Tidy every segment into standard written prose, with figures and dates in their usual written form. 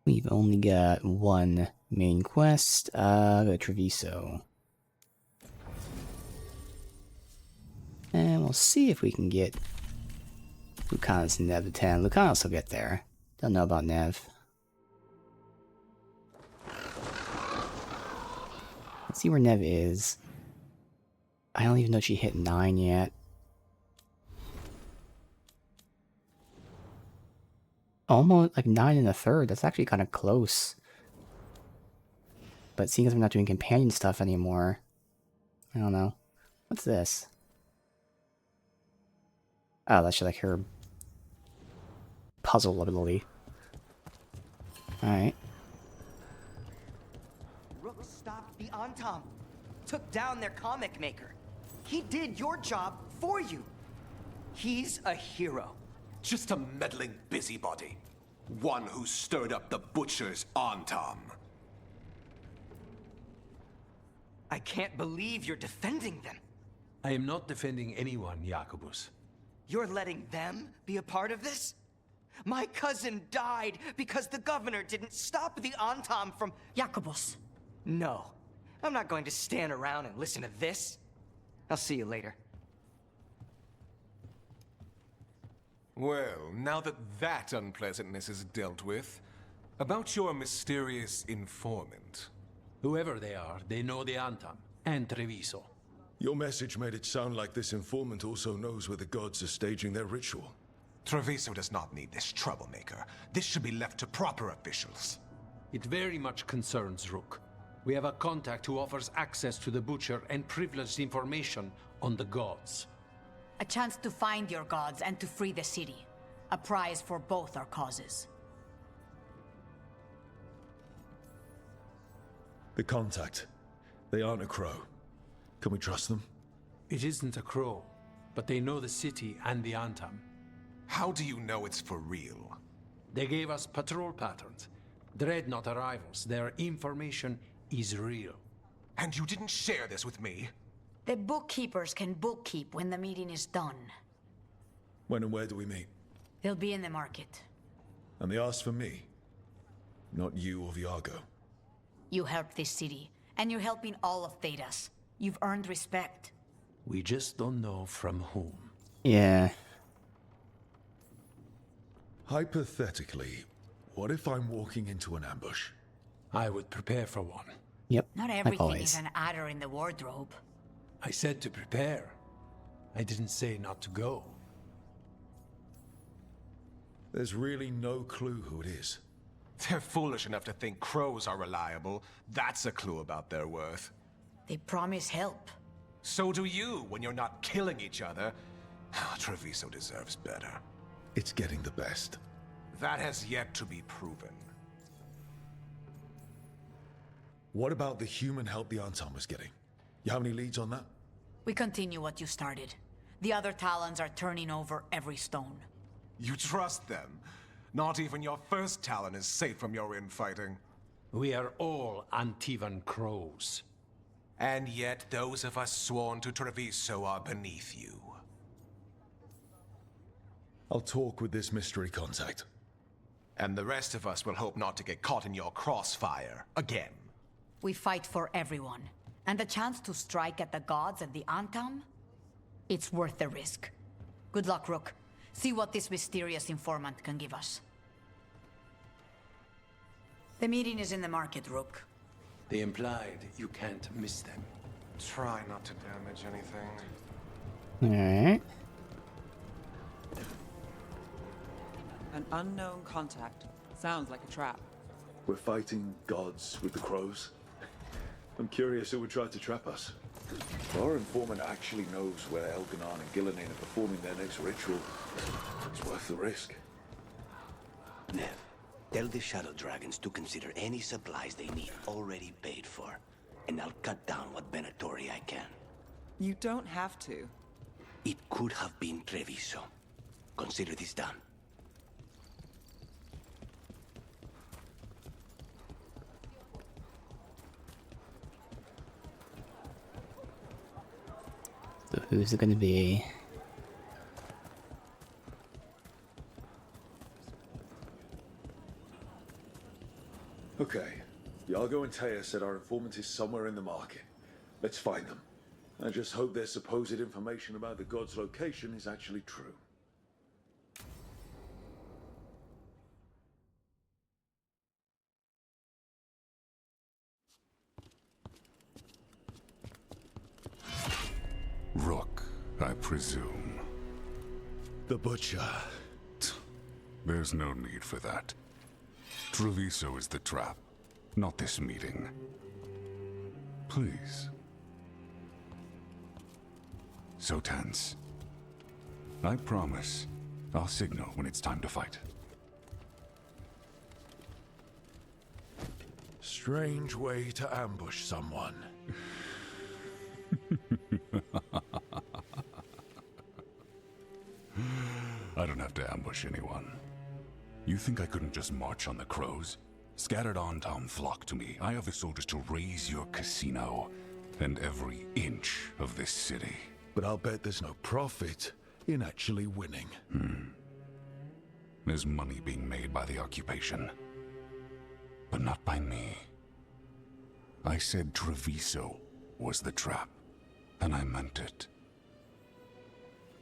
We've only got one main quest. Go to Treviso. And we'll see if we can get Lucanus and Nev to 10. Lucanus will get there. Don't know about Nev. Let's see where Nev is. I don't even know if she hit 9 yet. Almost like 9 and a third. That's actually kind of close. But seeing as we're not doing companion stuff anymore, I don't know. What's this? Oh, that's just like her puzzle ability. Alright. Rook stopped the Antam. Took down their comic maker. He did your job for you. He's a hero. Just a meddling busybody. One who stirred up the butcher's Antam. I can't believe you're defending them. I am not defending anyone, Jacobus. You're letting them be a part of this? My cousin died because the governor didn't stop the Antam from... Jacobus. No. I'm not going to stand around and listen to this. I'll see you later. Well, now that that unpleasantness is dealt with, about your mysterious informant. Whoever they are, they know the Antam and Treviso. Your message made it sound like this informant also knows where the gods are staging their ritual. Treviso does not need this troublemaker. This should be left to proper officials. It very much concerns Rook. We have a contact who offers access to the butcher and privileged information on the gods. A chance to find your gods and to free the city. A prize for both our causes. The contact. They aren't a crow. Can we trust them? It isn't a crow, but they know the city and the Antam. How do you know it's for real? They gave us patrol patterns. Dreadnought arrivals. Their information is real. And you didn't share this with me? The bookkeepers can bookkeep when the meeting is done. When and where do we meet? They'll be in the market. And they asked for me. Not you or Viago. You helped this city, and you're helping all of Thedas. You've earned respect. We just don't know from whom. Yeah. Hypothetically, what if I'm walking into an ambush? I would prepare for one. Yep. Not like everything always. is an adder in the wardrobe. I said to prepare. I didn't say not to go. There's really no clue who it is. They're foolish enough to think crows are reliable. That's a clue about their worth. They promise help. So do you when you're not killing each other. Treviso deserves better. It's getting the best. That has yet to be proven. What about the human help the Antam was getting? You have any leads on that? We continue what you started. The other Talons are turning over every stone. You trust them? Not even your first Talon is safe from your infighting. We are all Antivan crows. And yet those of us sworn to Treviso are beneath you. I'll talk with this mystery contact. And the rest of us will hope not to get caught in your crossfire again. We fight for everyone. And the chance to strike at the gods and the Antam? It's worth the risk. Good luck, Rook. See what this mysterious informant can give us. The meeting is in the market, Rook. They implied you can't miss them. Try not to damage anything. Alright. An unknown contact. Sounds like a trap. We're fighting gods with the crows. I'm curious who would try to trap us. If our informant actually knows where Elganon and Gillinan are performing their next ritual, it's worth the risk. Nev, tell the Shadow Dragons to consider any supplies they need already paid for, and I'll cut down what Benatori I can. You don't have to. It could have been Treviso. Consider this done. So who's it gonna be? Okay. Iago and Taya said our informant is somewhere in the market. Let's find them. I just hope their supposed information about the god's location is actually true. Rook, I presume. The Butcher. There's no need for that. Treviso is the trap, not this meeting. Please. So tense. I promise, I'll signal when it's time to fight. Strange way to ambush someone. I don't have to ambush anyone. You think I couldn't just march on the crows? Scattered Antom flock to me. I have the soldiers to raise your casino and every inch of this city. But I'll bet there's no profit in actually winning. There's money being made by the occupation. But not by me. I said Treviso was the trap, and I meant it.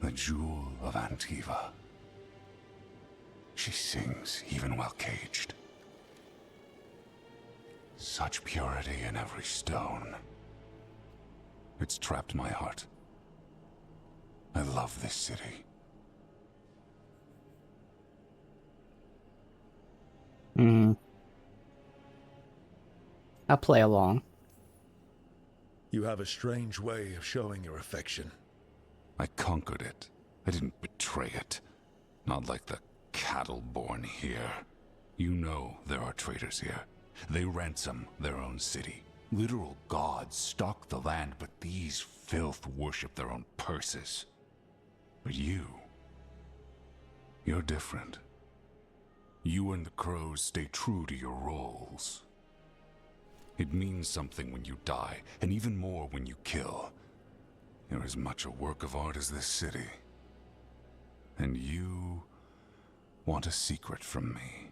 The jewel of Antiva. She sings even while caged. Such purity in every stone. It's trapped my heart. I love this city. I'll play along. You have a strange way of showing your affection. I conquered it. I didn't betray it. Not like the cattle born here. You know there are traitors here. They ransom their own city. Literal gods stalk the land, but these filth worship their own purses. But you're different. You and the crows stay true to your roles. It means something when you die, and even more when you kill. You're as much a work of art as this city. And you want a secret from me.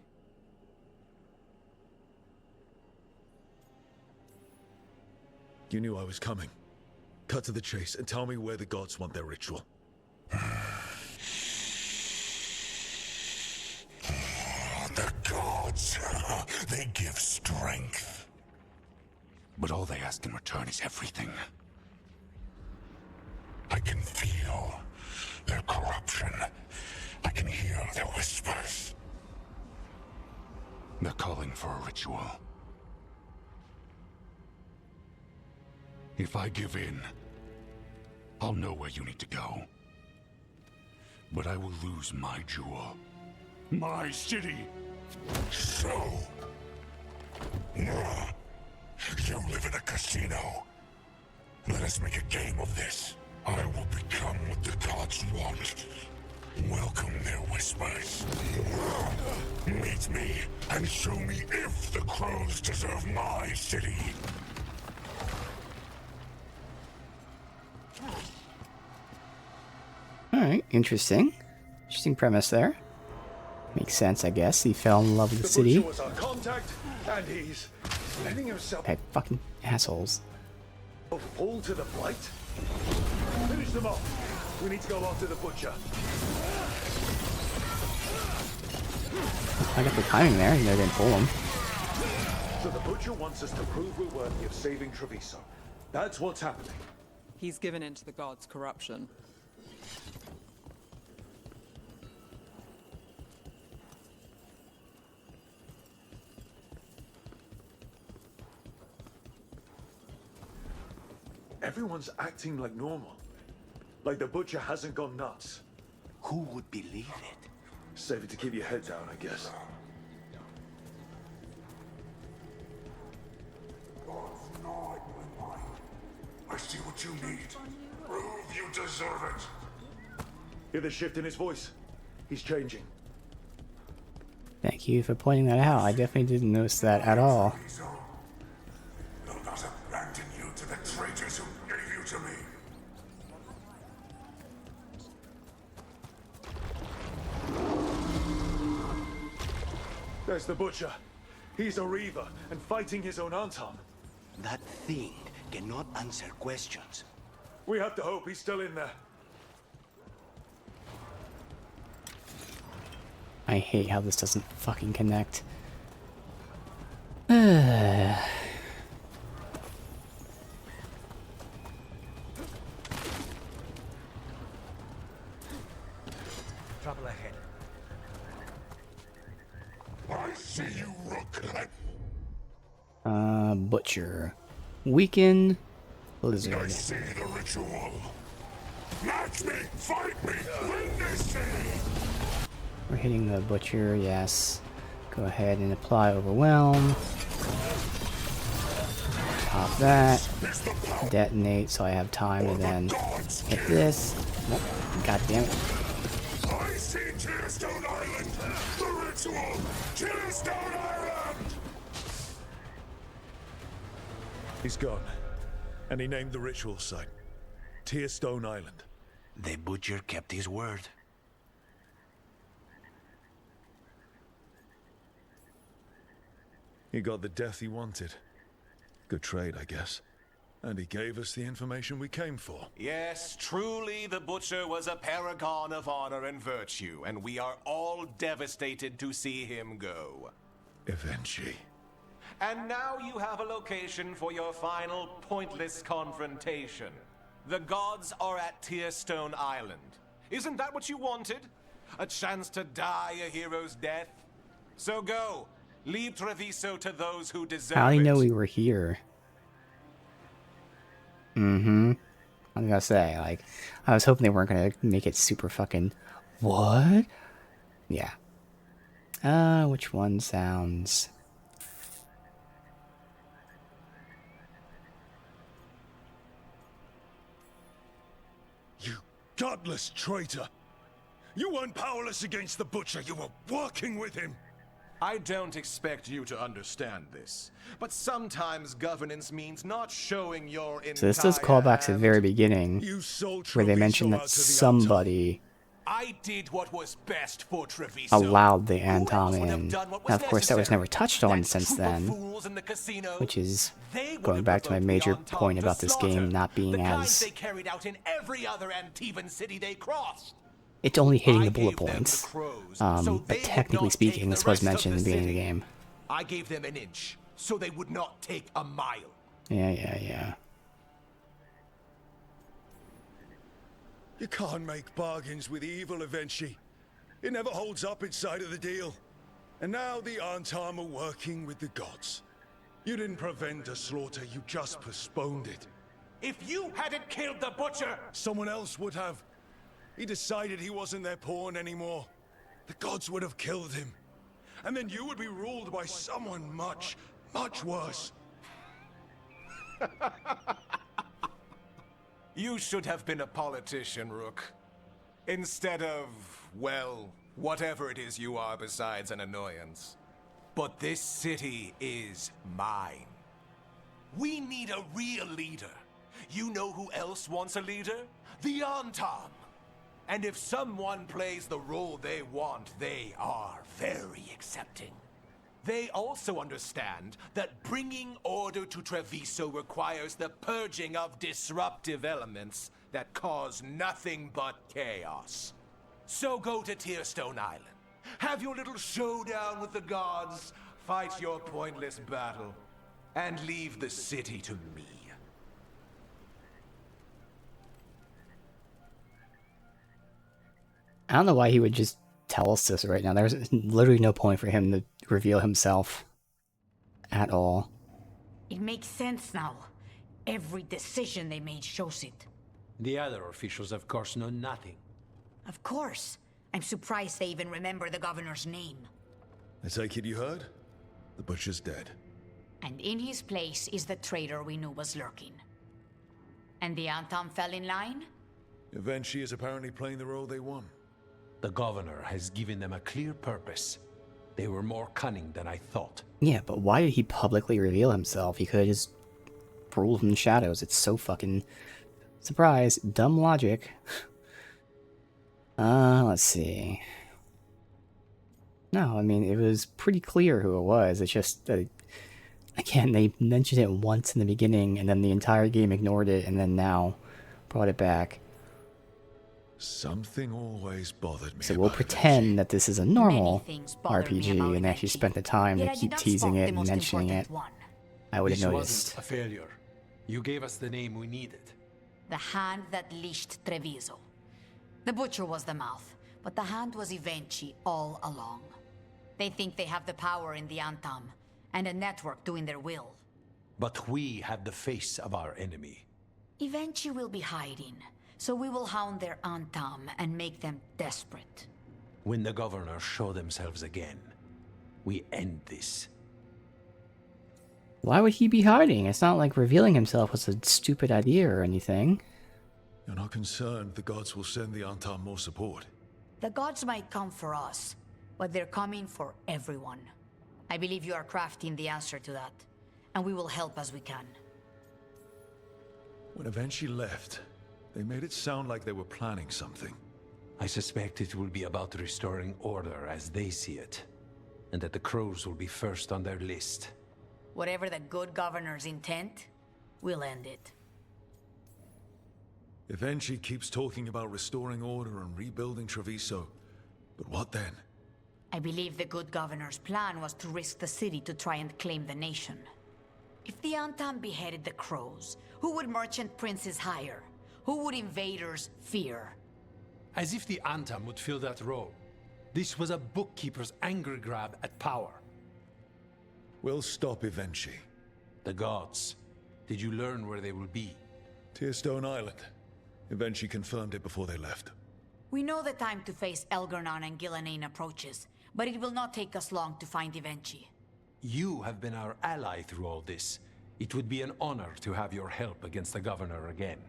You knew I was coming. Cut to the chase and tell me where the gods want their ritual. The gods, they give strength. But all they ask in return is everything. I can feel their corruption. I can hear their whispers. They're calling for a ritual. If I give in, I'll know where you need to go. But I will lose my jewel. My city! So... You live in a casino. Let us make a game of this. I will become what the gods want. Welcome their whispers. Meet me and show me if the crows deserve my city. Alright, interesting. Interesting premise there. Makes sense, I guess. He fell in love with the city. Butcher was our contact, and he's letting himself Hey, fucking assholes. fall to the blight. Finish them off. We need to go after the Butcher. I got the timing there, and they didn't pull him. So the Butcher wants us to prove we're worthy of saving Treviso. That's what's happening. He's given in to the gods' corruption. Everyone's acting like normal. Like the Butcher hasn't gone nuts. Who would believe it? Save it to keep your head down, I guess. I see what you need. Prove you deserve it. Hear the shift in his voice? He's changing. Thank you for pointing that out. I definitely didn't notice that at all. I'll not abandon you to the traitors who gave you to me. There's the Butcher. He's a Reaver and fighting his own Anton. That thing cannot answer questions. We have to hope he's still in there. I hate how this doesn't fucking connect. Trouble ahead. I see you, Rook. Butcher. Weaken. Blizzard. I see the ritual. Match me! Fight me! Win this thing! We're hitting the Butcher, yes. Go ahead and apply Overwhelm. Pop that. Detonate so I have time to then hit this. Nope. God damn it. I see Tearstone Island! The ritual! Tearstone Island! He's gone. And he named the ritual site. Tearstone Island. The Butcher kept his word. He got the death he wanted. Good trade, I guess. And he gave us the information we came for. Yes, truly the Butcher was a paragon of honor and virtue, and we are all devastated to see him go. Eventually. And now you have a location for your final pointless confrontation. The gods are at Tearstone Island. Isn't that what you wanted? A chance to die a hero's death? So go. Leave Treviso to those who deserve it. How do you know we were here? I was gonna say, like, I was hoping they weren't gonna make it super fucking... What? Yeah. Which one sounds... You godless traitor! You weren't powerless against the Butcher, you were working with him! I don't expect you to understand this, but sometimes governance means not showing your entire So this does call back to the very beginning, You sold where they Treviso mentioned out that to the somebody I did what was best for Treviso. allowed the Who else Anton would have in. done what was Now, of course, that was necessary? never touched on That since troop of then, fools in the casino, which is they would going have back to my provoked the major Anton point to about this slaughter, game not being the kind as... they carried out in every other Antivan city they crossed. It's only hitting I the bullet gave them points. the crows, so they But would technically not speaking, take this the was rest of mentioned in the beginning of the city. game. I gave them an inch, so they would not take a mile. Yeah. You can't make bargains with evil, Eventually. It never holds up its side of the deal. And now the Antam are working with the gods. You didn't prevent a slaughter, you just postponed it. If you hadn't killed the Butcher, Someone else would have. He decided he wasn't their pawn anymore. The gods would have killed him. And then you would be ruled by someone much, much worse. you should have been a politician, Rook. Instead of, well, whatever it is you are besides an annoyance. But this city is mine. We need a real leader. You know who else wants a leader? The Antam. And if someone plays the role they want, they are very accepting. They also understand that bringing order to Treviso requires the purging of disruptive elements that cause nothing but chaos. So go to Tearstone Island. Have your little showdown with the gods, fight your pointless battle, and leave the city to me. I don't know why he would just tell us this right now. There's literally no point for him to reveal himself at all. It makes sense now. Every decision they made shows it. The other officials, of course, know nothing. Of course. I'm surprised they even remember the governor's name. I take it you heard? The Butcher's dead. And in his place is the traitor we knew was lurking. And the Antam fell in line? Eventually is apparently playing the role they want. The governor has given them a clear purpose. They were more cunning than I thought. Yeah, but why did he publicly reveal himself? He could have just ruled from the shadows. It's so fucking... Surprise. Dumb logic. Let's see. No, I mean, it was pretty clear who it was. It's just that, again, they mentioned it once in the beginning, and then the entire game ignored it, and then now brought it back. Something always bothered me So we'll about pretend Avicii. that this is a Many normal things bother me RPG, about and actually Veilguard. spent the time to Yet I did keep not teasing spot it the and most mentioning it. important one. I would have This noticed. wasn't a failure. You gave us the name we needed. The hand that leashed Treviso. The butcher was the mouth, but the hand was Evenchi all along. They think they have the power in the Antam, and a network doing their will. But we have the face of our enemy. Evenchi will be hiding, so we will hound their Antam and make them desperate. When the governors show themselves again, we end this. Why would he be hiding? It's not like revealing himself was a stupid idea or anything. You're not concerned the gods will send the Antam more support? The gods might come for us, but they're coming for everyone. I believe you are crafting the answer to that, and we will help as we can. When Avicii left, they made it sound like they were planning something. I suspect it will be about restoring order as they see it, and that the crows will be first on their list. Whatever the good governor's intent, we'll end it. Avicii keeps talking about restoring order and rebuilding Treviso. But what then? I believe the good governor's plan was to risk the city to try and claim the nation. If the Antam beheaded the crows, who would merchant princes hire? Who would invaders fear? As if the Antam would fill that role. This was a bookkeeper's angry grab at power. We'll stop Avicii. The gods. Did you learn where they will be? Tearstone Island. Avicii confirmed it before they left. We know the time to face Elgar'nan and Gillenane approaches, but it will not take us long to find Evenchi. You have been our ally through all this. It would be an honor to have your help against the governor again.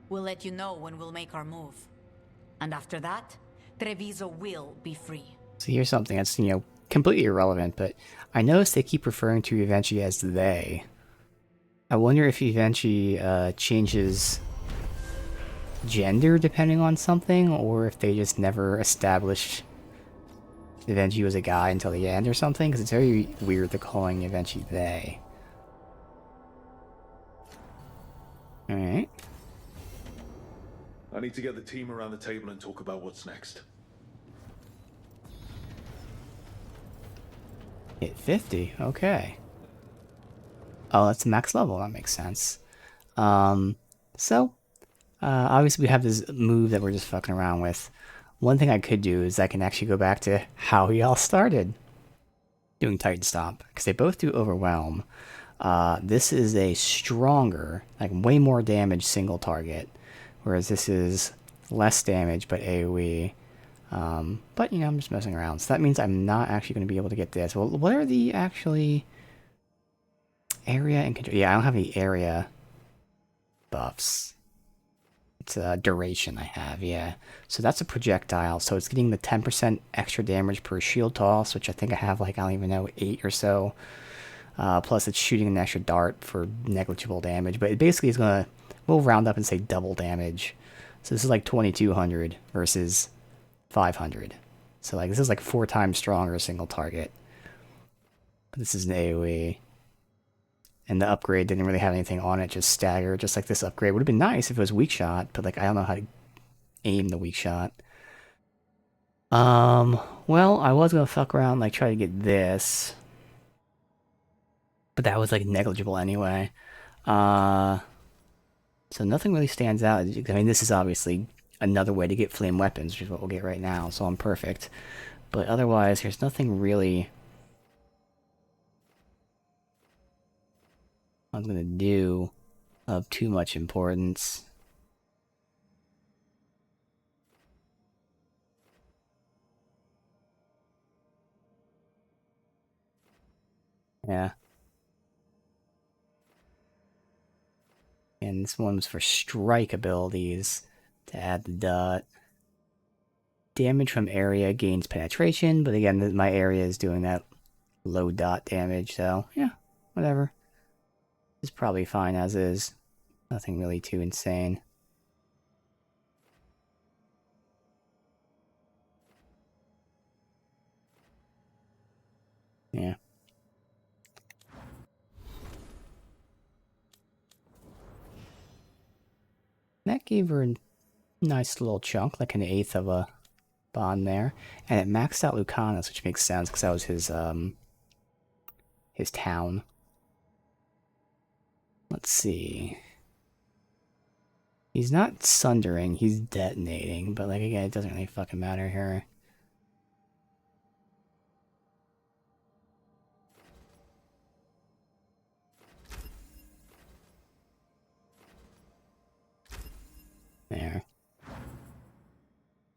We'll let you know when we'll make our move. And after that, Treviso will be free. So here's something that's, completely irrelevant, but I noticed they keep referring to Evenchi as they. I wonder if Evenchi changes gender depending on something, or if they just never established Evenchi was a guy until the end or something, because it's very weird they're calling Evenchi they. Alright. I need to get the team around the table and talk about what's next. Hit 50, okay. Oh, that's max level, that makes sense. Obviously we have this move that we're just fucking around with. One thing I could do is I can actually go back to how we all started doing Titan Stomp, because they both do Overwhelm. This is a stronger, like way more damage single target, whereas this is less damage but AoE. But, I'm just messing around. So that means I'm not actually going to be able to get this. Well, what are the actually area and control? Yeah, I don't have any area buffs. It's a duration I have, yeah. So that's a projectile. So it's getting the 10% extra damage per shield toss, which I think I have like, I don't even know, 8 or so. Plus it's shooting an extra dart for negligible damage. But it basically is going to, we'll round up and say double damage. So this is like 2200 versus 500. So like this is like 4 times stronger single target. But this is an AoE. And the upgrade didn't really have anything on it, just stagger, just like this upgrade. Would have been nice if it was weak shot, but like I don't know how to aim the weak shot. Well, I was gonna fuck around, like try to get this. But that was like negligible anyway. So nothing really stands out. I mean, this is obviously another way to get flame weapons, which is what we'll get right now, so I'm perfect. But otherwise, there's nothing really I'm gonna do of too much importance. Yeah. And this one was for strike abilities to add the dot. Damage from area gains penetration, but again, my area is doing that low dot damage, so yeah, whatever. It's probably fine as is. Nothing really too insane. Yeah. That gave her a nice little chunk, like an eighth of a bond there. And it maxed out Lucanus, which makes sense because that was his town. Let's see. He's not sundering, he's detonating, but like again, it doesn't really fucking matter here. There.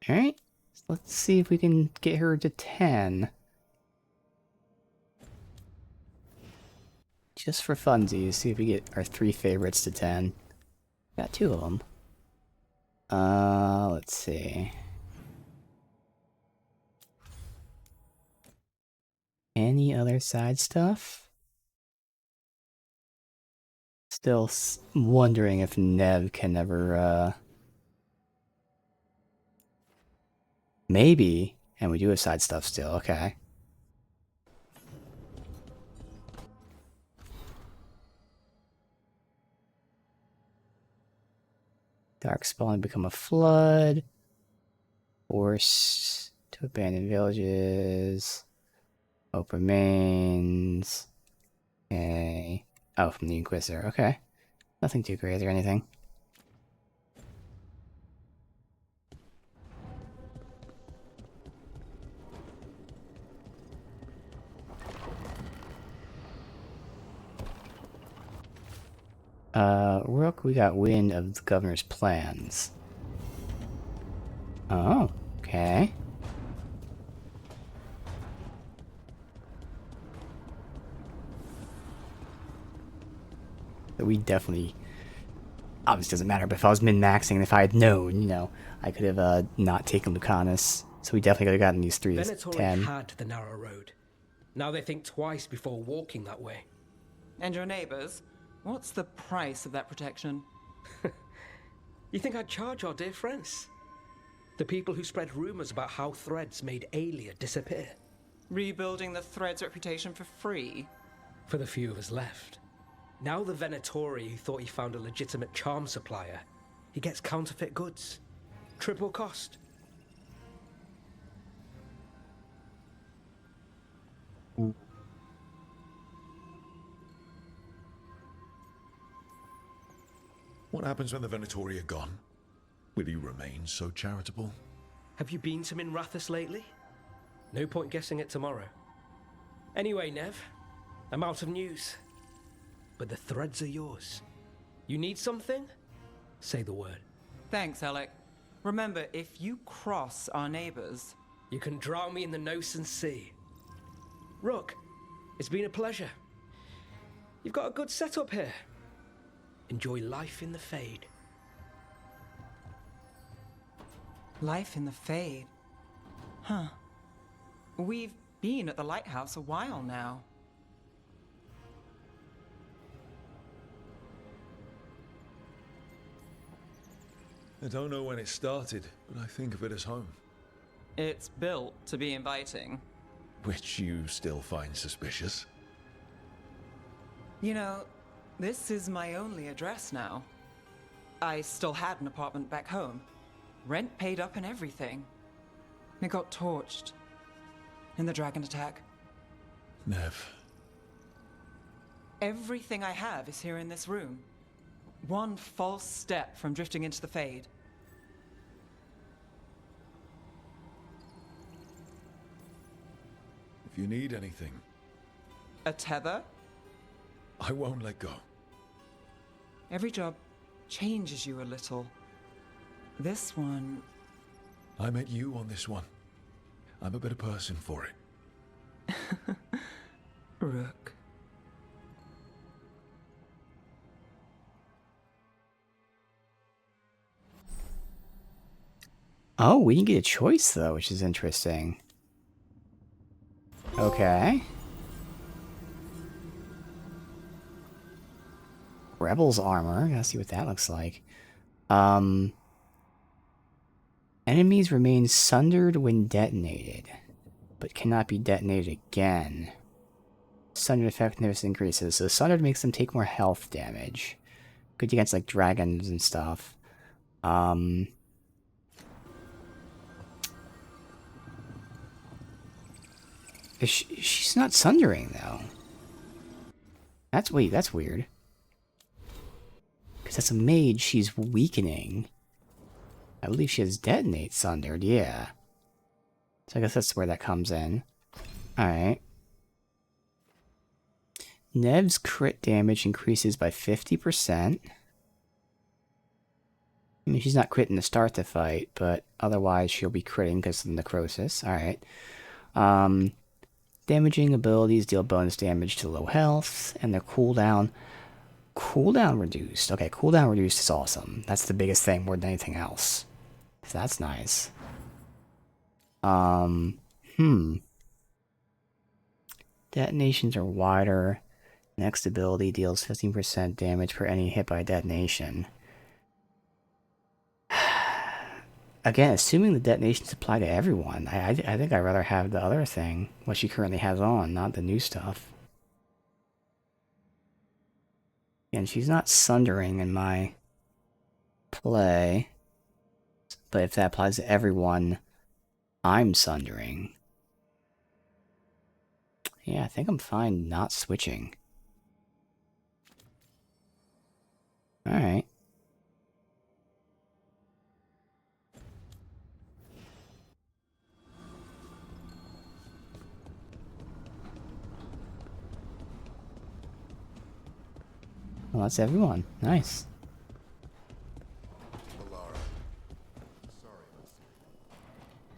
Alright, so let's see if we can get her to 10. Just for funsies, see if we get our 3 favorites to 10. Got 2 of them. Let's see. Any other side stuff? Still wondering if Nev can ever, maybe. And we do have side stuff still, okay. Darkspawn become a flood. Forced to abandon villages. Open remains. Okay. Oh, from the Inquisitor. Okay. Nothing too crazy or anything. Rook, we got wind of the governor's plans. Oh, okay. We definitely... Obviously doesn't matter, but if I was min-maxing and if I had known, you know, I could have not taken Lucanus. So we definitely could have gotten these 3 as Venatori 10. had the narrow road. Now they think twice before walking that way. And your neighbors? What's the price of that protection? You think I'd charge our dear friends? The people who spread rumors about how Threads made Aelia disappear. Rebuilding the Thread's reputation for free? For the few of us left. Now the Venatori who thought he found a legitimate charm supplier, he gets counterfeit goods. Triple cost. What happens when the Venatori are gone? Will you remain so charitable? Have you been to Minrathous lately? No point guessing it tomorrow. Anyway, Nev, I'm out of news. But the Threads are yours. You need something? Say the word. Thanks, Alec. Remember, if you cross our neighbors... You can drown me in the Nosen Sea. Rook, it's been a pleasure. You've got a good setup here. Enjoy life in the Fade. Life in the Fade? Huh. We've been at the lighthouse a while now. I don't know when it started, but I think of it as home. It's built to be inviting. Which you still find suspicious. You know, this is my only address now. I still had an apartment back home. Rent paid up and everything. It got torched. In the dragon attack. Nev. Everything I have is here in this room. One false step from drifting into the Fade. If you need anything, A tether? I won't let go. Every job changes you a little. This one... I met you on this one. I'm a better person for it. Rook. Oh, we didn't get a choice, though, which is interesting. Okay. Rebel's armor. Gotta see what that looks like. Enemies remain sundered when detonated, but cannot be detonated again. Sundered effectiveness increases. So Sundered makes them take more health damage. Good against like dragons and stuff. She's not sundering though. That's weird. Because as a mage, she's weakening. I believe she has detonate sundered, yeah. So I guess that's where that comes in. Alright. Nev's crit damage increases by 50%. I mean, she's not critting to start the fight, but otherwise she'll be critting because of the necrosis. Alright. Damaging abilities deal bonus damage to low health, and their cooldown reduced. Okay, cooldown reduced is awesome. That's the biggest thing more than anything else. So that's nice. Detonations are wider. Next ability deals 15% damage per any hit by detonation. Again, assuming the detonations apply to everyone, I think I'd rather have the other thing, what she currently has on, not the new stuff. And she's not sundering in my play, but if that applies to everyone, I'm sundering. Yeah, I think I'm fine not switching. Alright. Well, that's everyone. Nice.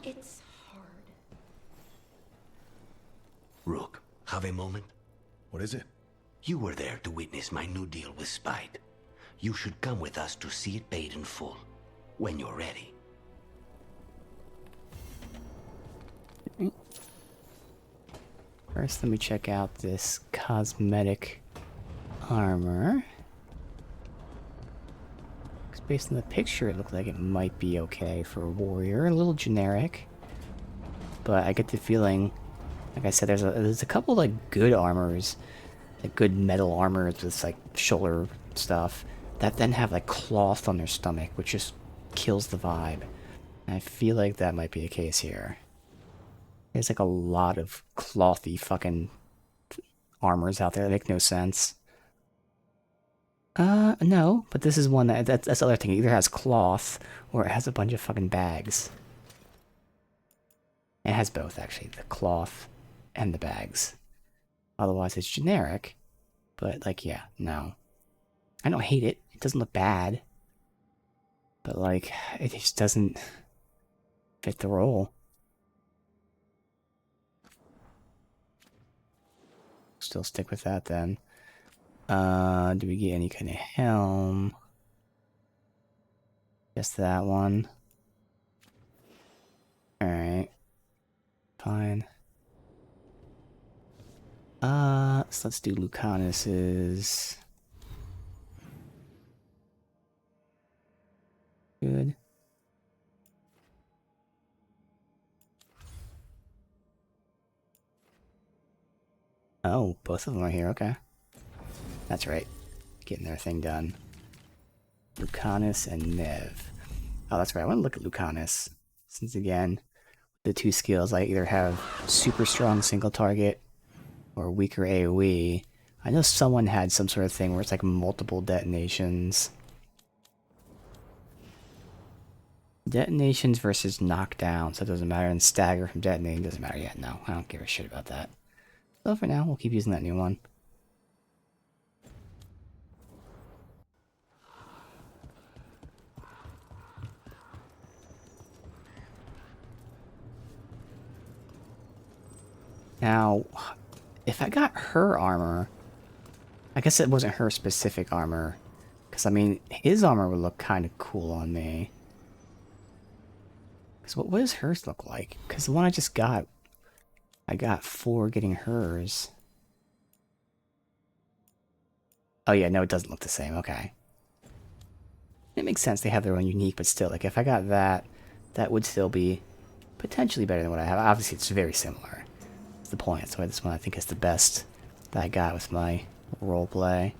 It's hard. Rook, have a moment? What is it? You were there to witness my new deal with Spite. You should come with us to see it paid in full, when you're ready. First, let me check out this cosmetic armor. Because based on the picture, it looked like it might be okay for a warrior. A little generic. But I get the feeling, like I said, there's a couple like good armors, like good metal armors with like shoulder stuff, that then have like cloth on their stomach, which just kills the vibe. And I feel like that might be the case here. There's like a lot of clothy fucking armors out there that make no sense. No, but this is one that's the other thing. It either has cloth or it has a bunch of fucking bags. It has both, actually, the cloth and the bags. Otherwise, it's generic. But, like, yeah, no. I don't hate it. It doesn't look bad. But, like, it just doesn't fit the role. Still stick with that, then. Do we get any kind of helm? Just that one. Alright. Fine. So let's do Lucanus's. Good. Oh, both of them are here, okay. That's right. Getting their thing done. Lucanus and Nev. Oh, that's right. I want to look at Lucanus. Since, again, the two skills, I either have super strong single target or weaker AoE. I know someone had some sort of thing where it's like multiple detonations. Detonations versus knockdown, so it doesn't matter. And stagger from detonating doesn't matter yet. No, I don't give a shit about that. So for now, we'll keep using that new one. Now, if I got her armor, I guess it wasn't her specific armor. Because, I mean, his armor would look kind of cool on me. Because what does hers look like? Because the one I just got, I got 4 getting hers. Oh yeah, no, it doesn't look the same, okay. It makes sense, they have their own unique, but still, like, if I got that, that would still be potentially better than what I have. Obviously, it's very similar. That's the point. That's why this one I think is the best that I got with my roleplay.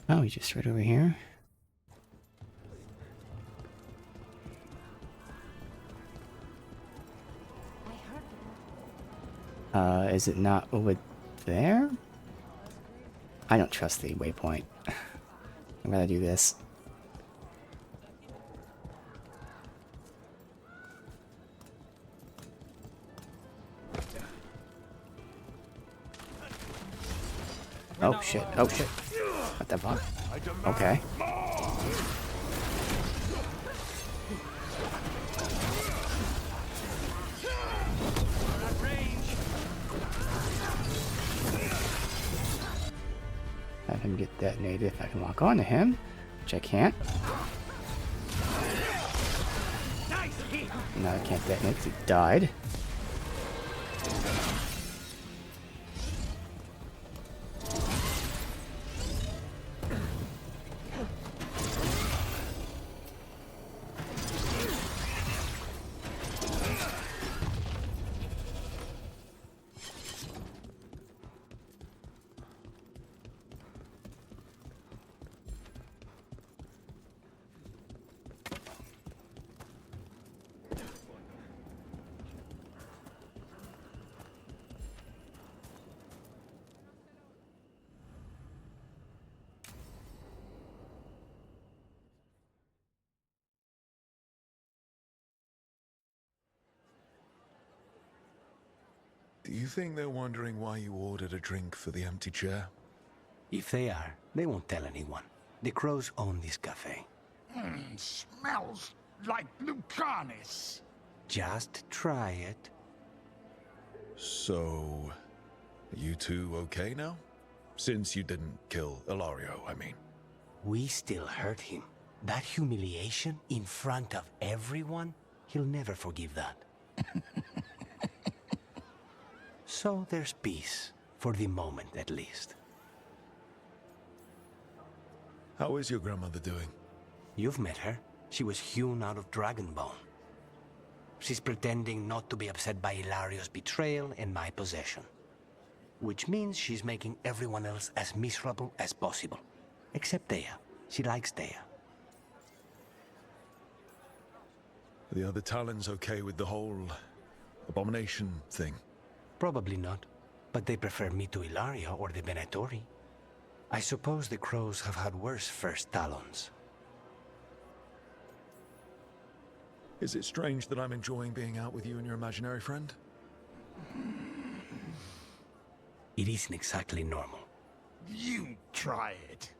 Oh, he's just right over here. Is it not over there? I don't trust the waypoint. I'm gonna do this. Oh shit, oh shit. What the fuck? Okay. Have him get detonated if I can walk onto him, which I can't. No, I can't detonate because he died. Do you think they're wondering why you ordered a drink for the empty chair? If they are, they won't tell anyone. The crows own this cafe. Smells like Lucanis. Just try it. So, you two okay now? Since you didn't kill Ilario, I mean. We still hurt him. That humiliation in front of everyone, he'll never forgive that. So there's peace, for the moment at least. How is your grandmother doing? You've met her. She was hewn out of Dragonbone. She's pretending not to be upset by Ilario's betrayal and my possession. Which means she's making everyone else as miserable as possible. Except Dea. She likes Dea. Are the other Talons okay with the whole abomination thing? Probably not. But they prefer me to Ilario or the Venatori. I suppose the crows have had worse first Talons. Is it strange that I'm enjoying being out with you and your imaginary friend? It isn't exactly normal. You try it.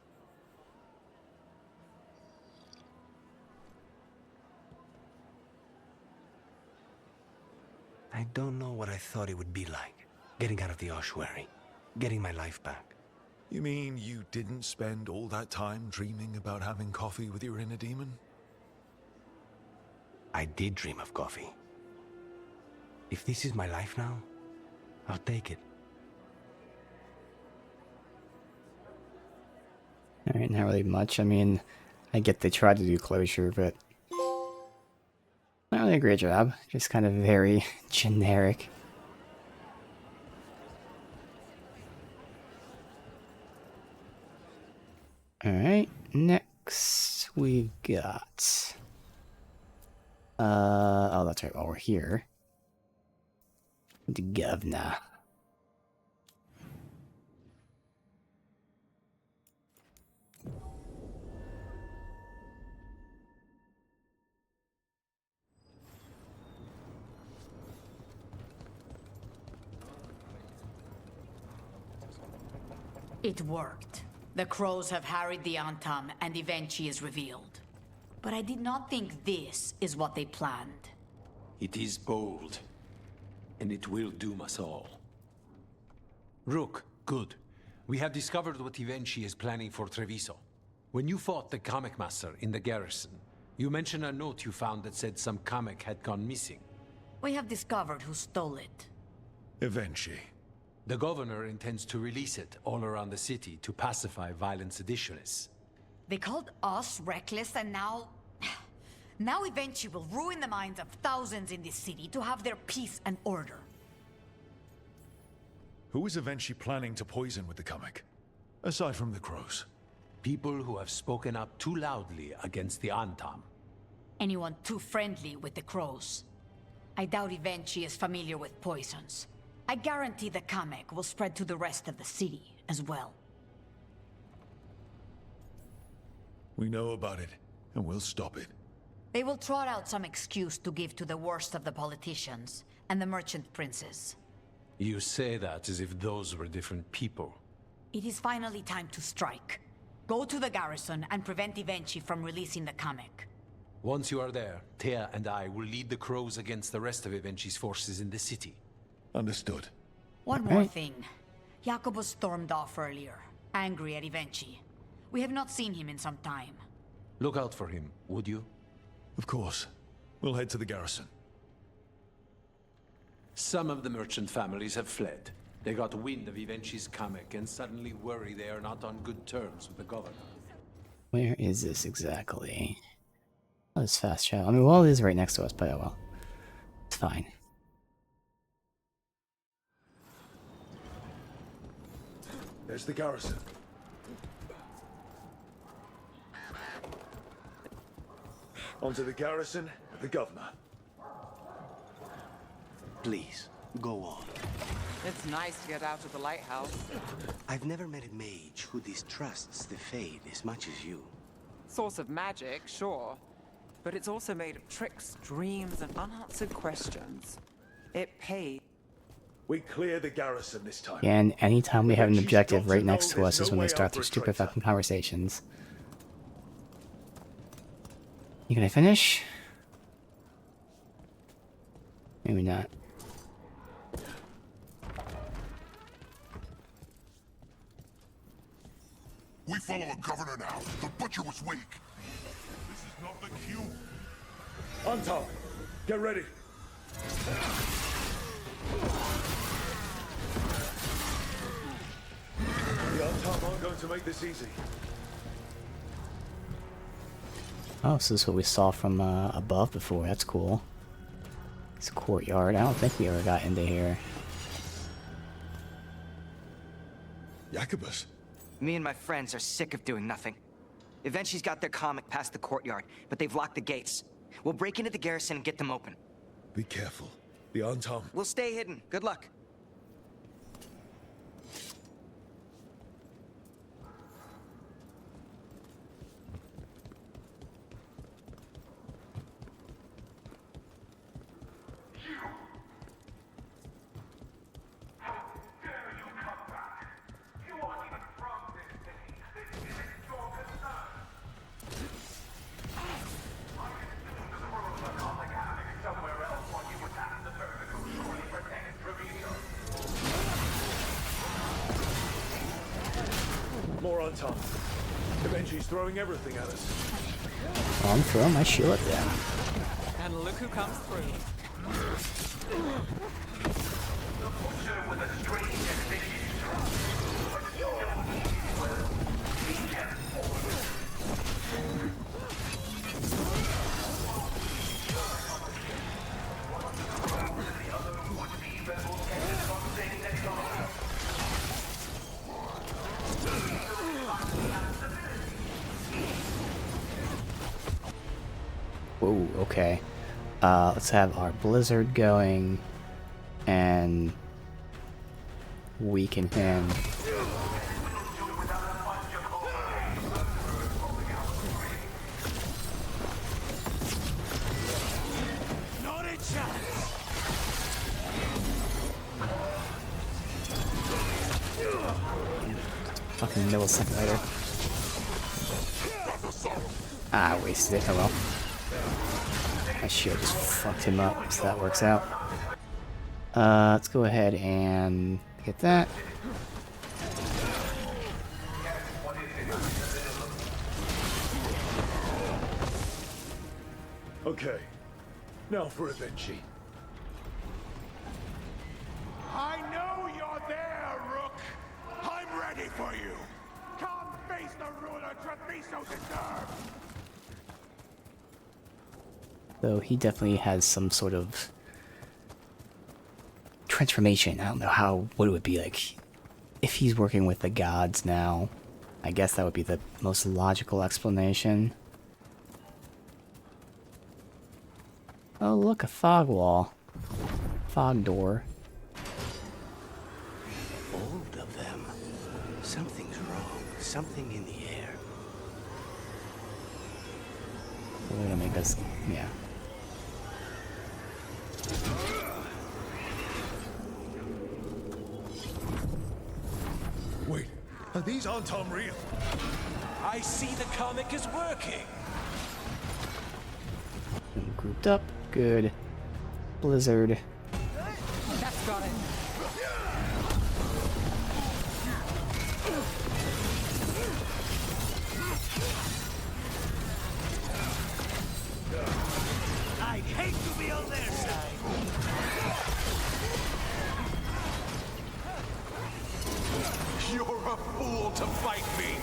I don't know what I thought it would be like. Getting out of the ossuary. Getting my life back. You mean you didn't spend all that time dreaming about having coffee with your inner demon? I did dream of coffee. If this is my life now, I'll take it. Alright, not really much. I mean, I get they tried to do closure, but not really a great job. Just kind of very generic. Alright, next we got... oh, that's right, while we're here. The governor. It worked. The crows have harried the Antam, and Evenchi is revealed. But I did not think this is what they planned. It is bold, and it will doom us all. Rook, good. We have discovered what Evenchi is planning for Treviso. When you fought the Kamek Master in the garrison, you mentioned a note you found that said some Kamek had gone missing. We have discovered who stole it. Eventually. The governor intends to release it all around the city to pacify violent seditionists. They called us reckless, and now... Now Evenchi will ruin the minds of thousands in this city to have their peace and order. Who is Eventually planning to poison with the comic? Aside from the crows. People who have spoken up too loudly against the Antam. Anyone too friendly with the crows. I doubt Evenchi is familiar with poisons. I guarantee the comic will spread to the rest of the city as well. We know about it, and we'll stop it. They will trot out some excuse to give to the worst of the politicians and the merchant princes. You say that as if those were different people. It is finally time to strike. Go to the garrison and prevent Evenchi from releasing the comic. Once you are there, Thea and I will lead the crows against the rest of Evenchi's forces in the city. Understood. One more thing. Jacobus stormed off earlier, angry at Evenchi. We have not seen him in some time. Look out for him, would you? Of course. We'll head to the garrison. Some of the merchant families have fled. They got wind of Evenchi's comic and suddenly worry they are not on good terms with the governor. Where is this exactly? Oh, this fast travel. I mean, well, it is right next to us, but oh well. It's fine. There's the garrison. Onto the garrison, the governor. Please, go on. It's nice to get out of the lighthouse. I've never met a mage who distrusts the Fade as much as you. Source of magic, sure. But it's also made of tricks, dreams, and unanswered questions. It pays. We clear the garrison this time. And anytime we have an objective right next to us is when they start their stupid fucking conversations. You gonna finish? Maybe not. We follow the governor now. The butcher was weak. This is not the cue. Anton, get ready. The Anton aren't going to make this easy. Oh, so this is what we saw from above before. That's cool. It's a courtyard. I don't think we ever got into here. Jacobus. Me and my friends are sick of doing nothing. Eventually's got their comic past the courtyard, but they've locked the gates. We'll break into the garrison and get them open. Be careful. The Anton. We'll stay hidden. Good luck. More Anton. Eventually's throwing everything at us. Oh, I'm throwing my shield at them. And look who comes through. Whoa, okay. Let's have our blizzard going and weaken him. Not a chance. Fucking millisecond later. Ah, I wasted it. Oh well. My shield just fucked him up, so that works out. Let's go ahead and get that. Okay. Now for Eventually. I know you're there, Rook. I'm ready for you. Come face the ruler Treviso deserves. Though he definitely has some sort of transformation. I don't know what it would be like if he's working with the gods now. I guess that would be the most logical explanation. Oh, look, a fog wall. Fog door. All of them. Something's wrong. Something in the air. They're gonna make us, yeah. Wait, are these Antom real? I see the comic is working. Grouped up. Good. Blizzard. That's got it. I'd hate to be on their side. You're a fool to fight me.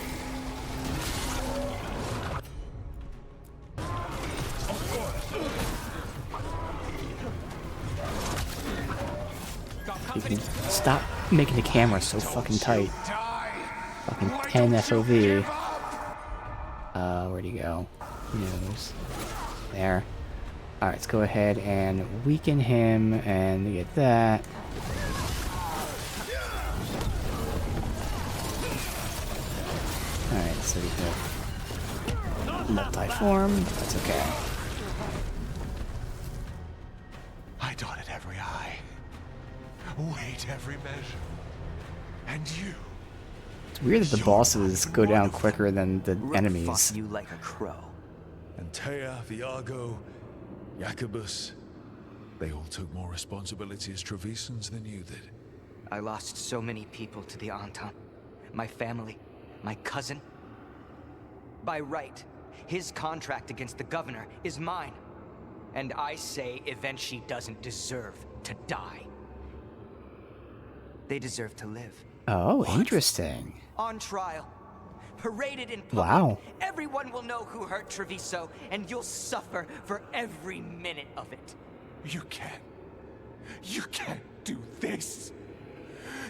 You can stop making the camera so fucking tight. Fucking 10 FOV. Where'd he go? Who knows? There. Alright, let's go ahead and weaken him and get that. Alright, so we have multi-form. That's okay. I dotted every I, weighed every measure, and you. It's weird that the bosses go down quicker than the enemies. Fuck you like a crow. Antea, Viago, Jacobus. They all took more responsibility as Trevisans than you did. I lost so many people to the Anton. My family, my cousin. By right, his contract against the governor is mine. And I say Evenshi doesn't deserve to die. They deserve to live. Oh, interesting. On trial. Paraded in public. Wow. Everyone will know who hurt Treviso, and you'll suffer for every minute of it. You can't do this.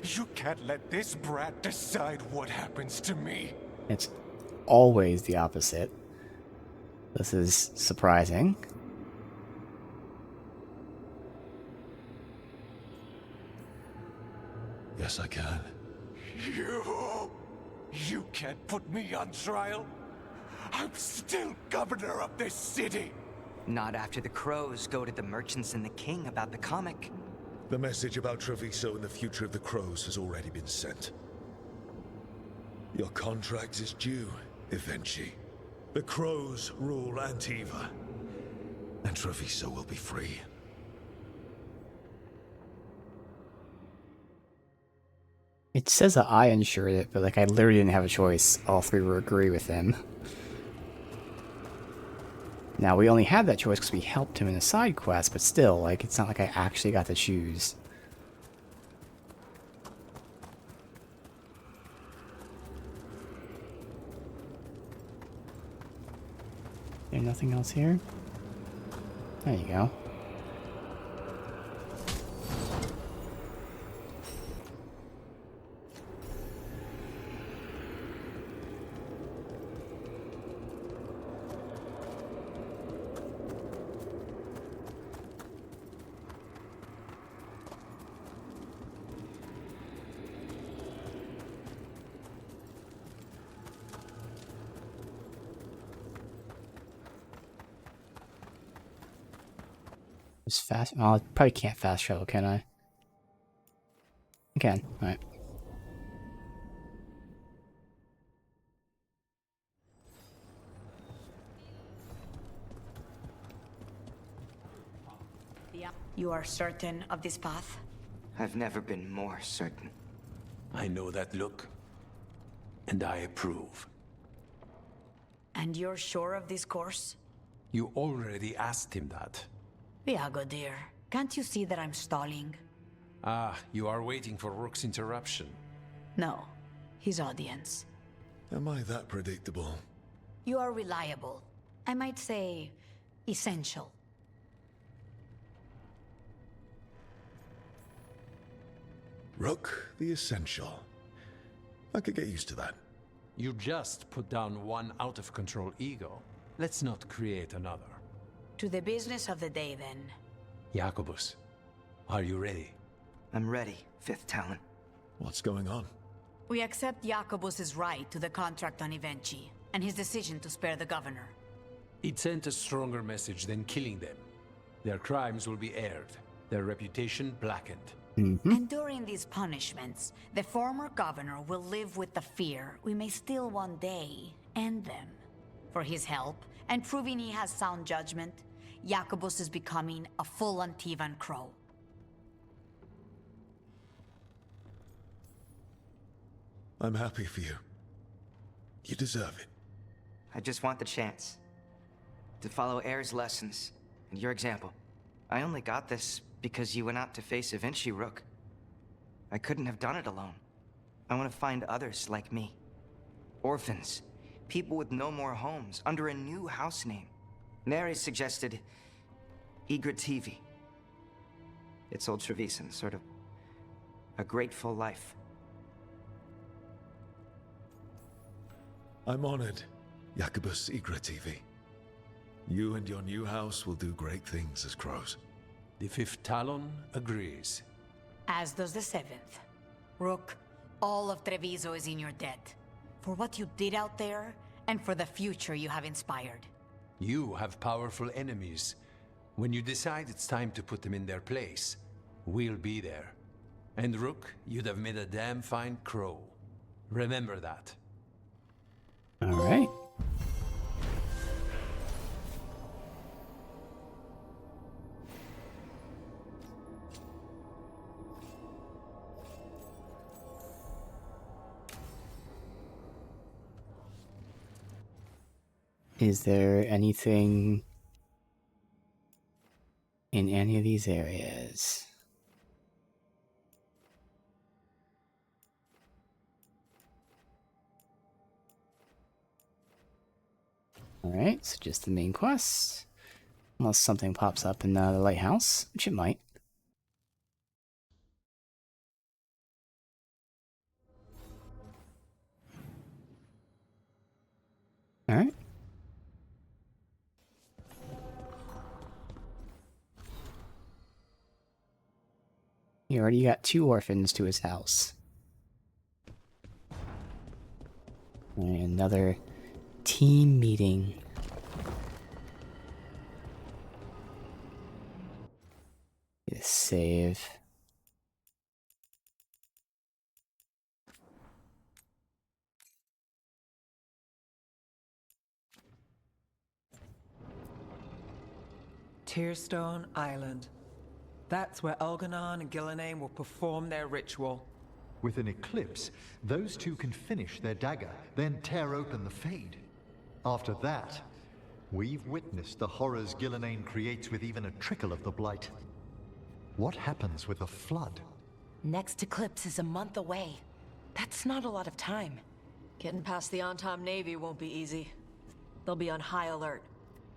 You can't let this brat decide what happens to me. It's always the opposite. This is surprising. Yes, I can. You can't put me on trial. I'm still governor of this city. Not after the crows go to the merchants and the king about the comic. The message about Treviso and the future of the Crows has already been sent. Your contract is due, Evenshi. The Crows rule Antiva, and Treviso will be free. It says that I ensured it, but like I literally didn't have a choice. All three were agree with him. Now, we only had that choice because we helped him in a side quest, but still, like, it's not like I actually got to choose. There's nothing else here? There you go. Just fast. Oh, I probably can't fast travel, can I? I can. Alright. You are certain of this path? I've never been more certain. I know that look, and I approve. And you're sure of this course? You already asked him that. Viago, dear, can't you see that I'm stalling? Ah, you are waiting for Rook's interruption. No, his audience. Am I that predictable? You are reliable. I might say, essential. Rook, the essential. I could get used to that. You just put down one out-of-control ego. Let's not create another. To the business of the day, then. Jacobus, are you ready? I'm ready, Fifth Talon. What's going on? We accept Jacobus's right to the contract on Evenchi, and his decision to spare the governor. It sent a stronger message than killing them. Their crimes will be aired, their reputation blackened. And during these punishments, the former governor will live with the fear we may still one day end them. For his help, and proving he has sound judgment, Jacobus is becoming a full Antivan Crow. I'm happy for you. You deserve it. I just want the chance to follow Air's lessons and your example. I only got this because you went out to face Evenchi, Rook. I couldn't have done it alone. I want to find others like me. Orphans. People with no more homes, under a new house name. Neri suggested Igrativi. It's old Trevisan, sort of a grateful life. I'm honored, Jacobus Igrativi. You and your new house will do great things as crows. The Fifth Talon agrees. As does the Seventh. Rook, all of Treviso is in your debt. For what you did out there, and for the future you have inspired. You have powerful enemies. When you decide it's time to put them in their place, we'll be there. And Rook, you'd have made a damn fine crow. Remember that. All right. Is there anything in any of these areas? Alright, so just the main quest. Unless something pops up in the lighthouse, which it might. Alright. He already got 2 orphans to his house. And another team meeting. Get a save. Tearstone Island. That's where Elganon and Gillenane will perform their ritual. With an eclipse, those two can finish their dagger, then tear open the Fade. After that, we've witnessed the horrors Gillenane creates with even a trickle of the Blight. What happens with a flood? Next eclipse is a month away. That's not a lot of time. Getting past the Antam Navy won't be easy. They'll be on high alert.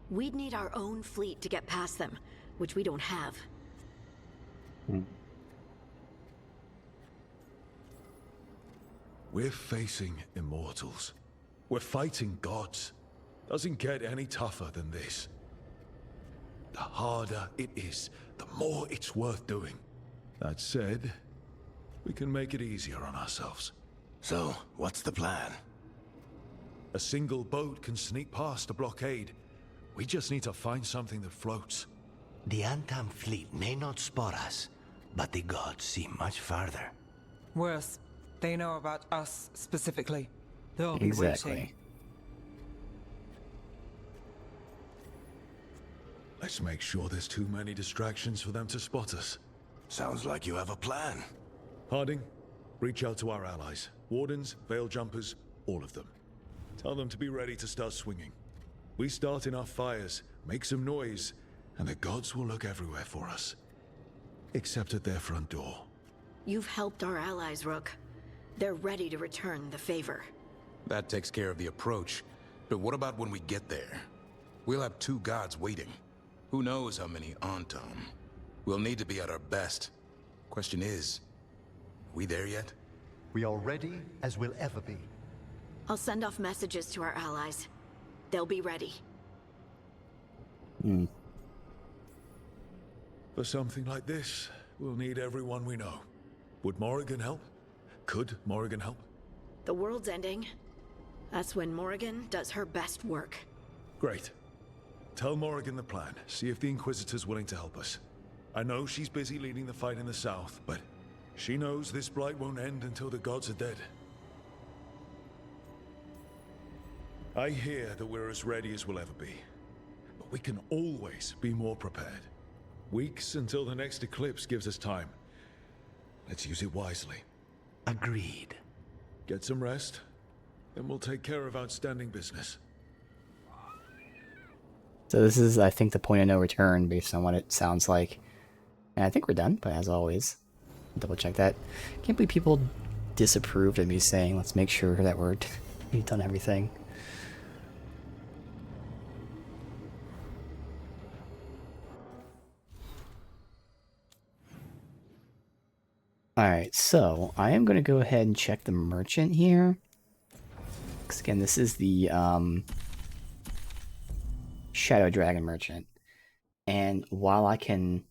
We'd need our own fleet to get past them, which we don't have. We're facing immortals. We're fighting gods. Doesn't get any tougher than this. The harder it is, the more it's worth doing. That said, we can make it easier on ourselves. So, what's the plan? A single boat can sneak past a blockade. We just need to find something that floats. The Antam fleet may not spot us, but the gods see much farther. Worse, they know about us specifically. They'll be Exactly. waiting. Let's make sure there's too many distractions for them to spot us. Sounds like you have a plan. Harding, reach out to our allies. Wardens, Veil Jumpers, all of them. Tell them to be ready to start swinging. We start enough fires, make some noise, and the gods will look everywhere for us. Except at their front door. You've helped our allies, Rook. They're ready to return the favor. That takes care of the approach. But what about when we get there? We'll have 2 gods waiting. Who knows how many Antam? We'll need to be at our best. Question is, We there yet? We are ready as we'll ever be. I'll send off messages to our allies. They'll be ready. For something like this, we'll need everyone we know. Would Morrigan help? Could Morrigan help? The world's ending. That's when Morrigan does her best work. Great. Tell Morrigan the plan. See if the Inquisitor's willing to help us. I know she's busy leading the fight in the south, but she knows this blight won't end until the gods are dead. I hear that we're as ready as we'll ever be. But we can always be more prepared. Weeks until the next eclipse gives us time. Let's use it wisely. Agreed. Get some rest, then we'll take care of outstanding business. So this is, I think, the point of no return based on what it sounds like. And I think we're done, but as always, double check that. Can't believe people disapproved of me saying, let's make sure that we've done everything. Alright, so I am going to go ahead and check the merchant here. Because again, this is the Shadow Dragon merchant. And while I can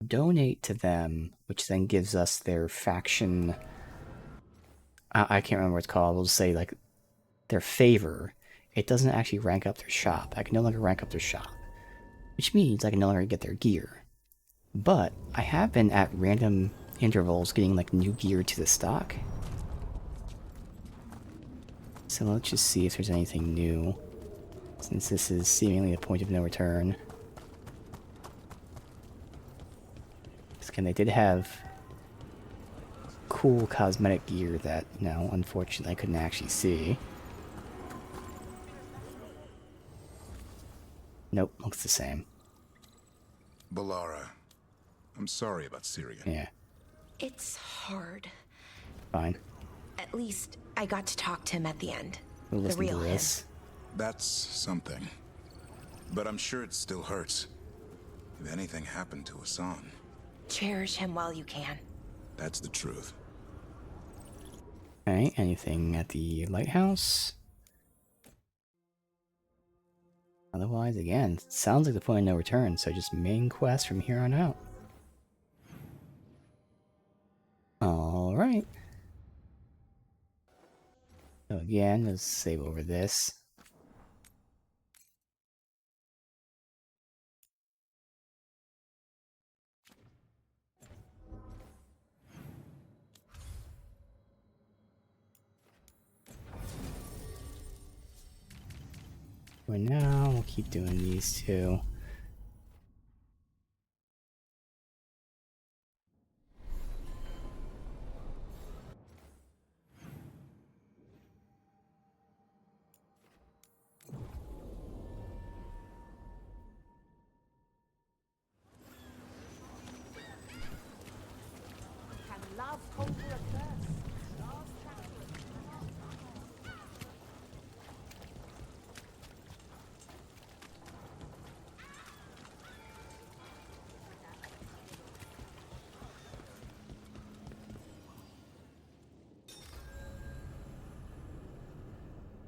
donate to them, which then gives us their faction, I can't remember what it's called, we'll just say like their favor, it doesn't actually rank up their shop. I can no longer rank up their shop, which means I can no longer get their gear. But I have been at random intervals getting like new gear to the stock. So let's just see if there's anything new, since this is seemingly a point of no return. Again, they did have cool cosmetic gear that, unfortunately I couldn't actually see. Nope, looks the same. Balara, I'm sorry about Syria. Yeah. It's hard. Fine. At least I got to talk to him at the end. We'll The listen real to him. this. That's something. But I'm sure it still hurts. If anything happened to Hassan. Cherish him while you can. That's the truth. Okay, anything at the lighthouse? Otherwise, again, sounds like the point of no return, so just main quest from here on out. Alright. So again, let's save over this. For now, we'll keep doing these two.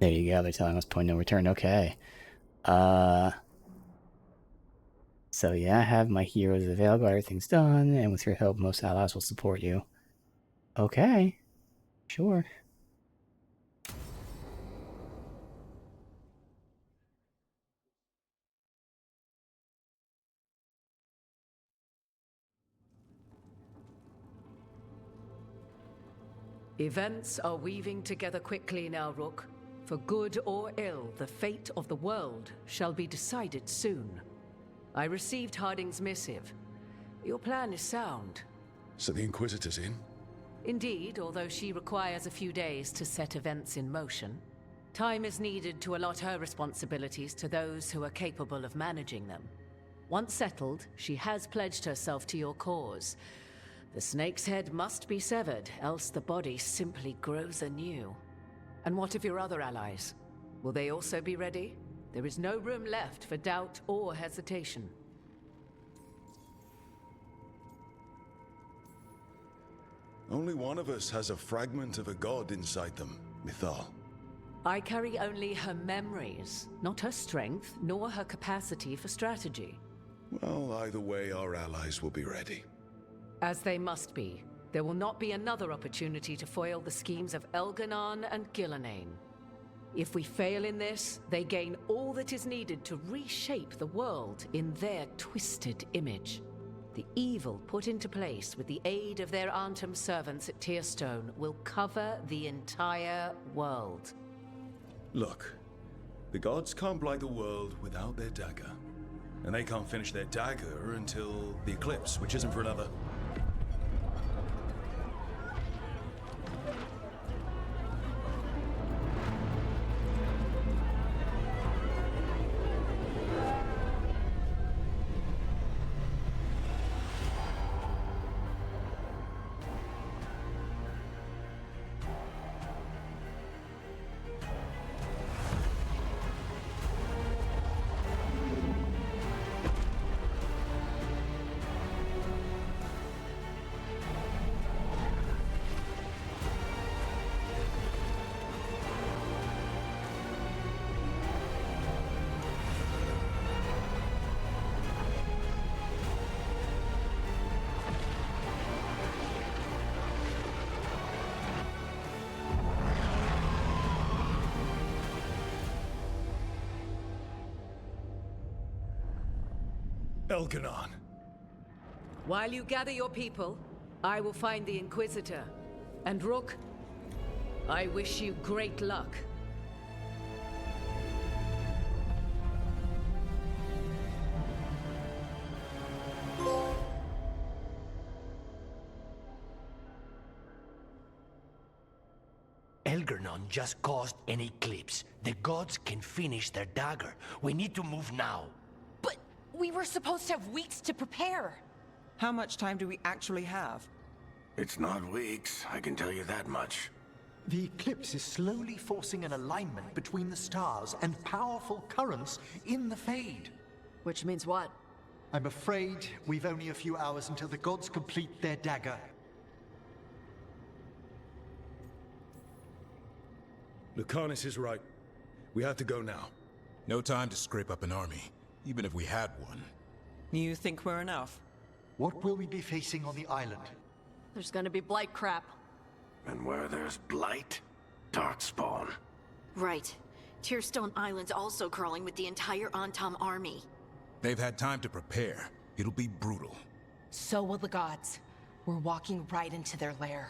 There you go, they're telling us point no return, okay. So yeah, I have my heroes of Veilguard, everything's done, and with your help, most allies will support you. Okay, sure. Events are weaving together quickly now, Rook. For good or ill, the fate of the world shall be decided soon. I received Harding's missive. Your plan is sound. So the Inquisitor's in? Indeed, although she requires a few days to set events in motion. Time is needed to allot her responsibilities to those who are capable of managing them. Once settled, she has pledged herself to your cause. The snake's head must be severed, else the body simply grows anew. And what of your other allies? Will they also be ready? There is no room left for doubt or hesitation. Only one of us has a fragment of a god inside them, Mythal. I carry only her memories, not her strength, nor her capacity for strategy. Well, either way, our allies will be ready. As they must be. There will not be another opportunity to foil the schemes of Elganon and Gillenane. If we fail in this, they gain all that is needed to reshape the world in their twisted image. The evil put into place with the aid of their Arnhem servants at Tearstone will cover the entire world. Look, the gods can't blight the world without their dagger. And they can't finish their dagger until the eclipse, which isn't for another. Elganon. While you gather your people, I will find the Inquisitor. And Rook, I wish you great luck. Elgernon just caused an eclipse. The gods can finish their dagger. We need to move now. But we were supposed to have weeks to prepare. How much time do we actually have? It's not weeks, I can tell you that much. The eclipse is slowly forcing an alignment between the stars and powerful currents in the Fade. Which means what? I'm afraid we've only a few hours until the gods complete their dagger. Lucanus is right. We have to go now. No time to scrape up an army, even if we had one. You think we're enough? What will we be facing on the island? There's gonna be blight crap. And where there's blight, darkspawn. Right. Tearstone Island's also crawling with the entire Antam army. They've had time to prepare. It'll be brutal. So will the gods. We're walking right into their lair.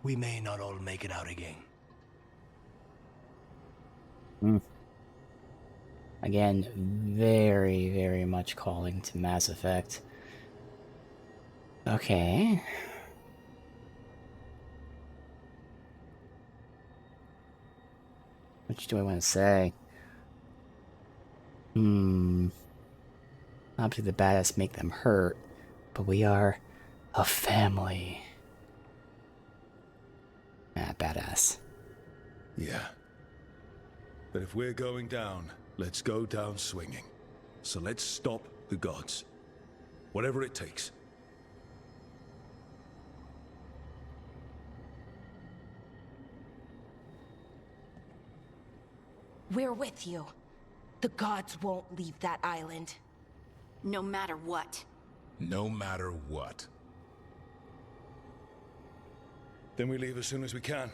We may not all make it out again. Again, very, very much calling to Mass Effect. Okay. Which do I want to say? Obviously the badass make them hurt, but we are a family. Ah, badass. Yeah. But if we're going down, let's go down swinging. So let's stop the gods. Whatever it takes. We're with you. The gods won't leave that island. No matter what. No matter what. Then we leave as soon as we can.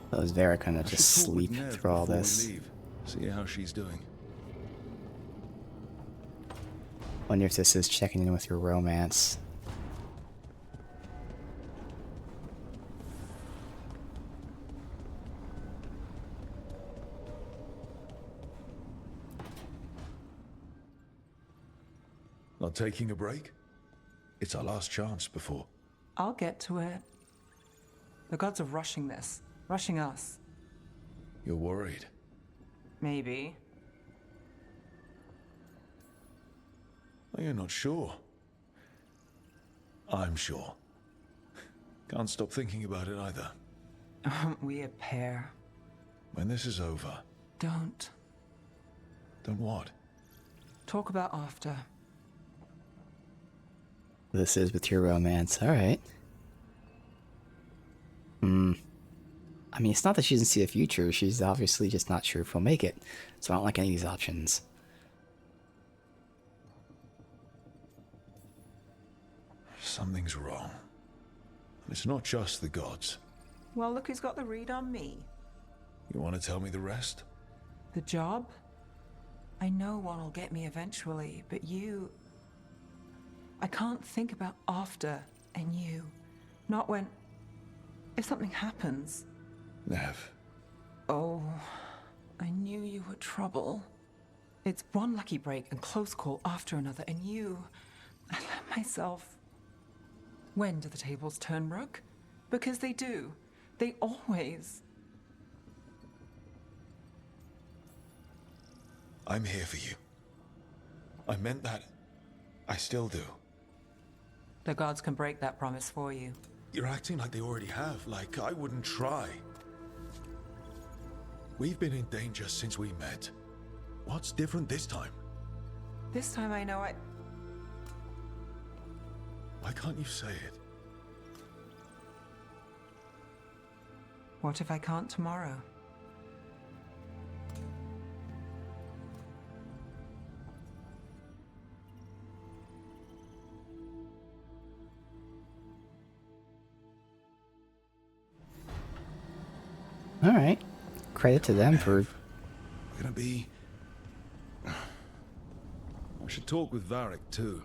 So is Vera gonna just sleep through all this? See how she's doing. Wonder if this is checking in with your romance. Not taking a break? It's our last chance before. I'll get to it. The gods are rushing this. Rushing us. You're worried? Maybe. Well, you're not sure. I'm sure. Can't stop thinking about it either. Aren't we a pair? When this is over. Don't. Don't what? Talk about after. This is with your romance. Alright. I mean, it's not that she doesn't see the future. She's obviously just not sure if we'll make it. So I don't like any of these options. Something's wrong. It's not just the gods. Well, look who's got the read on me. You want to tell me the rest? The job? I know one will get me eventually, but you... I can't think about after and you. Not when... If something happens. Nev. Oh, I knew you were trouble. It's one lucky break and close call after another, and you... I let myself... When do the tables turn, Rook? Because they do. They always... I'm here for you. I meant that. I still do. The gods can break that promise for you. You're acting like they already have, like I wouldn't try. We've been in danger since we met. What's different this time? This time I know I... Why can't you say it? What if I can't tomorrow? Alright. Credit to them for... We're gonna be... I should talk with Varric too.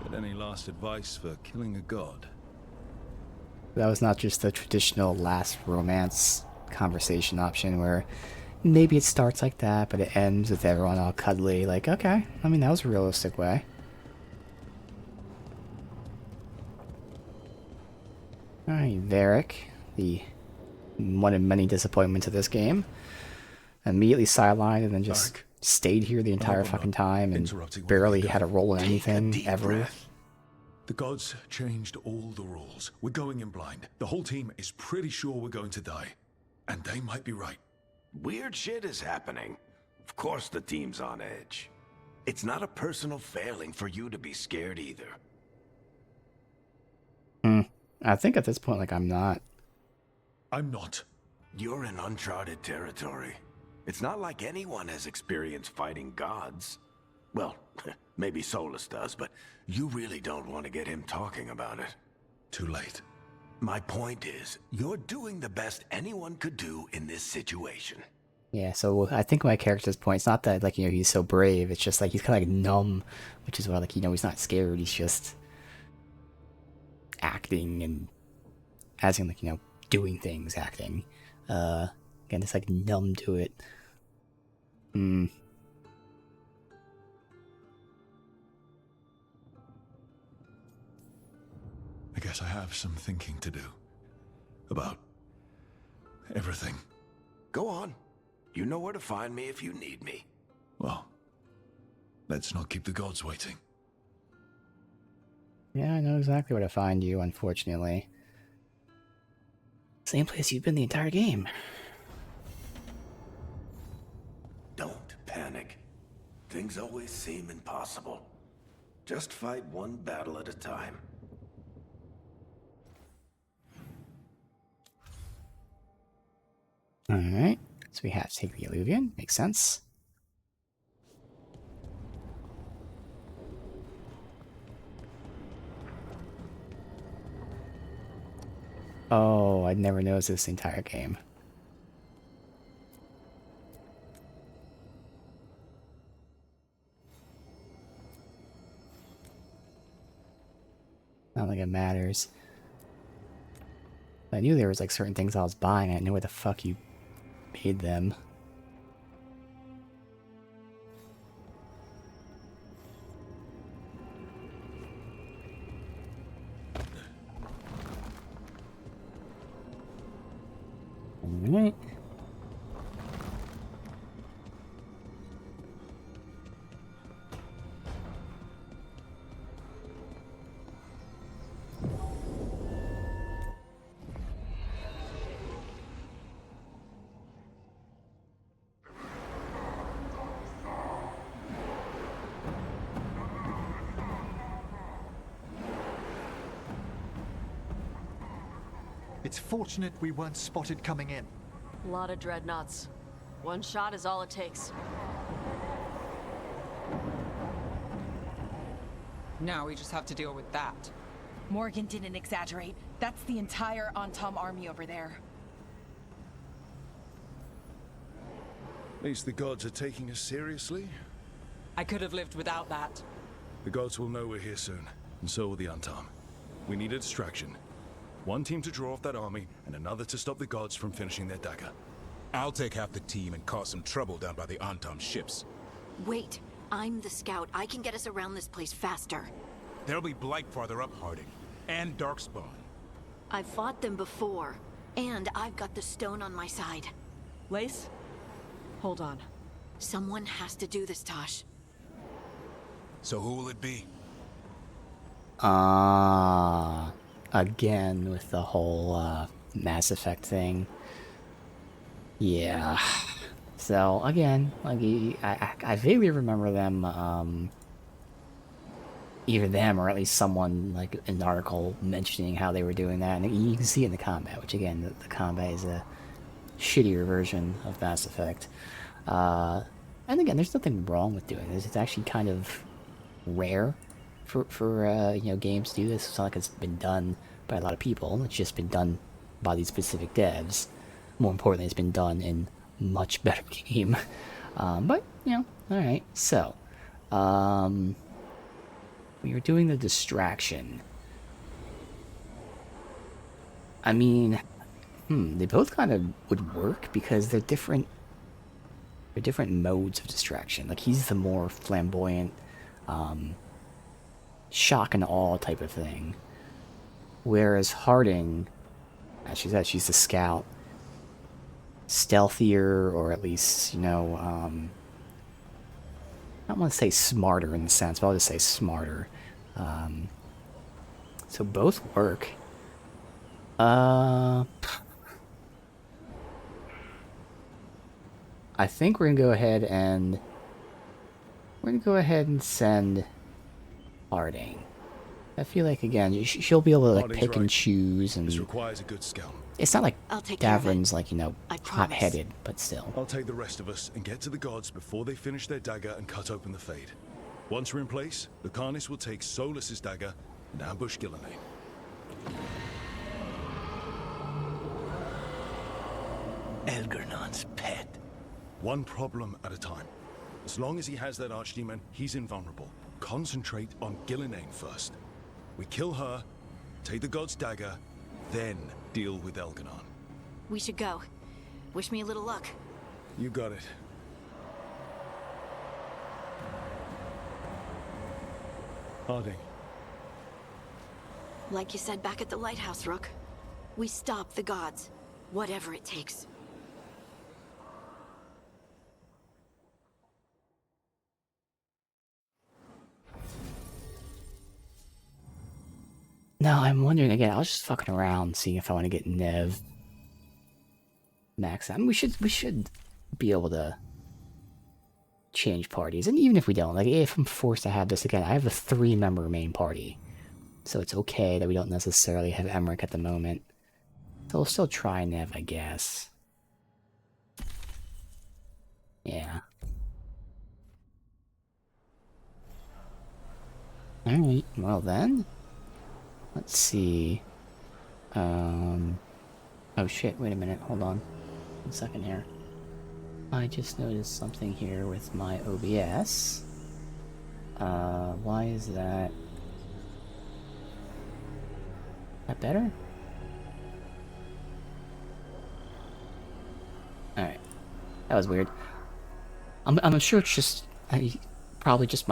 Get any last advice for killing a god. That was not just the traditional last romance conversation option where maybe it starts like that, but it ends with everyone all cuddly. Like, okay, I mean, that was a realistic way. Alright, Varric, the one of many disappointments of this game, immediately sidelined and then just stayed here the entire fucking time and barely had a role in anything ever. The gods changed all the rules. We're going in blind. The whole team is pretty sure we're going to die. And they might be right. Weird shit is happening. Of course the team's on edge. It's not a personal failing for you to be scared either. I think at this point, like, I'm not. I'm not. You're in uncharted territory. It's not like anyone has experience fighting gods. Well, maybe Solus does, but you really don't want to get him talking about it. Too late. My point is, you're doing the best anyone could do in this situation. Yeah, so I think my character's point, it's not that, like, you know, he's so brave, it's just, like, he's kind of, like, numb, which is why, like, you know, he's not scared, he's just acting and, as in, like, you know, doing things, acting. Again, it's, like, numb to it. I guess I have some thinking to do. About everything. Go on. You know where to find me if you need me. Well, let's not keep the gods waiting. Yeah, I know exactly where to find you, unfortunately. Same place you've been the entire game. Don't panic. Things always seem impossible. Just fight one battle at a time. Alright, so we have to take the Illuvian, makes sense. Oh, I'd never noticed this entire game. Not like it matters. I knew there was like certain things I was buying, I didn't know where the fuck you made them. Alright. It's fortunate we weren't spotted coming in. A lot of dreadnoughts. One shot is all it takes. Now we just have to deal with that. Morgan didn't exaggerate. That's the entire Antom army over there. At least the gods are taking us seriously. I could have lived without that. The gods will know we're here soon, and so will the Antom. We need a distraction. One team to draw off that army, and another to stop the gods from finishing their dagger. I'll take half the team and cause some trouble down by the Antom ships. Wait, I'm the scout. I can get us around this place faster. There'll be Blight farther up, Harding. And Darkspawn. I've fought them before, and I've got the stone on my side. Lace? Hold on. Someone has to do this, Tosh. So who will it be? Again with the whole Mass Effect thing. Yeah. So again, like I vaguely remember them, either them or at least someone like an article mentioning how they were doing that, and you can see it in the combat. Which again, the combat is a shittier version of Mass Effect. And again, there's nothing wrong with doing this. It's actually kind of rare for you know, games to do this. It's not like it's been done by a lot of people. It's just been done by these specific devs. More importantly, it's been done in much better game. But you know, all right. So we were doing the distraction. I mean, they both kind of would work because they're different. They're different modes of distraction. Like he's the more flamboyant, shock and awe type of thing, whereas Harding, as she said, she's the scout, stealthier, or at least, you know, I don't want to say smarter in the sense, but I'll just say smarter. So both work. I think we're gonna go ahead and send Harding. I feel like again she'll be able to like Harding's pick and right. choose, and This requires a good scout. it's not like I'll take care of it. Davrin's like, you know, I promise. hot-headed, but still. I'll take the rest of us and get to the gods before they finish their dagger and cut open the Fade. Once we're in place, Lucanus will take Solus's dagger and ambush Gillenane. Elgernon's pet. One problem at a time. As long as he has that archdemon, he's invulnerable. Concentrate on Gillenane first. We kill her, take the god's dagger, then deal with Elganon. We should go. Wish me a little luck. You got it. Harding. Like you said back at the lighthouse, Rook. We stop the gods. Whatever it takes. No, I'm wondering again. I was just fucking around, seeing if I want to get Nev max. I mean, we should be able to change parties, and even if we don't, like if I'm forced to have this again, I have a 3-member main party, so it's okay that we don't necessarily have Emmerich at the moment. So we'll still try Nev, I guess. Yeah. All right. Well then. Let's see. Oh shit, wait a minute, hold on. 1 second here. I just noticed something here with my OBS. Why is that? That better? Alright. That was weird. I'm sure it's just... probably just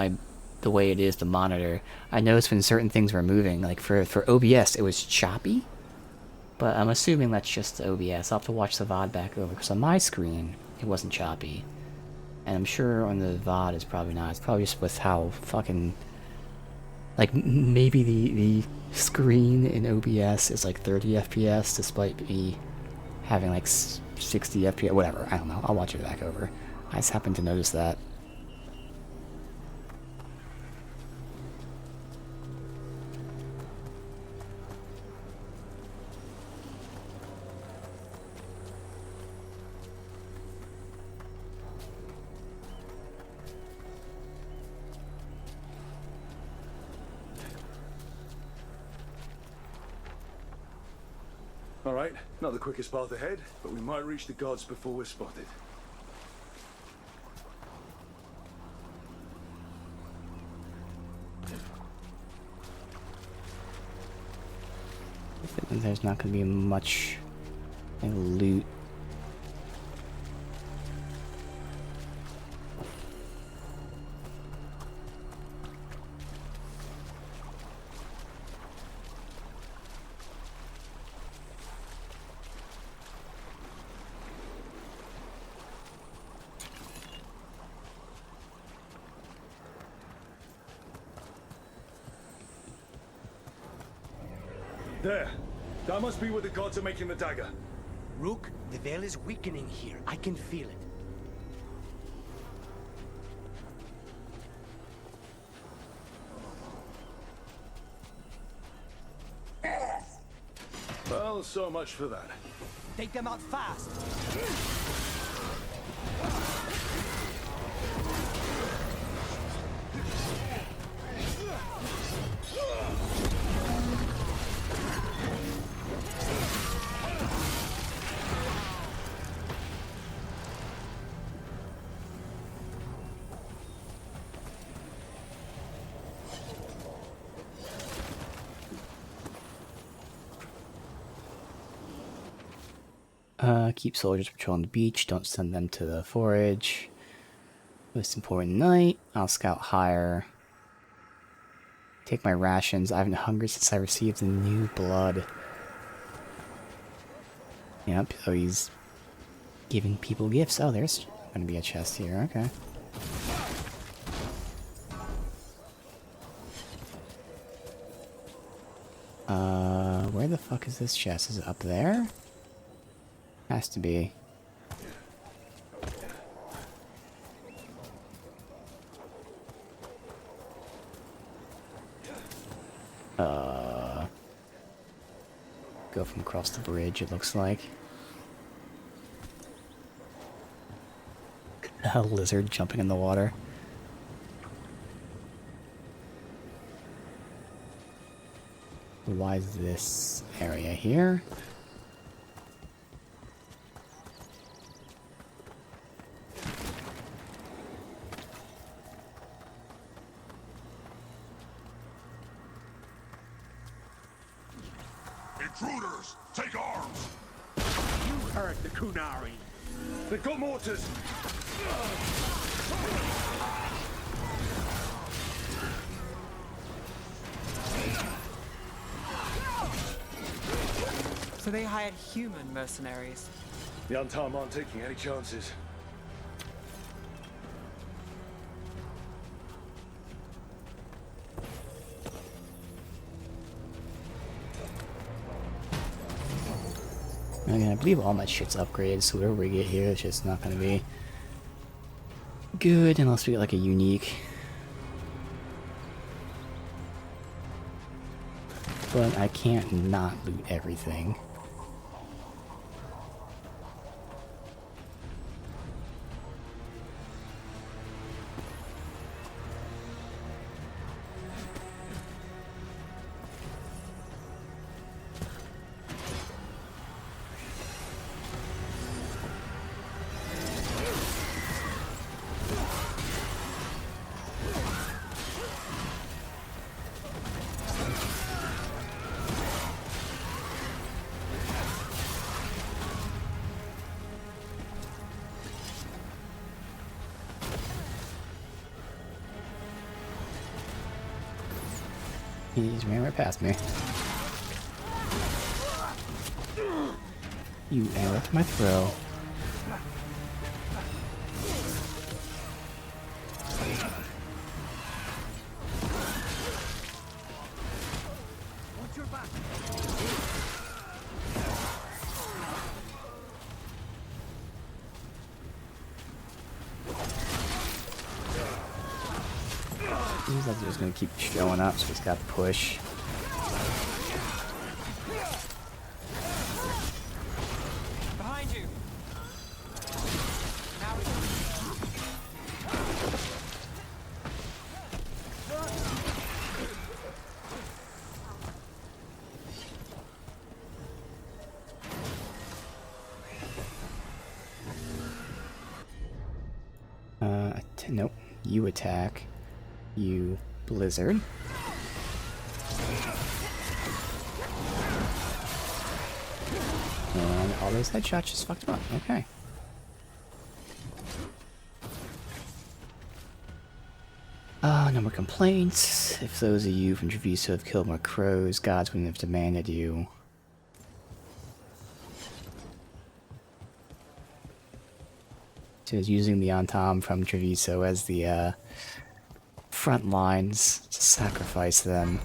the way it is, the monitor. I noticed when certain things were moving, like for OBS, it was choppy. But I'm assuming that's just the OBS. I'll have to watch the VOD back over, because on my screen, it wasn't choppy. And I'm sure on the VOD it's probably not. It's probably just with how fucking... Like, maybe the screen in OBS is like 30 FPS, despite me having like 60 FPS, whatever. I don't know. I'll watch it back over. I just happened to notice that. All right, not the quickest path ahead, but we might reach the gods before we're spotted. There's not going to be much loot. There. That must be where the gods are making the dagger. Rook, the veil is weakening here. I can feel it. Well, so much for that. Take them out fast. Keep soldiers patrolling the beach. Don't send them to the forage. Most important night. I'll scout higher. Take my rations. I haven't hungered since I received the new blood. Yep, so he's giving people gifts. Oh, there's gonna be a chest here. Okay. Where the fuck is this chest? Is it up there? Has to be. Go from across the bridge, it looks like. A lizard jumping in the water. Why is this area here? Intruders, take arms! You heard the Kunari. They've got mortars. So they hired human mercenaries. The Untarm aren't taking any chances. I believe all my shit's upgraded, so whatever we get here, it's just not gonna be good unless we get like a unique. But I can't not loot everything. He just ran right past me. You interrupt my throw. Seems like they're just gonna keep showing up, so he's got to push. Behind you. Nope. You attack. You blizzard. And all those headshots just fucked him up. Okay. No more complaints. If those of you from Treviso have killed more crows, gods wouldn't have demanded you. So it's using the Antam from Treviso as the front lines to sacrifice them.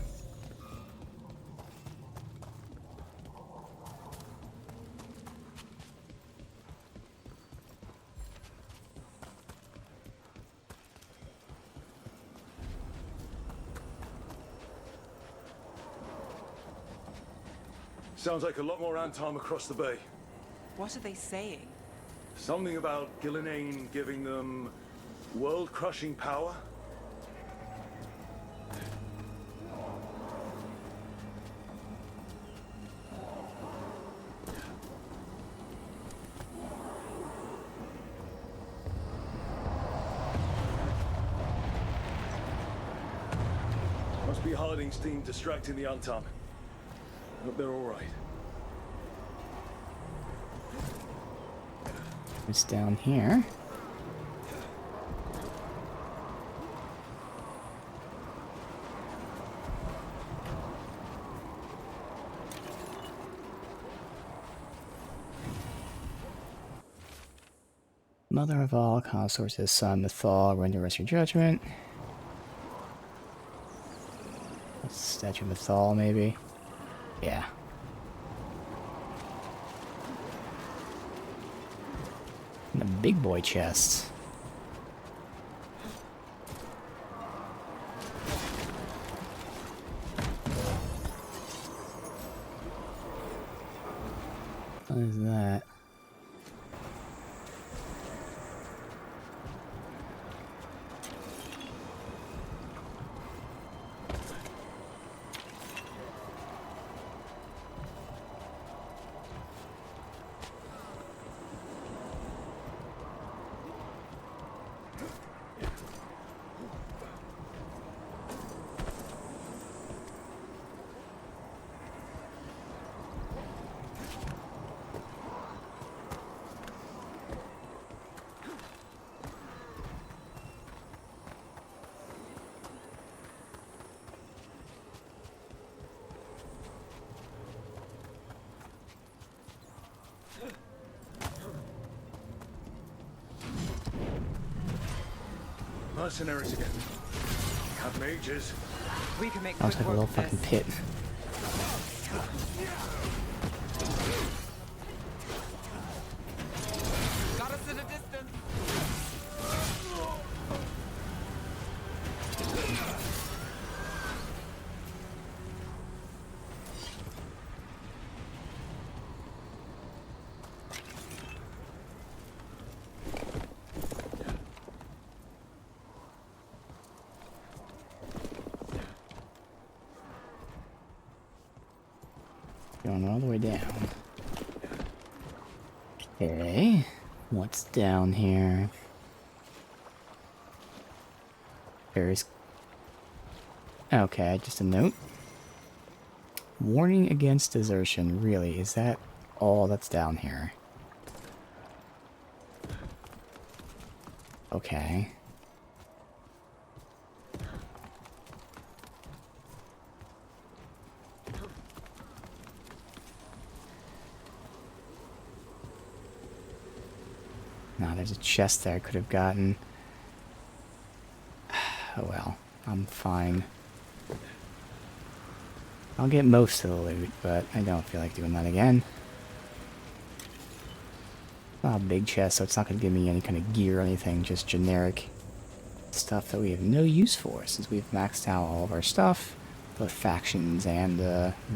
Sounds like a lot more Antam across the bay. What are they saying? Something about Gillenane giving them world-crushing power? Must be Harding's team distracting the Antam. Hope they're all right. It's down here. Mother of all, consort his son, Mythal, render us your judgment. Statue of Mythal, maybe? Yeah. And the big boy chests. What is that? Mercenaries again. Have mages. We can make Sounds like a little fucking pit. Got us in a distance. Going all the way down. Okay. What's down here? There's... Okay, just a note. Warning against desertion. Really, is that all that's down here? Okay. No, there's a chest there I could have gotten. Oh well, I'm fine. I'll get most of the loot, but I don't feel like doing that again. It's not a big chest, so it's not going to give me any kind of gear or anything, just generic stuff that we have no use for, since we've maxed out all of our stuff, both factions and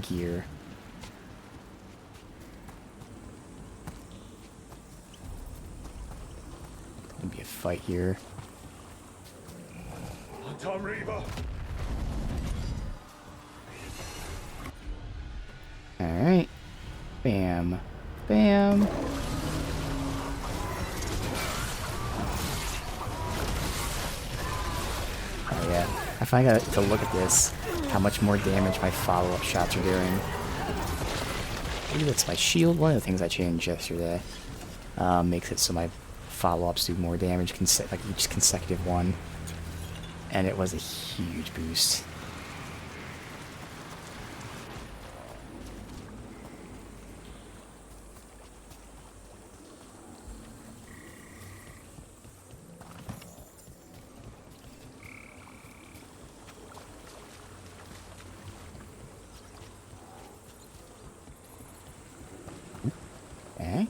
gear. There'll be a fight here. Tom Reaver. Alright. Bam. Bam. if I got to look at this, how much more damage my follow-up shots are doing. Maybe that's my shield. One of the things I changed yesterday makes it so my follow-ups do more damage, like each consecutive one. And it was a huge boost. Okay.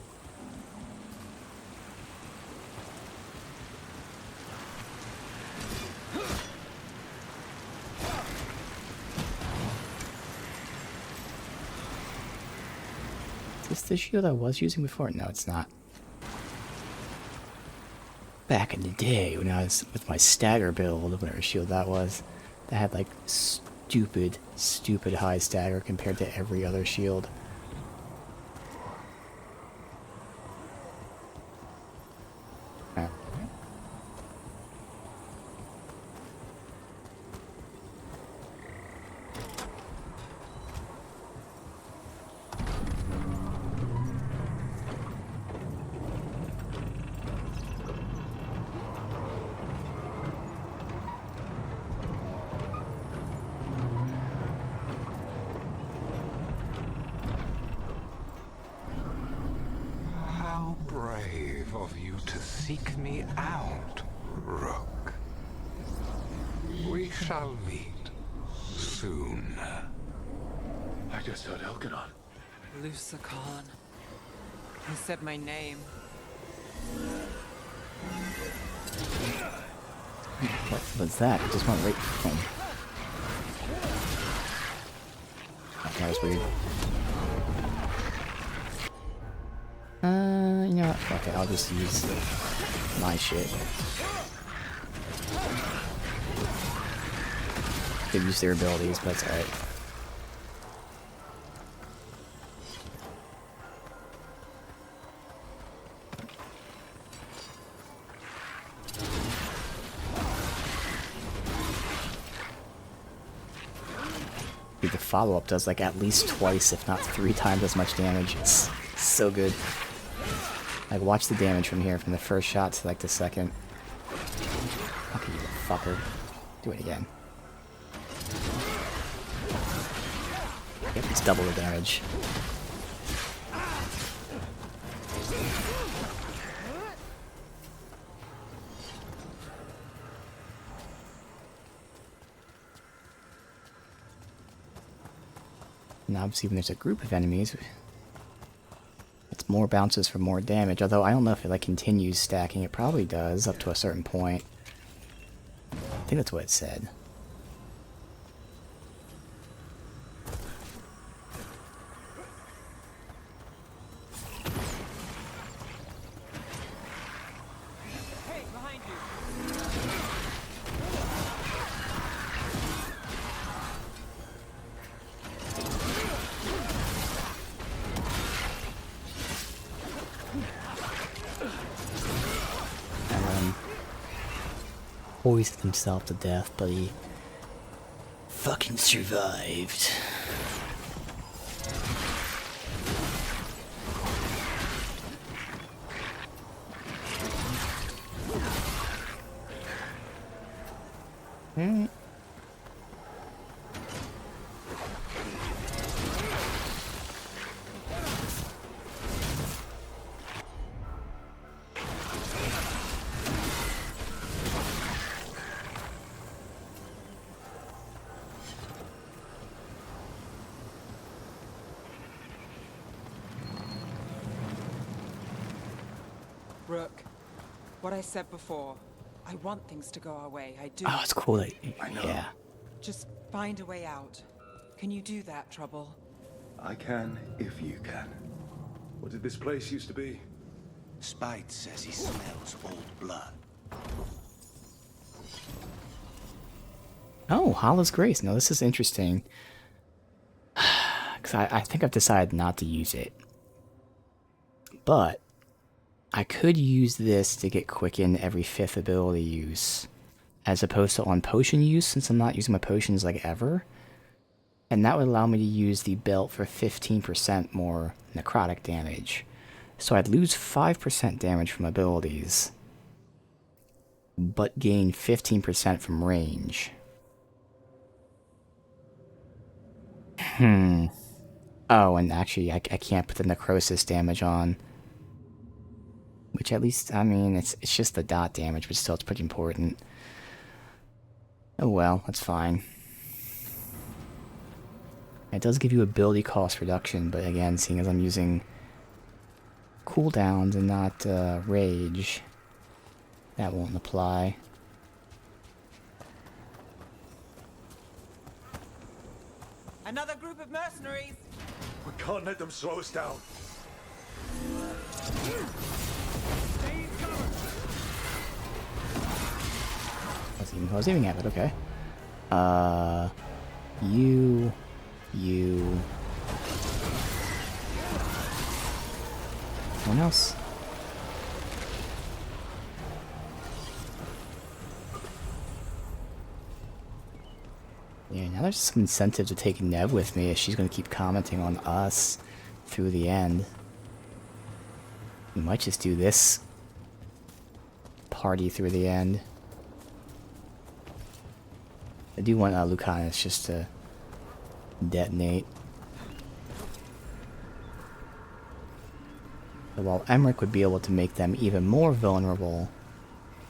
Is this the shield I was using before? No, it's not. Back in the day when I was with my stagger build, whatever shield that was, that had like stupid high stagger compared to every other shield. How brave of you to seek me out, Rook. We shall meet soon. I just heard Elganon. Lucican. He said my name. What was that? It just went right from. That was weird. You know what? Okay, I'll just use my shit. Could use their abilities, but it's alright. Dude, the follow-up does like at least twice, if not 3 times as much damage. It's so good. Like, watch the damage from here, from the first shot to like the second. Okay, you fucker. Do it again. Yep, it's double the damage. And obviously when there's a group of enemies, it's more bounces for more damage, although I don't know if it like continues stacking. It probably does up to a certain point. I think that's what it said. Poisoned himself to death, but he fucking survived. Rook, what I said before, I want things to go our way, I do. Oh, it's cool that, I know. yeah. Just find a way out. Can you do that, Trouble? I can if you can. What did this place used to be? Spite says he smells old blood. Oh, Hala's Grace. No, this is interesting. Because I think I've decided not to use it. But I could use this to get quicken every 5th ability use as opposed to on potion use, since I'm not using my potions like ever. And that would allow me to use the belt for 15% more necrotic damage. So I'd lose 5% damage from abilities, but gain 15% from range. Oh, and actually I can't put the necrosis damage on. Which at least, I mean, it's just the dot damage, but still it's pretty important. Oh well, that's fine. It does give you ability cost reduction, but again, seeing as I'm using cooldowns and not rage, that won't apply. Another group of mercenaries! We can't let them slow us down. I was aiming at it, okay. You... Someone else? Yeah, now there's some incentive to take Nev with me if she's going to keep commenting on us through the end. We might just do this party through the end. I do want Lucanus just to detonate. So while Emmerich would be able to make them even more vulnerable,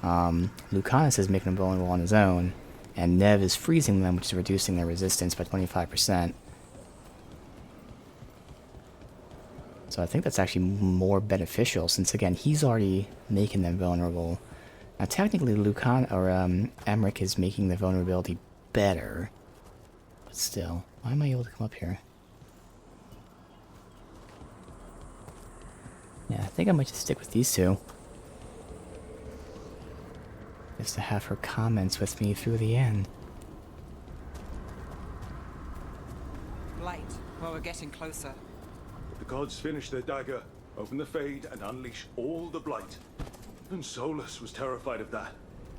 Lucanus is making them vulnerable on his own, and Nev is freezing them, which is reducing their resistance by 25%. So I think that's actually more beneficial, since again, he's already making them vulnerable. Now technically Emmerich is making the vulnerability better, but still, why am I able to come up here? Yeah, I think I might just stick with these two. Just to have her comments with me through the end. Light. Well, we're getting closer. If the gods finish their dagger, open the Fade, and unleash all the blight. Even Solus was terrified of that.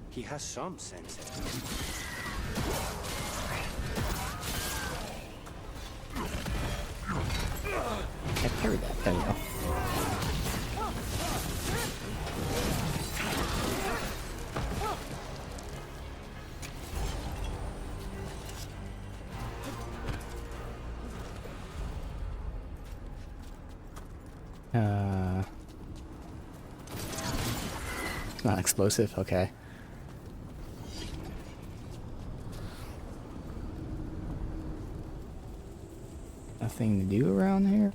He has some sense. I parried that. There we go. It's not explosive, okay. Nothing to do around here?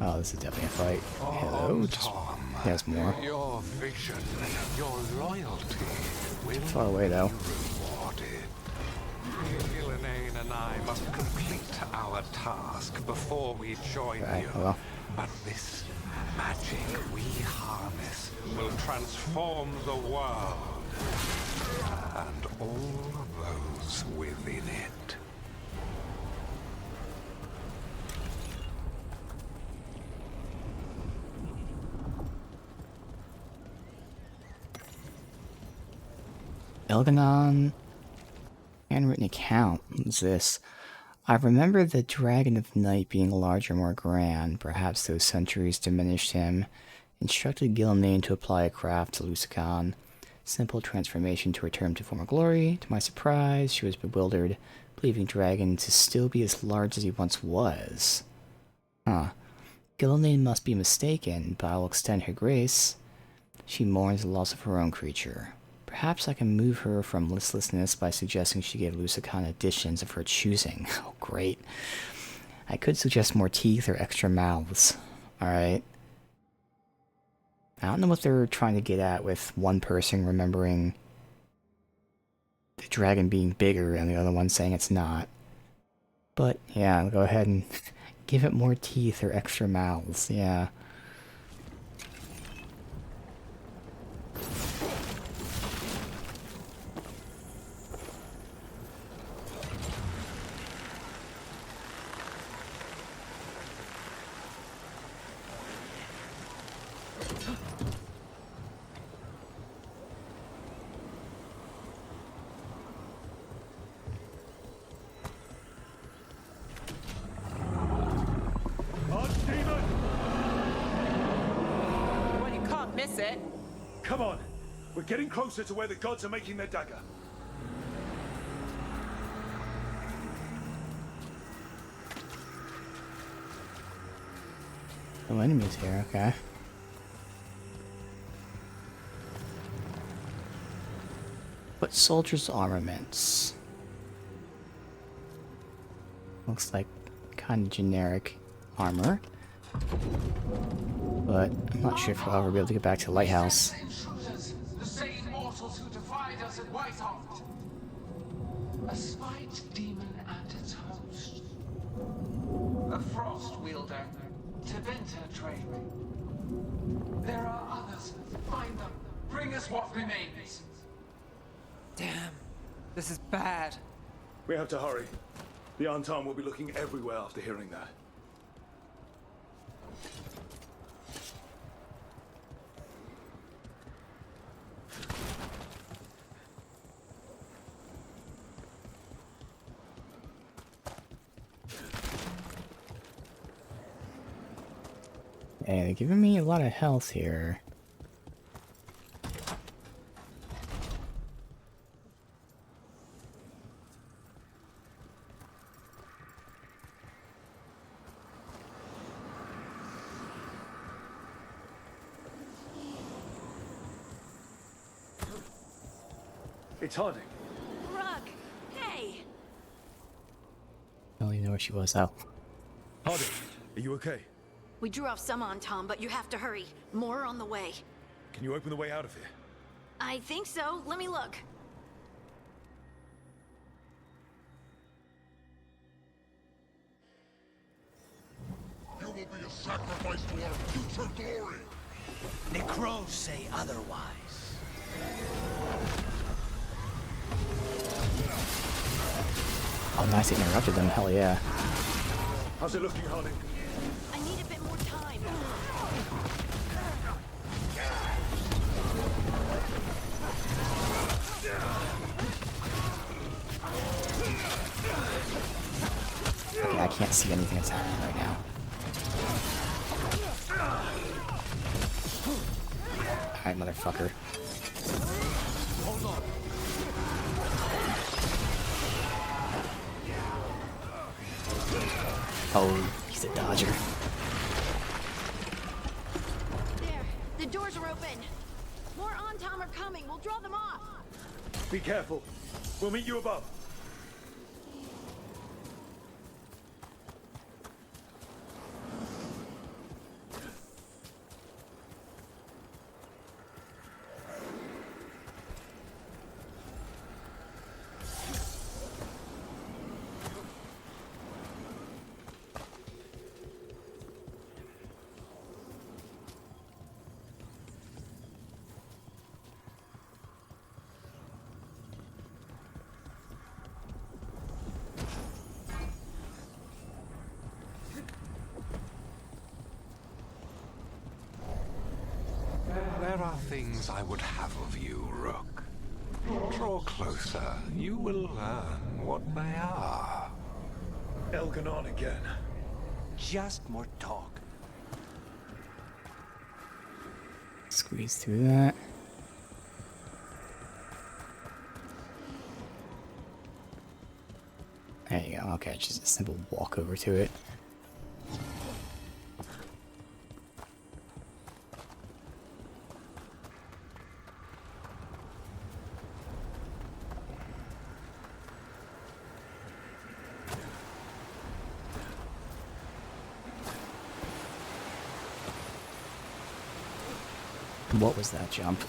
Oh, this is definitely a fight. Hello? There's more. Your vision, your loyalty will Far away though. be rewarded. Gillenane and I must complete our task before we join Right, you. well. But this magic we harness will transform the world and all those within it. Elganon handwritten account. What's this? I remember the Dragon of Night being larger, more grand. Perhaps those centuries diminished him. Instructed Gillenane to apply a craft to Lusican. Simple transformation to return to former glory. To my surprise, she was bewildered, believing Dragon to still be as large as he once was. Huh. Gillenane must be mistaken, but I will extend her grace. She mourns the loss of her own creature. Perhaps I can move her from listlessness by suggesting she give Lusican additions of her choosing. Oh, great. I could suggest more teeth or extra mouths. Alright. I don't know what they're trying to get at with one person remembering the dragon being bigger and the other one saying it's not. But, yeah, I'll go ahead and give it more teeth or extra mouths. Yeah. this it? Come on. We're getting closer to where the gods are making their dagger. No enemies here, okay. But soldiers' armaments. Looks like kind of generic armor. But I'm not sure if we'll ever be able to get back to the lighthouse. The same mortals who defied us at Whitehart. A spite demon and its host. A frost wielder. Teventa trade. There are others. Find them. Bring us what remains. Damn. This is bad. We have to hurry. The Anton will be looking everywhere after hearing that. Hey, they're giving me a lot of health here. It's Harding. Rug, hey! I don't even know where she was. Oh. Harding, are you okay? We drew off some on Tom, but you have to hurry. More on the way. Can you open the way out of here? I think so. Let me look. You will be a sacrifice to our future glory. The crows say otherwise. Oh, nice, it interrupted them. Hell yeah. How's it looking, Harding? I need a bit more time. Yeah, I can't see anything that's happening right now. Alright, motherfucker. Hold on. Oh, he's a dodger. There, the doors are open. More on Tom are coming. We'll draw them off. Be careful. We'll meet you above. There are things I would have of you, Rook. Draw closer. You will learn what they are. Elganon again. Just more talk. Squeeze through that. There you go. Okay, just a simple walk over to it. What was that jump?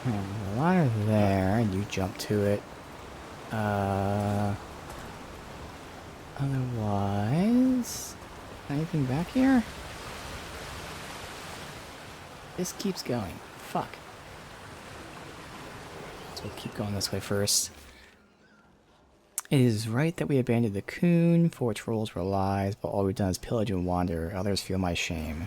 A ladder there, and you jump to it. Otherwise, anything back here? This keeps going. Fuck. So we'll keep going this way first. It is right that we abandoned the coon, for which rules were lies, but all we've done is pillage and wander. Others feel my shame.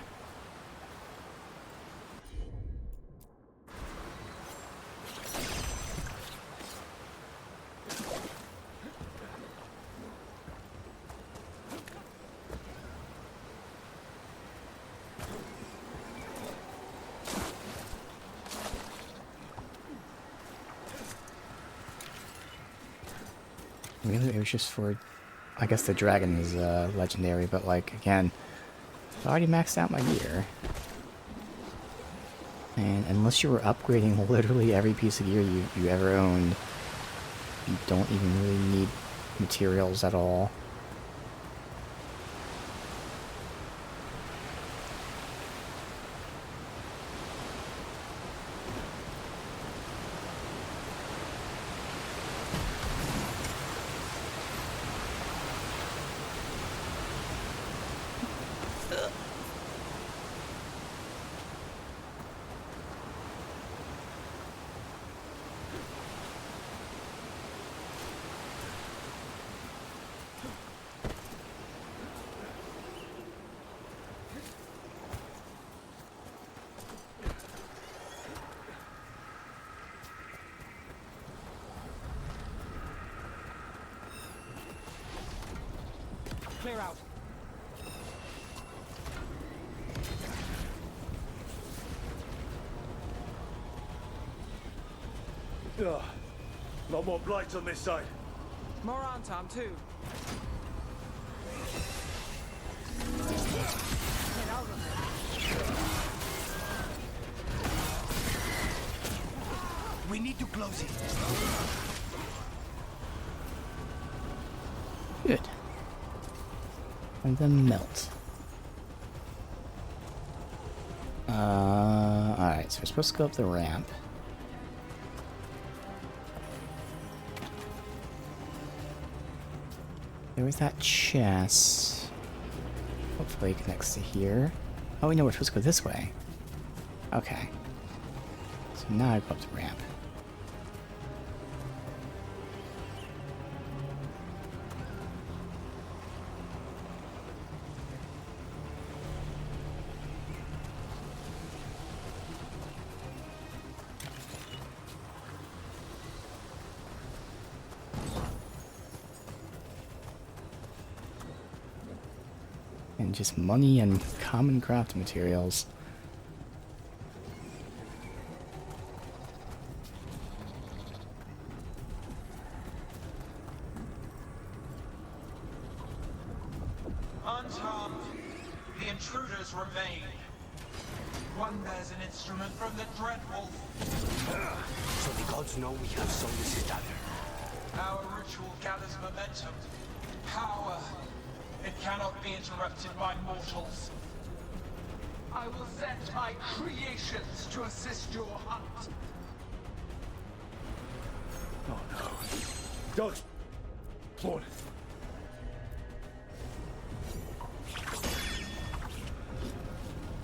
Really, it was just for... I guess the dragon is legendary, but like, again, I already maxed out my gear. And unless you were upgrading literally every piece of gear you ever owned, you don't even really need materials at all. Clear out. Ugh. Lot more blights on this side. More Antam too. Get out of there. We need to close it. Good. And then melt. Alright, so we're supposed to go up the ramp. There was that chest. Hopefully it connects to here. Oh, we know we're supposed to go this way. Okay. So now I go up the ramp. And just money and common craft materials. Unharmed, the intruders remain. One bears an instrument from the Dreadwolf. So the gods know we have sown the citadel. Our ritual gathers momentum. Power. It cannot be interrupted by mortals. I will send my creations to assist your hunt. Oh no. Dogs! Spawn.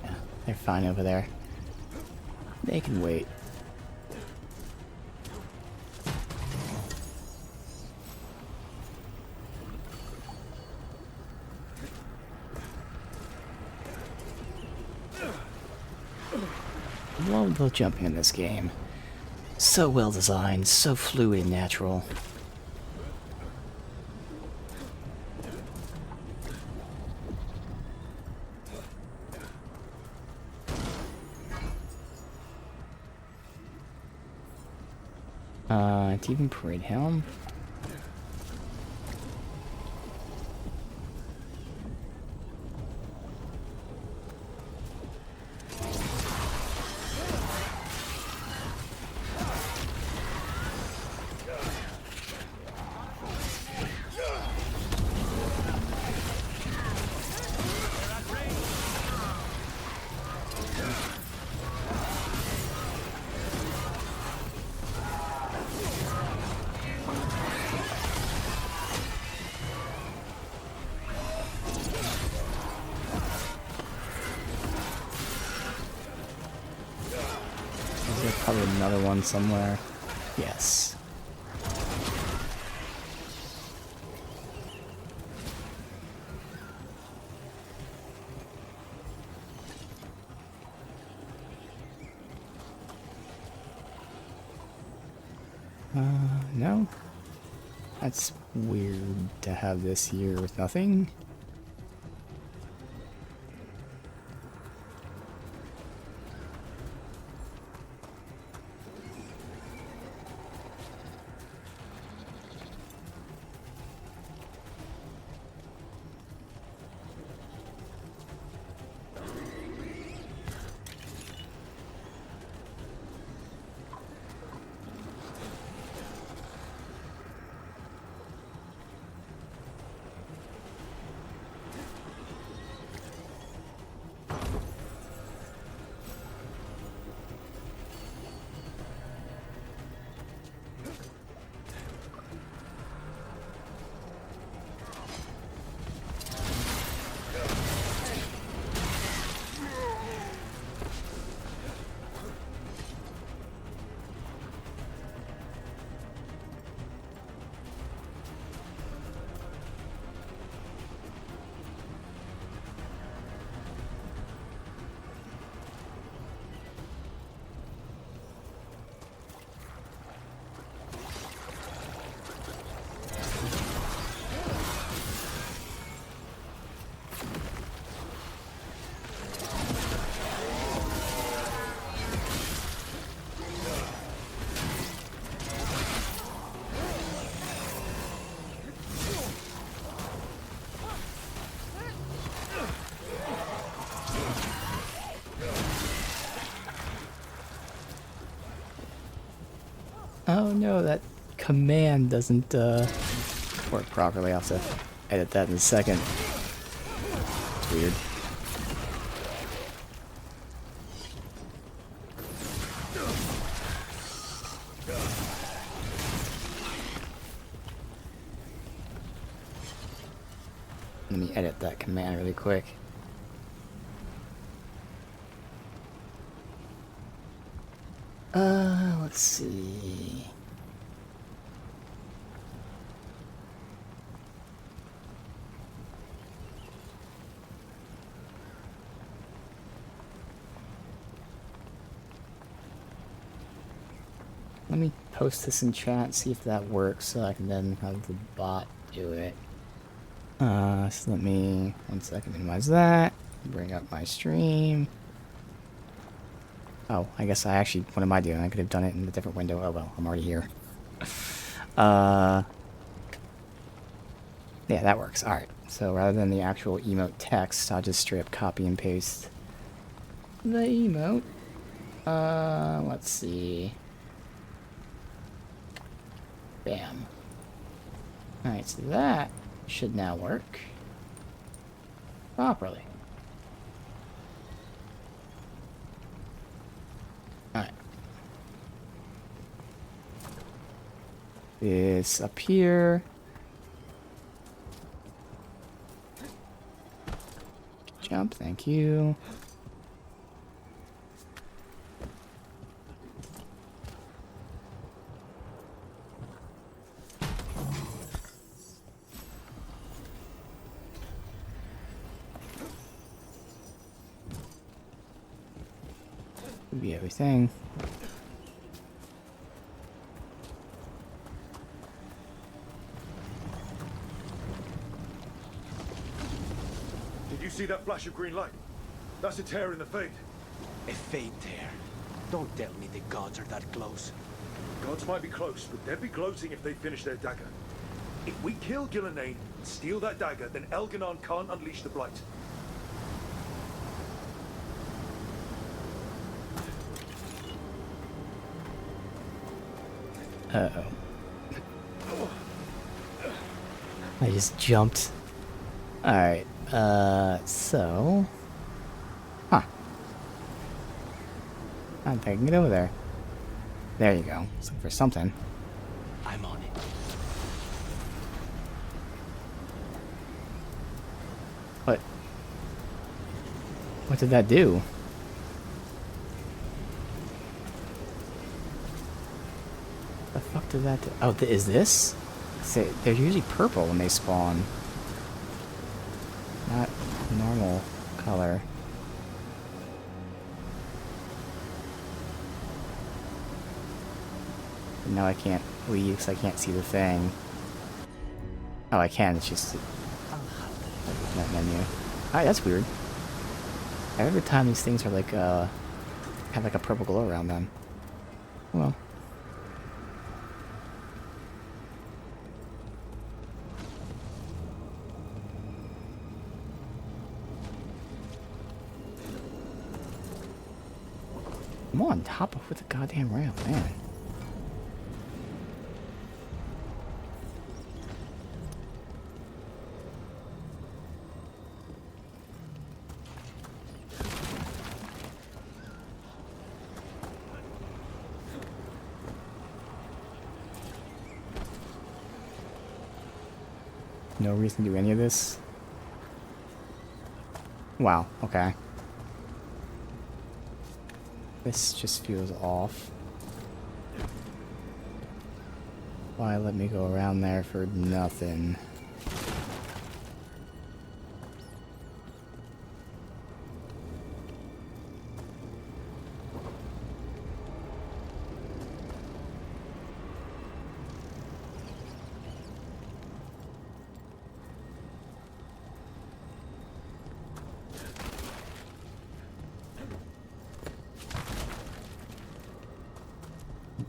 Yeah, they're fine over there. They can wait. Love the jumping in this game. So well designed, so fluid and natural. It's even Parade Helm. There's probably another one somewhere. Yes. No. That's weird to have this here with nothing. Oh no, that command doesn't work properly. I'll have to edit that in a second. It's weird. Let me edit that command really quick. Let's see. Let me post this in chat, see if that works, so I can then have the bot do it. So let me, 1 second, minimize that, bring up my stream. Oh, I guess I actually, what am I doing? I could have done it in a different window. Oh well, I'm already here. Yeah, that works. Alright, so rather than the actual emote text, I'll just straight up copy and paste the emote. Let's see. Bam. Alright, so that should now work properly. Alright. This up here. Jump, thank you. Be everything. Did you see that flash of green light? That's a tear in the Fade. A fade tear. Don't tell me the gods are that close. Gods might be close, but they'd be gloating if they finish their dagger. If we kill Gillenane and steal that dagger, then Elganon can't unleash the Blight. Uh-oh. I just jumped. Alright, so... Huh. I don't think I can get over there. There you go. Let's look for something. I'm on it. What? What did that do? The fuck did that do? Oh, is this? Say, they're usually purple when they spawn. Not normal color. But now I can't leave because I can't see the thing. Oh, I can. It's just that menu. Alright, that's weird. Every time these things are like, have like a purple glow around them. Well. I'm on top of with the goddamn rail, man. No reason to do any of this. Wow, okay. This just feels off. Why let me go around there for nothing?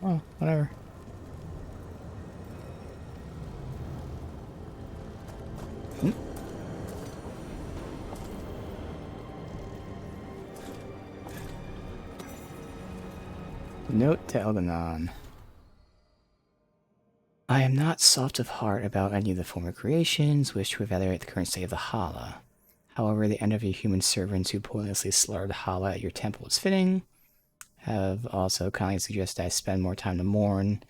Oh, whatever. Note to Elganon. I am not soft of heart about any of the former creations, wish to evaluate the current state of the Hala. However, the end of your human servants who pointlessly slaughtered Hala at your temple is fitting. Have also kindly suggested I spend more time to mourn.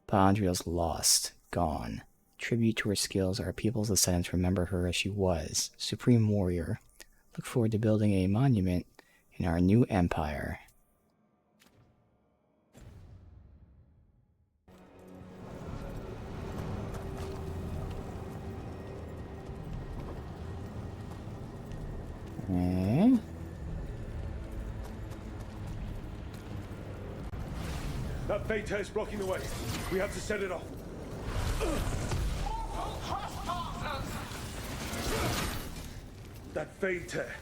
But Andriel's lost, gone. Tribute to her skills, our people's descendants remember her as she was, supreme warrior. Look forward to building a monument in our new empire. Okay. That Fade Tear is blocking the way. We have to set it off. That Fade Tear.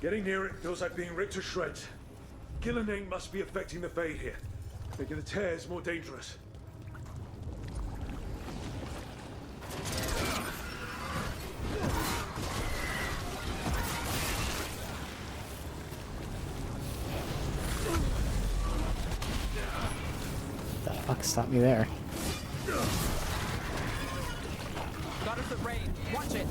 Getting near it feels like being ripped to shreds. Gillenane must be affecting the Fade here, making the tears more dangerous. The fuck stopped me there? Got us at range. Watch it.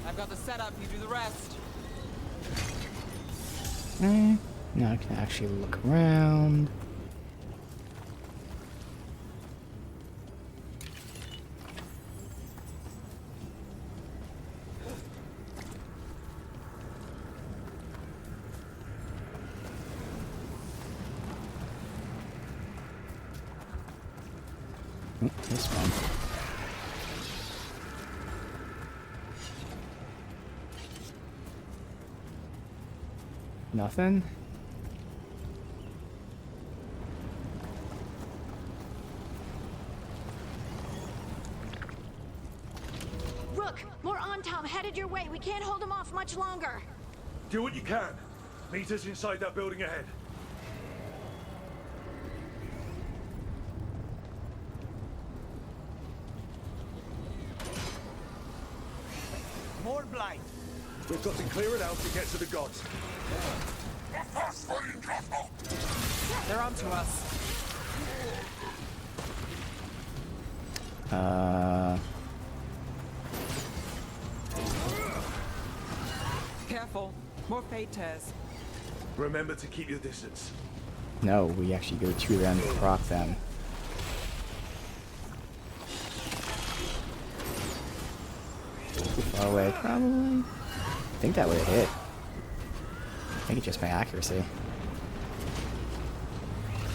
I've got the setup, you do the rest. Now I can actually look around. This one. Nothing? Rook, more Antom headed your way. We can't hold them off much longer. Do what you can. Meet us inside that building ahead. More blight. We've got to clear it out to get to the gods. They're onto us. Careful. More Fade Tears. Remember to keep your distance. No, we actually go to them to proc them. Too far away, probably. I think that would have hit. I think it's just my accuracy.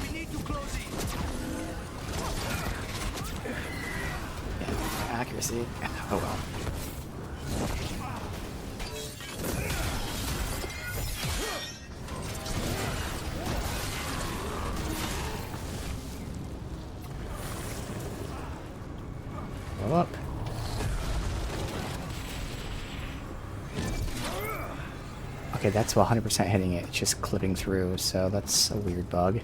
We need to close it. Yeah, my accuracy. Oh well. Go up. Okay, that's 100% hitting it. It's just clipping through, so that's a weird bug.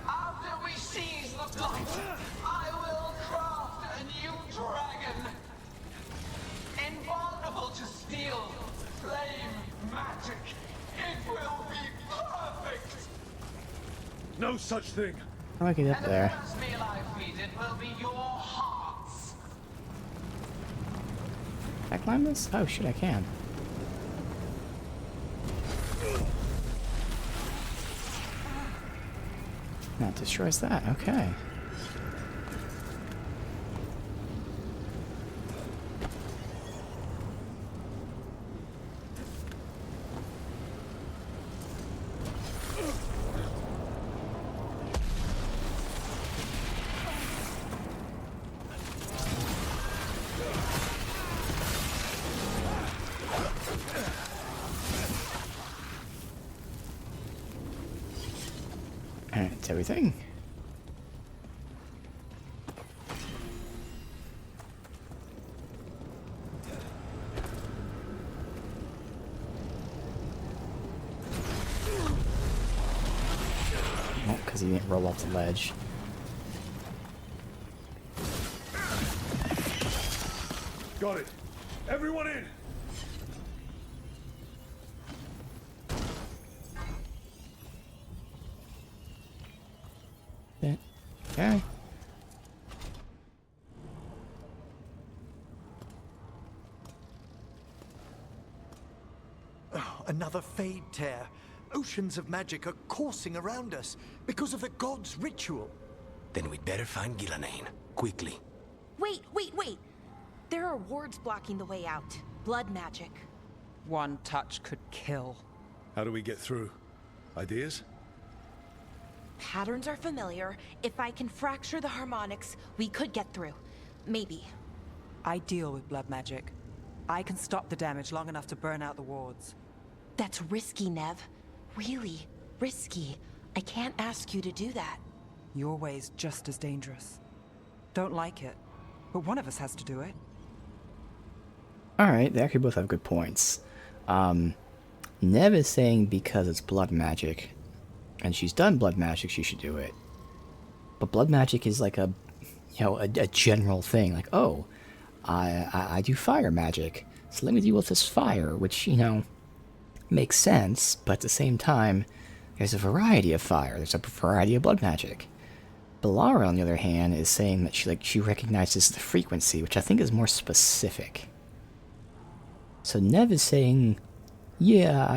After we seize the blight, I will craft a new dragon. Invulnerable to steel, flame, magic. It will be perfect. No such thing. How do I get up there? The first meal I feed it will be your hearts. Can I climb this? Oh shit, I can. That destroys that, okay. That's everything. Oh, because he didn't roll off the ledge. Got it. Everyone in. Okay. Oh, another Fade tear. Oceans of magic are coursing around us because of the god's ritual. Then we'd better find Gillenane, quickly. Wait, wait, wait! There are wards blocking the way out. Blood magic. One touch could kill. How do we get through? Ideas? Patterns are familiar. If I can fracture the harmonics, we could get through. Maybe. I deal with blood magic. I can stop the damage long enough to burn out the wards. That's risky, Nev. Really risky. I can't ask you to do that. Your way's just as dangerous. Don't like it, but one of us has to do it. Alright, they actually both have good points. Nev is saying because it's blood magic, and she's done blood magic, she should do it. But blood magic is like a general thing. Like, oh, I do fire magic, so let me deal with this fire, which, makes sense, but at the same time, there's a variety of fire, there's a variety of blood magic. Bellara, on the other hand, is saying that she recognizes the frequency, which I think is more specific. So Nev is saying, yeah,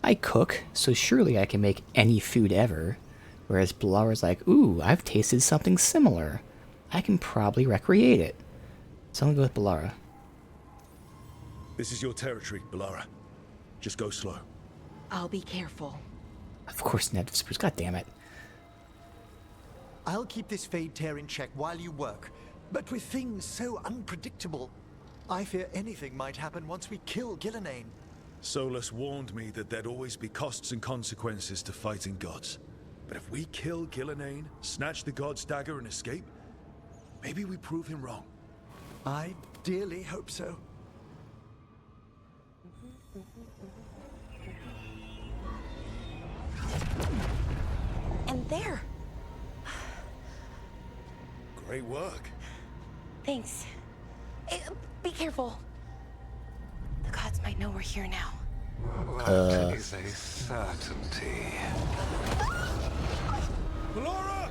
I cook, so surely I can make any food ever. Whereas Bellara's like, ooh, I've tasted something similar. I can probably recreate it. So I'm gonna go with Bellara. This is your territory, Bellara. Just go slow. I'll be careful. Of course, Nev whispers, god damn it. I'll keep this Fade tear in check while you work. But with things so unpredictable, I fear anything might happen once we kill Gillenane. Solus warned me that there'd always be costs and consequences to fighting gods. But if we kill Gillenane, snatch the god's dagger and escape, maybe we prove him wrong. I dearly hope so. And there. Great work. Thanks. Be careful. The gods might know we're here now. That is a certainty. Bellara!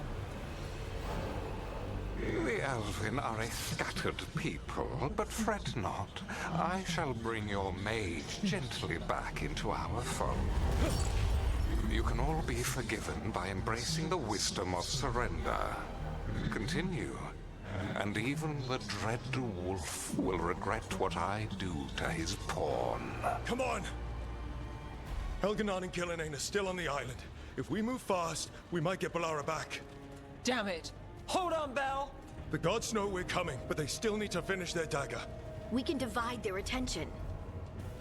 The Elven are a scattered people, but fret not. I shall bring your mage gently back into our fold. You can all be forgiven by embracing the wisdom of surrender. Continue, and even the dread wolf will regret what I do to his pawn. Come on! Elganon and Gillenane are still on the island. If we move fast, we might get Bellara back. Damn it! Hold on, Belle! The gods know we're coming, but they still need to finish their dagger. We can divide their attention.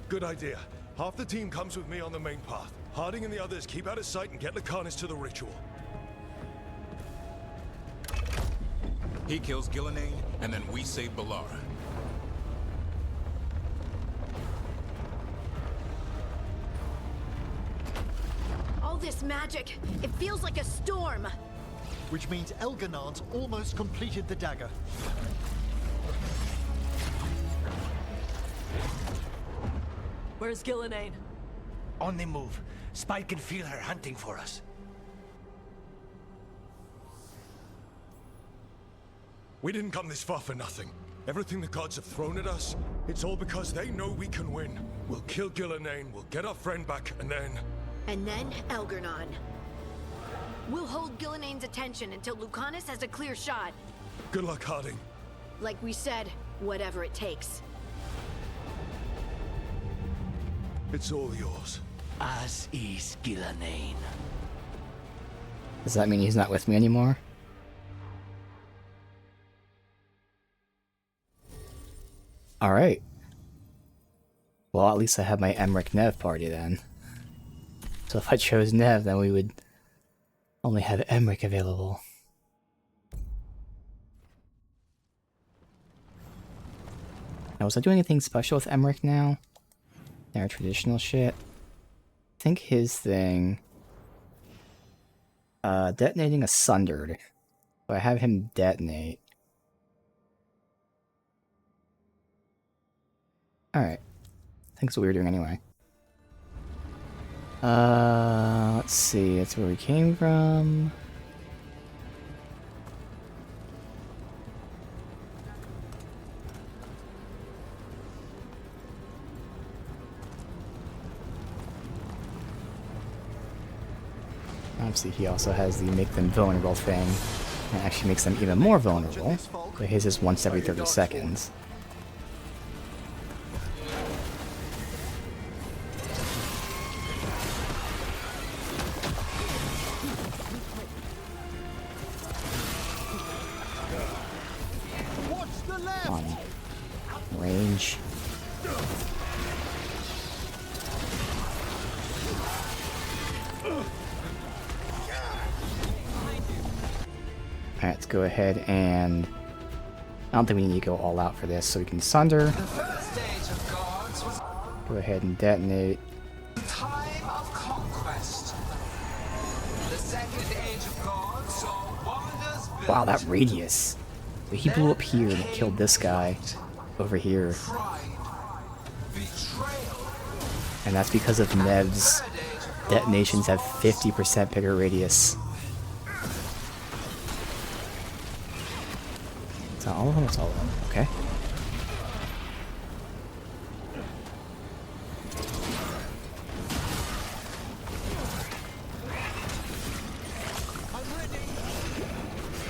Good idea. Half the team comes with me on the main path. Harding and the others keep out of sight and get Lucanus to the ritual. He kills Gillenane, and then we save Bellara. All this magic, it feels like a storm. Which means Elganon's almost completed the dagger. Where's Gillenane? On the move. Spike can feel her hunting for us. We didn't come this far for nothing. Everything the gods have thrown at us, it's all because they know we can win. We'll kill Gillenane, we'll get our friend back, and then... And then Elgarnon. We'll hold Gillenane's attention until Lucanus has a clear shot. Good luck, Harding. Like we said, whatever it takes. It's all yours. As is Gillenane. Does that mean he's not with me anymore? Alright. Well, at least I have my Emmerich Nev party then. So if I chose Nev, then we would Only have Emmerich available. Now, was I doing anything special with Emmerich now? Their traditional shit? I think his thing... detonating a Sundered. So I have him detonate. Alright. I think that's what we were doing anyway. Let's see. That's where we came from. Obviously, he also has the make them vulnerable thing. It actually makes them even more vulnerable. But his is once every 30 seconds. On range. Alright, let's go ahead and... I don't think we need to go all out for this, so we can Sunder. Go ahead and detonate. Time of conquest. The second age of gods saw wonders built. Wow, that radius. So he blew up here and it killed this guy over here. And that's because of Nev's detonations have 50% bigger radius. It's not all of them, it's all of them. Okay.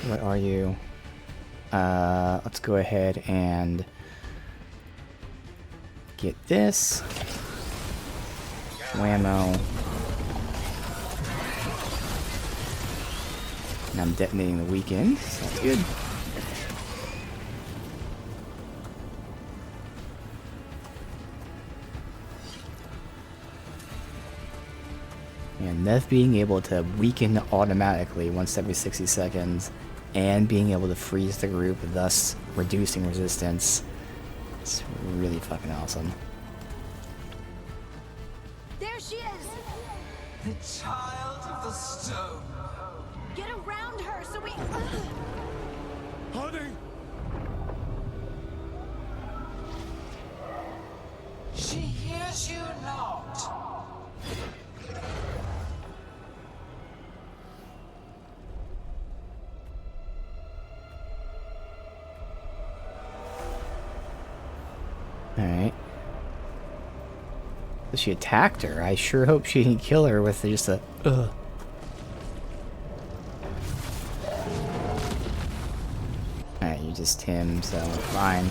What are you? Let's go ahead and get this. Whammo. And I'm detonating the weekend, so that's good. And Nev being able to weaken automatically once every 60 seconds and being able to freeze the group, thus reducing resistance. It's really fucking awesome. There she is! The child of the stone. Get around her so we... Honey! She hears you not. Alright. So she attacked her. I sure hope she didn't kill her with just a ugh. Alright, you just him, so fine.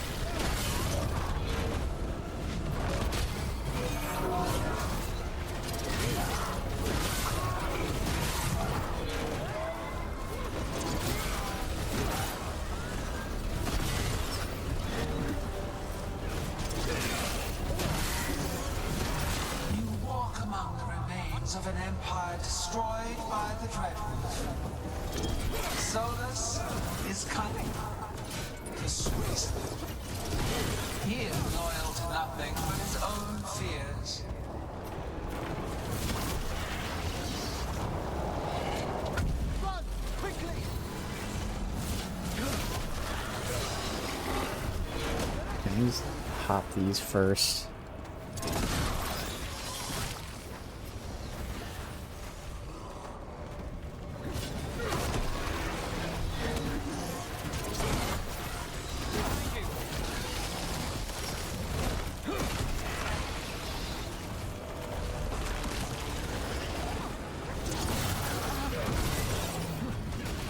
Of an empire destroyed by the Dreadwolf. Solus is cunning, persuasive. He is loyal to nothing but his own fears. Run, quickly! Can we just hop these first?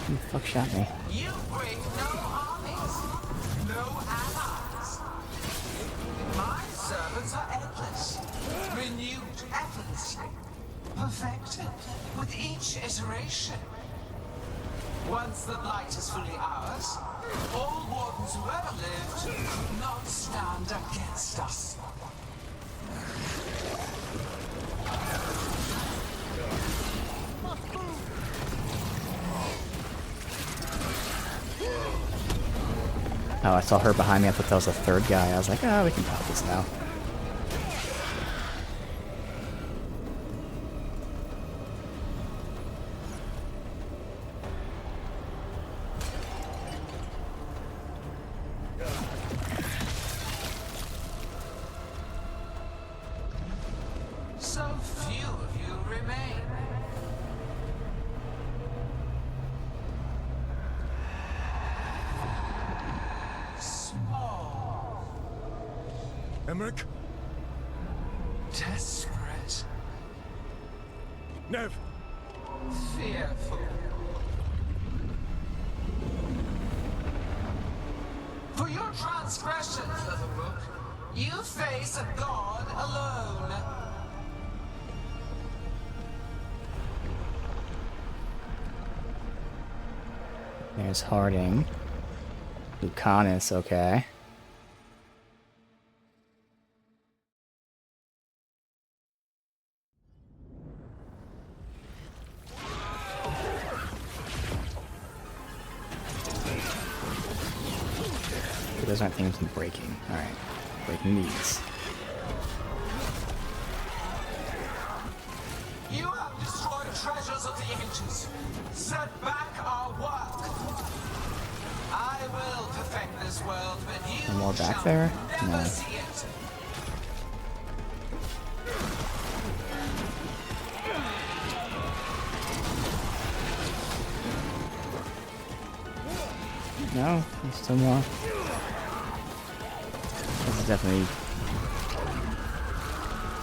Who the fuck shot me? You bring no armies, no allies. My servants are endless, renewed effortlessly, perfected with each iteration. Once the light is fully ours, all wardens who ever lived could not stand against us. Oh, I saw her behind me. I thought that was the third guy. I was like, oh, we can pop this now. So few of you remain. Small. Emmerich? Desperate. Nev! Fearful. For your transgressions, little Rook, you face a god alone. There's Harding. Lucanus, okay. Those aren't things I'm breaking. Alright. Breaking these. You have destroyed treasures of the ancients. Set back our work. I will perfect this world, but you Any more back shall there? never No. see it. No? There's still more. This is definitely...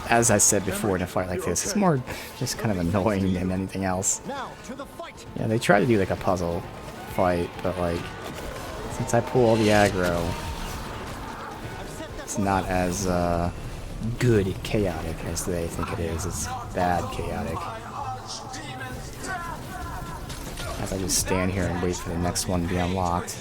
As I said before, in a fight like this, it's more just kind of annoying than anything else. Yeah, they try to do like a puzzle fight, but like, since I pull all the aggro, it's not as good chaotic as they think it is. It's bad chaotic. As I just stand here and wait for the next one to be unlocked.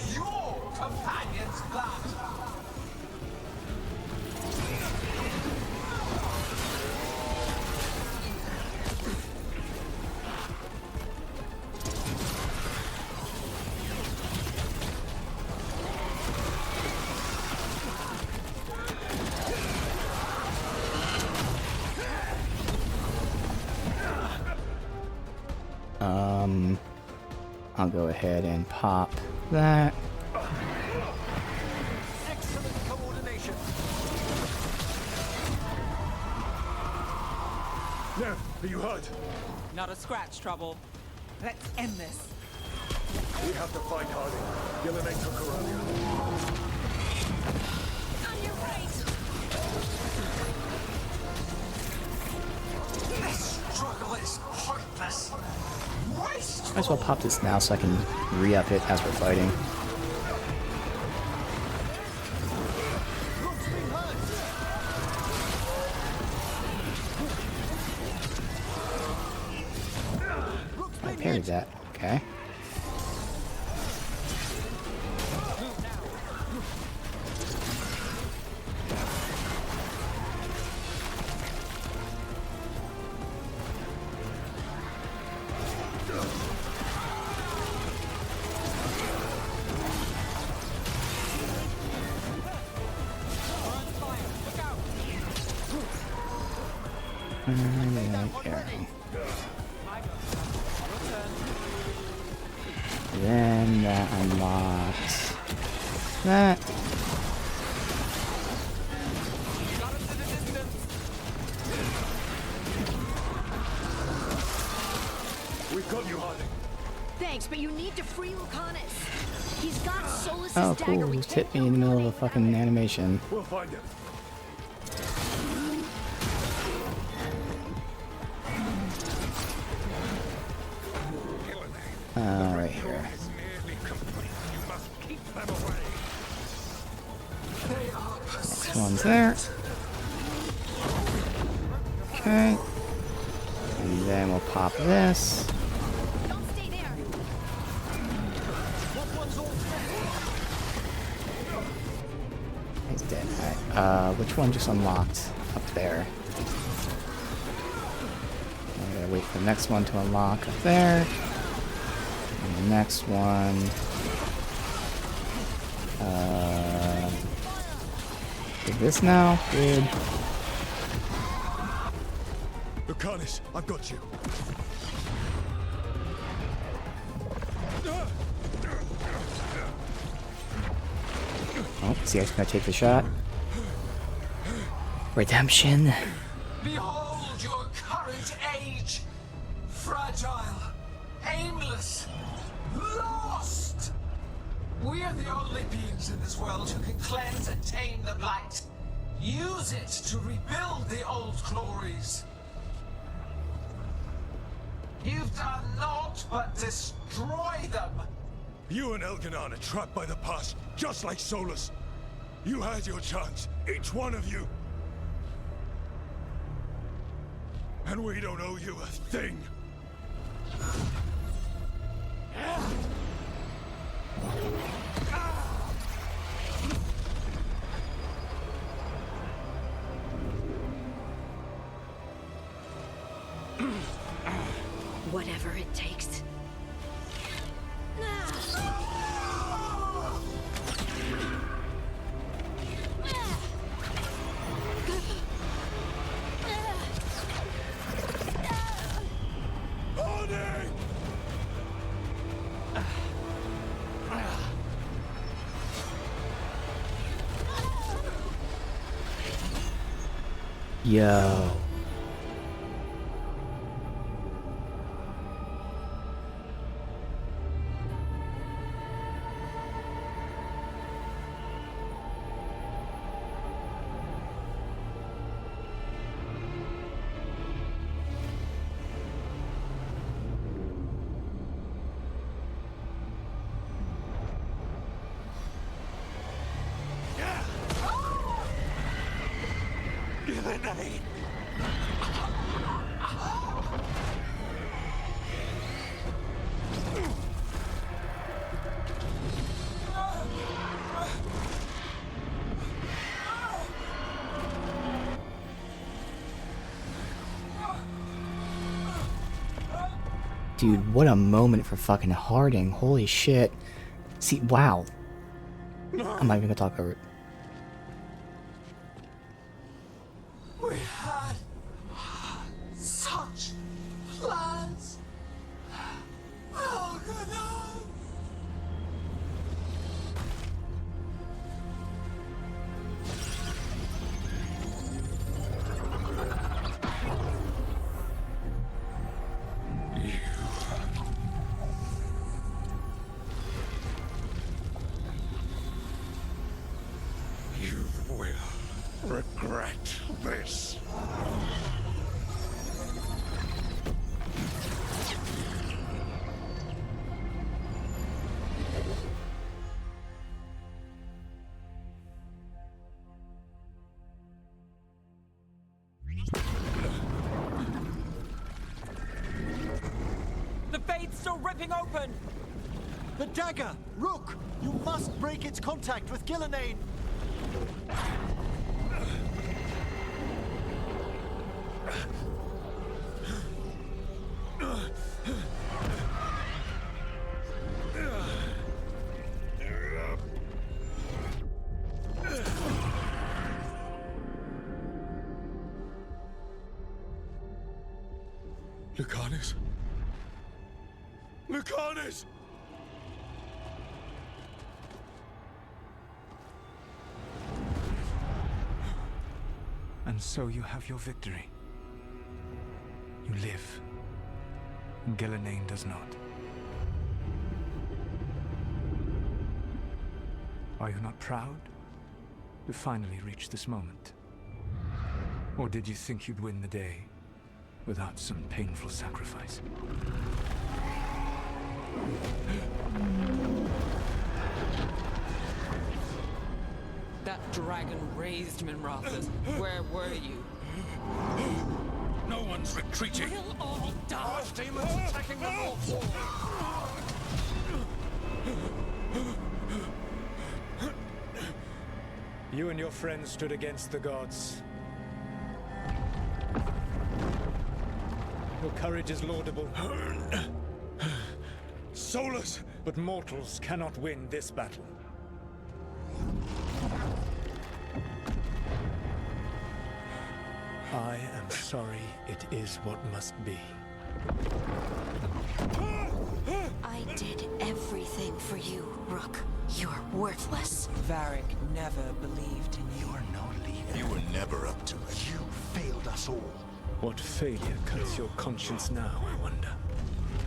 I'll go ahead and pop that. Excellent coordination. Nev, are you hurt? Not a scratch, Trouble. Let's end this. We have to find Harding. Gillenay took her earlier. On your right! This struggle is heartless. Might as well pop this now so I can re-up it as we're fighting. I parried that. Okay. Then that unlocks that. We've got you, Harding. Thanks, but you need to free Lucanus. He's got Solus's Oh, dagger. cool. We Just can't hit me in the middle of a fucking animation. We'll find him. Right here. Next one's there. Okay. And then we'll pop this. He's dead. Alright. Which one just unlocked? Up there. I gotta wait for the next one to unlock up there. And the next one. Take this now. Good. Lucanus, I've got you. Oh, see, I was gonna take the shot. Redemption. Behold your current age! Fragile, aimless, lost! We're the only beings in this world who can cleanse and tame the blight. Use it to rebuild the old glories. You've done naught but destroy them. You and Elganon are trapped by the past, just like Solus. You had your chance, each one of you. And we don't owe you a thing. Whatever it takes. Yo. Dude, what a moment for fucking Harding. Holy shit. See, wow. I'm not even gonna talk over it. We had such plans. Oh, good night. You will regret this. The fade's still ripping open! The dagger! Rook! You must break its contact with Gillenane! Lucanus? Lucanus! And so you have your victory. You live, and Gillenane does not. Are you not proud to finally reach this moment? Or did you think you'd win the day without some painful sacrifice? That dragon raised Minrathas. Where were you? No one's retreating. We'll all die. Demons attacking the North Wall. You and your friends stood against the gods. Your courage is laudable. Solus! But mortals cannot win this battle. I am sorry it is what must be. I did everything for you, Rook. You're worthless. Varric never believed in you. You're no leader. You were never up to it. You failed us all. What failure cuts your conscience now, I wonder?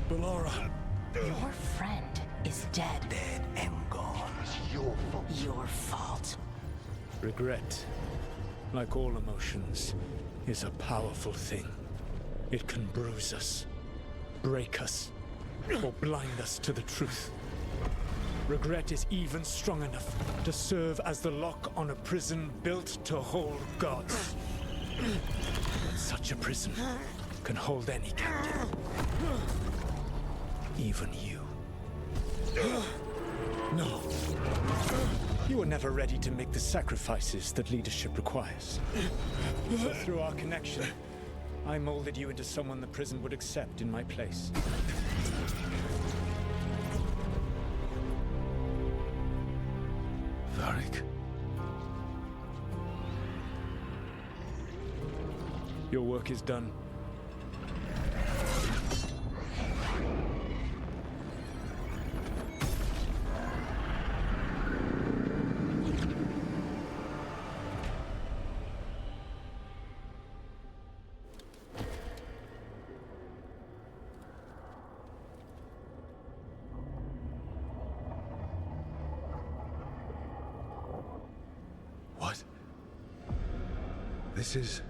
Bellara. Your friend is dead. Dead and gone. It's your fault. Your fault. Regret, like all emotions, is a powerful thing. It can bruise us, break us, or blind us to the truth. Regret is even strong enough to serve as the lock on a prison built to hold gods. But such a prison can hold any captive. Even you. No. You were never ready to make the sacrifices that leadership requires. So through our connection, I molded you into someone the prison would accept in my place. Varric. Your work is done. What? This is...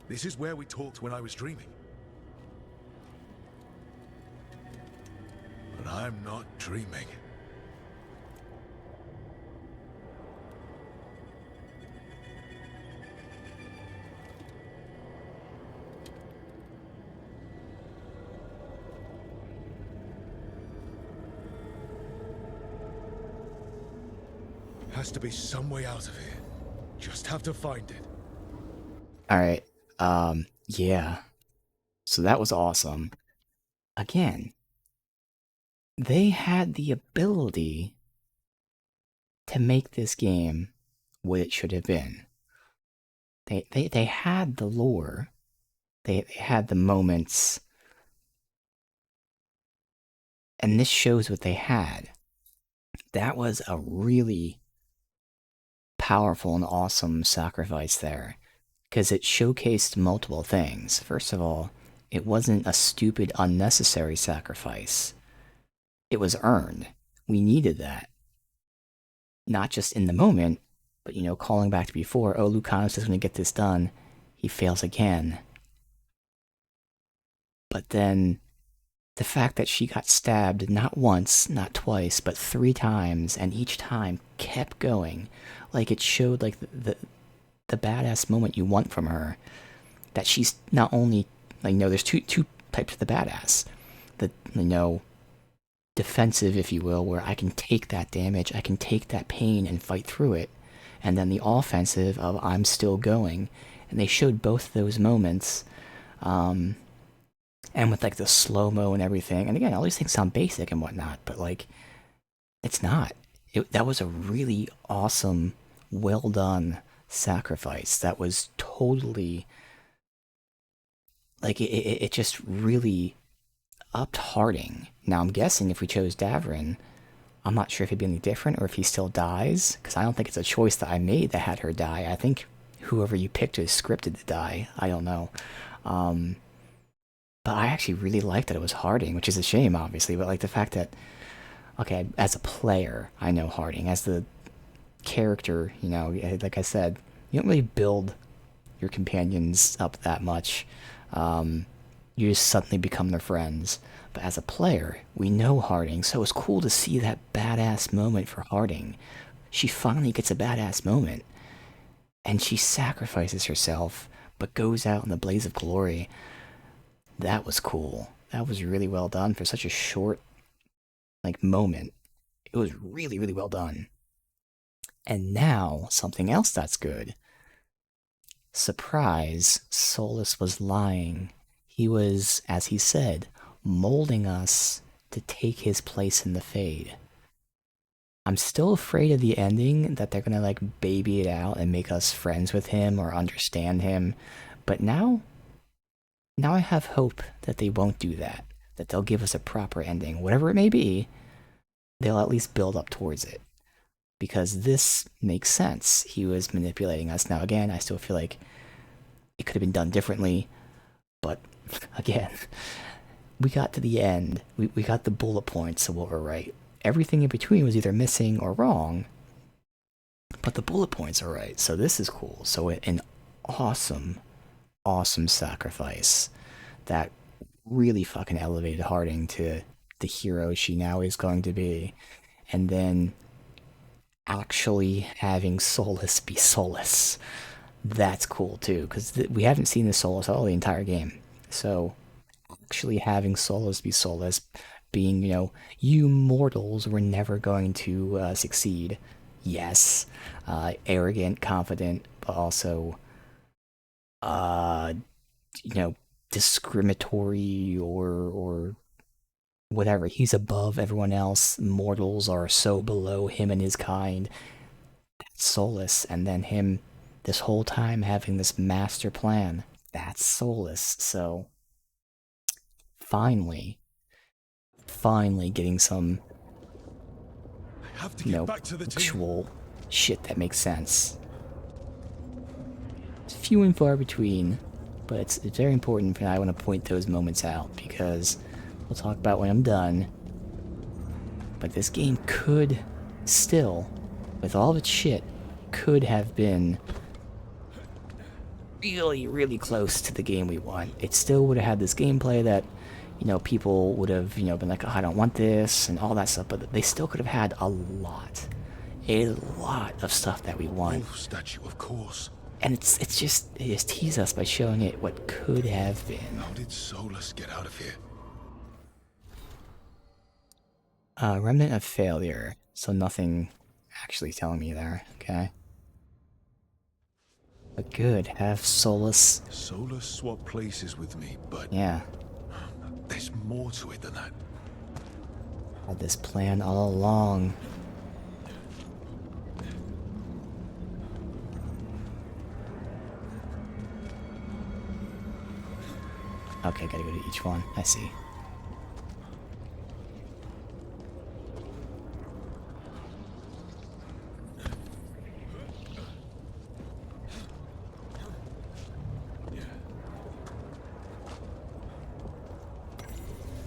This is where we talked when I was dreaming. But I'm not dreaming. Has to be some way out of here. Just have to find it. Alright, yeah. So that was awesome. Again, they had the ability to make this game what it should have been. They had the lore. They had the moments. And this shows what they had. That was a really powerful and awesome sacrifice there. Because it showcased multiple things. First of all, it wasn't a stupid, unnecessary sacrifice. It was earned. We needed that. Not just in the moment, but, you know, calling back to before, oh, Lucanus is going to get this done. He fails again. But then, the fact that she got stabbed not once, not twice, but 3 times, and each time kept going, like it showed like the badass moment you want from her. That she's not only, like, you know, there's two types of the badass. The, you know, defensive, if you will, where I can take that damage, I can take that pain and fight through it. And then the offensive of I'm still going. And they showed both those moments. And with, like, the slow-mo and everything. And again, all these things sound basic and whatnot, but, like, it's not. That was a really awesome, well-done sacrifice. That was totally... Like, it just really upped Harding. Now, I'm guessing if we chose Davrin, I'm not sure if he'd be any different or if he still dies, because I don't think it's a choice that I made that had her die. I think whoever you picked is scripted to die. I don't know. But I actually really liked that it was Harding, which is a shame, obviously, but, like, the fact that, okay, as a player, I know Harding. As the character, you know, like I said, you don't really build your companions up that much. You just suddenly become their friends. But as a player, we know Harding, so it's cool to see that badass moment for Harding. She finally gets a badass moment, and she sacrifices herself, but goes out in the blaze of glory. That was cool. That was really well done for such a short, like, moment. It was really, really well done. And now, something else that's good. Surprise, Solus was lying. He was, as he said, molding us to take his place in the Fade. I'm still afraid of the ending, that they're gonna like baby it out and make us friends with him or understand him. But now I have hope that they won't do that. That they'll give us a proper ending. Whatever it may be, they'll at least build up towards it. Because this makes sense. He was manipulating us. Now again, I still feel like it could have been done differently. But again, we got to the end. We got the bullet points of what we're right. Everything in between was either missing or wrong, but the bullet points are right. So this is cool. So an awesome, awesome sacrifice that really fucking elevated Harding to the hero she now is going to be. And then actually having Solus be Solus. That's cool too, because we haven't seen the Solus all the entire game. So actually having Solus be Solus, being, you know, you mortals were never going to succeed. Yes, arrogant, confident, but also, you know, discriminatory or whatever. He's above everyone else. Mortals are so below him and his kind. That's Solus. And then him this whole time having this master plan. That's Solus. So finally getting some, you know, actual shit that makes sense. It's few and far between, but it's very important, and I want to point those moments out, because we'll talk about when I'm done. But this game could still, with all of its shit, could have been really, really close to the game we want. It still would have had this gameplay that, you know, people would have, you know, been like, oh, I don't want this, and all that stuff, but they still could have had a lot of stuff that we want. Wolf statue, of course. And it just teases us by showing it what could have been. How did Solus get out of here? Remnant of failure. So nothing actually telling me there, okay? But good, have Solus. Solus swapped places with me, but yeah, there's more to it than that. Had this plan all along. Okay, gotta go to each one. I see.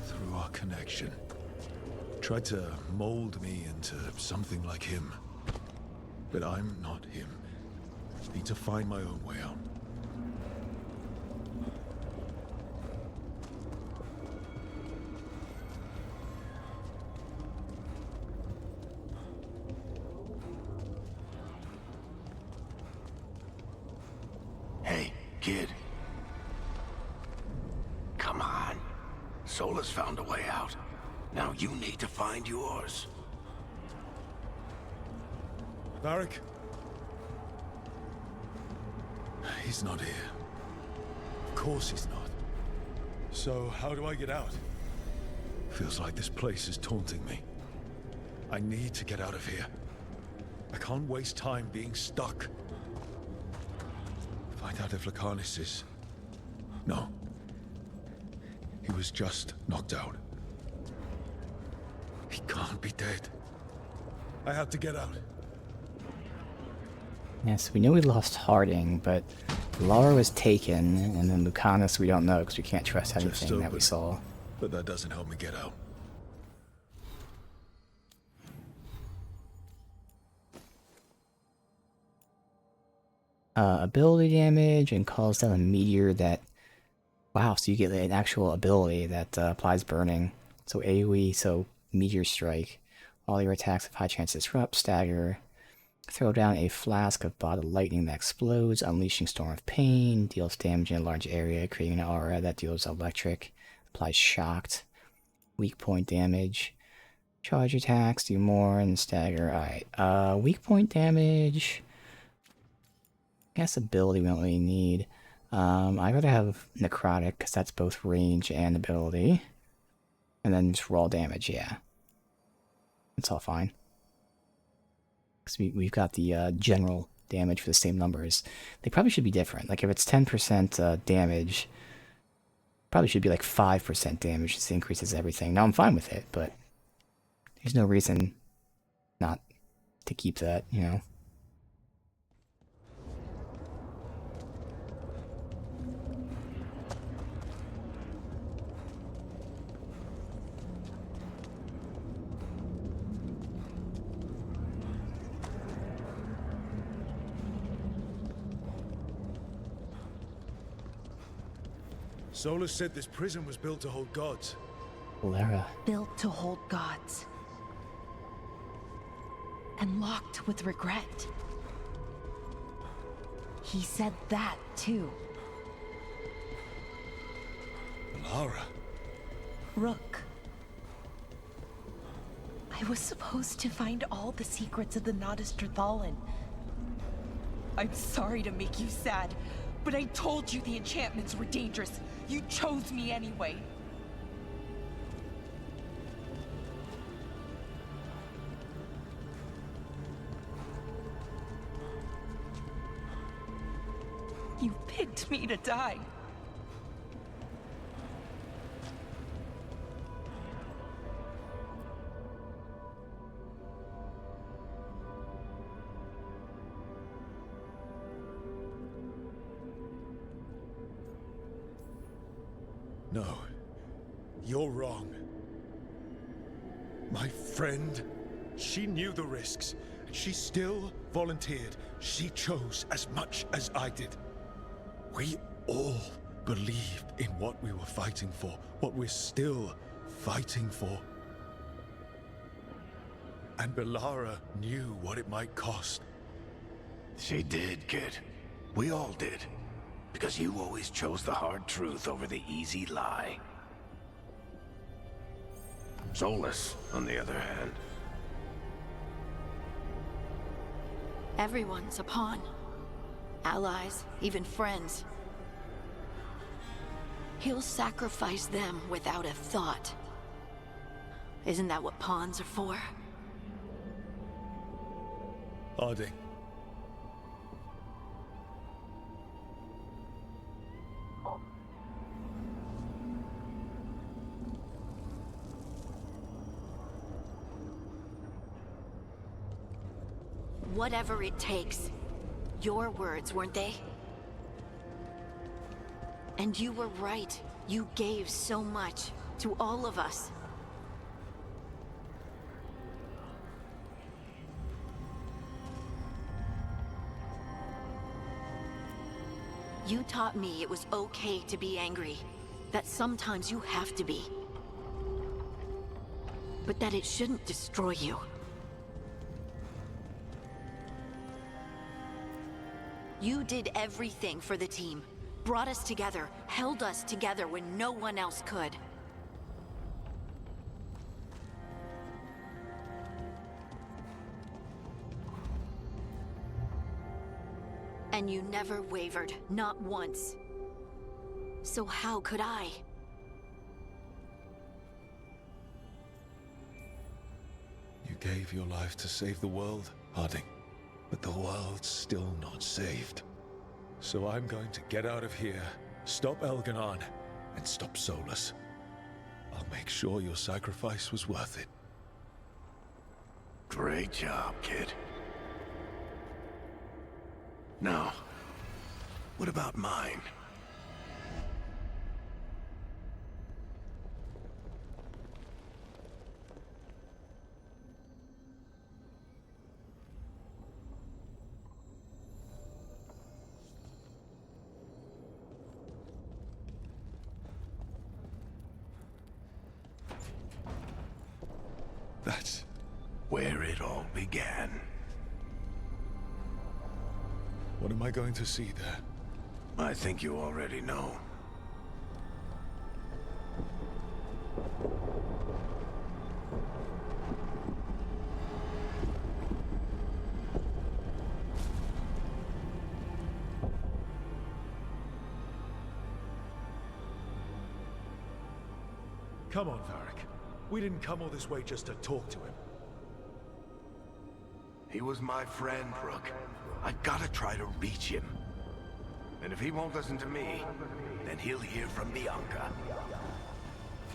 Through our connection, tried to mold me into something like him. But I'm not him. Need to find my own way out. Hey, kid. Come on. Solus found a way out. Now you need to find yours. Varric? He's not here. Of course he's not. So how do I get out? Feels like this place is taunting me. I need to get out of here. I can't waste time being stuck. Find out if Lucanus is... No. He was just knocked out. He can't be dead. I have to get out. Yes, we know we lost Harding, but Lara was taken, and then Lucanus we don't know because we can't trust anything that we saw. But that doesn't help me get out. Ability damage and calls down a meteor that... Wow, so you get an actual ability that applies burning. So AoE, so meteor strike. All your attacks have high chance to disrupt, stagger. Throw down a flask of bottled lightning that explodes, unleashing storm of pain. Deals damage in a large area, creating an aura that deals electric. Applies shocked. Weak point damage. Charge attacks, do more, and stagger. Alright, weak point damage... I guess ability we don't really need. I'd rather have necrotic, because that's both range and ability. And then just raw damage, yeah. That's all fine. Because we've got the general damage for the same numbers. They probably should be different. Like if it's 10% damage, probably should be like 5% damage. This increases everything. Now I'm fine with it, but there's no reason not to keep that, you know. Solus said this prison was built to hold gods. Lara. Built to hold gods. And locked with regret. He said that, too. Lara. Rook. I was supposed to find all the secrets of the Nodus Trithallan. I'm sorry to make you sad, but I told you the enchantments were dangerous. You chose me anyway. You picked me to die. No, you're wrong. My friend, she knew the risks, and she still volunteered. She chose as much as I did. We all believed in what we were fighting for, what we're still fighting for. And Belara knew what it might cost. She did, kid. We all did. Because you always chose the hard truth over the easy lie. Solus, on the other hand. Everyone's a pawn. Allies, even friends. He'll sacrifice them without a thought. Isn't that what pawns are for? Harding. Whatever it takes. Your words, weren't they? And you were right. You gave so much to all of us. You taught me it was okay to be angry. That sometimes you have to be. But that it shouldn't destroy you. You did everything for the team. Brought us together, held us together when no one else could. And you never wavered, not once. So how could I? You gave your life to save the world, Harding. But the world's still not saved. So I'm going to get out of here, stop Elganon, and stop Solus. I'll make sure your sacrifice was worth it. Great job, kid. Now, what about mine? That's where it all began. What am I going to see there? I think you already know. Come on, Varric. We didn't come all this way just to talk to him. He was my friend, Rook. I gotta try to reach him. And if he won't listen to me, then he'll hear from Bianca.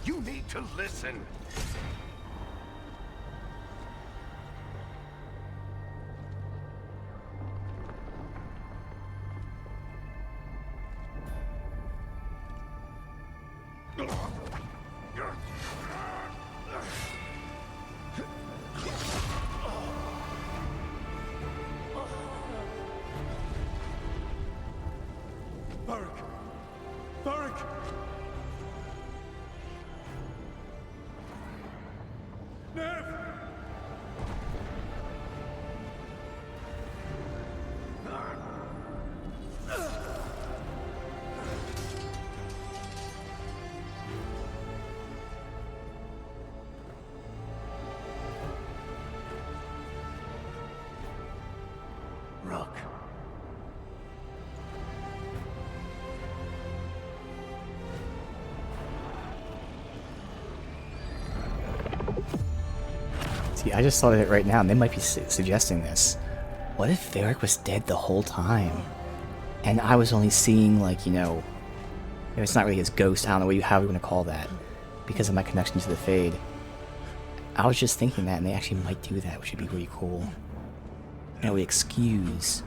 You need to listen. Varric! Varric! Nev! Rook. See, I just thought of it right now, and they might be suggesting this. What if Varric was dead the whole time? And I was only seeing, like, you know, it's not really his ghost, I don't know how you want to call that, because of my connection to the Fade. I was just thinking that, and they actually might do that, which would be really cool. And it would excuse,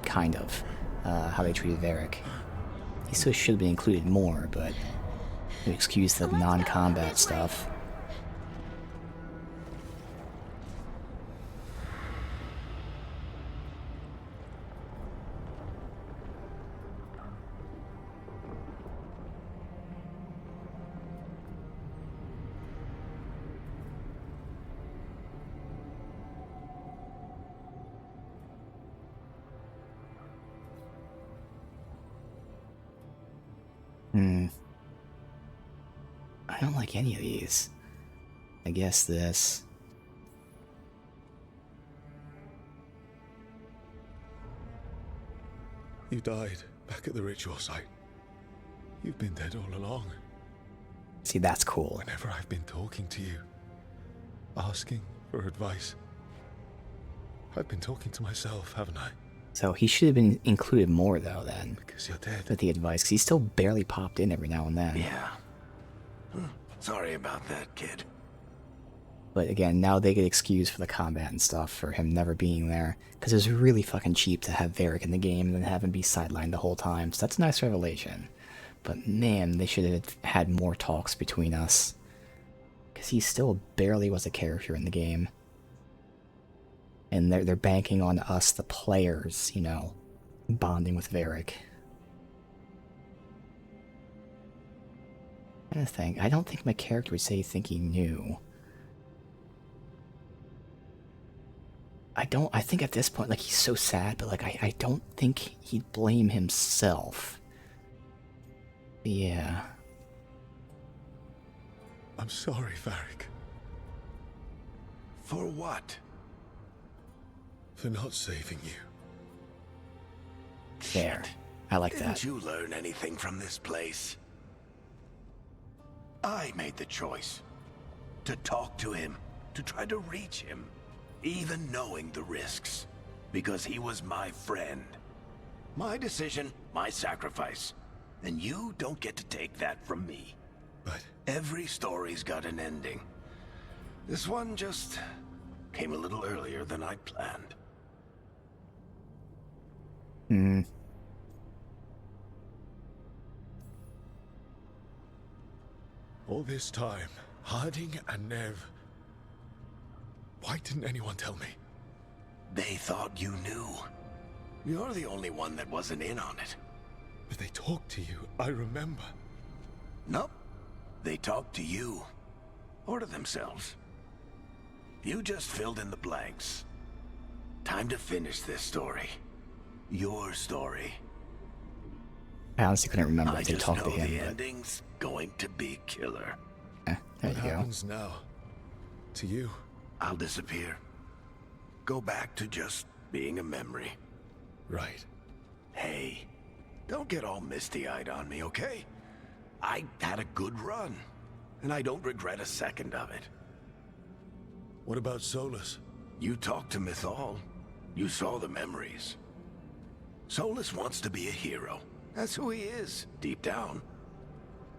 kind of, how they treated Varric. He still should have been included more, but it would excuse the non-combat stuff. I don't like any of these. I guess this. You died back at the ritual site. You've been dead all along. See, that's cool. Whenever I've been talking to you, asking for advice, I've been talking to myself, haven't I? So he should have been included more, though, then. Because you're dead. With the advice, because he still barely popped in every now and then. Yeah. Sorry about that, kid. But again, now they get excused for the combat and stuff, for him never being there. Because it was really fucking cheap to have Varric in the game and then have him be sidelined the whole time. So that's a nice revelation. But man, they should have had more talks between us. Because he still barely was a character in the game. And they're banking on us, the players, you know, bonding with Varric. I'm trying to think. I don't think my character would say he knew. I think at this point, like, he's so sad, but like, I don't think he'd blame himself. Yeah. I'm sorry, Varric. For what? For not saving you. There. I like Didn't that. you learn anything from this place? I made the choice. To talk to him. To try to reach him. Even knowing the risks. Because he was my friend. My decision, my sacrifice. And you don't get to take that from me. But every story's got an ending. This one just came a little earlier than I'd planned. All this time, Harding and Nev... Why didn't anyone tell me? They thought you knew. You're the only one that wasn't in on it. But they talked to you, I remember. Nope. They talked to you. Or to themselves. You just filled in the blanks. Time to finish this story. Your story. I honestly couldn't remember I if they just talked to know him, the but ending's going to be killer. there What you go. happens now? To you? I'll disappear. Go back to just being a memory. Right. Hey, don't get all misty-eyed on me, okay? I had a good run. and I don't regret a second of it. What about Solus? You talked to Mythal. You saw the memories. Solus wants to be a hero. That's who he is, deep down.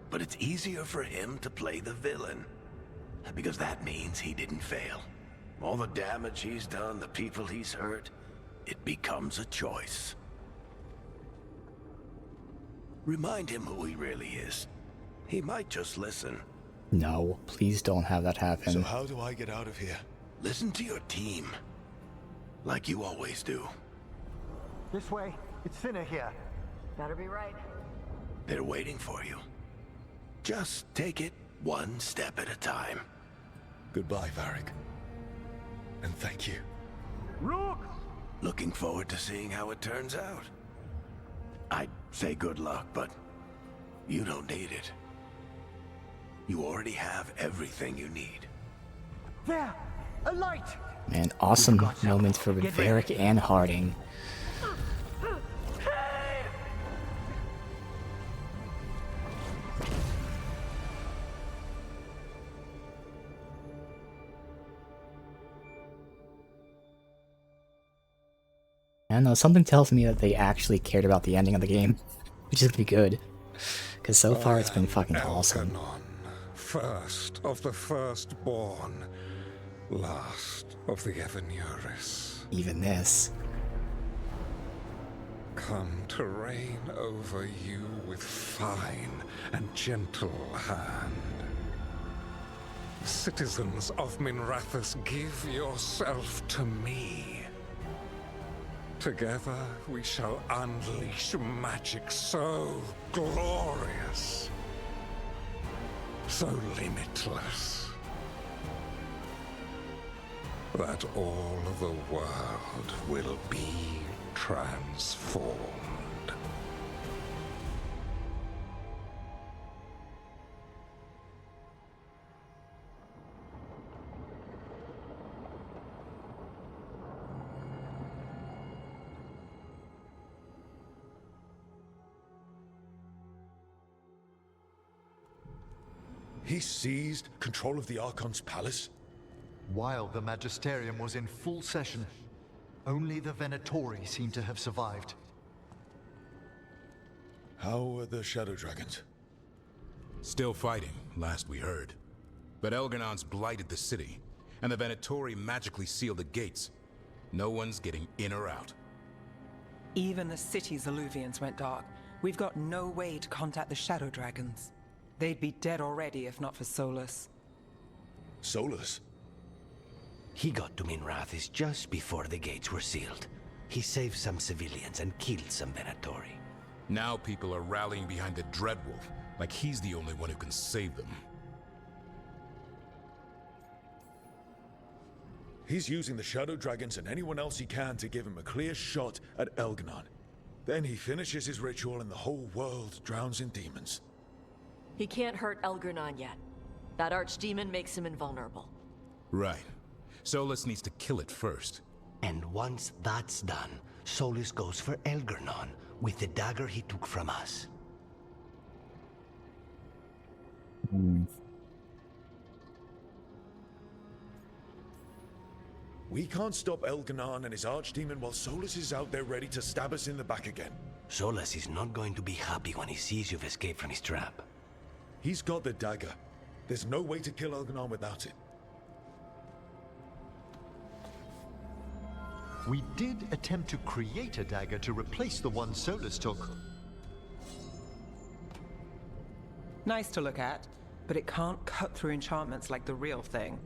But it's easier for him to play the villain, because that means he didn't fail. All the damage he's done, the people he's hurt, it becomes a choice. Remind him who he really is. He might just listen. No, please don't have that happen. So how do I get out of here? Listen to your team. Like you always do. This way. It's thinner here. Better be right. They're waiting for you. Just take it one step at a time. Goodbye, Varric. And thank you. Rook! Looking forward to seeing how it turns out. I'd say good luck, but you don't need it. You already have everything you need. There! A light! Man, awesome moments for Varric and Harding. I don't know, something tells me that they actually cared about the ending of the game, which is gonna be good. Because so far it's been fucking awesome. First of the firstborn, last of the Evanuris. Even this. Come to reign over you with fine and gentle hand. Citizens of Minrathous, give yourself to me. Together we shall unleash magic so glorious, so limitless, that all the world will be transformed. He seized control of the Archon's palace? While the Magisterium was in full session, only the Venatori seem to have survived. How are the Shadow Dragons? Still fighting, last we heard. But Elgarnon's blighted the city, and the Venatori magically sealed the gates. No one's getting in or out. Even the city's Alluvians went dark. We've got no way to contact the Shadow Dragons. They'd be dead already if not for Solus. Solus? He got to Minrathous just before the gates were sealed. He saved some civilians and killed some Venatori. Now people are rallying behind the Dreadwolf, like he's the only one who can save them. He's using the Shadow Dragons and anyone else he can to give him a clear shot at Elgarnon. Then he finishes his ritual and the whole world drowns in demons. He can't hurt Elgarnon yet. That archdemon makes him invulnerable. Right. Solus needs to kill it first. And once that's done, Solus goes for Elgarnon with the dagger he took from us. We can't stop Elgarnon and his archdemon while Solus is out there ready to stab us in the back again. Solus is not going to be happy when he sees you've escaped from his trap. He's got the dagger. There's no way to kill Elgarnon without it. We did attempt to create a dagger to replace the one Solus took. Nice to look at, but it can't cut through enchantments like the real thing.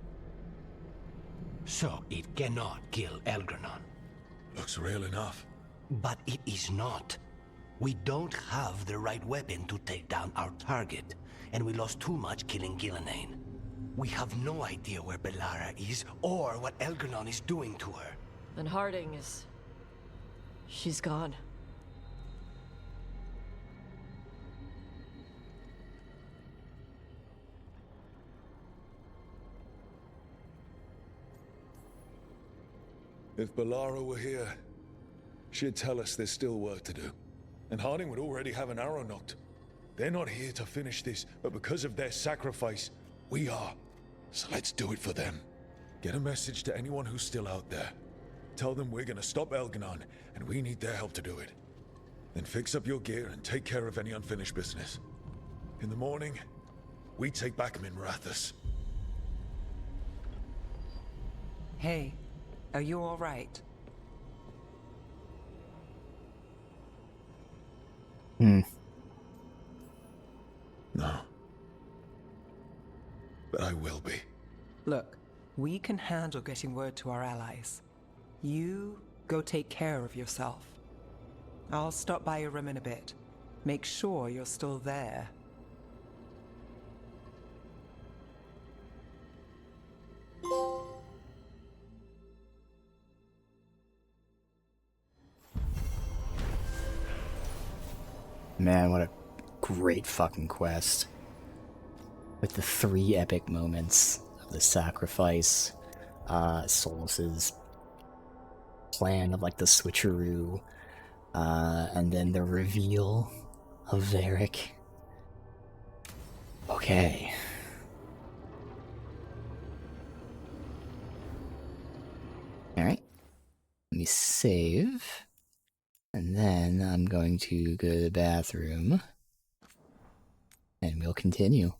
So it cannot kill Elgarnon. Looks real enough. But it is not. We don't have the right weapon to take down our target, and we lost too much killing Gillenane. We have no idea where Bellara is, or what Elgarnon is doing to her. And Harding is... she's gone. If Bellara were here, she'd tell us there's still work to do. And Harding would already have an arrow knocked. They're not here to finish this, but because of their sacrifice, We are. So let's do it for them. Get a message to anyone who's still out there. Tell them we're gonna stop Elganon, and we need their help to do it. Then fix up your gear and take care of any unfinished business. In the morning, we take back Minrathous. Hey, are you all right? No. But I will be. Look, we can handle getting word to our allies. You go take care of yourself. I'll stop by your room in a bit. Make sure you're still there. Man, what a great fucking quest. With the 3 epic moments of the sacrifice, Solus's plan of like the switcheroo, and then the reveal of Varric. Okay. Alright. Let me save. And then I'm going to go to the bathroom. And we'll continue.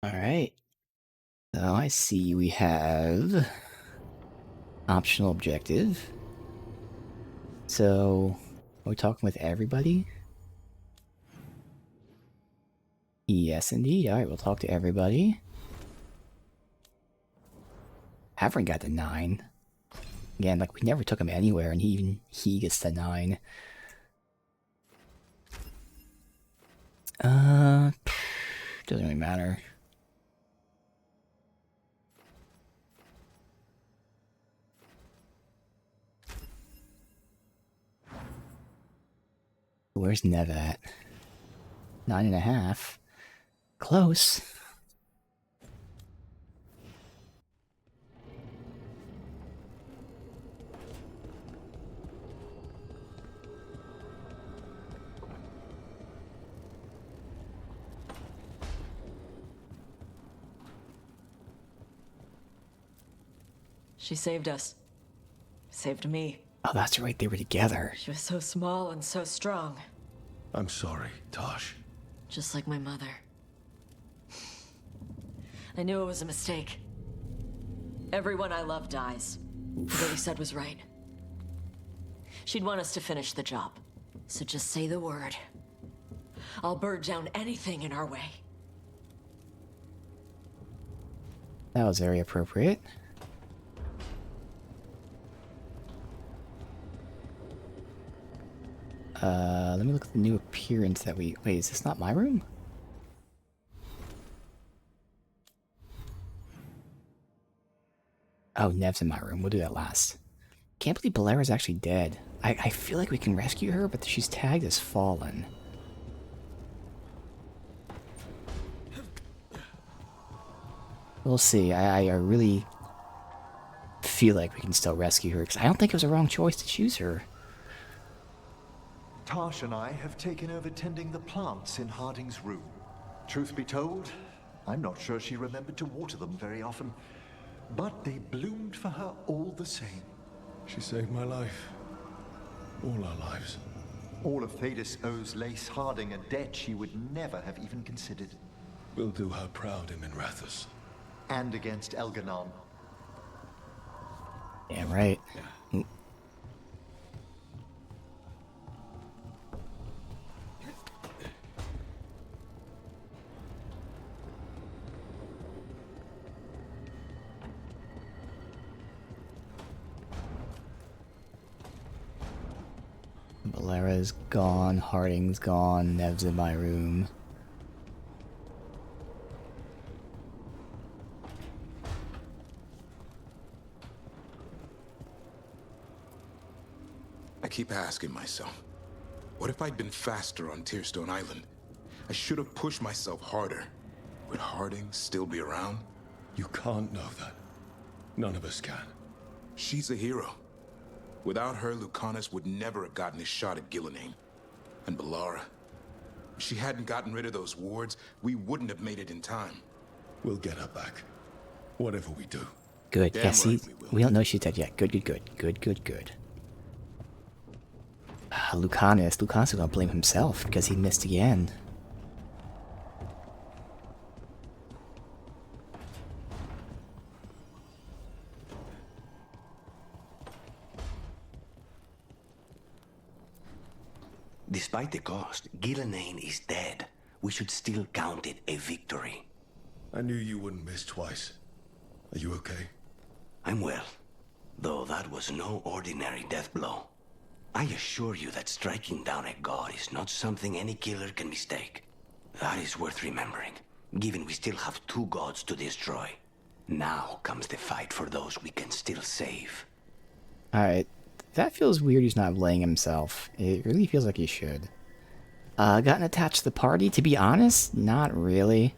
Alright. So I see we have optional objective. So, are we talking with everybody? Yes, indeed. Alright, we'll talk to everybody. Averin got the 9. Again, like, we never took him anywhere, and he gets the 9. Doesn't really matter. Where's Nev at? 9.5. Close. She saved us. Saved me. Oh, that's right, they were together. She was so small and so strong. I'm sorry, Tosh. Just like my mother. I knew it was a mistake. Everyone I love dies. What he said was right. She'd want us to finish the job. So just say the word. I'll burn down anything in our way. That was very appropriate. Let me look at the new appearance that we... Wait, is this not my room? Oh, Nev's in my room. We'll do that last. Can't believe Balera's actually dead. I feel like we can rescue her, but she's tagged as fallen. We'll see. I really feel like we can still rescue her, because I don't think it was a wrong choice to choose her. Tash and I have taken over tending the plants in Harding's room. Truth be told, I'm not sure she remembered to water them very often, but they bloomed for her all the same. She saved my life. All our lives. All of Thedas owes Lace Harding a debt she would never have even considered. We'll do her proud in Minrathous. And against Elganon. Yeah, right. Balera's gone, Harding's gone, Nev's in my room. I keep asking myself, what if I'd been faster on Tearstone Island? I should have pushed myself harder. Would Harding still be around? You can't know that. None of us can. She's a hero. Without her, Lucanus would never have gotten his shot at Gillenane. And Balara. If she hadn't gotten rid of those wards, we wouldn't have made it in time. We'll get her back. Whatever we do. Good. Damn Yeah, see, right we don't know she's dead yet. Good, good, good. Good, good, good. Lucanus is gonna blame himself because he missed again. Despite the cost, Gillenane is dead. We should still count it a victory. I knew you wouldn't miss twice. Are you okay? I'm well, though that was no ordinary death blow. I assure you that striking down a god is not something any killer can mistake. That is worth remembering, given we still have 2 gods to destroy. Now comes the fight for those we can still save. Alright. That feels weird he's not laying himself. It really feels like he should. Gotten attached to the party? To be honest, not really.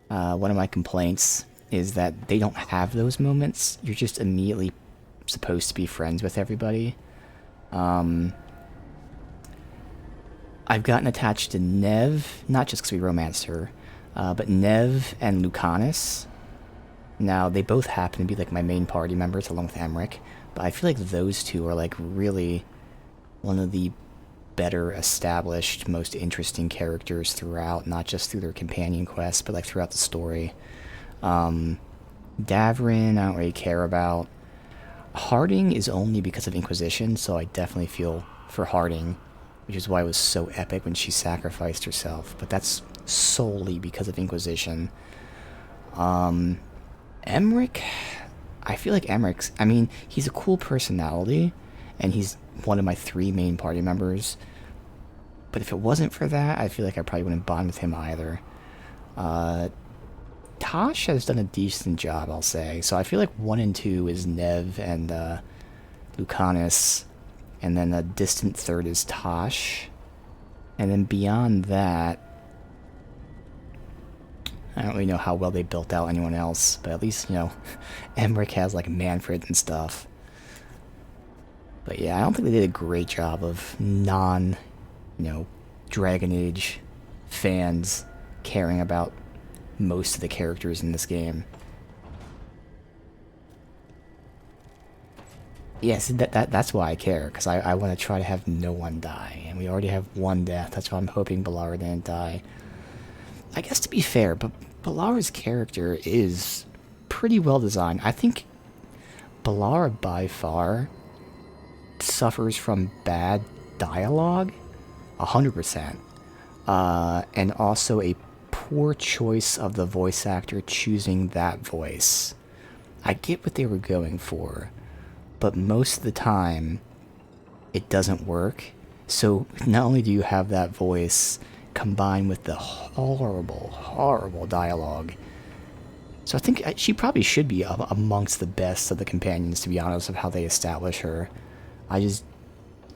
One of my complaints is that they don't have those moments. You're just immediately supposed to be friends with everybody. I've gotten attached to Nev, not just because we romanced her, but Nev and Lucanus. Now, they both happen to be like my main party members along with Emmerich, but I feel like those two are like really one of the better established, most interesting characters throughout, not just through their companion quests, but like throughout the story. Davrin, I don't really care about. Harding is only because of Inquisition, so I definitely feel for Harding, which is why it was so epic when she sacrificed herself, but that's solely because of Inquisition. Emmerich, I feel like Emmerich's, I mean, he's a cool personality, and he's one of my 3 main party members, but if it wasn't for that, I feel like I probably wouldn't bond with him either. Tosh has done a decent job, I'll say, so I feel like 1 and 2 is Nev and Lucanus, and then a distant third is Tosh, and then beyond that, I don't really know how well they built out anyone else, but at least, you know, Emmerich has like Manfred and stuff. But yeah, I don't think they did a great job of Dragon Age fans caring about most of the characters in this game. Yes, that's why I care, because I want to try to have no one die, and we already have 1 death. That's why I'm hoping Balara didn't die. I guess to be fair, but Balara's character is pretty well designed. I think Balara by far suffers from bad dialogue, 100%, and also a poor choice of the voice actor choosing that voice. I get what they were going for, but most of the time it doesn't work. So not only do you have that voice combined with the horrible, horrible dialogue, so I think she probably should be amongst the best of the companions, to be honest, of how they establish her. I just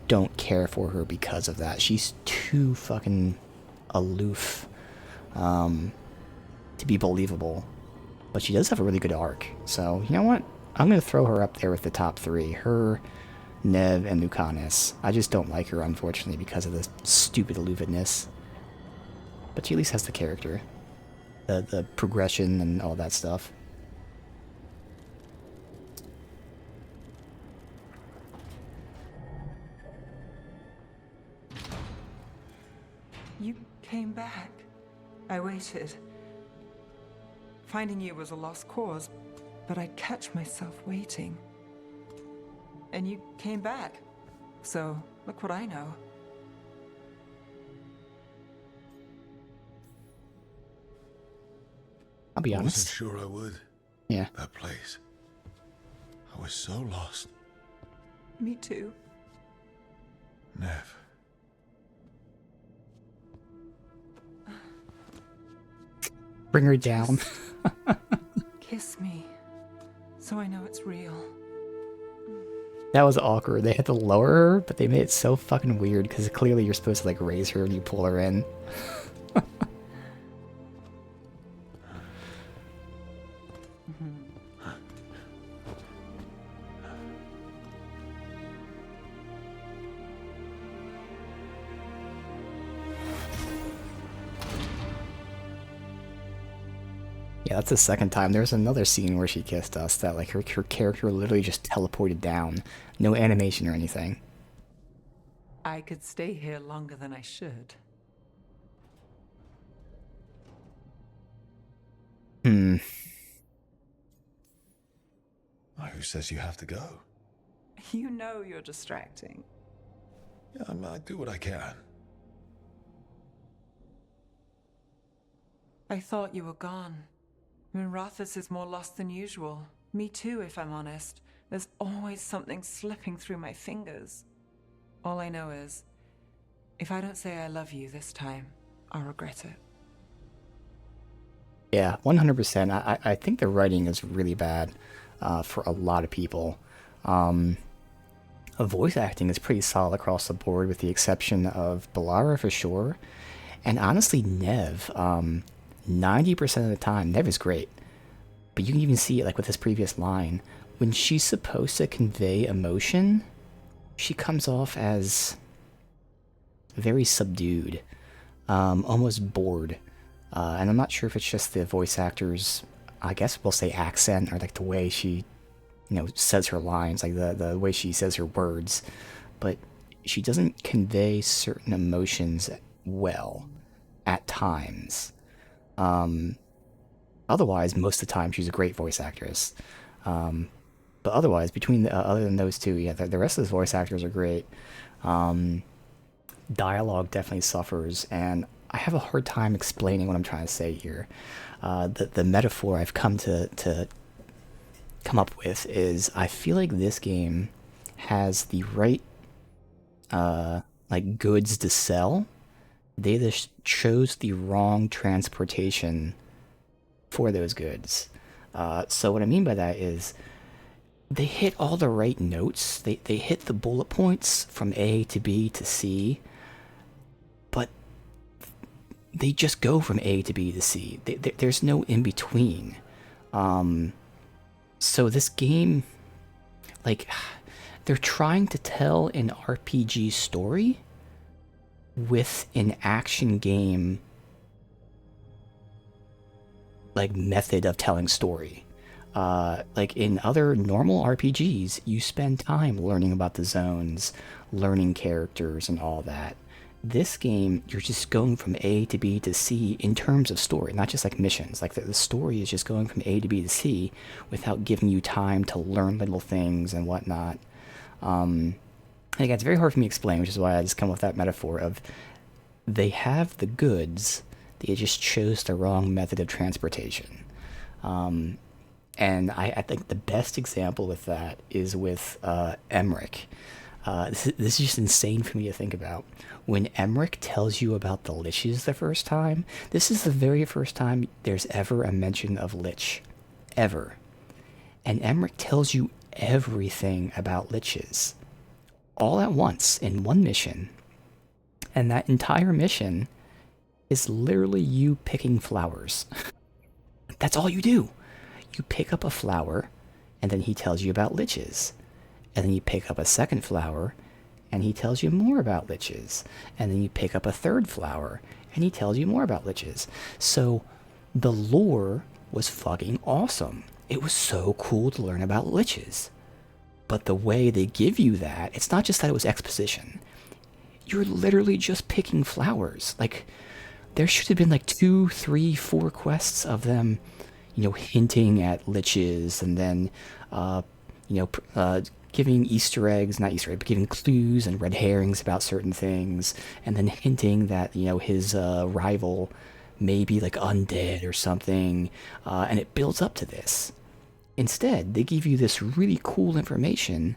don't care for her because of that. She's too fucking aloof to be believable. But she does have a really good arc. So, you know what? I'm going to throw her up there with the top 3. Her, Nev, and Lucanus. I just don't like her, unfortunately, because of the stupid aloofness. But she at least has the character. The progression and all that stuff. You came back. I waited. Finding you was a lost cause, but I'd catch myself waiting. And you came back. So, look what I know. I'll be I honest. wasn't sure I would. Yeah. That place. I was so lost. Me too. Nev. Bring her down. Kiss me, so I know it's real. That was awkward. They had to lower her, but they made it so fucking weird, because clearly you're supposed to like raise her and you pull her in. Yeah, that's the second time. There's another scene where she kissed us that like her character literally just teleported down. No animation or anything. I could stay here longer than I should. Hmm. Who says you have to go? You know you're distracting. Yeah, I do what I can. I thought you were gone. Minrathous is more lost than usual. Me too, if I'm honest. There's always something slipping through my fingers. All I know is, if I don't say I love you this time, I'll regret it. Yeah, 100%. I think the writing is really bad for a lot of people. Voice acting is pretty solid across the board, with the exception of Balara for sure. And honestly, Nev, 90% of the time, Nev is great. But you can even see it like with this previous line. When she's supposed to convey emotion, she comes off as very subdued, almost bored. And I'm not sure if it's just the voice actor's, I guess we'll say accent, or like the way she, says her lines, like the way she says her words. But she doesn't convey certain emotions well at times. Otherwise, most of the time, she's a great voice actress. But otherwise, other than those two, yeah, the rest of the voice actors are great. Dialogue definitely suffers, and I have a hard time explaining what I'm trying to say here. The metaphor I've come up with is I feel like this game has the right like goods to sell. They just chose the wrong transportation for those goods. So what I mean by that is they hit all the right notes. They hit the bullet points from A to B to C, but they just go from A to B to C. There's no in between. So this game, like, they're trying to tell an RPG story with an action game, like, method of telling story. Like in other normal RPGs, you spend time learning about the zones, learning characters and all that. This game, you're just going from A to B to C in terms of story, not just like missions. Like the story is just going from A to B to C without giving you time to learn little things and whatnot. Again, it's very hard for me to explain, which is why I just come with that metaphor of they have the goods, they just chose the wrong method of transportation. And I think the best example with that is with Emmerich. This is just insane for me to think about. When Emmerich tells you about the liches the first time, this is the very first time there's ever a mention of lich. Ever. And Emmerich tells you everything about liches. All at once, in one mission. And that entire mission is literally you picking flowers. That's all you do. You pick up a flower, and then he tells you about liches. And then you pick up a second flower, and he tells you more about liches. And then you pick up a third flower, and he tells you more about liches. So the lore was fucking awesome. It was so cool to learn about liches. But the way they give you that, it's not just that it was exposition. You're literally just picking flowers. Like, there should have been like 2, 3, 4 quests of them, hinting at liches, and then, giving Easter eggs, not Easter eggs, but giving clues and red herrings about certain things, and then hinting that, his rival may be like undead or something, and it builds up to this. Instead, they give you this really cool information,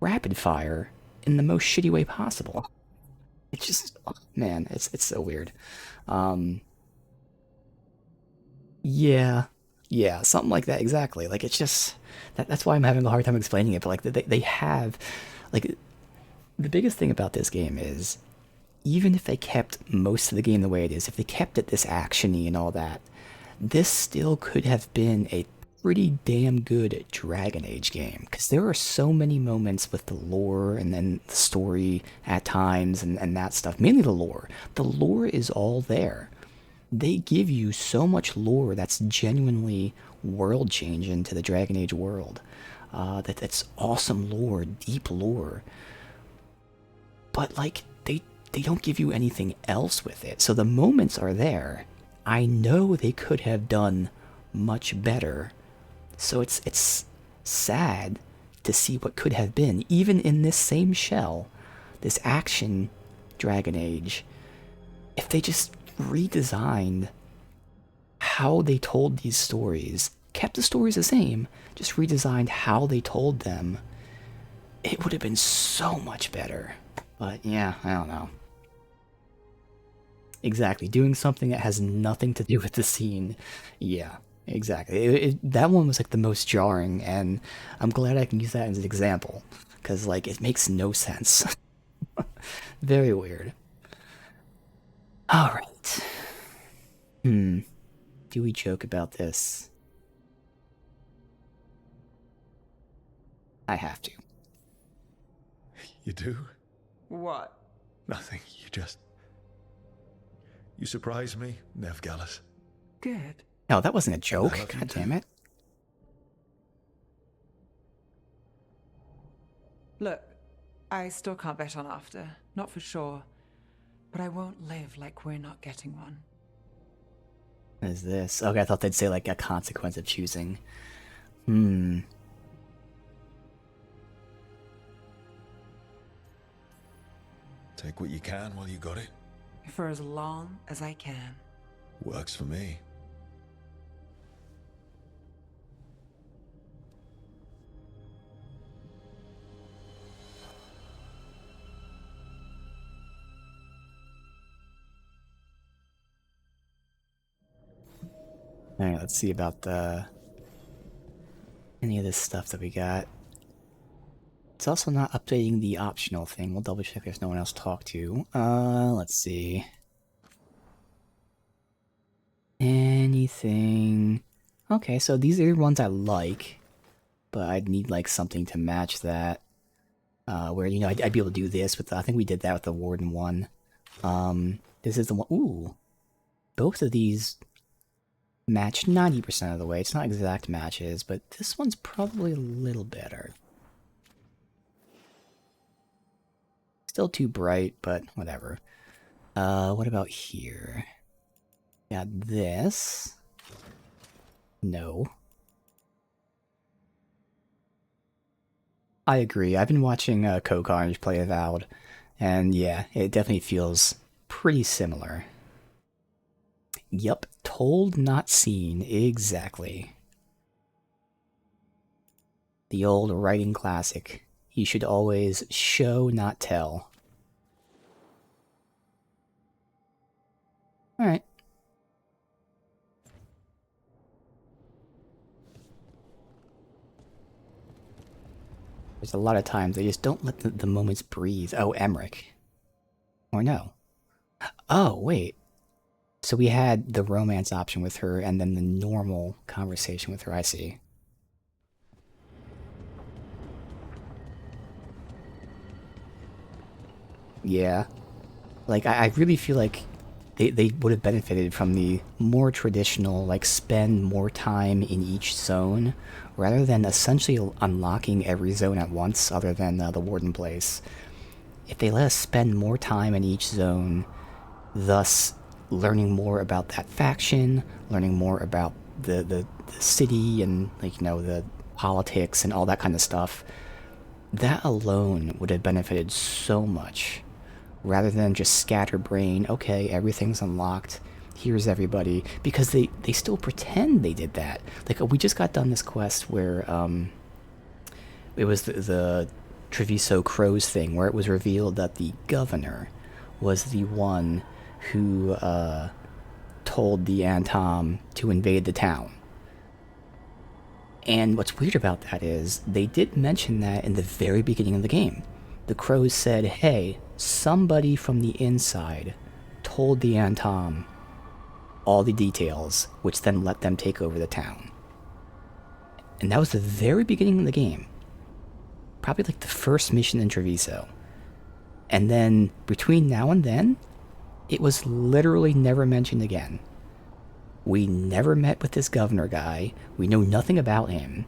rapid fire, in the most shitty way possible. It's just, man, it's so weird. Yeah, something like that, exactly. Like, it's just, that's why I'm having a hard time explaining it, but like, they have, like, the biggest thing about this game is, even if they kept most of the game the way it is, if they kept it this action-y and all that, this still could have been a pretty damn good Dragon Age game, because there are so many moments with the lore and then the story at times and that stuff, mainly the lore. The lore is all there. They give you so much lore that's genuinely world-changing to the Dragon Age world. That's awesome lore, deep lore. But, like, they don't give you anything else with it. So the moments are there. I know they could have done much better. So it's sad to see what could have been, even in this same shell, this action Dragon Age, if they just redesigned how they told these stories, kept the stories the same, just redesigned how they told them, it would have been so much better. But yeah, I don't know. Exactly, doing something that has nothing to do with the scene. Yeah, exactly. That one was like the most jarring, and I'm glad I can use that as an example, because like it makes no sense. Very weird. Alright. Do we joke about this? I have to. You do? What? Nothing. You surprise me, Nev Gallus. Good. No, that wasn't a joke. God damn it. Look, I still can't bet on after, not for sure. But I won't live like we're not getting one. What is this? Okay, I thought they'd say like a consequence of choosing. Take what you can while you got it. For as long as I can. Works for me. Alright, let's see about the any of this stuff that we got. It's also not updating the optional thing. We'll double check there's no one else to talk to. Let's see. Anything. Okay, so these are the ones I like, but I'd need like something to match that. Where, you know, I'd be able to do this with I think we did that with the Warden one. This is the one. Ooh. Both of these match 90% of the way. It's not exact matches, but this one's probably a little better. Still too bright, but whatever. What about here? Got this. No. I agree. I've been watching Coke Orange play Avowed, and yeah, it definitely feels pretty similar. Yup, told, not seen, exactly. The old writing classic. You should always show, not tell. Alright. There's a lot of times they just don't let the moments breathe. Oh, Emmerich. Or no. Oh, wait. So we had the romance option with her and then the normal conversation with her, I see. Yeah. Like, I really feel like they would have benefited from the more traditional, like, spend more time in each zone, rather than essentially unlocking every zone at once, other than the Warden place. If they let us spend more time in each zone, thus learning more about that faction, learning more about the city and, like, you know, the politics and all that kind of stuff, that alone would have benefited so much. Rather than just scatterbrain, okay, everything's unlocked, here's everybody, because they still pretend they did that. Like, we just got done this quest where, it was the Treviso Crows thing, where it was revealed that the governor was the one who, told the Antom to invade the town. And what's weird about that is, they did mention that in the very beginning of the game. The Crows said, hey, somebody from the inside told the Antom all the details, which then let them take over the town. And that was the very beginning of the game. Probably like the first mission in Treviso. And then, between now and then, it was literally never mentioned again. We never met with this governor guy, we know nothing about him,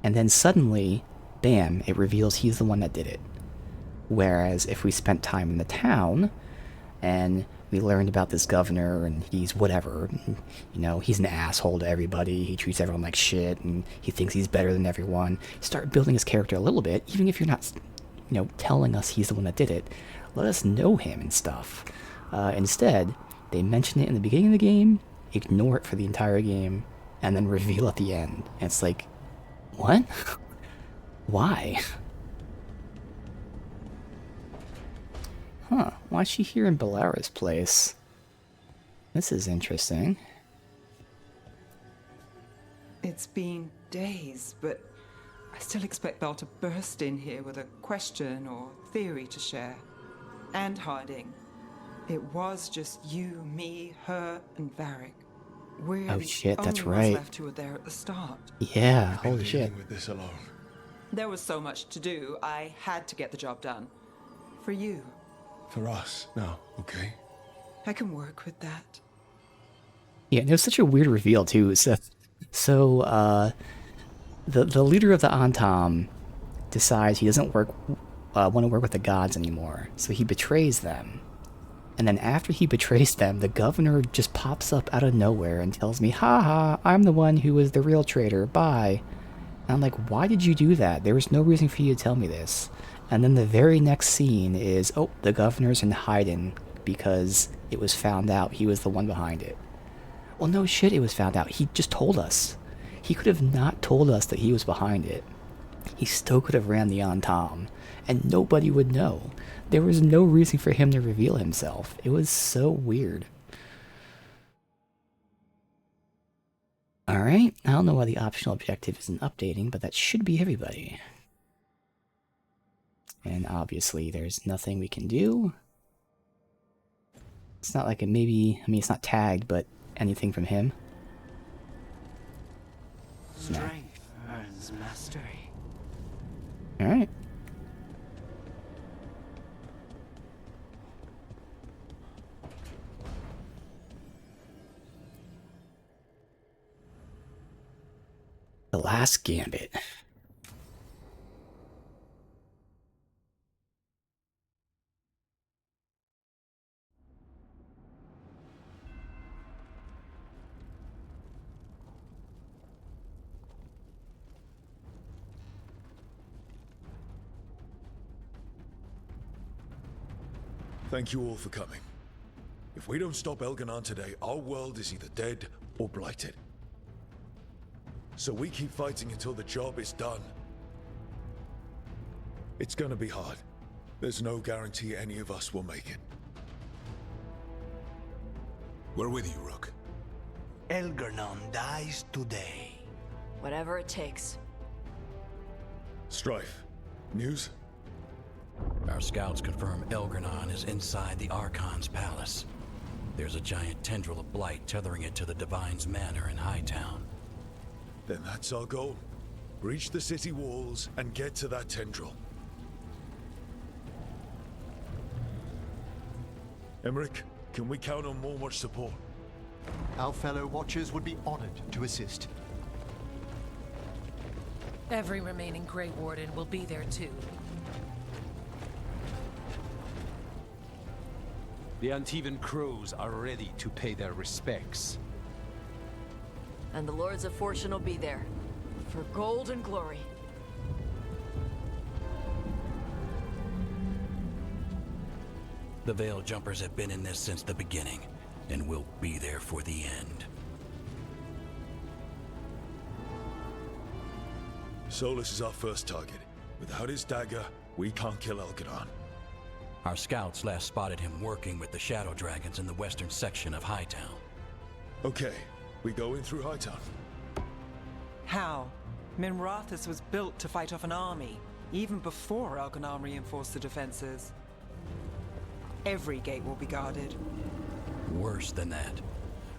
and then suddenly, bam, it reveals he's the one that did it. Whereas if we spent time in the town, and we learned about this governor, and he's whatever, you know, he's an asshole to everybody, he treats everyone like shit, and he thinks he's better than everyone, start building his character a little bit, even if you're not, you know, telling us he's the one that did it, let us know him and stuff. Instead, they mention it in the beginning of the game, ignore it for the entire game, and then reveal at the end. And it's like, what? Why? Huh, why is she here in Bellara's place? This is interesting. It's been days, but I still expect Belle to burst in here with a question or theory to share. And Harding. It was just you, me, her, and Varric. We're Oh the shit, that's only ones right. left who were there at the start. Yeah, holy shit. Dealing with this alone. There was so much to do, I had to get the job done. For you. For us, now, okay? I can work with that. Yeah, and it was such a weird reveal too. The leader of the Antom decides he doesn't want to work with the gods anymore. So he betrays them. And then after he betrays them, the governor just pops up out of nowhere and tells me, haha, I'm the one who was the real traitor, bye. And I'm like, why did you do that? There was no reason for you to tell me this. And then the very next scene is, oh, the governor's in hiding because it was found out he was the one behind it. Well, no shit, it was found out. He just told us. He could have not told us that he was behind it. He still could have ran the Antam, and nobody would know. There was no reason for him to reveal himself. It was so weird. Alright, I don't know why the optional objective isn't updating, but that should be everybody. And obviously there's nothing we can do. It's not like it maybe, I mean it's not tagged, but anything from him? Strength earns mastery. Alright. The last gambit. Thank you all for coming. If we don't stop Elganon today, our world is either dead or blighted. So we keep fighting until the job is done. It's gonna be hard. There's no guarantee any of us will make it. We're with you, Rook. Elganon dies today. Whatever it takes. Strife, news? Our scouts confirm Elganon is inside the Archon's palace. There's a giant tendril of blight tethering it to the Divine's manor in Hightown. Then that's our goal. Breach the city walls and get to that tendril. Emmerich, can we count on more much support? Our fellow Watchers would be honored to assist. Every remaining Grey Warden will be there too. The Antivan crows are ready to pay their respects. And the Lords of Fortune will be there. For gold and glory. The Veil Jumpers have been in this since the beginning, and will be there for the end. Solus is our first target. Without his dagger, we can't kill Elganon. Our scouts last spotted him working with the Shadow Dragons in the western section of Hightown. Okay, we go in through Hightown. How? Minrathus was built to fight off an army, even before Elganon reinforced the defenses. Every gate will be guarded. Worse than that.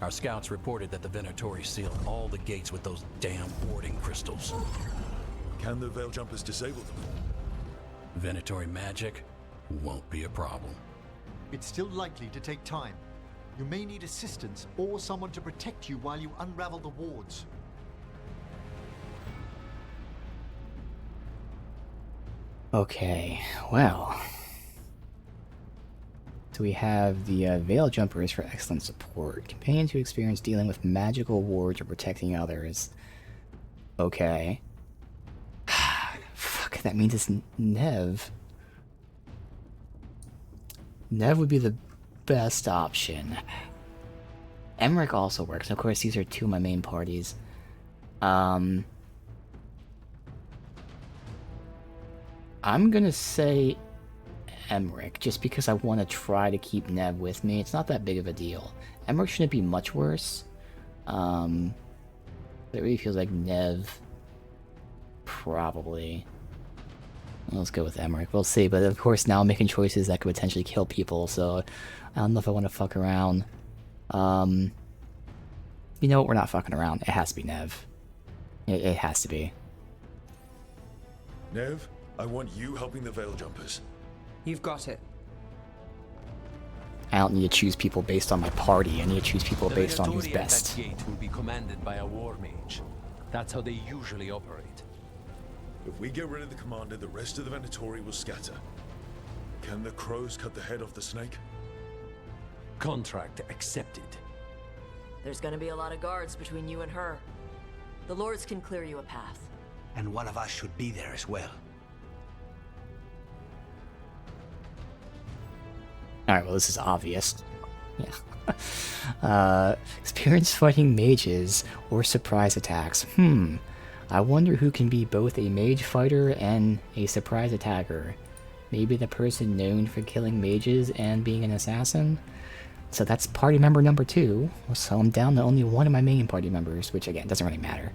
Our scouts reported that the Venatori sealed all the gates with those damn warding crystals. Can the Veil Jumpers disable them? Venatori magic won't be a problem. It's still likely to take time. You may need assistance or someone to protect you while you unravel the wards. Okay, well. So we have the Veil Jumpers for excellent support. Companions who experience dealing with magical wards or protecting others. Okay. Fuck, that means it's Nev. Nev would be the best option. Emmerich also works. Of course, these are two of my main parties. I'm gonna say Emmerich, just because I want to try to keep Nev with me. It's not that big of a deal. Emmerich shouldn't be much worse. But it really feels like Nev probably. Let's go with Emmerich. We'll see, but of course now I'm making choices that could potentially kill people, so I don't know if I want to fuck around. You know what? We're not fucking around. It has to be Nev. It has to be. Nev, I want you helping the Veil Jumpers. You've got it. I don't need to choose people based on my party. I need to choose people based on who's best. The gate will be commanded by a war mage. That's how they usually operate. If we get rid of the commander, the rest of the Venatori will scatter. Can the crows cut the head off the snake? Contract accepted. There's gonna be a lot of guards between you and her. The lords can clear you a path. And one of us should be there as well. Alright, well, this is obvious. Yeah. Experience fighting mages or surprise attacks. I wonder who can be both a mage fighter and a surprise attacker. Maybe the person known for killing mages and being an assassin? So that's party member number 2. So I'm down to only one of my main party members, which again, doesn't really matter.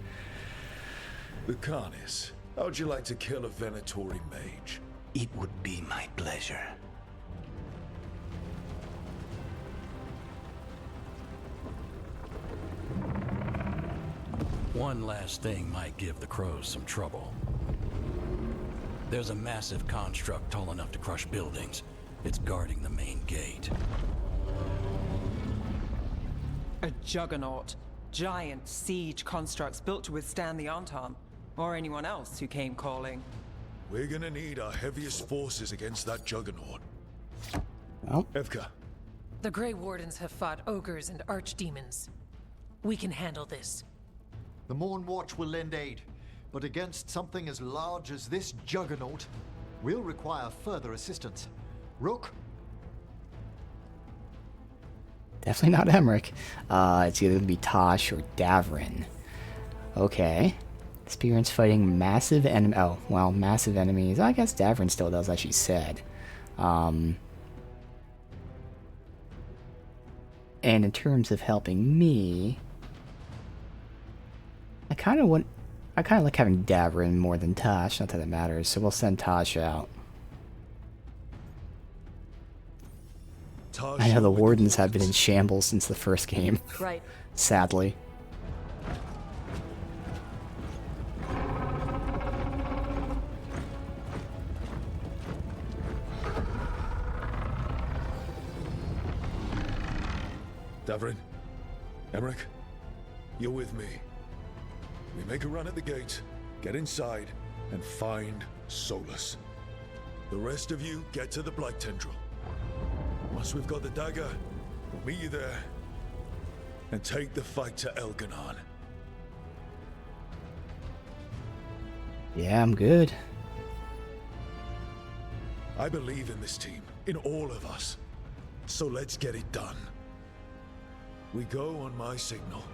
Lucanus, how'd you like to kill a Venatori mage? It would be my pleasure. One last thing might give the crows some trouble. There's a massive construct tall enough to crush buildings. It's guarding the main gate. A juggernaut. Giant siege constructs built to withstand the Antam, or anyone else who came calling. We're gonna need our heaviest forces against that juggernaut. Oh. Evka. The Grey Wardens have fought ogres and archdemons. We can handle this. The Morn Watch will lend aid, but against something as large as this juggernaut, we'll require further assistance. Rook? Definitely not Emmerich. It's either going to be Tosh or Davrin. Okay. Experience fighting massive enemy. Oh, well, massive enemies. I guess Davrin still does, as she said. And in terms of helping me, I kind of like having Davrin more than Tosh. Not that it matters. So we'll send Tosh out. I know the Wardens have been in shambles since the first game. Right. Sadly. Davrin, Emmerich, you're with me. We make a run at the gate, get inside, and find Solus. The rest of you get to the Blight Tendril. Once we've got the dagger, we'll meet you there and take the fight to Elganon. Yeah, I'm good. I believe in this team, in all of us. So let's get it done. We go on my signal.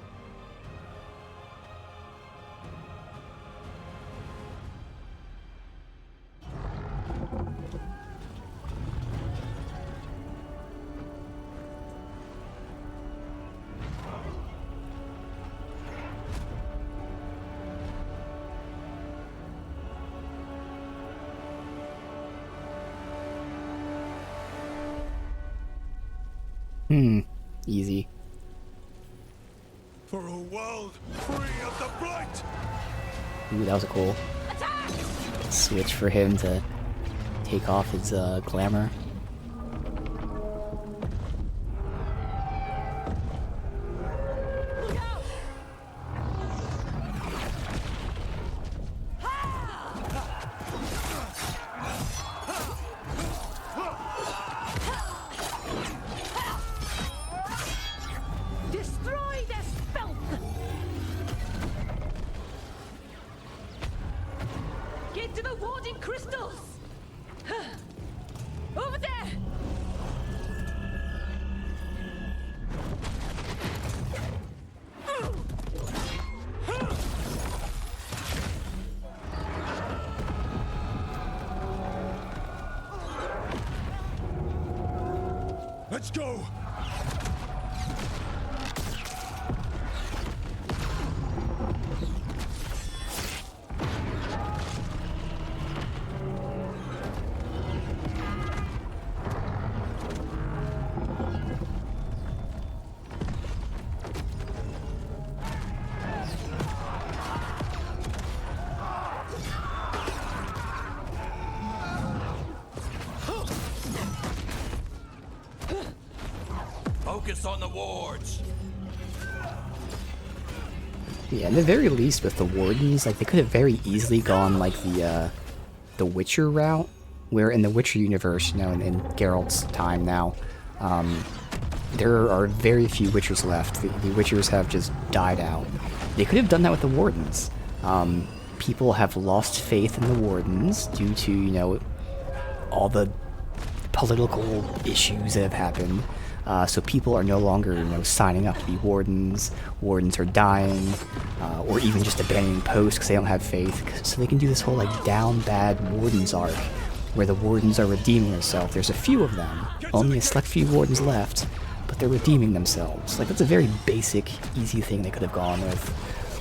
Easy. For a world free of the Blight! Ooh, that was a cool switch for him to take off his glamour. Destroy this filth! Get to the warding crystals! Over there! Let's go! Focus on the wards. Yeah, at the very least with the Wardens, like they could have very easily gone like the Witcher route, where in the Witcher universe, you know, in Geralt's time now, there are very few Witchers left. The Witchers have just died out. They could have done that with the Wardens. People have lost faith in the Wardens due to, you know, all the political issues that have happened. So people are no longer, you know, signing up to be Wardens. Wardens are dying, or even just abandoning posts because they don't have faith. So they can do this whole, like, down bad Wardens arc, where the Wardens are redeeming themselves. There's a few of them, only a select few Wardens left, but they're redeeming themselves. Like, that's a very basic, easy thing they could have gone with.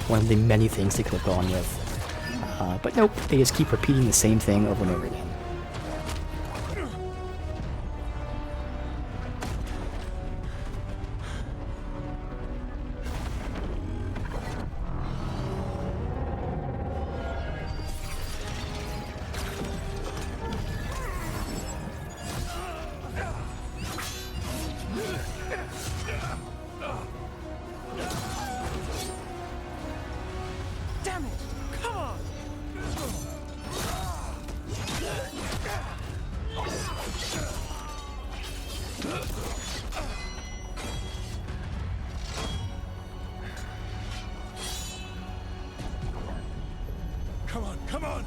One of the many things they could have gone with. But nope, they just keep repeating the same thing over and over again. Damn it! Come on! Come on, come on!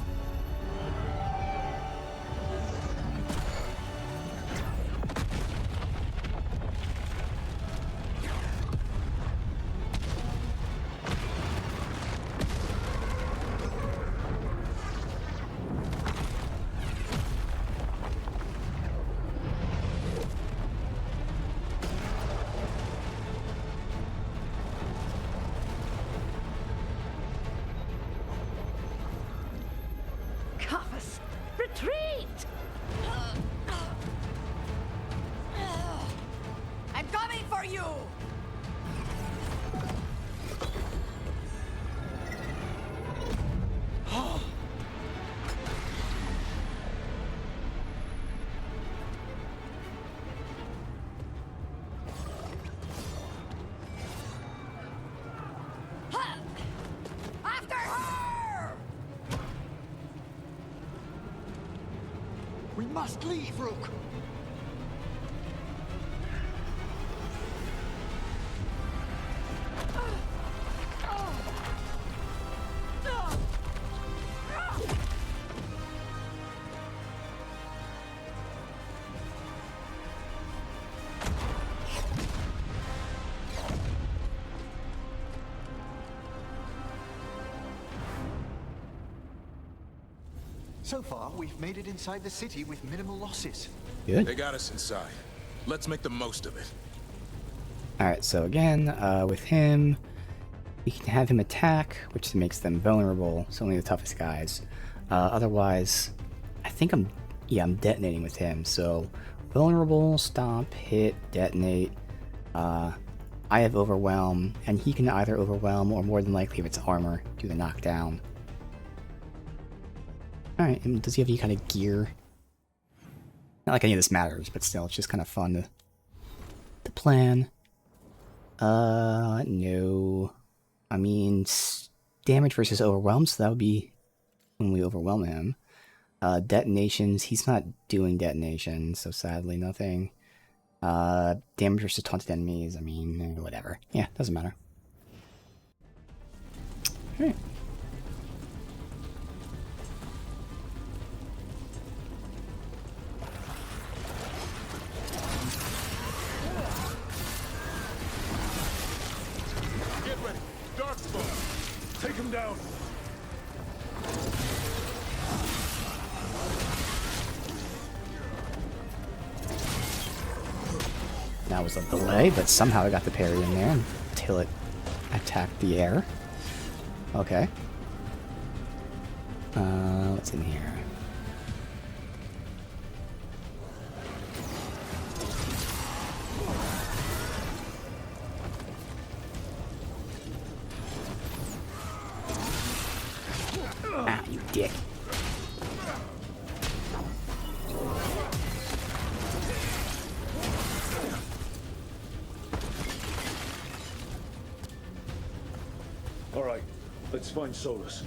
Cofus, retreat! I'm coming for you! After her! We must leave, Rook. So far, we've made it inside the city with minimal losses. Good. They got us inside. Let's make the most of it. Alright, so again, with him, we can have him attack, which makes them vulnerable. It's only the toughest guys. Otherwise, I think I'm detonating with him. So, vulnerable, stomp, hit, detonate. I have overwhelm, and he can either overwhelm or more than likely, if it's armor, do the knockdown. Alright, and does he have any kind of gear? Not like any of this matters, but still, it's just kind of fun to plan. No. I mean, damage versus overwhelm, so that would be when we overwhelm him. Detonations, he's not doing detonations, so sadly nothing. Damage versus taunted enemies, I mean, whatever. Yeah, doesn't matter. Alright. Take him down. That was a delay, but somehow I got the parry in there until it attacked the air. Okay. What's in here? Ah, you dick. All right, Let's find Solus.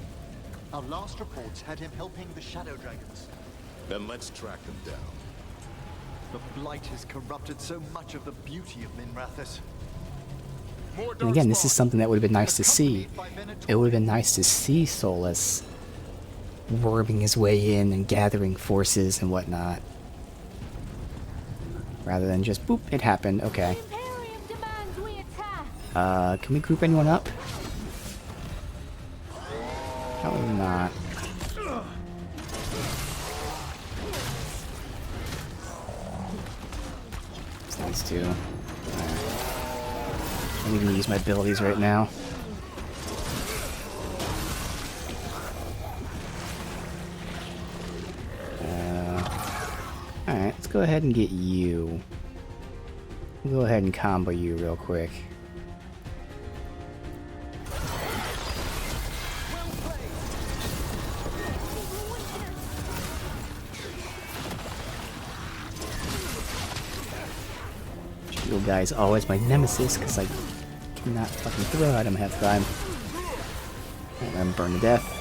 Our last reports had him helping the Shadow Dragons. Then let's track them down. The Blight has corrupted so much of the beauty of Minrathous. And again, this is something that would have been nice to see. It would have been nice to see Solus worming his way in and gathering forces and whatnot. Rather than just, boop, it happened, okay. Can we group anyone up? Probably not. It's these two. I'm even gonna use my abilities right now. Alright, let's go ahead and get you. We'll go ahead and combo you real quick. Shield guy is always my nemesis because I cannot fucking throw at him half the time. And I'm burned to death.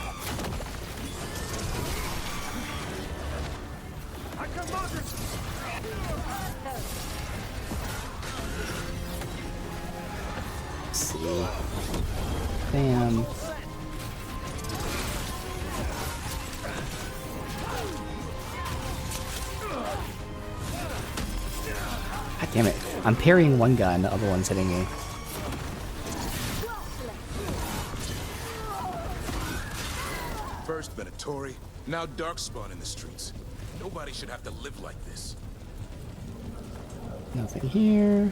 Bam. God damn it. I'm parrying one gun, the other one's hitting me. First Venatori, now Darkspawn in the streets. Nobody should have to live like this. Nothing here.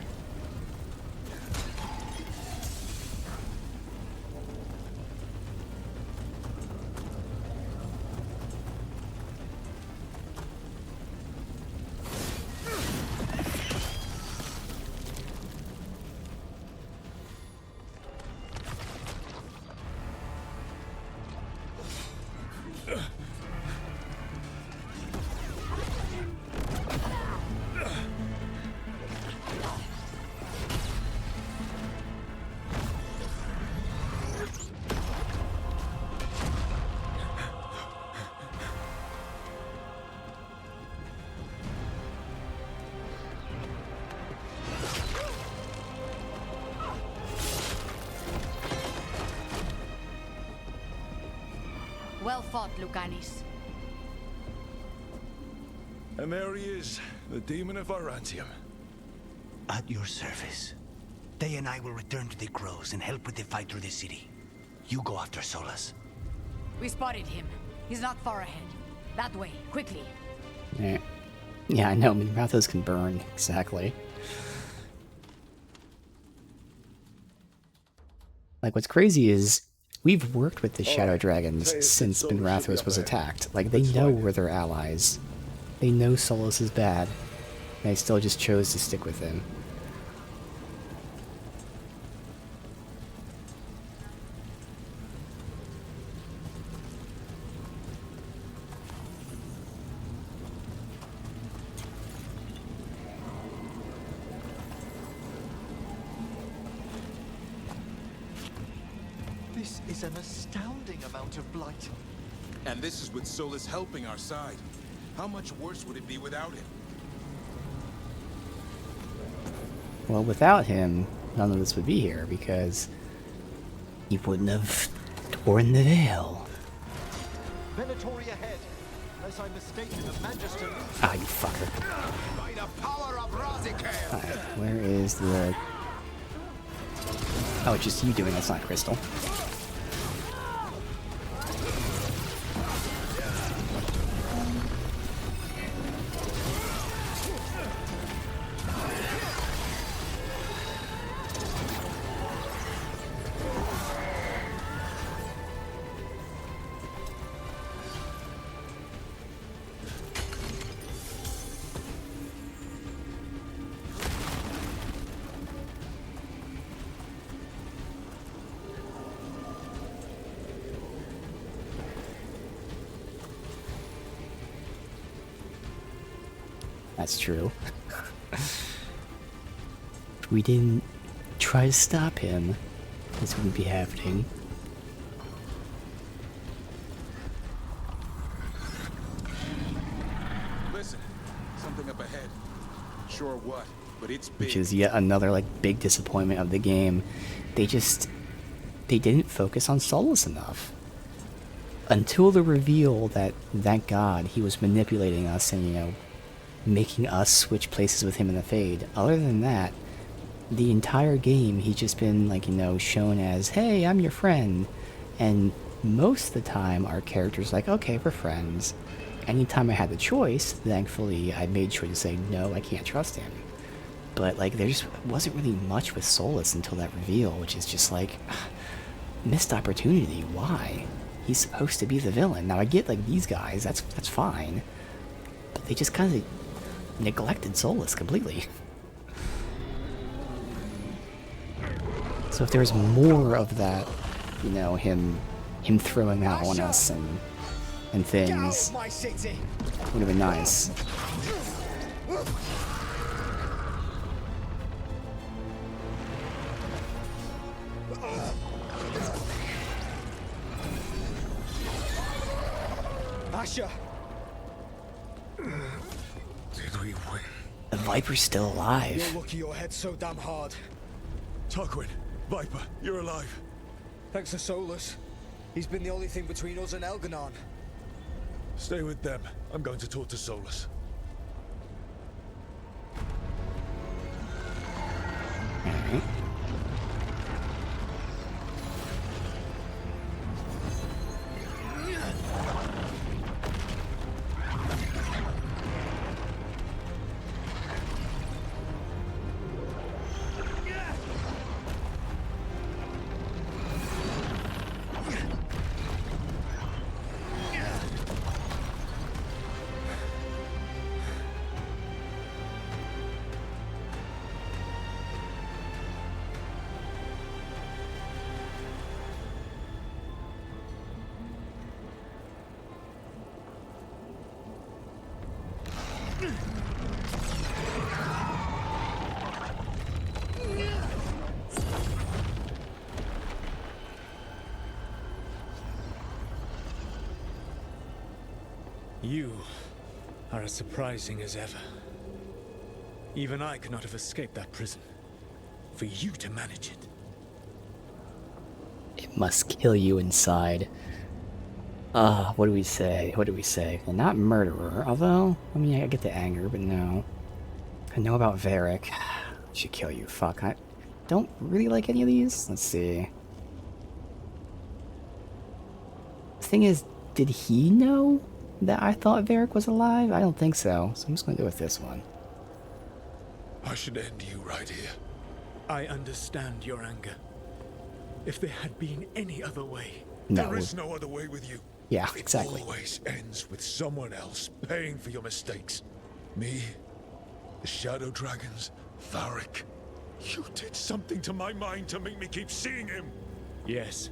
Well fought, Lucanis. And there he is, the demon of Arantium. At your service. They and I will return to the Crows and help with the fight through the city. You go after Solus. We spotted him. He's not far ahead. That way, quickly. Yeah, I know. Minrathous can burn. Exactly. Like, what's crazy is we've worked with the Shadow Dragons since Minrathous was attacked. Like, they know we're their allies. They know Solus is bad. And they still just chose to stick with him. This is an astounding amount of blight. And this is with Solus helping our side. How much worse would it be without him? Well, without him, none of this would be here, because he wouldn't have torn the veil. Venatori ahead. Unless I'm mistaken, the Magister... Ah, you fucker. By the power of Razikale. Alright, where is the... Oh, it's just you doing it, it's not Crystal. That's true. If we didn't try to stop him, this wouldn't be happening. but it's which big. is yet another like big disappointment of the game. They didn't focus on Solus enough. Until the reveal that, thank God, he was manipulating us and, you know, making us switch places with him in the Fade. Other than that, the entire game, he's just been, like, you know, shown as, hey, I'm your friend. And most of the time, our character's like, okay, we're friends. Anytime I had the choice, thankfully, I made sure to say, no, I can't trust him. But, like, there just wasn't really much with Solus until that reveal, which is just, like, missed opportunity. Why? He's supposed to be the villain. Now I get like these guys, that's fine, but they just kind of neglected Solus completely. So if there's more of that, you know, him throwing that on us and things, would have been nice. Asher! Did we win? The Viper's still alive. You're lucky your head's so damn hard. Tarquin, Viper, you're alive. Thanks to Solus. He's been the only thing between us and Elganon. Stay with them. I'm going to talk to Solus. Alright. You are as surprising as ever. Even I could not have escaped that prison. For you to manage it. It must kill you inside. What do we say? What do we say? Well, not murderer, although, I mean, I get the anger, but no. I know about Varric. Should kill you. Fuck, I don't really like any of these. Let's see. The thing is, did he know that I thought Varric was alive? I don't think so, so I'm just gonna go with this one. I should end you right here. I understand your anger. If there had been any other way... No. There is no other way with you. Yeah, exactly. It always ends with someone else paying for your mistakes. Me, the Shadow Dragons, Varric. You did something to my mind to make me keep seeing him. Yes.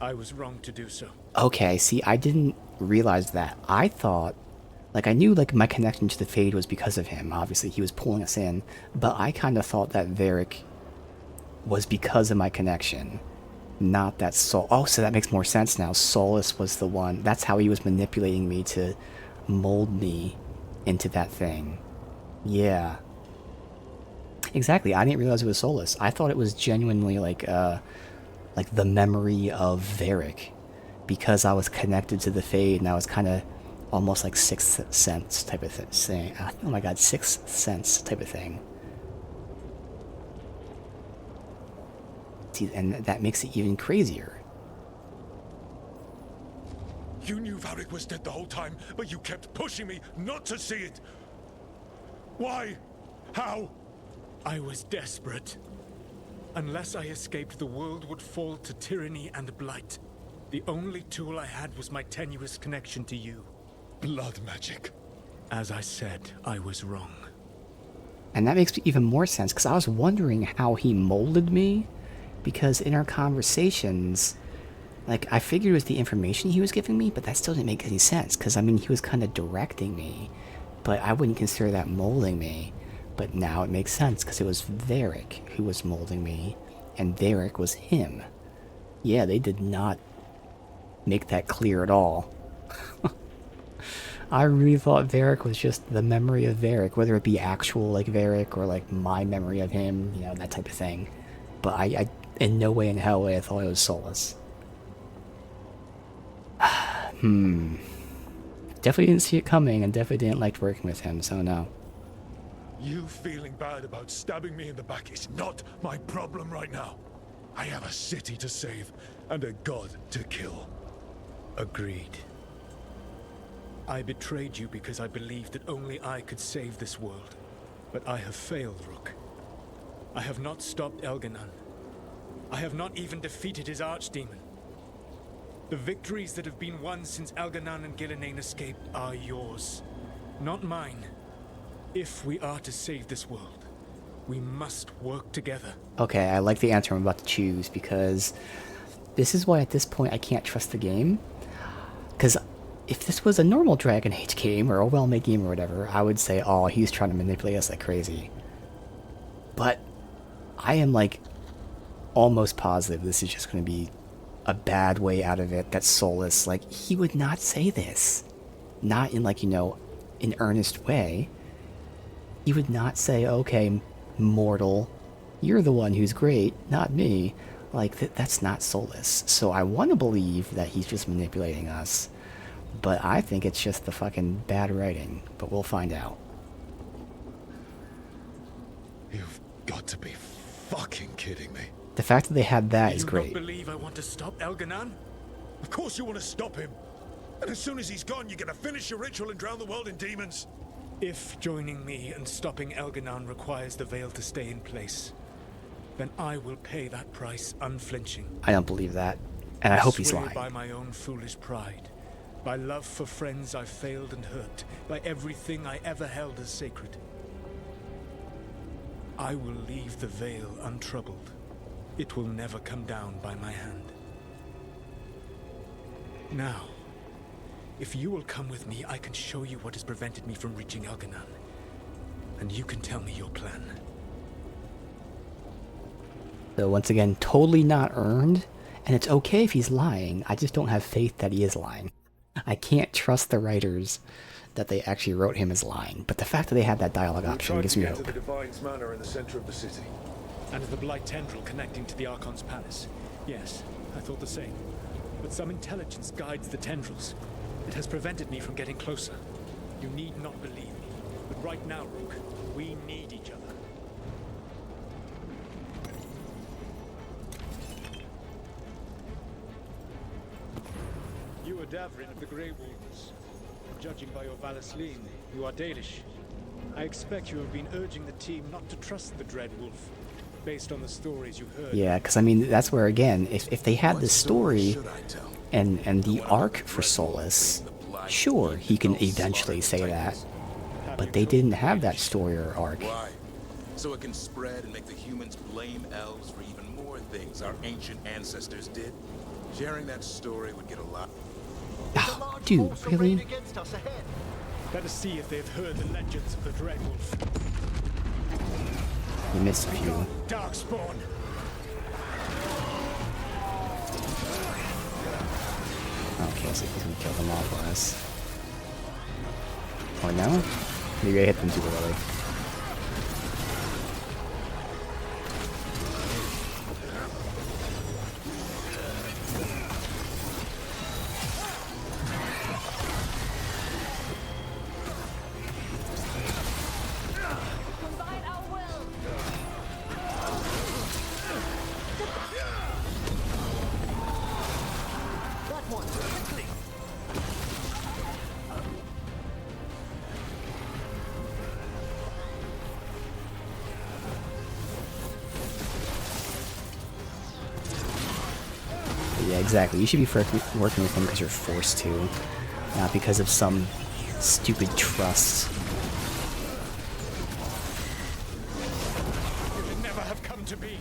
I was wrong to do so. Okay, see, I didn't realize that. I thought, like, I knew, like, my connection to the Fade was because of him. Obviously, he was pulling us in. But I kind of thought that Varric was because of my connection. Not that Sol... Oh, so that makes more sense now. Solus was the one... That's how he was manipulating me to mold me into that thing. Yeah. Exactly, I didn't realize it was Solus. I thought it was genuinely, like the memory of Varric. Because I was connected to the Fade, and I was kind of almost like Sixth Sense type of thing. Oh my god, Sixth Sense type of thing. See, and that makes it even crazier. You knew Varric was dead the whole time, but you kept pushing me not to see it. Why? How? I was desperate. Unless I escaped, the world would fall to tyranny and blight. The only tool I had was my tenuous connection to you. Blood magic. As I said, I was wrong. And that makes even more sense, because I was wondering how he molded me. Because in our conversations, like, I figured it was the information he was giving me, but that still didn't make any sense. Because, I mean, he was kind of directing me, but I wouldn't consider that molding me. But now it makes sense, because it was Varric who was molding me, and Varric was him. Yeah, they did not make that clear at all. I really thought Varric was just the memory of Varric, whether it be actual like Varric or like my memory of him, you know, that type of thing. But I in no way in hell way I thought it was Solus. Definitely didn't see it coming, and definitely didn't like working with him, so no. You feeling bad about stabbing me in the back is not my problem right now. I have a city to save and a god to kill. Agreed. I betrayed you because I believed that only I could save this world. But I have failed, Rook. I have not stopped Elganon. I have not even defeated his archdemon. The victories that have been won since Elganon and Gillenane escaped are yours, not mine. If we are to save this world, we must work together. Okay, I like the answer I'm about to choose, because this is why at this point I can't trust the game. Because if this was a normal Dragon Age game, or a well-made game or whatever, I would say, oh, he's trying to manipulate us like crazy. But I am like almost positive this is just going to be a bad way out of it. That Solus, like, he would not say this. Not in like, you know, an earnest way. He would not say, okay, mortal, you're the one who's great, not me. Like, that's not Solus. So I want to believe that he's just manipulating us. But I think it's just the fucking bad writing. But we'll find out. You've got to be fucking kidding me. The fact that they had that is Do you great. not believe I want to stop Elganon? Of course you want to stop him. And as soon as he's gone, you're gonna finish your ritual and drown the world in demons. If joining me and stopping Elganon requires the Veil to stay in place, then I will pay that price unflinching. I don't believe that. And I hope he's Swayed lying. by my own foolish pride, by love for friends I failed and hurt, by everything I ever held as sacred. I will leave the Veil untroubled. It will never come down by my hand. Now, if you will come with me, I can show you what has prevented me from reaching Elganon. And you can tell me your plan. So once again, totally not earned. And it's okay if he's lying. I just don't have faith that he is lying. I can't trust the writers that they actually wrote him as lying. But the fact that they had that dialogue option gives me to hope. the Divine's Manor in the center of the city. And the Blight tendril connecting to the Archon's palace. Yes, I thought the same. But some intelligence guides the tendrils. It has prevented me from getting closer. You need not believe me. But right now, Rook, we need each other. You are Davrin of the Grey Wardens. Judging by your Valasleen, you are Dalish. I expect you have been urging the team not to trust the Dread Wolf, based on the stories you've heard. Yeah, because I mean, that's where, again, if they had the story and the arc for Solus, sure, he can eventually say that. But they didn't have that story or arc. Why? So it can spread and make the humans blame elves for even more things our ancient ancestors did? Sharing that story would get a lot... Oh, dude, really? Let us see if they've heard the legends of the Dread Wolf. You missed a few. Darkspawn! Okay, so he's gonna kill them all for us. Or no? Maybe I hit them too early. Yeah, exactly. You should be working with them because you're forced to, not because of some stupid trust. It would never have come to be.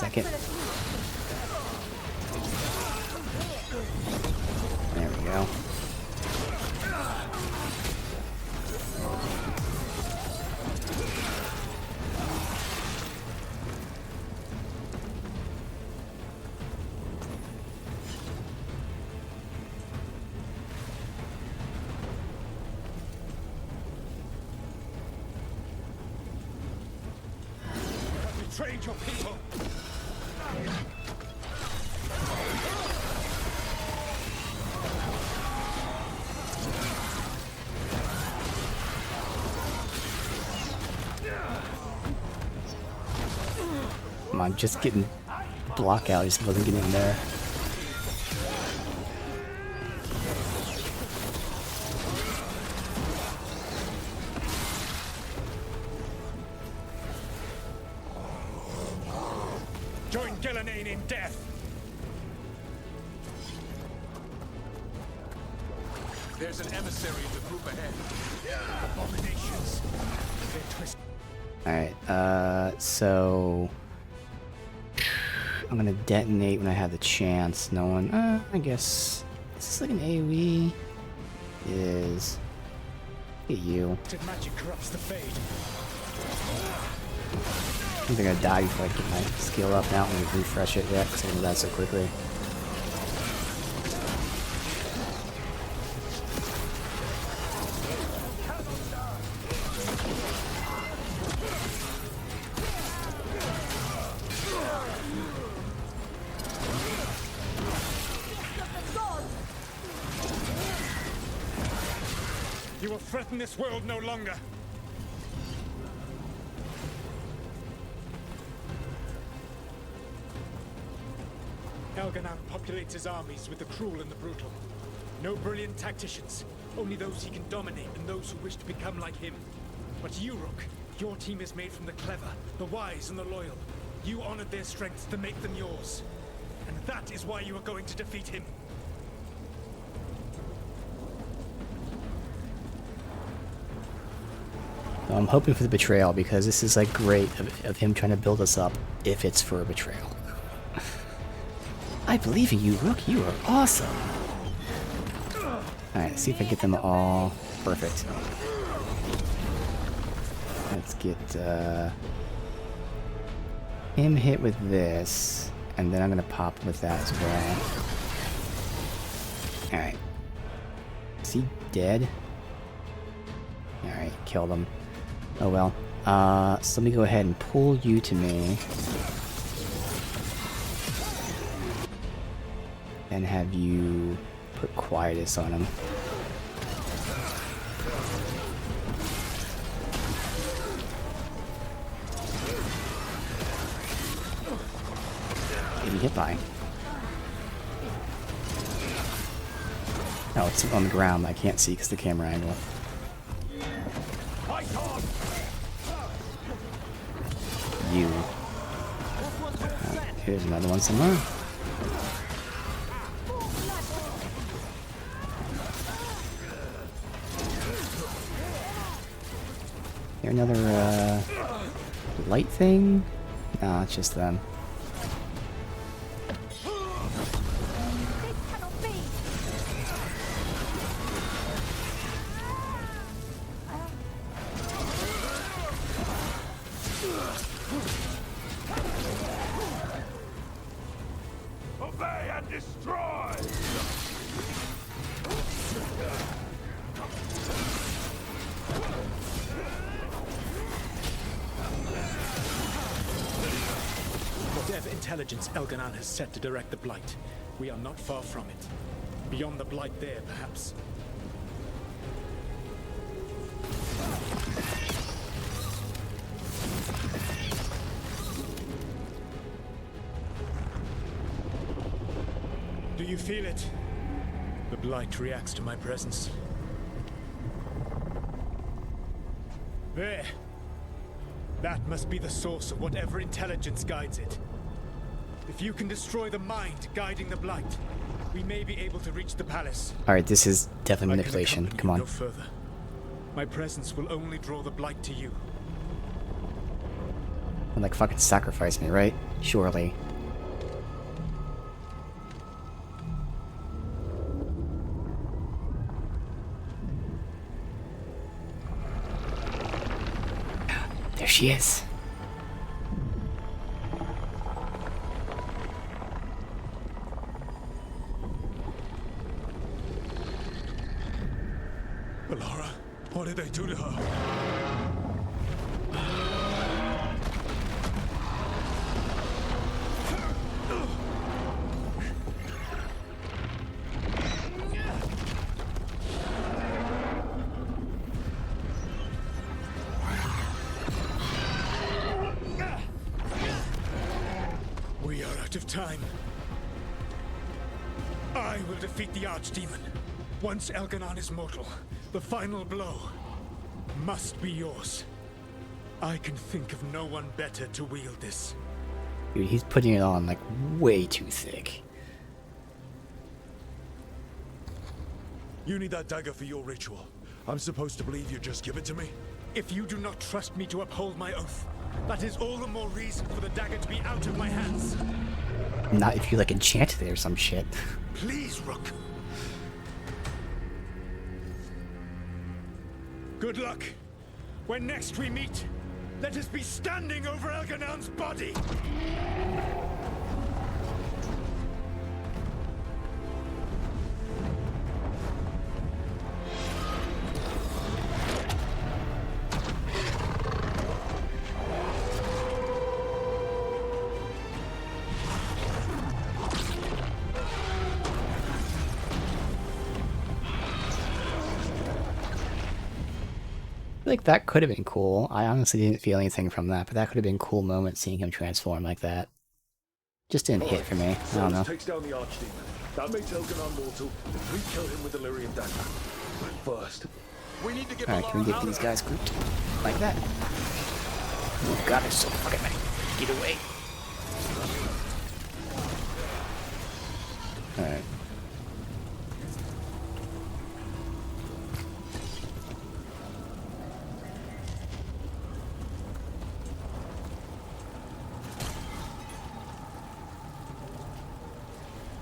second. There we go. Betrayed your people. Come on, just getting block out. Just wasn't getting in there. Join Gillenane in death. There's an emissary in the group ahead. Abominations. Alright, so I'm gonna detonate when I have the chance. No one, I guess, is this like an AoE? It is. Look at you. Magic corrupts the fade. I think I'm gonna die before I get my skill up now. I'm gonna refresh it yet because I'm gonna die so quickly. You will threaten this world no longer. Elganan populates his armies with the cruel and the brutal. No brilliant tacticians, only those he can dominate and those who wish to become like him. But you, Rook, your team is made from the clever, the wise, and the loyal. You honored their strengths to make them yours. And that is why you are going to defeat him. I'm hoping for the betrayal because this is like great of him trying to build us up if it's for a betrayal. I believe in you, Rook. You are awesome. Alright, see if I get them all. Perfect. Let's get him hit with this, and then I'm gonna pop with that as well. Alright. Is he dead? Alright, killed him. Oh well. So let me go ahead and pull you to me. And have you put Quietus on him. Getting hit by. Oh, it's on the ground. I can't see because the camera angle. You. Here's another one somewhere. Here another light thing? No, it's just them. Obey and destroy! Whatever intelligence Elganan has set to direct the Blight, we are not far from it. Beyond the Blight there, perhaps. Do you feel it? The Blight reacts to my presence. There! That must be the source of whatever intelligence guides it. If you can destroy the mind guiding the Blight, we may be able to reach the palace. Alright, this is definitely manipulation. Come on. No further. My presence will only draw the Blight to you. And like fucking sacrifice me, right? Surely. There she is. Laura, what did they do to her? We are out of time. I will defeat the Archdemon. Once Elganon is mortal, the final blow must be yours. I can think of no one better to wield this. Dude, he's putting it on like way too thick. You need that dagger for your ritual. I'm supposed to believe you just give it to me? If you do not trust me to uphold my oath, that is all the more reason for the dagger to be out of my hands. Not if you like enchanted it or some shit. Please, Rook. Good luck. When next we meet, let us be standing over Elganon's body. Like that could have been cool. I honestly didn't feel anything from that, but that could have been a cool moment seeing him transform like that. Just didn't hit for me. I don't know. Takes down the Archdemon. That makes Elganon mortal. We kill him with the Lyrian dagger. But first, we need to get. Alright, can we get these guys grouped like that? Oh god, they're so fucking many. Get away. Alright.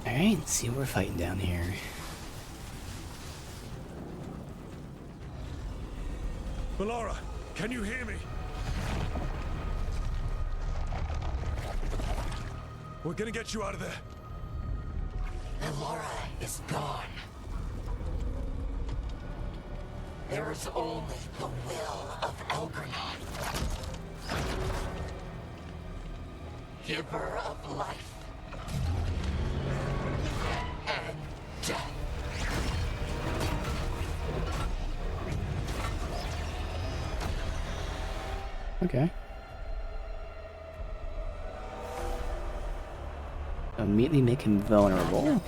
Alright, let's see what we're fighting down here. Laura, can you hear me? We're gonna get you out of there. Laura is gone. There is only the will of Elgranon, giver of life and death. Okay. Immediately make him vulnerable.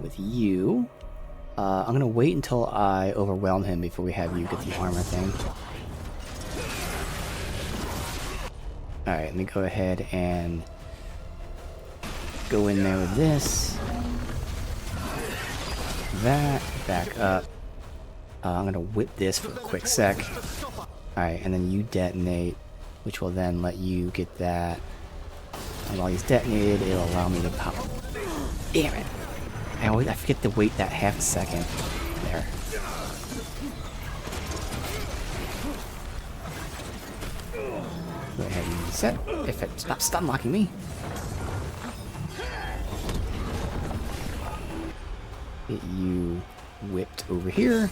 With you. I'm gonna wait until I overwhelm him before we have you get the armor thing. Alright, let me go ahead and go in there with this. That, back up. I'm gonna whip this for a quick sec. Alright, and then you detonate, which will then let you get that. And while he's detonated, it'll allow me to pop. Damn it! I forget to wait that half a second. There. Go ahead and reset. If it stops stun locking me. Get you whipped over here.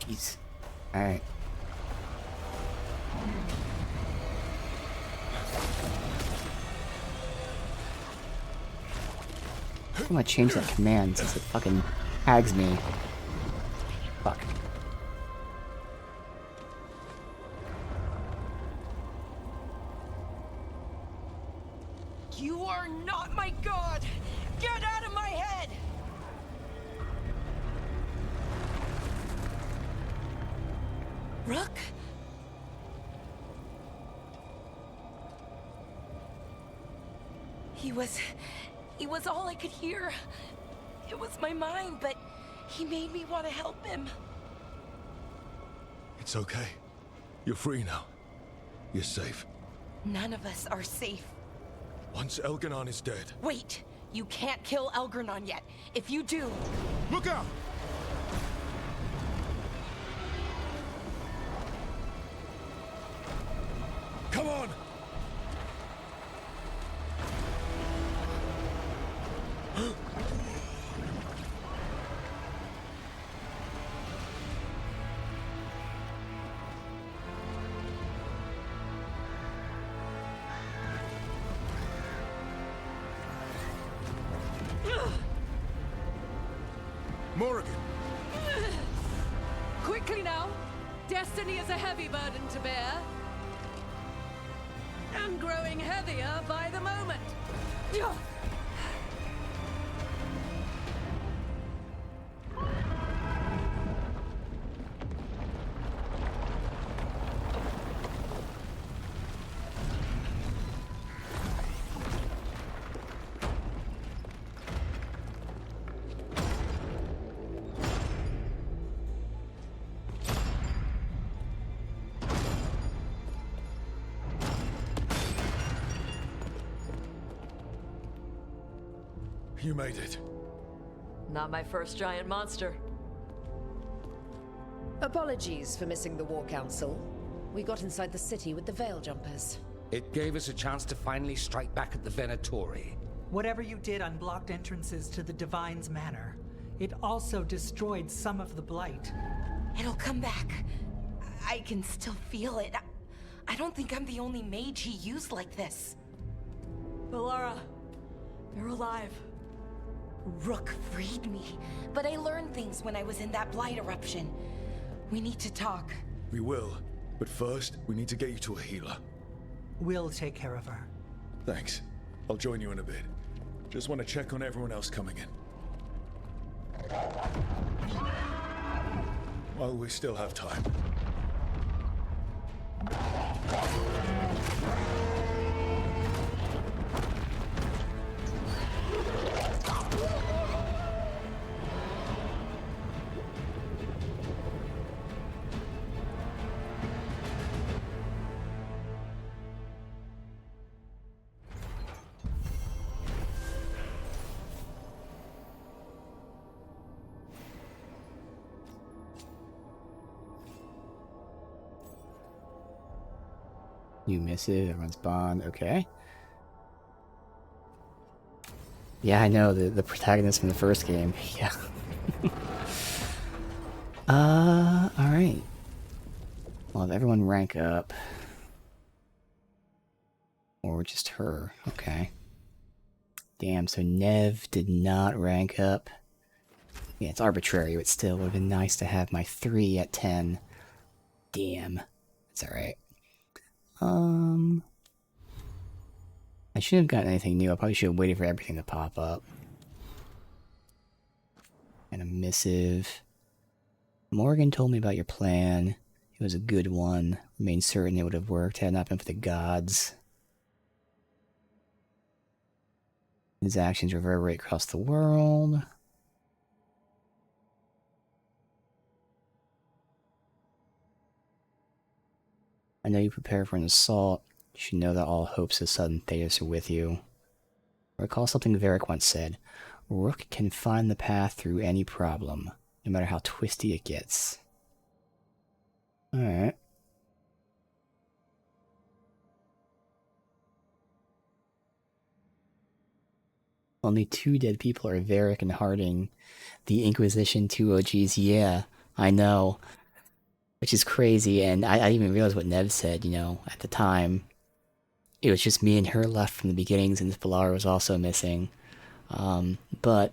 Jeez. Alright. I'm gonna change that command since it fucking tags me. Fuck. You are not my god! Get out of my head! Rook? He was all I could hear. It was my mind, but he made me want to help him. It's okay. You're free now. You're safe. None of us are safe. Once Elganon is dead... Wait! You can't kill Elgranon yet. If you do... Look out! Come on! Morrigan! Quickly now! Destiny is a heavy burden to bear. And growing heavier by the moment. You made it. Not my first giant monster. Apologies for missing the War Council. We got inside the city with the Veil Jumpers. It gave us a chance to finally strike back at the Venatori. Whatever you did unblocked entrances to the Divine's Manor. It also destroyed some of the Blight. It'll come back. I can still feel it. I don't think I'm the only mage he used like this. Bellara, you're alive. Rook freed me, but I learned things when I was in that Blight eruption. We need to talk. We will, but first, we need to get you to a healer. We'll take care of her. Thanks. I'll join you in a bit. Just want to check on everyone else coming in. While we still have time. New missive, everyone's bond, okay. Yeah, I know, the protagonist from the first game, yeah. Alright. Well, have everyone rank up. Or just her, okay. Damn, so Nev did not rank up. Yeah, it's arbitrary, but still would have been nice to have my 3 at 10. Damn. It's alright. I shouldn't have gotten anything new. I probably should have waited for everything to pop up. And a missive. Morgan told me about your plan. It was a good one. Remain certain it would have worked had it not been for the gods. His actions reverberate across the world. I know you prepare for an assault. You should know that all hopes of sudden Theos are with you. Recall something Varric once said. Rook can find the path through any problem, no matter how twisty it gets. Alright. Only 2 dead people are Varric and Harding. The Inquisition 2 OGs, yeah, I know. Which is crazy, and I didn't even realize what Nev said, you know, at the time. It was just me and her left from the beginnings, and Bellara was also missing. But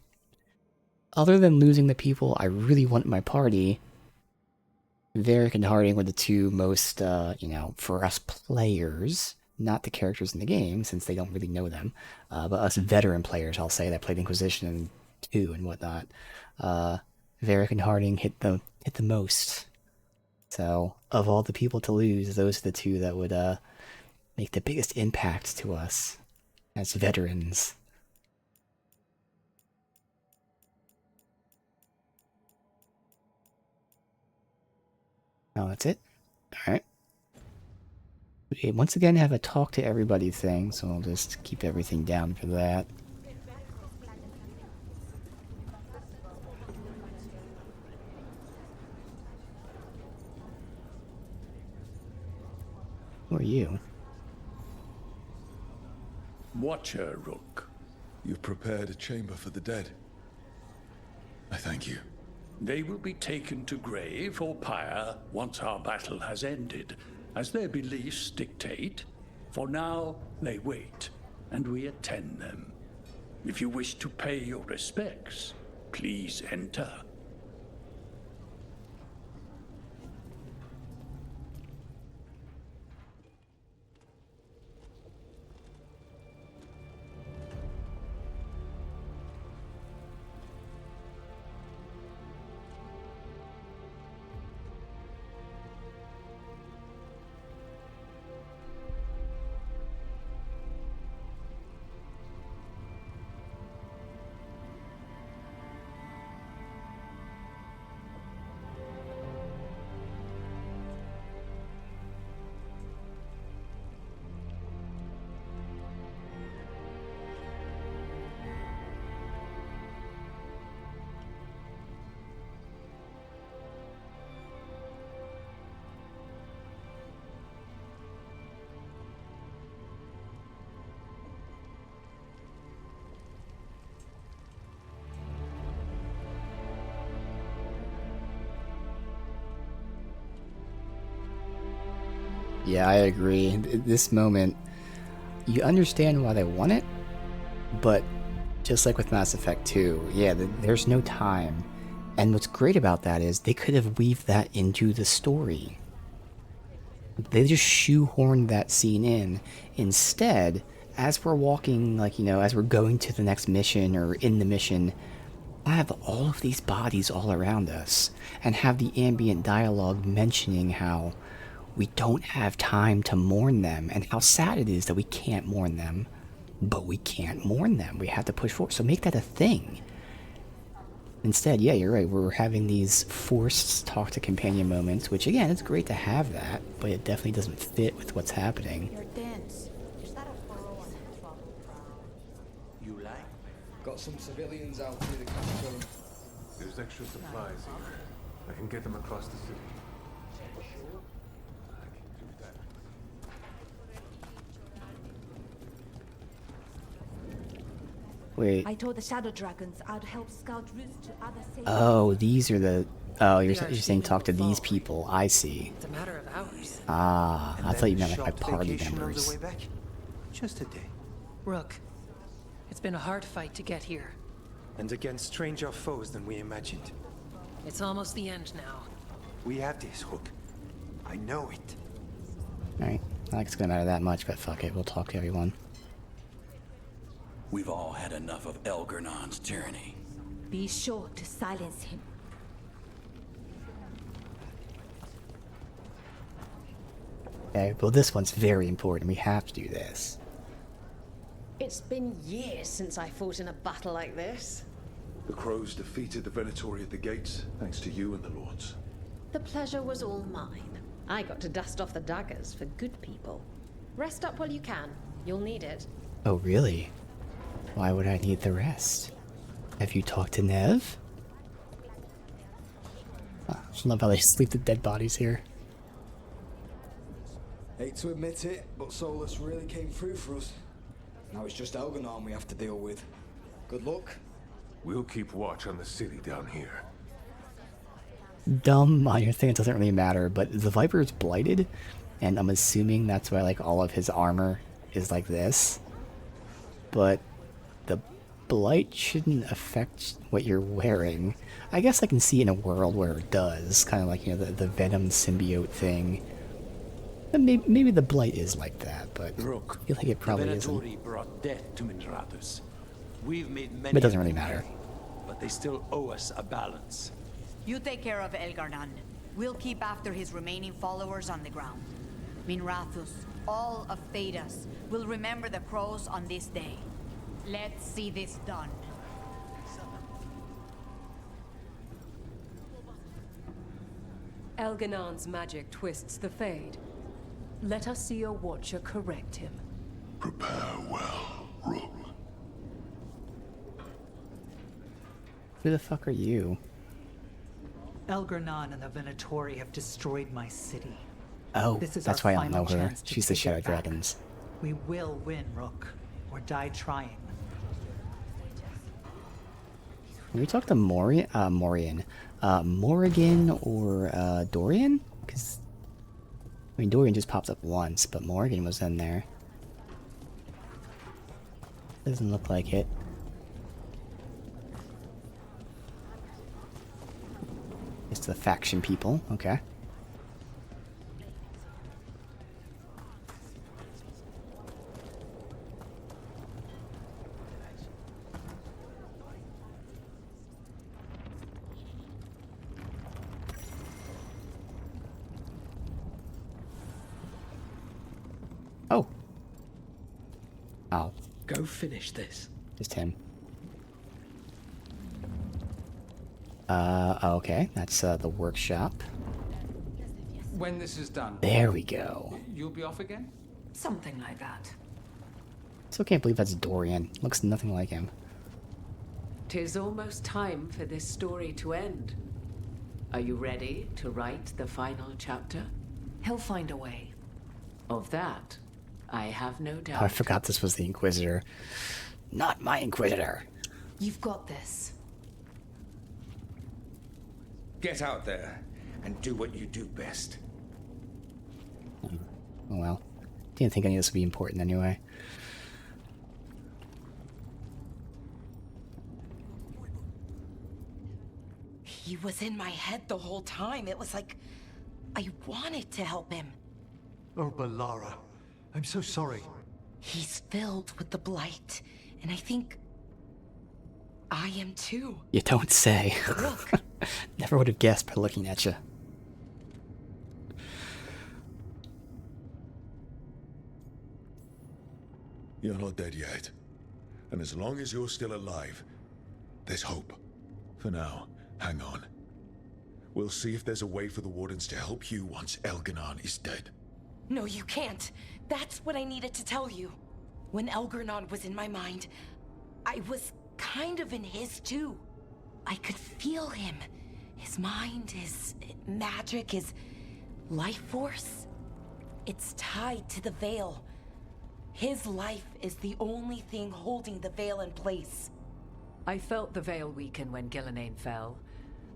other than losing the people I really want in my party, Varric and Harding were the 2 most, you know, for us players, not the characters in the game, since they don't really know them, but us veteran players, I'll say, that played Inquisition and 2 and whatnot. Varric and Harding hit the most. So, of all the people to lose, those are the 2 that would make the biggest impact to us. as veterans. Oh, that's it? Alright. We once again have a talk to everybody thing, so I'll just keep everything down for that. Who are you? Watcher, Rook. You've prepared a chamber for the dead. I thank you. They will be taken to grave or pyre once our battle has ended, as their beliefs dictate. For now, they wait, and we attend them. If you wish to pay your respects, please enter. Yeah, I agree. This moment, you understand why they want it, but just like with Mass Effect 2, yeah, there's no time. And what's great about that is they could have weaved that into the story. They just shoehorned that scene in. Instead, as we're walking, like, you know, as we're going to the next mission or in the mission, I have all of these bodies all around us and have the ambient dialogue mentioning how we don't have time to mourn them and how sad it is that we can't mourn them, but we can't mourn them. We have to push forward. So make that a thing. Instead, yeah, you're right. We're having these forced talk to companion moments, which again, it's great to have that, but it definitely doesn't fit with what's happening. You're dense. Is that a furrow on the trouble? You like? Got some civilians out near the capital. There's extra supplies here. I can get them across the city. Wait. I told the Shadow Dragons I'd help scout routes to other cities. Oh, these are the... Oh, you're saying talk to these people. I see. It's a matter of hours. Ah, I thought you meant like my Short party vacation on members. the way back. Just a day. Rook, it's been a hard fight to get here. And against stranger foes than we imagined. It's almost the end now. We have this, Rook. I know it. Alright, not like it's gonna matter that much, but fuck it, we'll talk to everyone. We've all had enough of Elgernon's tyranny. Be sure to silence him. Okay, well this one's very important. We have to do this. It's been years since I fought in a battle like this. The Crows defeated the Venatori at the gates, thanks to you and the Lords. The pleasure was all mine. I got to dust off the daggers for good people. Rest up while you can. You'll need it. Oh, really? Why would I need the rest? Have you talked to Nev? I love how they sleep the dead bodies here. Hate to admit it, but Solus really came through for us. Now it's just Elganon we have to deal with. Good luck. We'll keep watch on the city down here. Dumb minor thing, it doesn't really matter, but the Viper is blighted, and I'm assuming that's why like all of his armor is like this. But the blight shouldn't affect what you're wearing. I guess I can see in a world where it does, kind of like, you know, the Venom symbiote thing. And maybe the blight is like that, but Rook, I feel like it probably the isn't. Venatori brought death to Minrathous. We've made many. But it doesn't really of them matter. pay, but they still owe us a balance. You take care of Elgarnan. We'll keep after his remaining followers on the ground. Minrathous, All of Thedas will remember the crows on this day. Let's see this done. Elganon's magic twists the Fade. Let us see your watcher correct him. Prepare well, Rook. Who the fuck are you? Elgarnon and the Venatori have destroyed my city. Oh, This is that's our why I don't know final her. chance to She's the take Shadow it back. Dragons. We will win, Rook, or die trying. Can we talk to Morrigan, Morrigan or Dorian? Because I mean, Dorian just popped up once, but Morrigan was in there. Doesn't look like it. It's the faction people. Okay. Oh. Oh. Go finish this. Just him. Okay. That's the workshop. When this is done, There we go. you'll be off again? Something like that. Still can't believe that's Dorian. Looks nothing like him. 'Tis almost time for this story to end. Are you ready to write the final chapter? He'll find a way. Of that, I have no doubt. Oh, I forgot this was the Inquisitor. Not my Inquisitor. You've got this. Get out there and do what you do best. Oh well. Didn't think any of this would be important anyway. He was in my head the whole time. It was like I wanted to help him. Oh, Balara. I'm so sorry. He's filled with the blight, and I think I am too. You don't say. Look. Never would have guessed by looking at you. You're not dead yet. And as long as you're still alive, there's hope. For now, hang on. We'll see if there's a way for the Wardens to help you once Elganon is dead. No, you can't. That's what I needed to tell you. When Elgarnon was in my mind, I was kind of in his too. I could feel him. His mind, his magic, his life force. It's tied to the Veil. His life is the only thing holding the Veil in place. I felt the Veil weaken when Gillenane fell.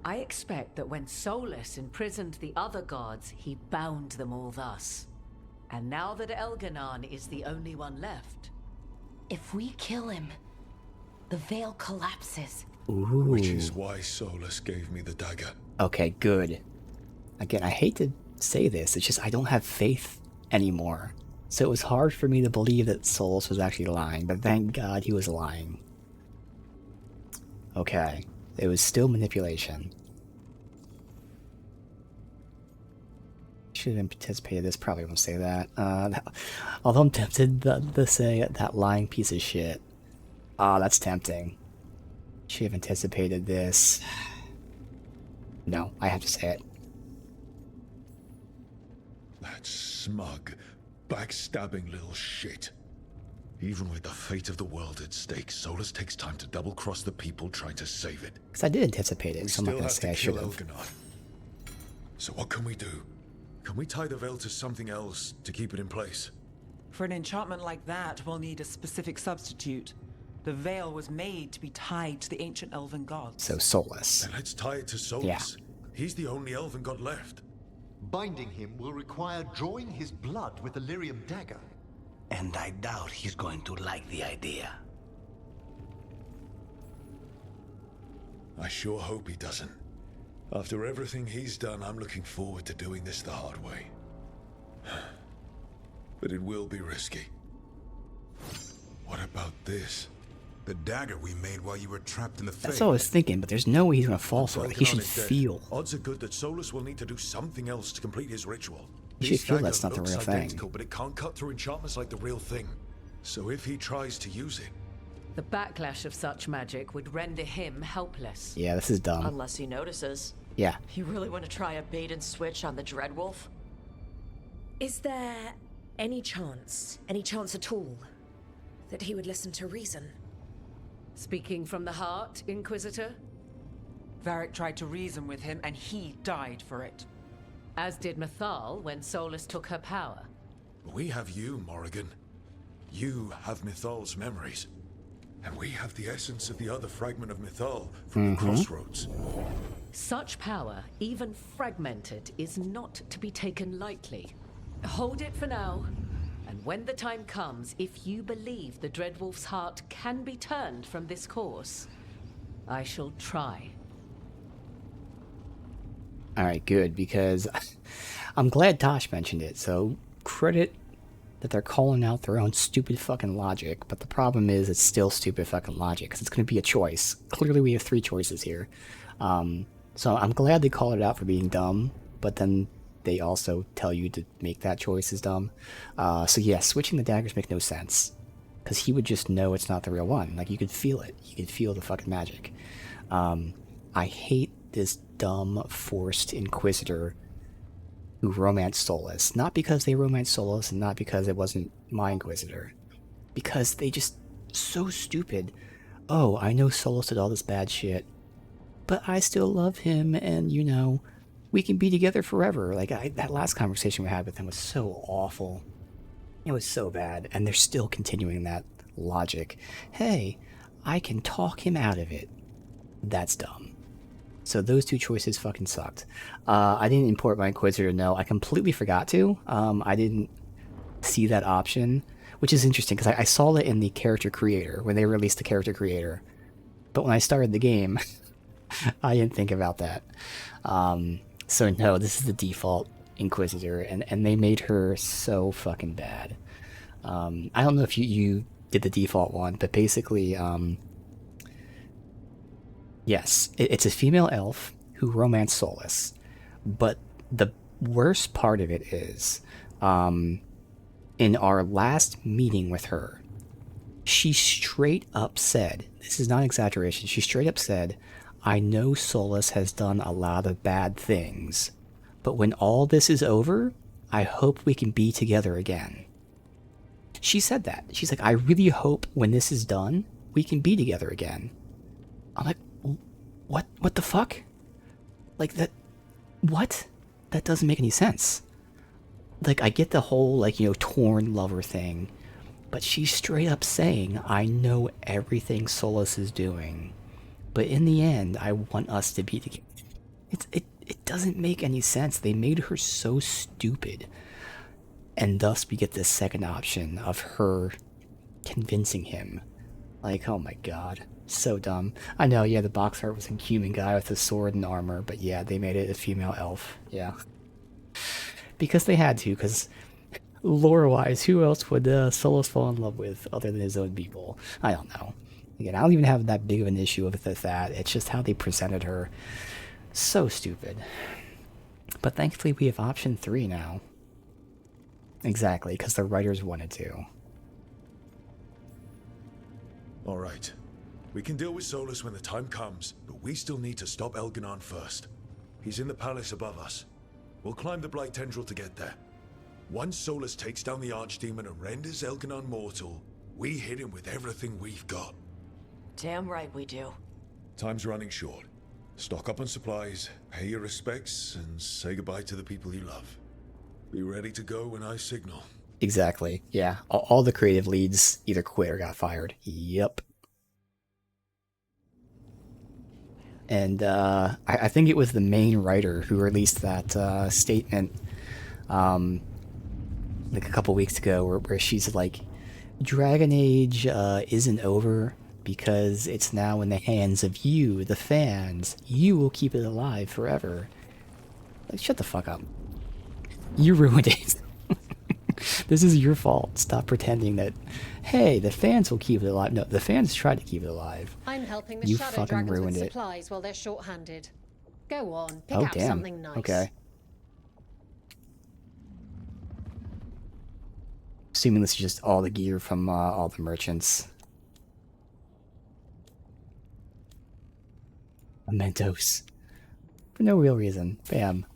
I expect that when Solus imprisoned the other gods, he bound them all thus. And now that Elganon is the only one left... If we kill him, the Veil collapses. Ooh. Which is why Solus gave me the dagger. Okay, good. Again, I hate to say this, it's just I don't have faith anymore. So it was hard for me to believe that Solus was actually lying, but thank God he was lying. Okay. It was still manipulation. Should have anticipated this, probably won't say that. Although I'm tempted to say that lying piece of shit. That's tempting. Should have anticipated this. No, I have to say it. That smug, backstabbing little shit. Even with the fate of the world at stake, Solus takes time to double-cross the people trying to save it. Because I did anticipate it, so I'm not going to say I should have. Elganon. So what can we do? Can we tie the Veil to something else to keep it in place? For an enchantment like that, we'll need a specific substitute. The Veil was made to be tied to the ancient elven gods. So Solus. Then let's tie it to Solus. Yeah. He's the only elven god left. Binding him will require drawing his blood with the lyrium dagger. And I doubt he's going to like the idea. I sure hope he doesn't. After everything he's done, I'm looking forward to doing this the hard way. But it will be risky. What about this? The dagger we made while you were trapped in the Fade. That's what I was thinking, but there's no way he's going to fall for it. He should Elganon is dead. feel. Odds are good that Solus will need to do something else to complete his ritual. You should This feel dagger that's not the looks real thing. identical, but it can't cut through enchantments like the real thing. So if he tries to use it, The backlash of such magic would render him helpless. Yeah, this is dumb. Unless he notices. Yeah. You really want to try a bait and switch on the Dreadwolf? Is there any chance at all, that he would listen to reason? Speaking from the heart, Inquisitor? Varric tried to reason with him, and he died for it. As did Mythal when Solus took her power. we have you, Morrigan. You have Mythal's memories. And we have the essence of the other fragment of Mythal from the Crossroads. Such power, even fragmented, is not to be taken lightly. Hold it for now, and when the time comes, if you believe the Dreadwolf's heart can be turned from this course, I shall try. Alright, good, because I'm glad Tosh mentioned it, so credit that they're calling out their own stupid fucking logic, but the problem is it's still stupid fucking logic, because it's going to be a choice. Clearly we have 3 choices here. So I'm glad they called it out for being dumb, but then they also tell you to make that choice is dumb. So yeah, switching the daggers make no sense, because he would just know it's not the real one. Like, you could feel it. You could feel the fucking magic. I hate this dumb, forced Inquisitor who romanced Solus. Not because they romanced Solus, and not because it wasn't my Inquisitor. Because they just... so stupid. Oh, I know Solus did all this bad shit, but I still love him, and, you know, we can be together forever. Like, that last conversation we had with him was so awful. It was so bad, and they're still continuing that logic. Hey, I can talk him out of it. That's dumb. So those 2 choices fucking sucked. I didn't import my Inquisitor, no. I completely forgot to. I didn't see that option, which is interesting, because I saw it in the character creator, when they released the character creator. But when I started the game, I didn't think about that. So no, this is the default Inquisitor, and they made her so fucking bad. I don't know if you did the default one, but basically, yes, it's a female elf who romanced Solus, but the worst part of it is, in our last meeting with her, she straight up said, this is not exaggeration, she straight up said, I know Solus has done a lot of bad things, but when all this is over, I hope we can be together again. She said that. She's like, I really hope when this is done, we can be together again. I'm like, what the fuck? Like, that, what? That doesn't make any sense. Like, I get the whole, like, you know, torn lover thing, but she's straight up saying, I know everything Solus is doing, but in the end, I want us to be together. It doesn't make any sense. They made her so stupid, and thus we get this second option of her convincing him. Like, oh my god. So dumb. I know, yeah, the box art was a human guy with a sword and armor, but yeah, they made it a female elf. Yeah. Because they had to, because lore-wise, who else would Solus fall in love with other than his own people? I don't know. Again, I don't even have that big of an issue with that. It's just how they presented her. So stupid. But thankfully we have option 3 now. Exactly, because the writers wanted to. Alright. We can deal with Solus when the time comes, but we still need to stop Elganon first. He's in the palace above us. We'll climb the Blight Tendril to get there. Once Solus takes down the Archdemon and renders Elganon mortal, we hit him with everything we've got. Damn right we do. Time's running short. Stock up on supplies, pay your respects, and say goodbye to the people you love. Be ready to go when I signal. Exactly, yeah. All the creative leads either quit or got fired. Yep. And I think it was the main writer who released that statement like a couple weeks ago where she's like, Dragon Age isn't over because it's now in the hands of you, the fans. You will keep it alive forever. Like, shut the fuck up. You ruined it. This is your fault. Stop pretending that, hey, the fans will keep it alive. No, the fans tried to keep it alive. I'm helping the You Shadow fucking Dragons ruined with it. supplies while they're short-handed. Go on, pick Oh, out damn. something nice. Okay. Assuming this is just all the gear from all the merchants. Mementos. For no real reason. Bam.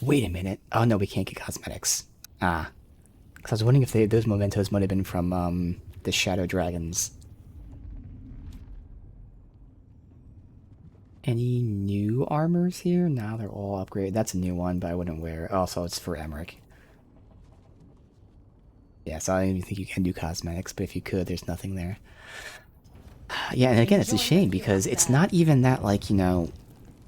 Wait a minute. Oh no, we can't get cosmetics. Ah. Because I was wondering if those mementos might have been from the Shadow Dragons. Any new armors here? No, they're all upgraded. That's a new one, but I wouldn't wear it. Also, it's for Emmerich. Yeah, so I don't even think you can do cosmetics, but if you could, there's nothing there. Yeah, and again, it's a shame because it's not even that, like, you know,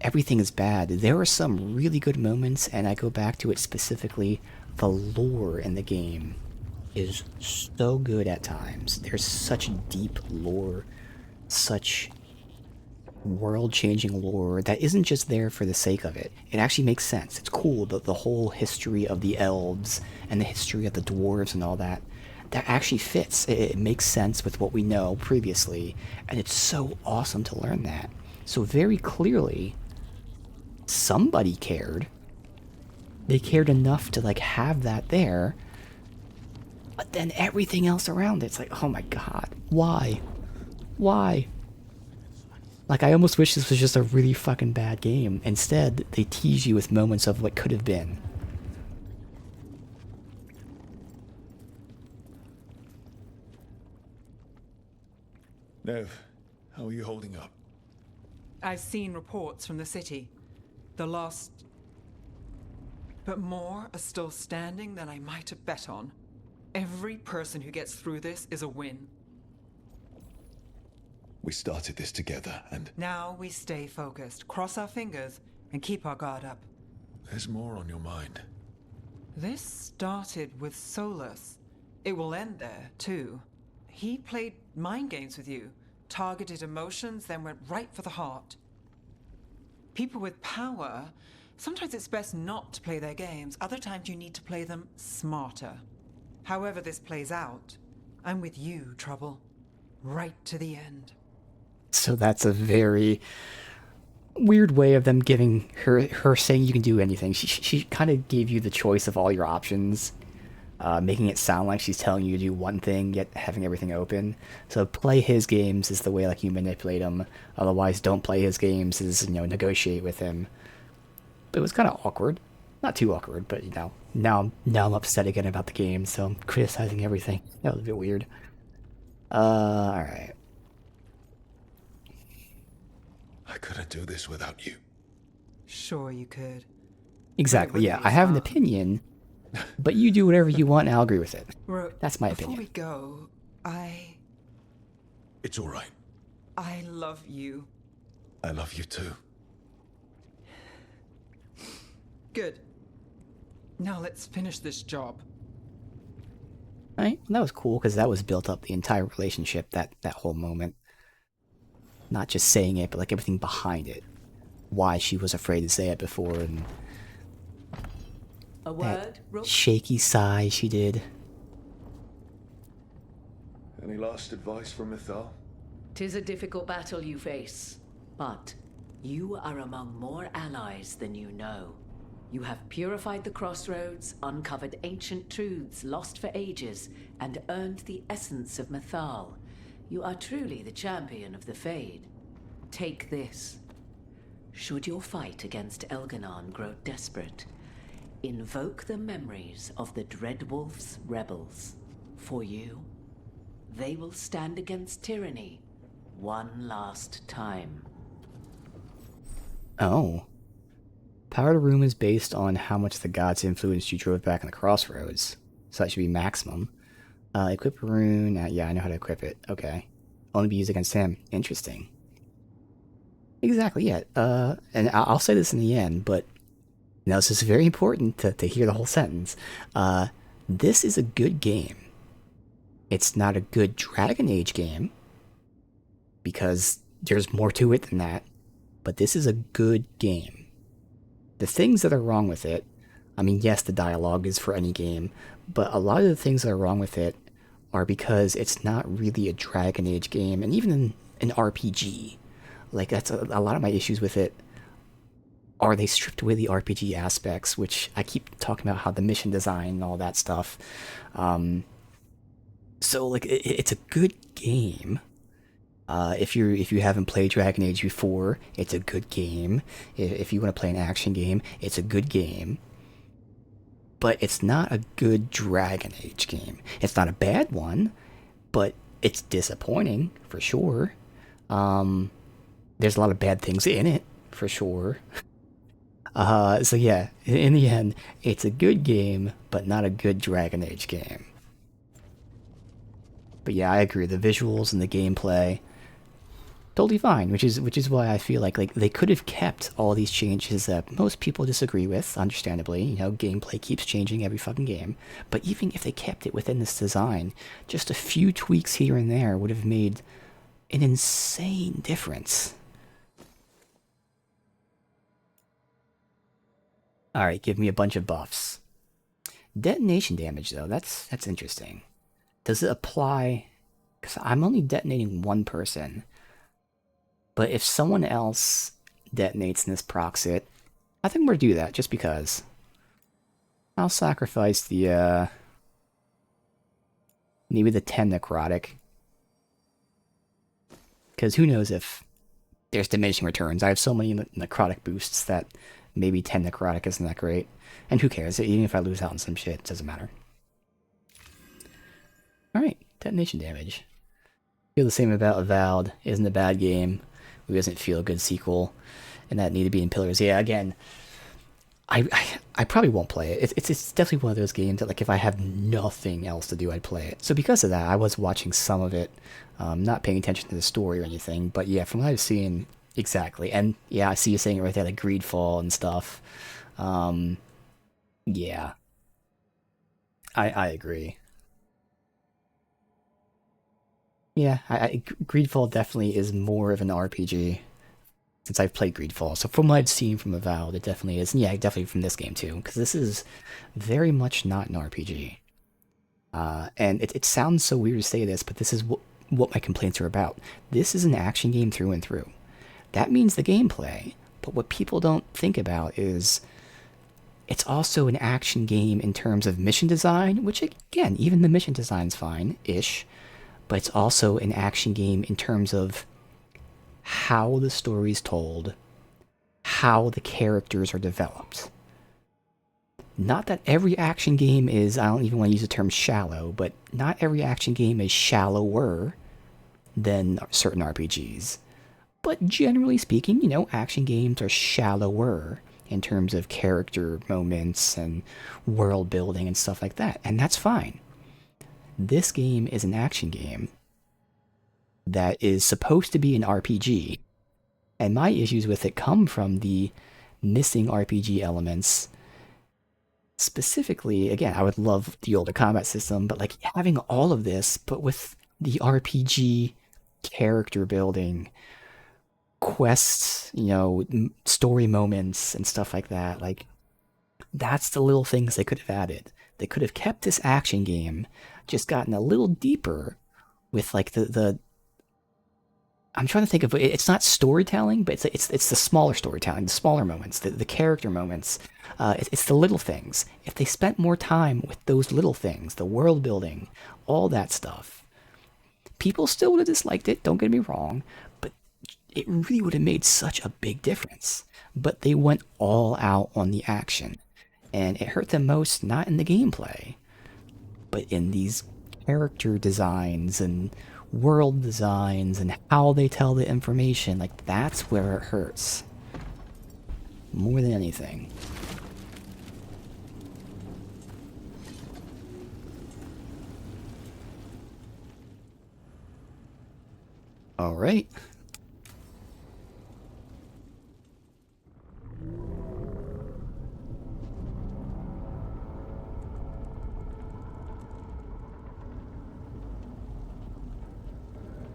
everything is bad. There are some really good moments, and I go back to it specifically. The lore in the game is so good at times. There's such deep lore, such world-changing lore that isn't just there for the sake of it. It actually makes sense. It's cool, the whole history of the elves and the history of the dwarves and all that. That actually fits. It makes sense with what we know previously, and it's so awesome to learn that. So very clearly, somebody cared. They cared enough to, like, have that there, but then everything else around it's like, oh my god, why? Why? Like, I almost wish this was just a really fucking bad game. Instead, they tease you with moments of what could have been. Nev, how are you holding up? I've seen reports from the city. The lost... But more are still standing than I might have bet on. Every person who gets through this is a win. We started this together, and... Now we stay focused, cross our fingers, and keep our guard up. There's more on your mind. This started with Solus. It will end there, too. He played mind games with you, targeted emotions, then went right for the heart. People with power, sometimes it's best not to play their games. Other times you need to play them smarter. However this plays out, I'm with you, Trouble. Right to the end. So that's a very weird way of them giving her saying you can do anything. She kind of gave you the choice of all your options, making it sound like she's telling you to do one thing, yet having everything open. So play his games is the way, like, you manipulate him. Otherwise, don't play his games is, you know, negotiate with him. But it was kind of awkward. Not too awkward, but, you know, now I'm upset again about the game, so I'm criticizing everything. That was a bit weird. Alright. I couldn't do this without you. Sure you could. Exactly, yeah. I have an opinion, but you do whatever you want and I'll agree with it. That's my Before opinion. we go, It's all right. I love you. I love you too. Good. Now let's finish this job. Right? That was cool because that was built up the entire relationship, that whole moment. Not just saying it, but like everything behind it. Why she was afraid to say it before, and A word, that shaky sigh she did. Any last advice from Mythal? 'Tis a difficult battle you face, but you are among more allies than you know. You have purified the crossroads, uncovered ancient truths lost for ages, and earned the essence of Mythal. You are truly the champion of the Fade. Take this. Should your fight against Elganon grow desperate, invoke the memories of the Dread Wolf's rebels. For you, they will stand against tyranny one last time. Oh. Power to Room is based on how much the gods influenced you drove back in the crossroads. So that should be maximum. Equip a rune. Yeah, I know how to equip it. Okay. Only be used against him. Interesting. Exactly, yeah. And I'll say this in the end, but you know, this is very important to hear the whole sentence. This is a good game. It's not a good Dragon Age game, because there's more to it than that, but this is a good game. The things that are wrong with it, I mean, yes, the dialogue is for any game, but a lot of the things that are wrong with it are because it's not really a Dragon Age game, and even an RPG. Like, that's a lot of my issues with it are they stripped away the RPG aspects, which I keep talking about how the mission design and all that stuff. So like it's a good game. If you haven't played Dragon Age before, it's a good game. If you want to play an action game, it's a good game. But it's not a good Dragon Age game. It's not a bad one, but it's disappointing for sure. There's a lot of bad things in it for sure. So yeah, in the end, it's a good game, but not a good Dragon Age game. But yeah, I agree. The visuals and the gameplay, totally fine. Which is why I feel like they could have kept all these changes that most people disagree with. Understandably, you know, gameplay keeps changing every fucking game. But even if they kept it within this design, just a few tweaks here and there would have made an insane difference. All right, give me a bunch of buffs. Detonation damage, though, that's interesting. Does it apply? Because I'm only detonating one person. But if someone else detonates in this procs it, I think we're gonna do that just because. I'll sacrifice the maybe the 10 necrotic. Because who knows if there's diminishing returns. I have so many necrotic boosts that maybe 10 necrotic isn't that great. And who cares? Even if I lose out on some shit, it doesn't matter. Alright, detonation damage. Feel the same about Avowed. Isn't a bad game. It doesn't feel a good sequel. And that need to be in Pillars. Yeah, again, I probably won't play it. It's definitely one of those games that, like, if I have nothing else to do, I'd play it. So because of that, I was watching some of it, not paying attention to the story or anything. But yeah, from what I've seen, exactly. And yeah, I see you saying it right there, like Greedfall and stuff. Yeah. I agree. Yeah, Greedfall definitely is more of an RPG since I've played Greedfall. So from what I've seen from Avowed, it definitely is. And yeah, definitely from this game too, because this is very much not an RPG. And it sounds so weird to say this, but this is what my complaints are about. This is an action game through and through. That means the gameplay, but what people don't think about is it's also an action game in terms of mission design, which again, even the mission design's fine-ish. But it's also an action game in terms of how the story's told, how the characters are developed. Not that every action game is, I don't even want to use the term shallow, but not every action game is shallower than certain RPGs. But generally speaking, you know, action games are shallower in terms of character moments and world building and stuff like that, and that's fine. This game is an action game that is supposed to be an RPG, and my issues with it come from the missing RPG elements. Specifically, again, I would love the older combat system, but like having all of this, but with the RPG character building, quests, you know, story moments and stuff like that, like that's the little things they could have added. They could have kept this action game, just gotten a little deeper with like the I'm trying to think of, it's not storytelling, but it's the smaller storytelling, the smaller moments, the character moments. It's the little things. If they spent more time with those little things, the world building, all that stuff, people still would have disliked it, don't get me wrong, but it really would have made such a big difference. But they went all out on the action. And it hurt them most not in the gameplay, but in these character designs and world designs and how they tell the information. Like, that's where it hurts. More than anything. Alright.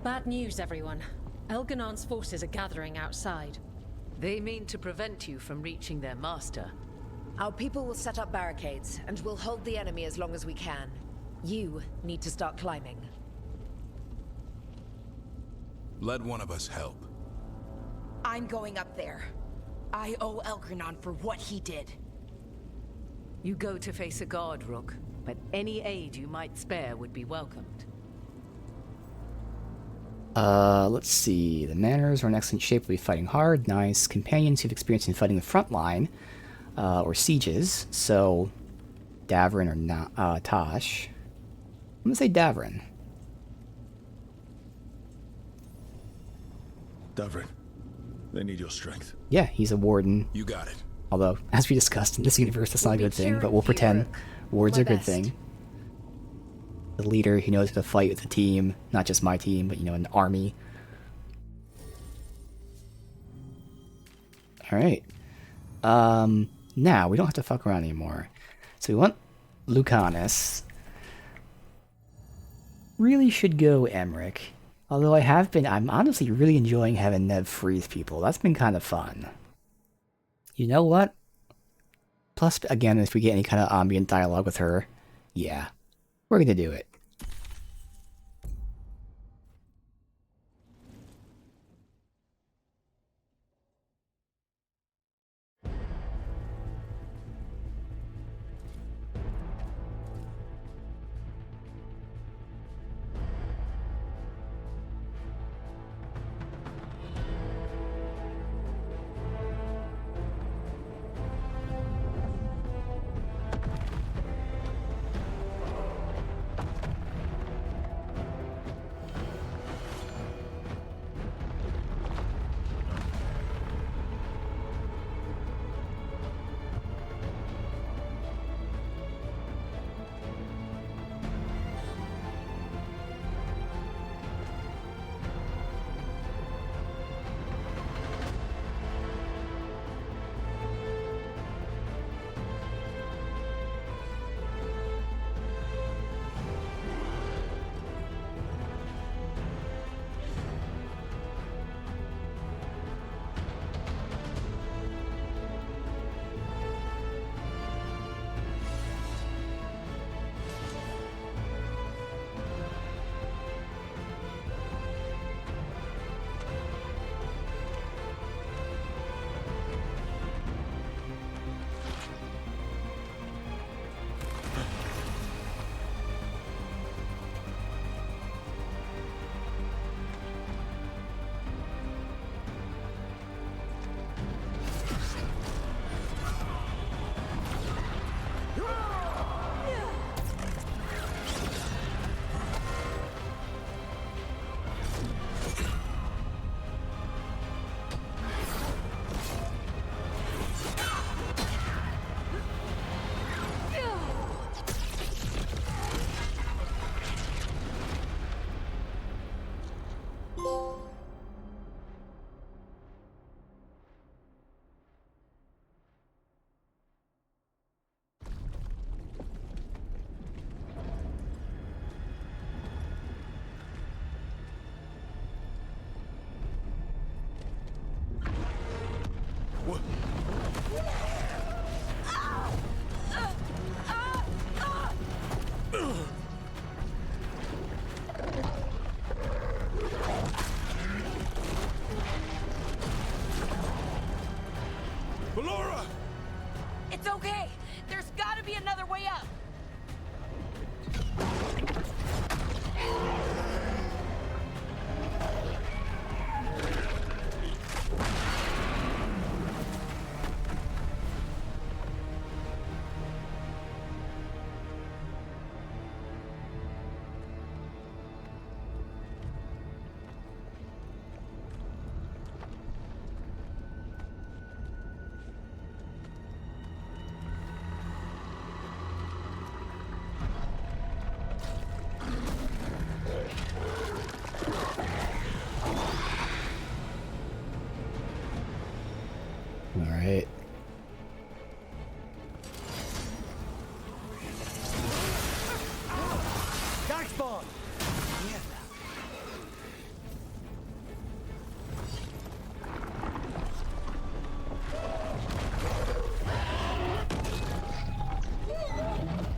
Bad news, everyone. Elganon's forces are gathering outside. They mean to prevent you from reaching their master. Our people will set up barricades, and we'll hold the enemy as long as we can. You need to start climbing. Let one of us help. I'm going up there. I owe Elgranon for what he did. You go to face a guard, Rook, but any aid you might spare would be welcomed. Let's see. The Manors are in excellent shape. We'll be fighting hard. Nice. Companions who've experience in fighting the front line, or sieges. So, Davrin or Tosh. I'm gonna say Davrin. Davrin, they need your strength. Yeah, he's a warden. You got it. Although, as we discussed, in this universe, that's not a good thing, but we'll pretend wards are a good thing. The leader, he knows how to fight with the team, not just my team, but, you know, an army. Alright. Now, we don't have to fuck around anymore. So we want Lucanus. Really should go Emmerich. Although I'm honestly really enjoying having Nev freeze people. That's been kind of fun. You know what? Plus, again, if we get any kind of ambient dialogue with her, yeah, we're gonna do it. It's okay. There's gotta be another way up. Alright. Darkspawn!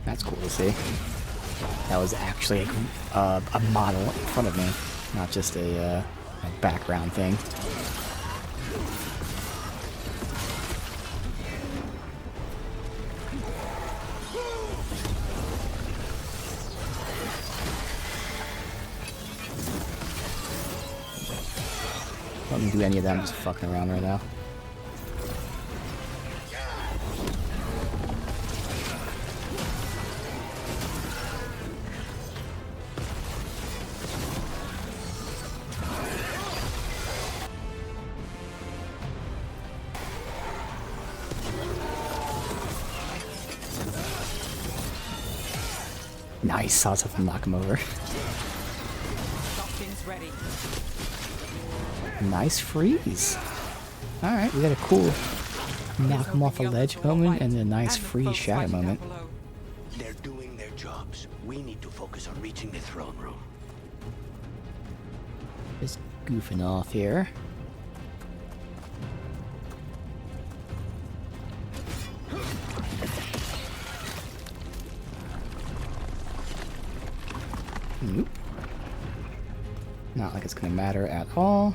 That's cool to see. That was actually a model in front of me, not just a background thing. Can't do any of that. I'm just fucking around right now. Nice, saw something knock him over. Something's ready. Nice freeze. Alright, we got a cool knock him off a ledge moment and a nice freeze shatter moment. They're doing their jobs. We need to focus on reaching the throne room. Just goofing off here. Nope. Not like it's gonna matter at all.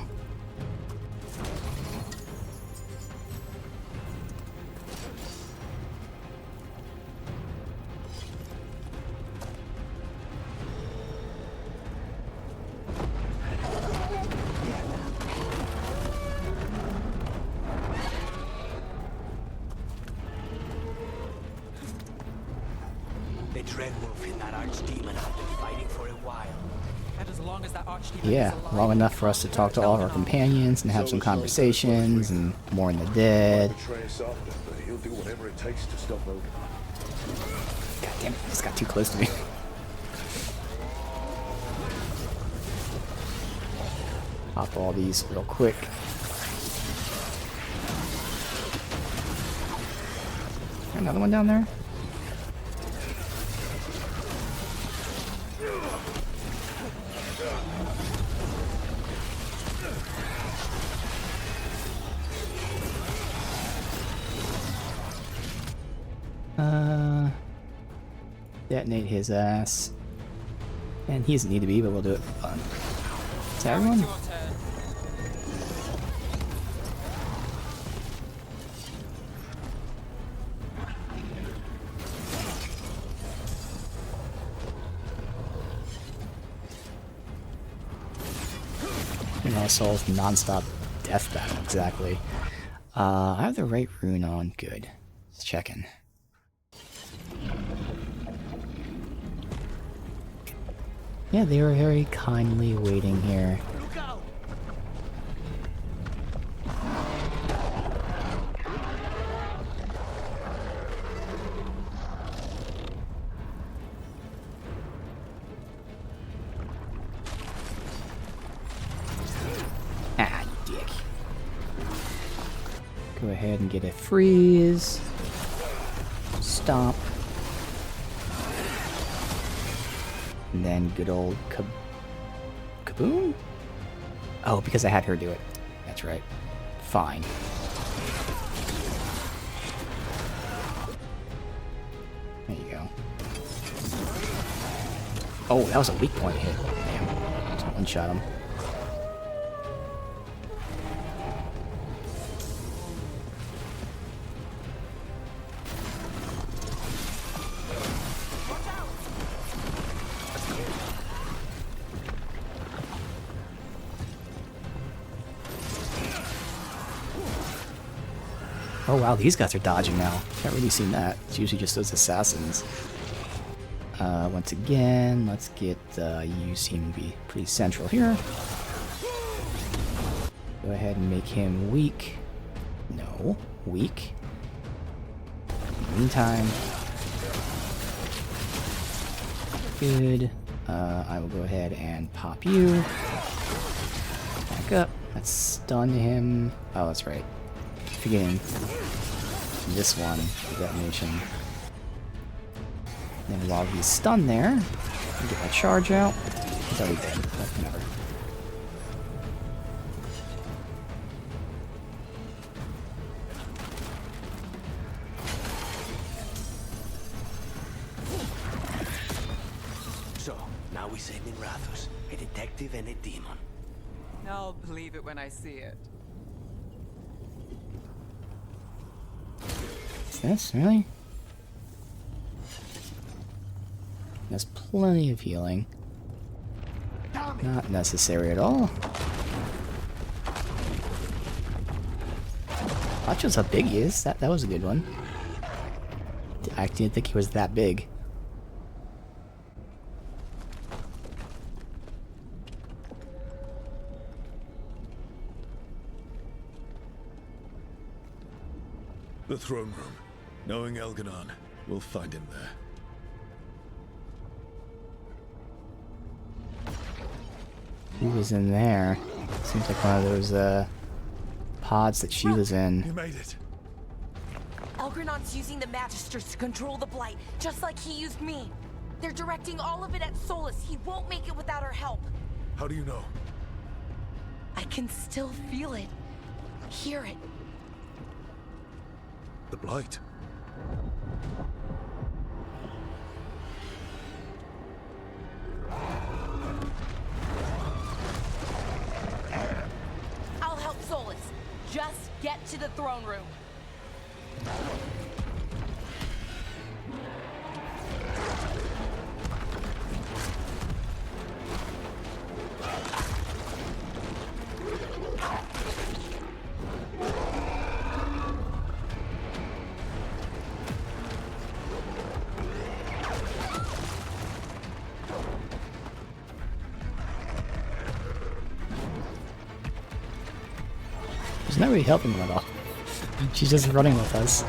The Dreadwolf and that Archdemon have been fighting for a while. And as long as that Archdemon Yeah, is alive, long enough for us to talk to all of our companions and have some conversations and mourn the dead. Betray us after, but he'll do whatever it takes to stop Veilguard. God damn it, this got too close to me. Pop all these real quick. Another one down there? Detonate his ass. And he doesn't need to be, but we'll do it for fun. Is that everyone? And also non-stop death battle, exactly. I have the right rune on. Good. Just checking. Yeah, they were very kindly waiting here. Ah, you dick. Go ahead and get a freeze. Stomp. And then good old Kaboom? Oh, because I had her do it. That's right. Fine. There you go. Oh, that was a weak point hit. Damn. Just one-shot him. Oh wow, these guys are dodging now. Haven't really seen that. It's usually just those assassins. Once again, let's get, you seem to be pretty central here. Go ahead and make him weak. No, weak. In the meantime, good. I will go ahead and pop you. Back up. Let's stun him. Oh, that's right. Forgetting this one, the detonation. Then while he's stunned there, get my charge out. He's already dead, but whatever. So, now we save in Rathus, a detective and a demon. I'll believe it when I see it. This, really? There's plenty of healing. Not necessary at all. That shows how big he is. That was a good one. I didn't think he was that big. The throne room. Knowing Elganon, we'll find him there. Who was in there? Seems like one of those pods that she was in. You made it. Elgranon's using the Magisters to control the Blight, just like he used me. They're directing all of it at Solus. He won't make it without our help. How do you know? I can still feel it. Hear it. The Blight. I'll help Solus. Just get to the throne room. She's not really helping him at all. She's just running with us.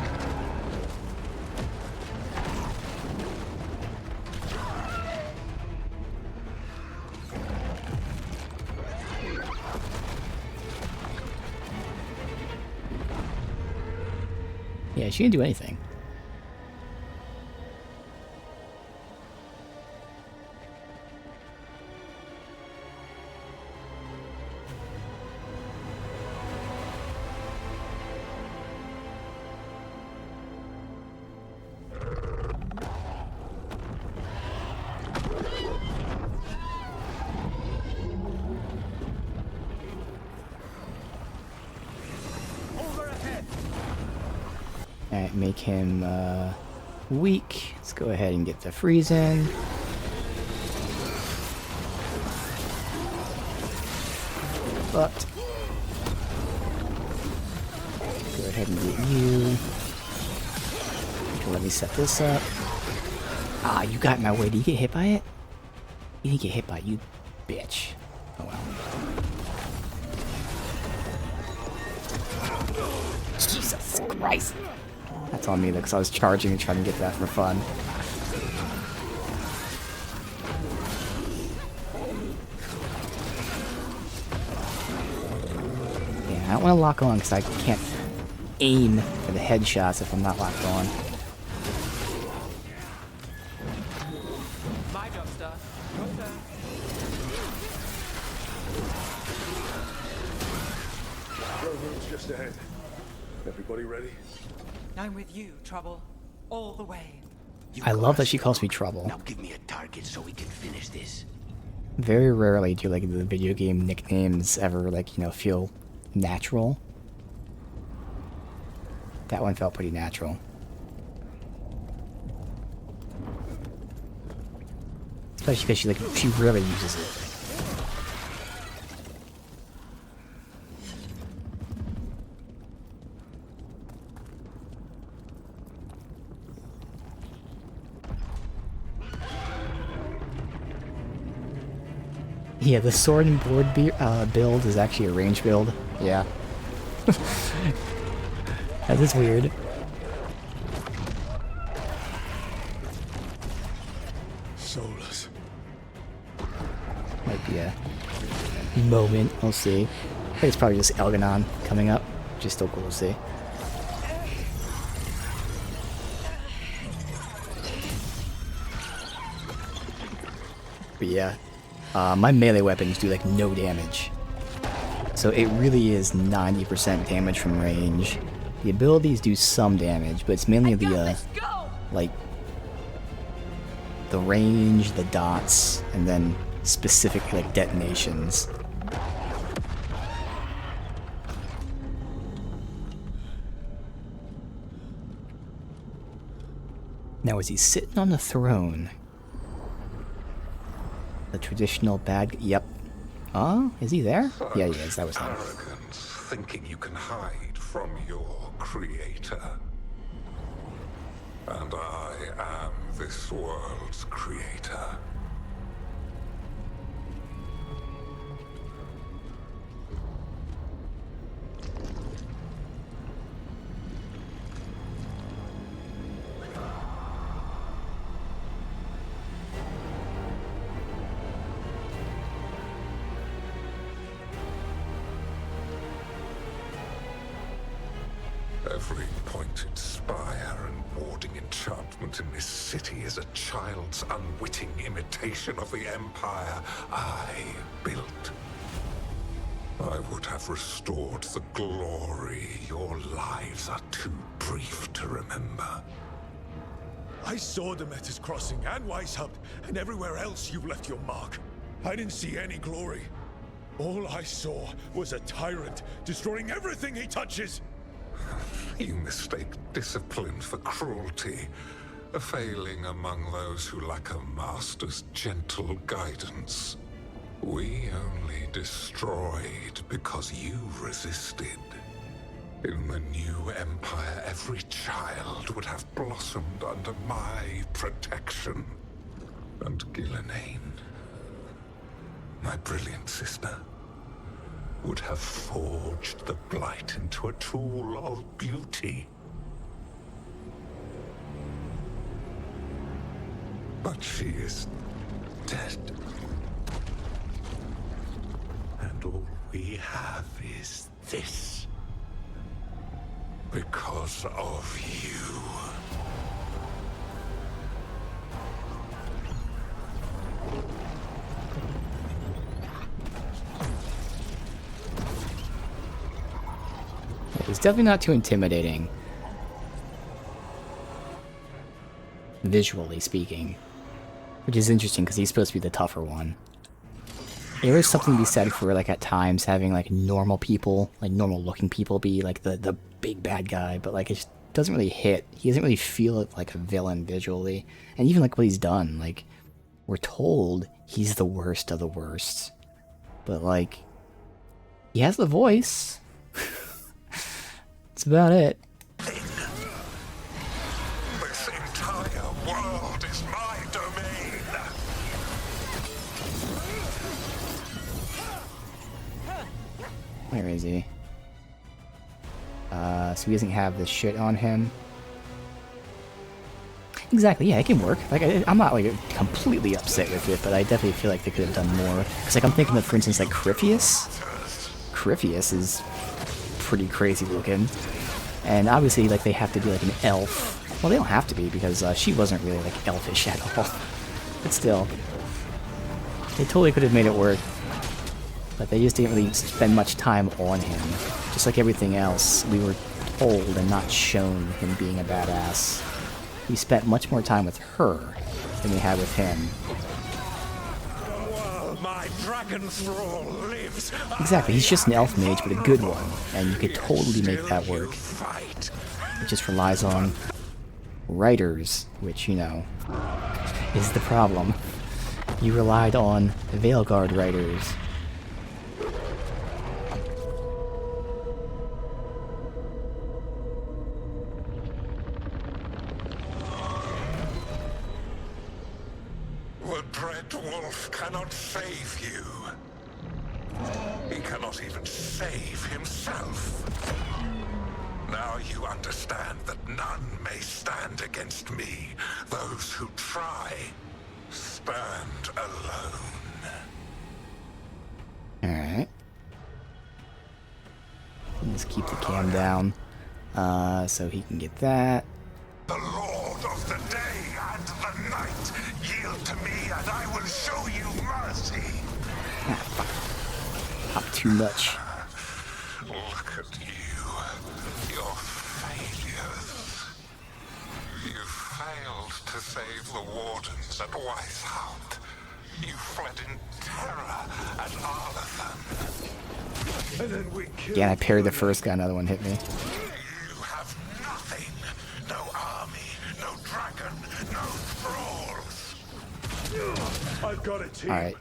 Yeah, she didn't do anything. Alright, make him weak. Let's go ahead and get the freeze in. But go ahead and get you. Let me set this up. Ah, you got in my way. Did you get hit by it? You didn't get hit by it, you bitch. Oh well. Jesus Christ. That's on me though, because I was charging and trying to get that for fun. Yeah, I don't want to lock on because I can't aim for the headshots if I'm not locked on. My job, Star. Your turn. Throne room's just ahead. Everybody ready? I'm with you, Trouble. All the way. I love that she calls me Trouble. Now give me a target so we can finish this. Very rarely do like the video game nicknames ever like, you know, feel natural. That one felt pretty natural. Especially because she really uses it. Yeah, the sword and board build is actually a range build. Yeah. That is weird. Solus. Might be a moment, we'll see. I think it's probably just Elganon coming up, which is still cool to see. But yeah, my melee weapons do like no damage. So it really is 90% damage from range. The abilities do some damage, but it's mainly the like the range, the dots, and then specific like detonations. Now is he sitting on the throne? The traditional bad... Yep. Oh, is he there? Yeah, he is. That was him. Arrogance, thinking you can hide from your creator. And I am this world's creator. Every pointed spire and warding enchantment in this city is a child's unwitting imitation of the empire I built. I would have restored the glory your lives are too brief to remember. I saw Demeter's Crossing and Weishaupt, and everywhere else you've left your mark. I didn't see any glory. All I saw was a tyrant destroying everything he touches. You mistake discipline for cruelty, a failing among those who lack a master's gentle guidance. We only destroyed because you resisted. In the new empire, every child would have blossomed under my protection. And Gillenane, my brilliant sister, would have forged the Blight into a tool of beauty. But she is dead. And all we have is this. Because of you. It's definitely not too intimidating, visually speaking, which is interesting because he's supposed to be the tougher one. There is something to be said for, like, at times having, like, normal people, like, normal-looking people be, like, the big bad guy, but, like, it just doesn't really hit. He doesn't really feel like a villain visually, and even, like, what he's done, like, we're told he's the worst of the worst, but, like, he has the voice. That's about it. This entire world is my domain. Where is he? So he doesn't have this shit on him. Exactly, yeah, it can work. Like, I'm not, like, completely upset with it, but I definitely feel like they could have done more. Because, like, I'm thinking of, for instance, like, Criphius. Criphius is pretty crazy looking. And obviously, like, they have to be, like, an elf. Well, they don't have to be, because she wasn't really, like, elfish at all. But still. They totally could have made it work. But they just didn't really spend much time on him. Just like everything else, we were told and not shown him being a badass. We spent much more time with her than we had with him. My dragon thrall lives. Exactly, he's just an elf mage, but a good one, and you could totally make that work. It just relies on writers, which, you know, is the problem. You relied on Veilguard writers. The Dread Wolf cannot save you. He cannot even save himself. Now you understand that none may stand against me. Those who try stand alone. Alright. Let's keep the cam down. So he can get that. The Lord of the day and the night, yield to me and I will show you mercy. Ah, fuck. Pop too much. Look at you. Your failures. You failed to save the wardens at Weishaupt. You fled in terror at Arlathan. And then we killed. Again, I parried the first guy, another one hit me. You have nothing. No army, no dragon, no thralls. I've got a team. Alright.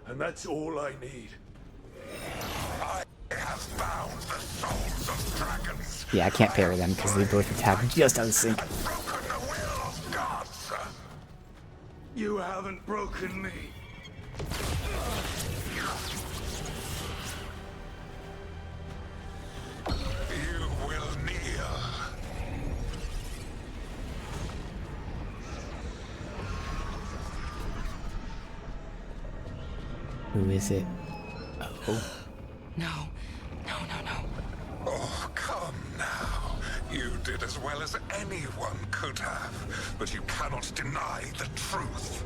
And that's all I need. I have bound the souls of dragons Yeah, I can't parry them because they both attack just out of sync. You haven't broken me. You will kneel. Who is it? Oh. No. No, no, no. Oh, come now. You did as well as anyone could have, but you cannot deny the truth.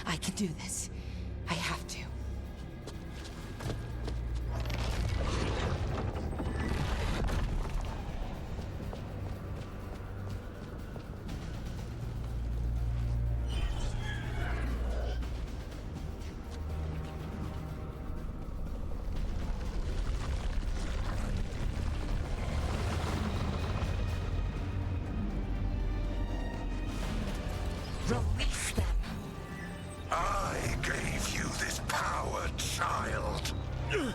I can do this. I have to. Release them. I gave you this power, child. You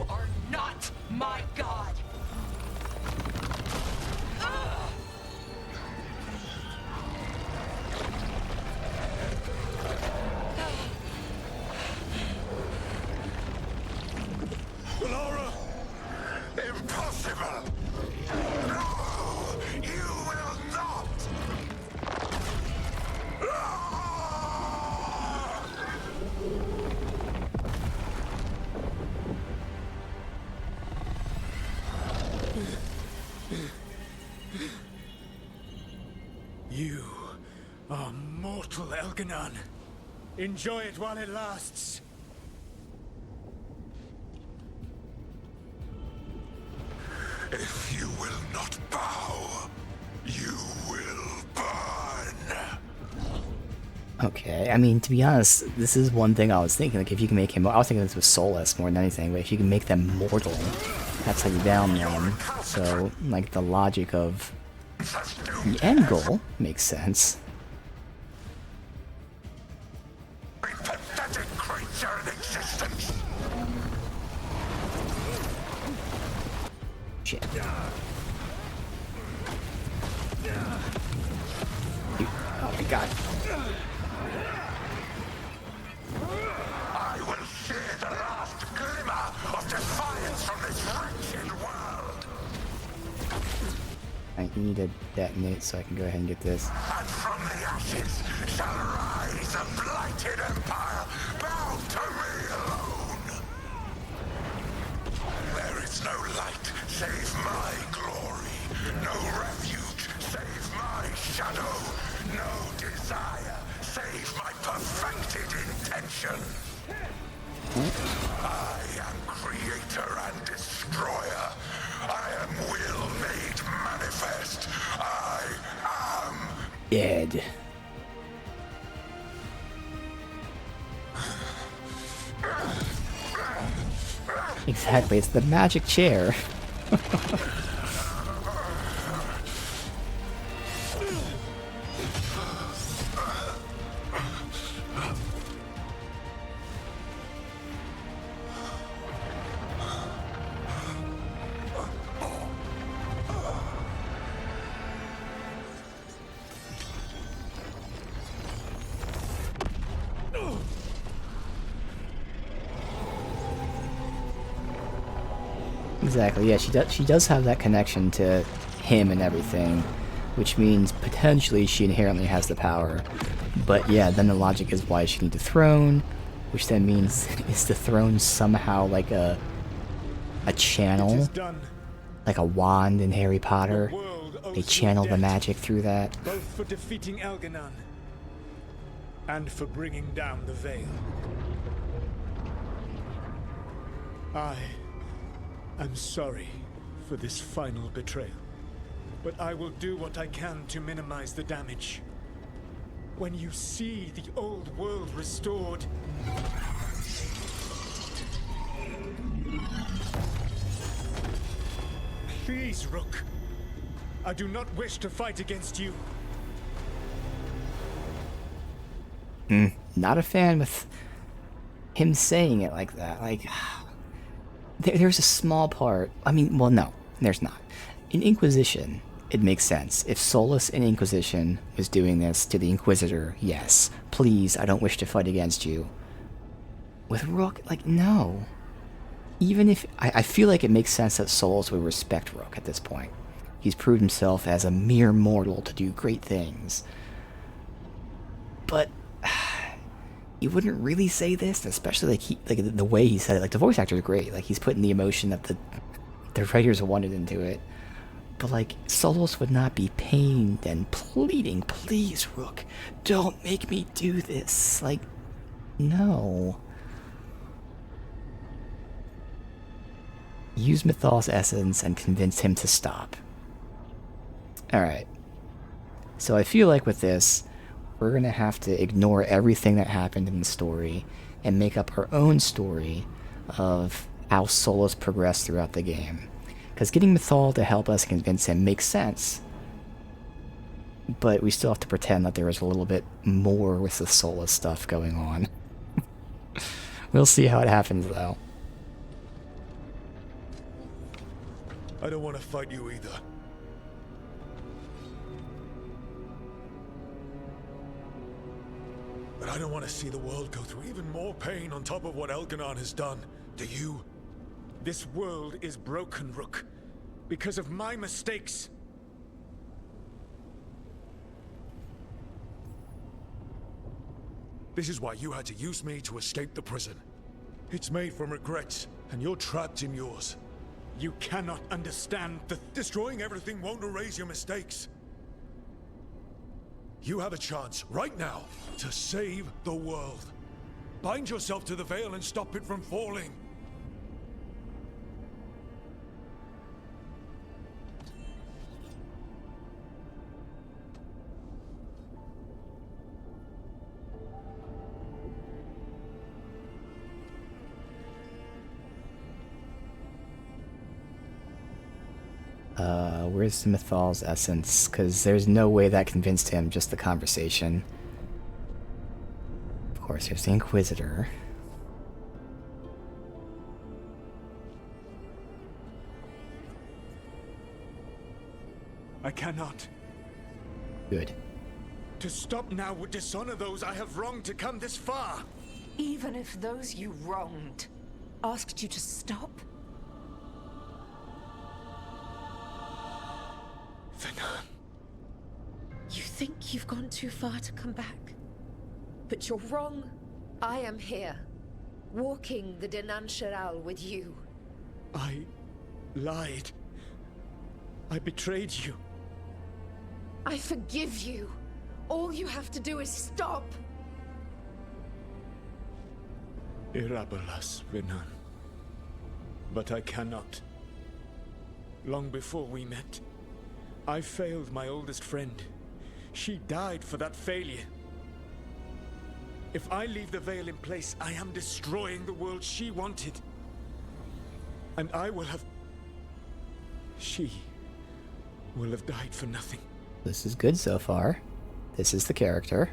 are not my god! Laura! Impossible! No! You will not! You are mortal, Elganon. Enjoy it while it lasts. If you will not bow, you will burn. Okay, I mean, to be honest, this is one thing I was thinking. Like, if you can make him, I was thinking this was soulless more than anything, but if you can make them mortal, that's how you down them. So, like, the logic of the end goal makes sense. Pathetic creature in existence. Shit. Oh my god. I will share the last glimmer of defiance from this wretched world. I need to detonate so I can go ahead and get this. And from the ashes shall rise a blighted empire bound to me alone. There is no light save my glory, no refuge save my shadow, no desire save my perfected intention. I am creator and destroyer. I am will made manifest. I am Dead. Exactly, it's the magic chair. Exactly, yeah, she does have that connection to him and everything, which means potentially she inherently has the power. But yeah, then the logic is why she needs a throne, which then means is the throne somehow like a channel? Like a wand in Harry Potter? They channel the magic through that. Both for defeating Elganon and for bringing down the Veil. I'm sorry for this final betrayal, but I will do what I can to minimize the damage. When you see the old world restored, please, Rook. I do not wish to fight against you. Not a fan with him saying it like that. Like, there's a small part. I mean, well, no, there's not. In Inquisition, it makes sense. If Solus in Inquisition was doing this to the Inquisitor, yes, please, I don't wish to fight against you. With Rook, like, no. Even if, I feel like it makes sense that Solus would respect Rook at this point. He's proved himself as a mere mortal to do great things. But you wouldn't really say this, especially like the way he said it. Like, the voice actor is great. Like, he's putting the emotion that the writers wanted into it. But, like, Solus would not be pained and pleading, please, Rook, don't make me do this. Like, no. Use Mythal's essence and convince him to stop. Alright. So I feel like with this, we're going to have to ignore everything that happened in the story and make up our own story of how Solus progressed throughout the game. Because getting Mythal to help us convince him makes sense, but we still have to pretend that there is a little bit more with the Solus stuff going on. We'll see how it happens, though. I don't want to fight you either. But I don't want to see the world go through even more pain on top of what Elganon has done. Do you? This world is broken, Rook, because of my mistakes. This is why you had to use me to escape the prison. It's made from regrets, and you're trapped in yours. You cannot understand that destroying everything won't erase your mistakes. You have a chance, right now, to save the world. Bind yourself to the veil and stop it from falling. Where's Mythal's essence? Because there's no way that convinced him, just the conversation. Of course, here's the Inquisitor. I cannot. Good. To stop now would dishonor those I have wronged to come this far. Even if those you wronged asked you to stop? Venan. You think you've gone too far to come back? But you're wrong. I am here, walking the Dinan Shiral with you. I lied. I betrayed you. I forgive you. All you have to do is stop. Irabalas, Venan. But I cannot. Long before we met, I failed my oldest friend. She died for that failure. If I leave the veil in place, I am destroying the world she wanted. And I will have... She will have died for nothing. This is good so far. This is the character.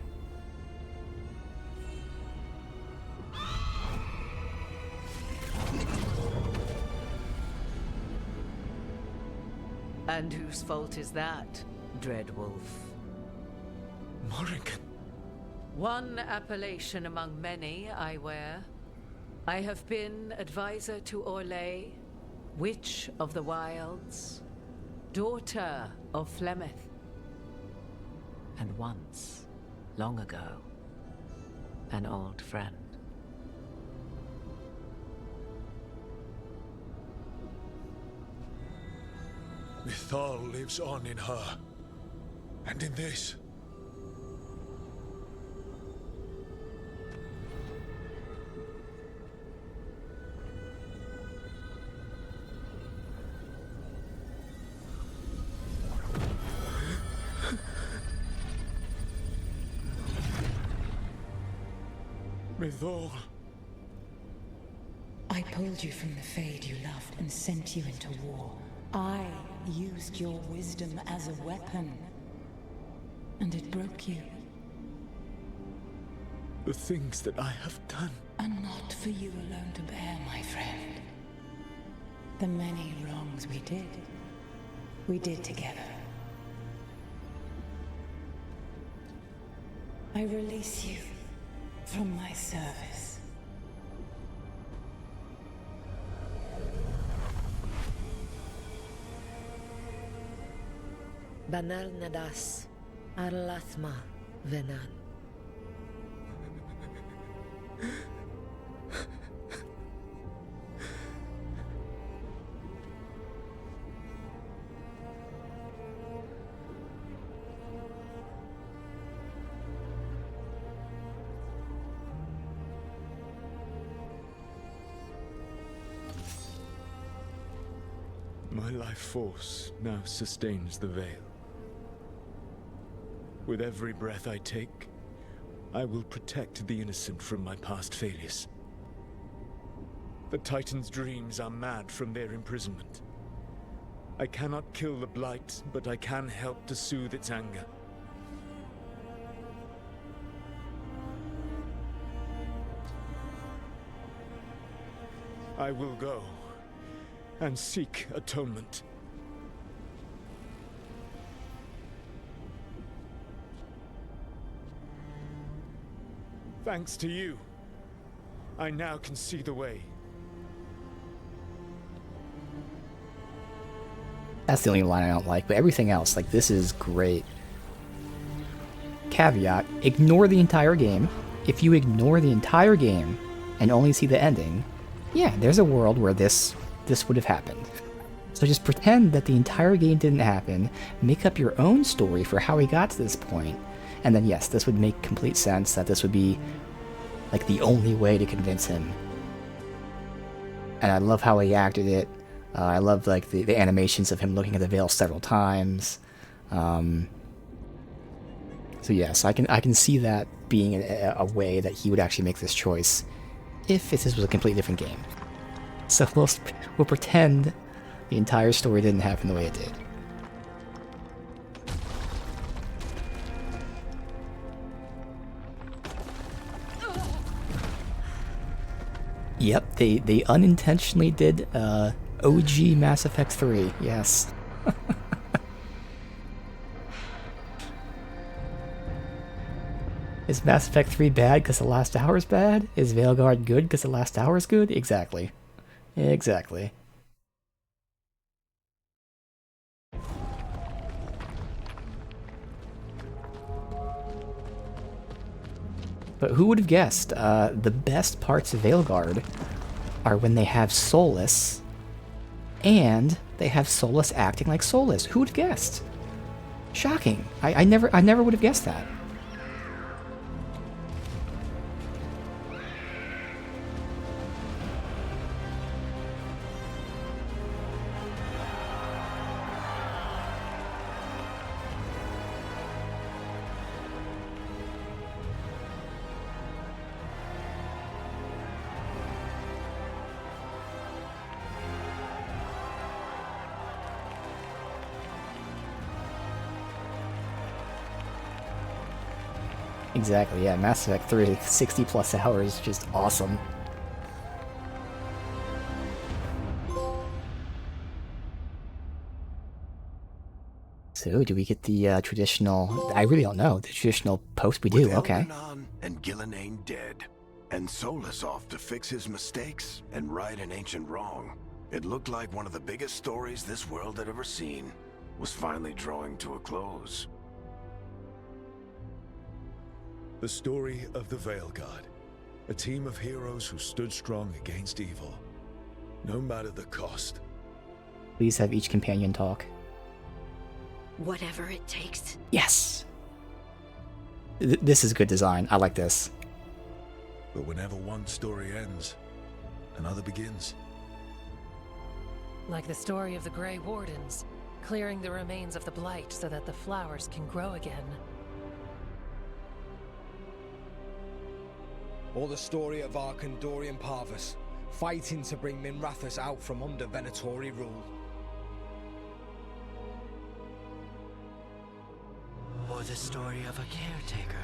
And whose fault is that, Dreadwolf? Morrigan. One appellation among many, I wear. I have been advisor to Orlais, Witch of the Wilds, daughter of Flemeth, and once, long ago, an old friend. Mythal lives on in her. And in this. Mythal. I pulled you from the Fade you loved and sent you into war. I used your wisdom as a weapon. And it broke you. The things that I have done. And not for you alone to bear, my friend. The many wrongs we did together. I release you from my service. Banal nadas, arlathma venan. My life force now sustains the Veil. With every breath I take, I will protect the innocent from my past failures. The Titan's dreams are mad from their imprisonment. I cannot kill the Blight, but I can help to soothe its anger. I will go and seek atonement. Thanks to you, I now can see the way. That's the only line I don't like, but everything else, like, this is great. Caveat, ignore the entire game. If you ignore the entire game and only see the ending, yeah, there's a world where this would have happened. So just pretend that the entire game didn't happen, make up your own story for how he got to this point, and then yes, this would make complete sense that this would be like the only way to convince him. And I love how he acted it. I love like the animations of him looking at the veil several times. So yes, I can see that being a way that he would actually make this choice if this was a completely different game. So we'll pretend the entire story didn't happen the way it did. Yep, they unintentionally did OG Mass Effect 3, yes. Is Mass Effect 3 bad because the last hour is bad? Is Veilguard good because the last hour is good? Exactly. Exactly. But who would have guessed? The best parts of Veilguard are when they have Solus, and they have Solus acting like Solus. Who would have guessed? Shocking. I never would have guessed that. Exactly, yeah, Mass Effect 3, 60 plus hours, just awesome. So, do we get the traditional... I really don't know, the traditional post we do, With okay. Elganon and Gillenane dead, and Solus off to fix his mistakes and right an ancient wrong, it looked like one of the biggest stories this world had ever seen was finally drawing to a close. The story of the Veilguard, a team of heroes who stood strong against evil, no matter the cost. Please have each companion talk. Whatever it takes. Yes! This is good design, I like this. But whenever one story ends, another begins. Like the story of the Grey Wardens, clearing the remains of the Blight so that the flowers can grow again. Or the story of Arkandorian Parvus, fighting to bring Minrathous out from under Venatori rule. Or the story of a caretaker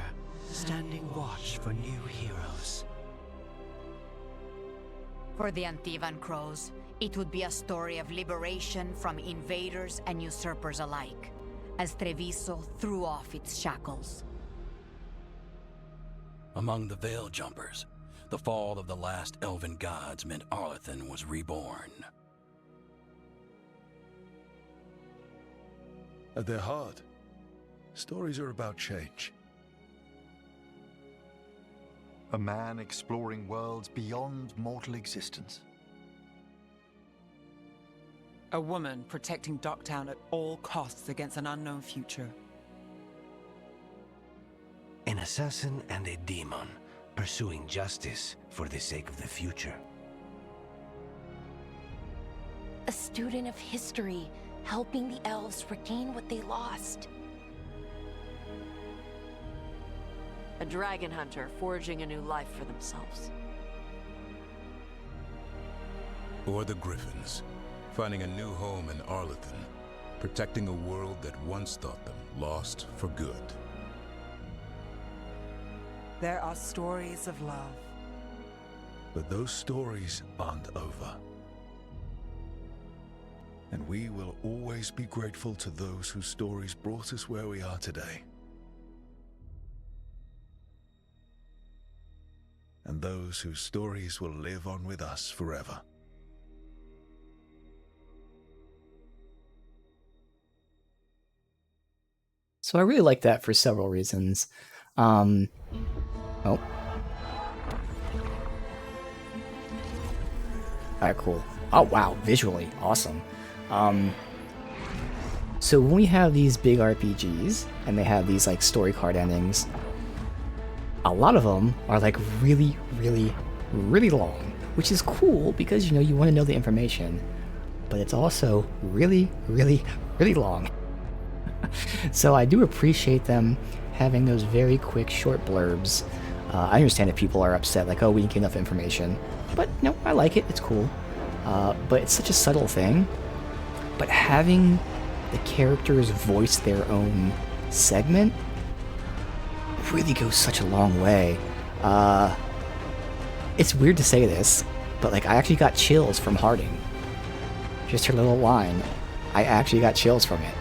standing watch for new heroes. For the Antivan Crows, it would be a story of liberation from invaders and usurpers alike, as Treviso threw off its shackles. Among the Veil Jumpers, the fall of the last elven gods meant Arlethan was reborn. At their heart, stories are about change. A man exploring worlds beyond mortal existence. A woman protecting Docktown at all costs against an unknown future. An assassin and a demon, pursuing justice for the sake of the future. A student of history, helping the elves regain what they lost. A dragon hunter forging a new life for themselves. Or the Griffins, finding a new home in Arlethan, protecting a world that once thought them lost for good. There are stories of love. But those stories aren't over. And we will always be grateful to those whose stories brought us where we are today. And those whose stories will live on with us forever. So I really like that for several reasons. Oh. Alright, cool. Oh wow, visually awesome. So when we have these big RPGs and they have these like story card endings, a lot of them are like really, really, really long, which is cool because, you know, you want to know the information, but it's also really, really, really long. So I do appreciate them having those very quick, short blurbs. I understand if people are upset, like, oh, we didn't get enough information, but no, I like it, it's cool. But it's such a subtle thing. But having the characters voice their own segment really goes such a long way. It's weird to say this, but like I actually got chills from Harding. Just her little line. I actually got chills from it.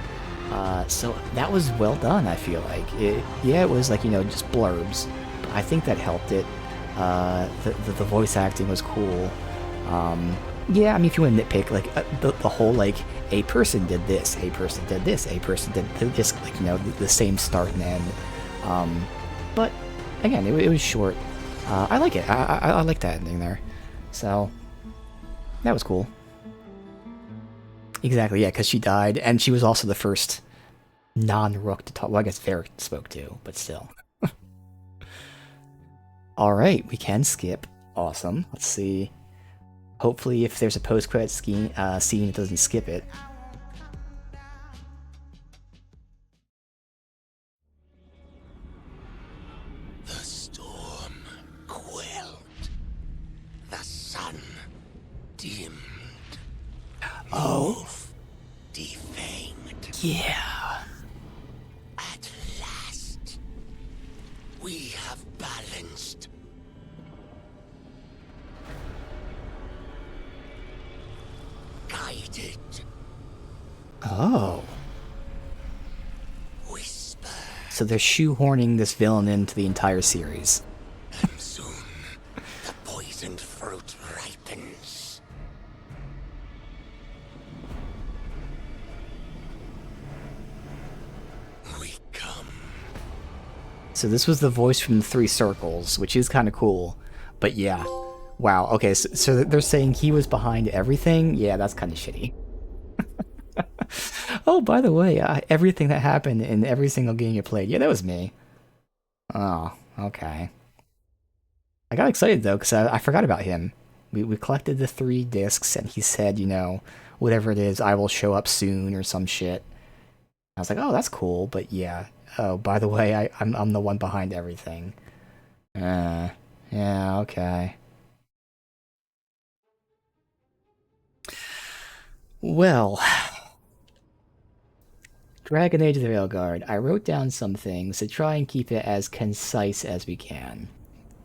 So that was well done, I feel like. It was like, you know, just blurbs, but I think that helped it. The voice acting was cool. Yeah, I mean, if you want to nitpick, like, the whole, like, a person did this, a person did this, a person did this, like, you know, the same start and end. But, again, it was short. I like it. I like that ending there. So, that was cool. Exactly, yeah, because she died, and she was also the first non-Rook to talk. Well, I guess Varric spoke to, but still. Alright, we can skip. Awesome. Let's see. Hopefully, if there's a post-credit scene, it doesn't skip it. The storm quelled. The sun dimmed. Oh. Wolf defanged. Yeah. At last, we have balanced. Guided. Oh. Whisper. So they're shoehorning this villain into the entire series. And soon, the poisoned fruit ripens. We come. So this was the voice from the Three Circles, which is kind of cool. But yeah. Wow, okay, so they're saying he was behind everything? Yeah, that's kind of shitty. Oh, by the way, everything that happened in every single game you played, yeah, that was me. Oh, okay. I got excited, though, because I forgot about him. We collected the 3 discs, and he said, you know, whatever it is, I will show up soon, or some shit. I was like, oh, that's cool, but yeah. Oh, by the way, I'm the one behind everything. Yeah, okay. Well, Dragon Age of the Veilguard. I wrote down some things to try and keep it as concise as we can.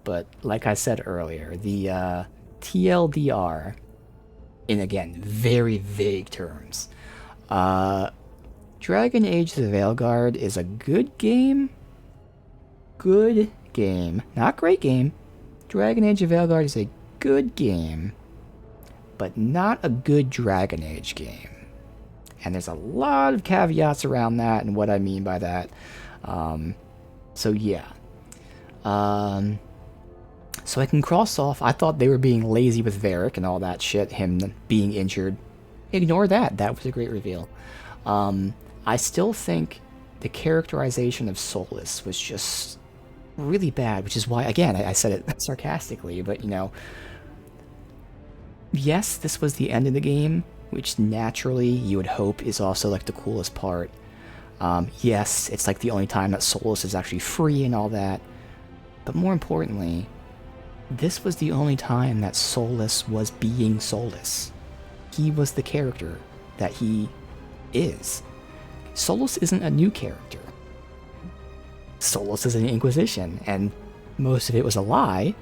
But like I said earlier, the TLDR, in again, very vague terms, Dragon Age of the Veilguard is a good game. Good game. Not great game. Dragon Age of Veilguard is a good game, but not a good Dragon Age game. And there's a lot of caveats around that and what I mean by that. So yeah. So I can cross off, I thought they were being lazy with Varric and all that shit, him being injured. Ignore that. That was a great reveal. I still think the characterization of Solus was just really bad, which is why, again, I said it sarcastically, but, you know, yes, this was the end of the game, which naturally you would hope is also like the coolest part. Yes, it's like the only time that Solus is actually free and all that, but more importantly, this was the only time that Solus was being Solus. He was the character that he is. Solus isn't a new character. Solus is an Inquisition, and most of it was a lie,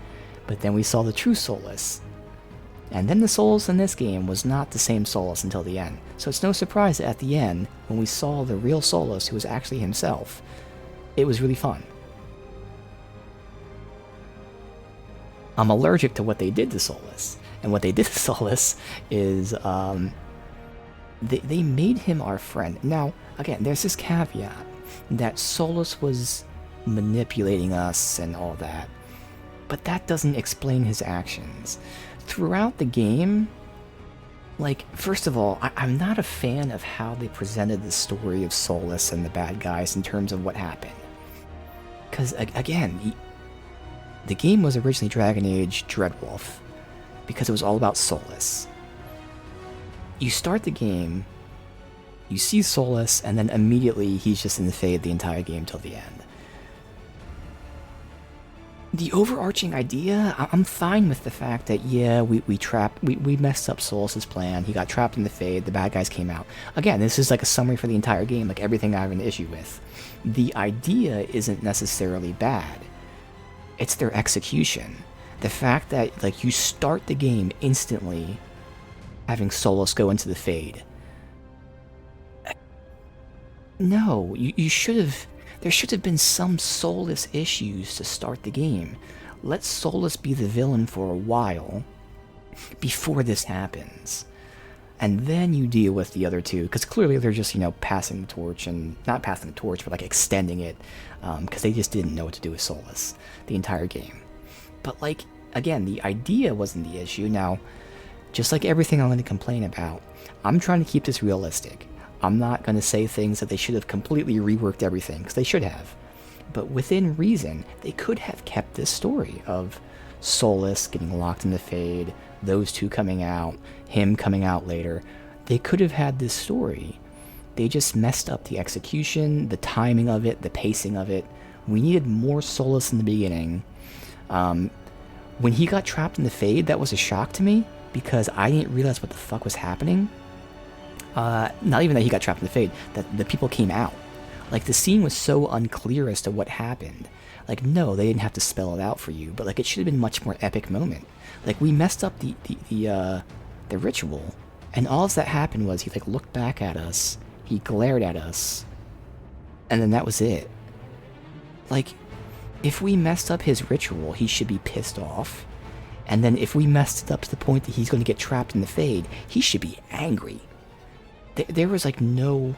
but then we saw the true Solus. And then the Solus in this game was not the same Solus until the end. So it's no surprise that at the end, when we saw the real Solus, who was actually himself, it was really fun. I'm allergic to what they did to Solus. And what they did to Solus is, they made him our friend. Now, again, there's this caveat that Solus was manipulating us and all that. But that doesn't explain his actions. Throughout the game, like, first of all, I'm not a fan of how they presented the story of Solus and the bad guys in terms of what happened. Because, again, the game was originally Dragon Age Dreadwolf, because it was all about Solus. You start the game, you see Solus, and then immediately he's just in the Fade the entire game till the end. The overarching idea, I'm fine with the fact that, yeah, we messed up Solus's plan, he got trapped in the Fade, the bad guys came out. Again, this is like a summary for the entire game, like everything I have an issue with. The idea isn't necessarily bad. It's their execution. The fact that, like, you start the game instantly having Solus go into the Fade. No, you should have... There should have been some Solus issues to start the game. Let Solus be the villain for a while before this happens. And then you deal with the other two, because clearly they're just, you know, passing the torch, and not passing the torch, but like extending it, because they just didn't know what to do with Solus the entire game. But, like, again, the idea wasn't the issue. Now, just like everything I'm going to complain about, I'm trying to keep this realistic. I'm not going to say things that they should have completely reworked everything, because they should have. But within reason, they could have kept this story of Solus getting locked in the Fade, those two coming out, him coming out later. They could have had this story. They just messed up the execution, the timing of it, the pacing of it. We needed more Solus in the beginning. When he got trapped in the Fade, that was a shock to me, because I didn't realize what the fuck was happening. Not even that he got trapped in the Fade, that the people came out. Like, the scene was so unclear as to what happened. Like, no, they didn't have to spell it out for you, but, like, it should have been a much more epic moment. Like, we messed up the ritual, and all that happened was he, like, looked back at us, he glared at us, and then that was it. Like, if we messed up his ritual, he should be pissed off. And then if we messed it up to the point that he's going to get trapped in the Fade, he should be angry. There was, like, no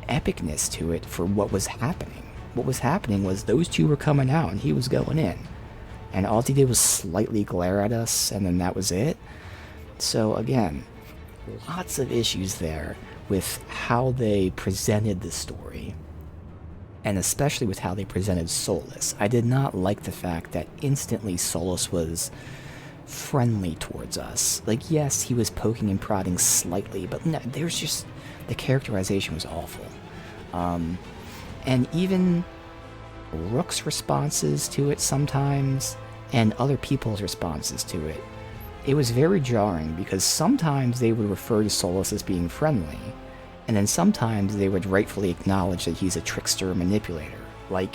epicness to it for what was happening. What was happening was those two were coming out and he was going in. And all he did was slightly glare at us, and then that was it. So, again, lots of issues there with how they presented the story. And especially with how they presented Solus. I did not like the fact that instantly Solus was friendly towards us. Like, yes, he was poking and prodding slightly, but no, there's just... the characterization was awful. And even Rook's responses to it sometimes, and other people's responses to it, it was very jarring, because sometimes they would refer to Solus as being friendly, And then sometimes they would rightfully acknowledge that he's a trickster manipulator. Like,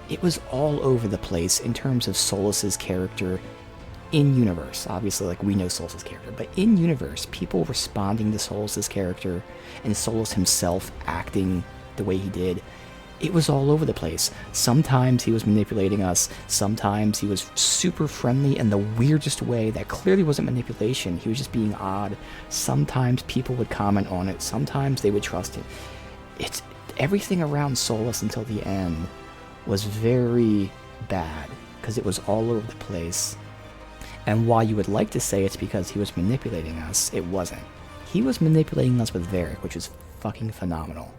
it was all over the place in terms of Solus's character in universe. Obviously, like, we know Solus's character, but in universe, people responding to Solus's character and Solus himself acting the way he did, it was all over the place. Sometimes he was manipulating us, sometimes he was super friendly in the weirdest way that clearly wasn't manipulation, he was just being odd. Sometimes people would comment on it, sometimes they would trust it. It's everything around Solus until the end was very bad, because it was all over the place. And while you would like to say it's because he was manipulating us, it wasn't. He was manipulating us with Varric, which was fucking phenomenal.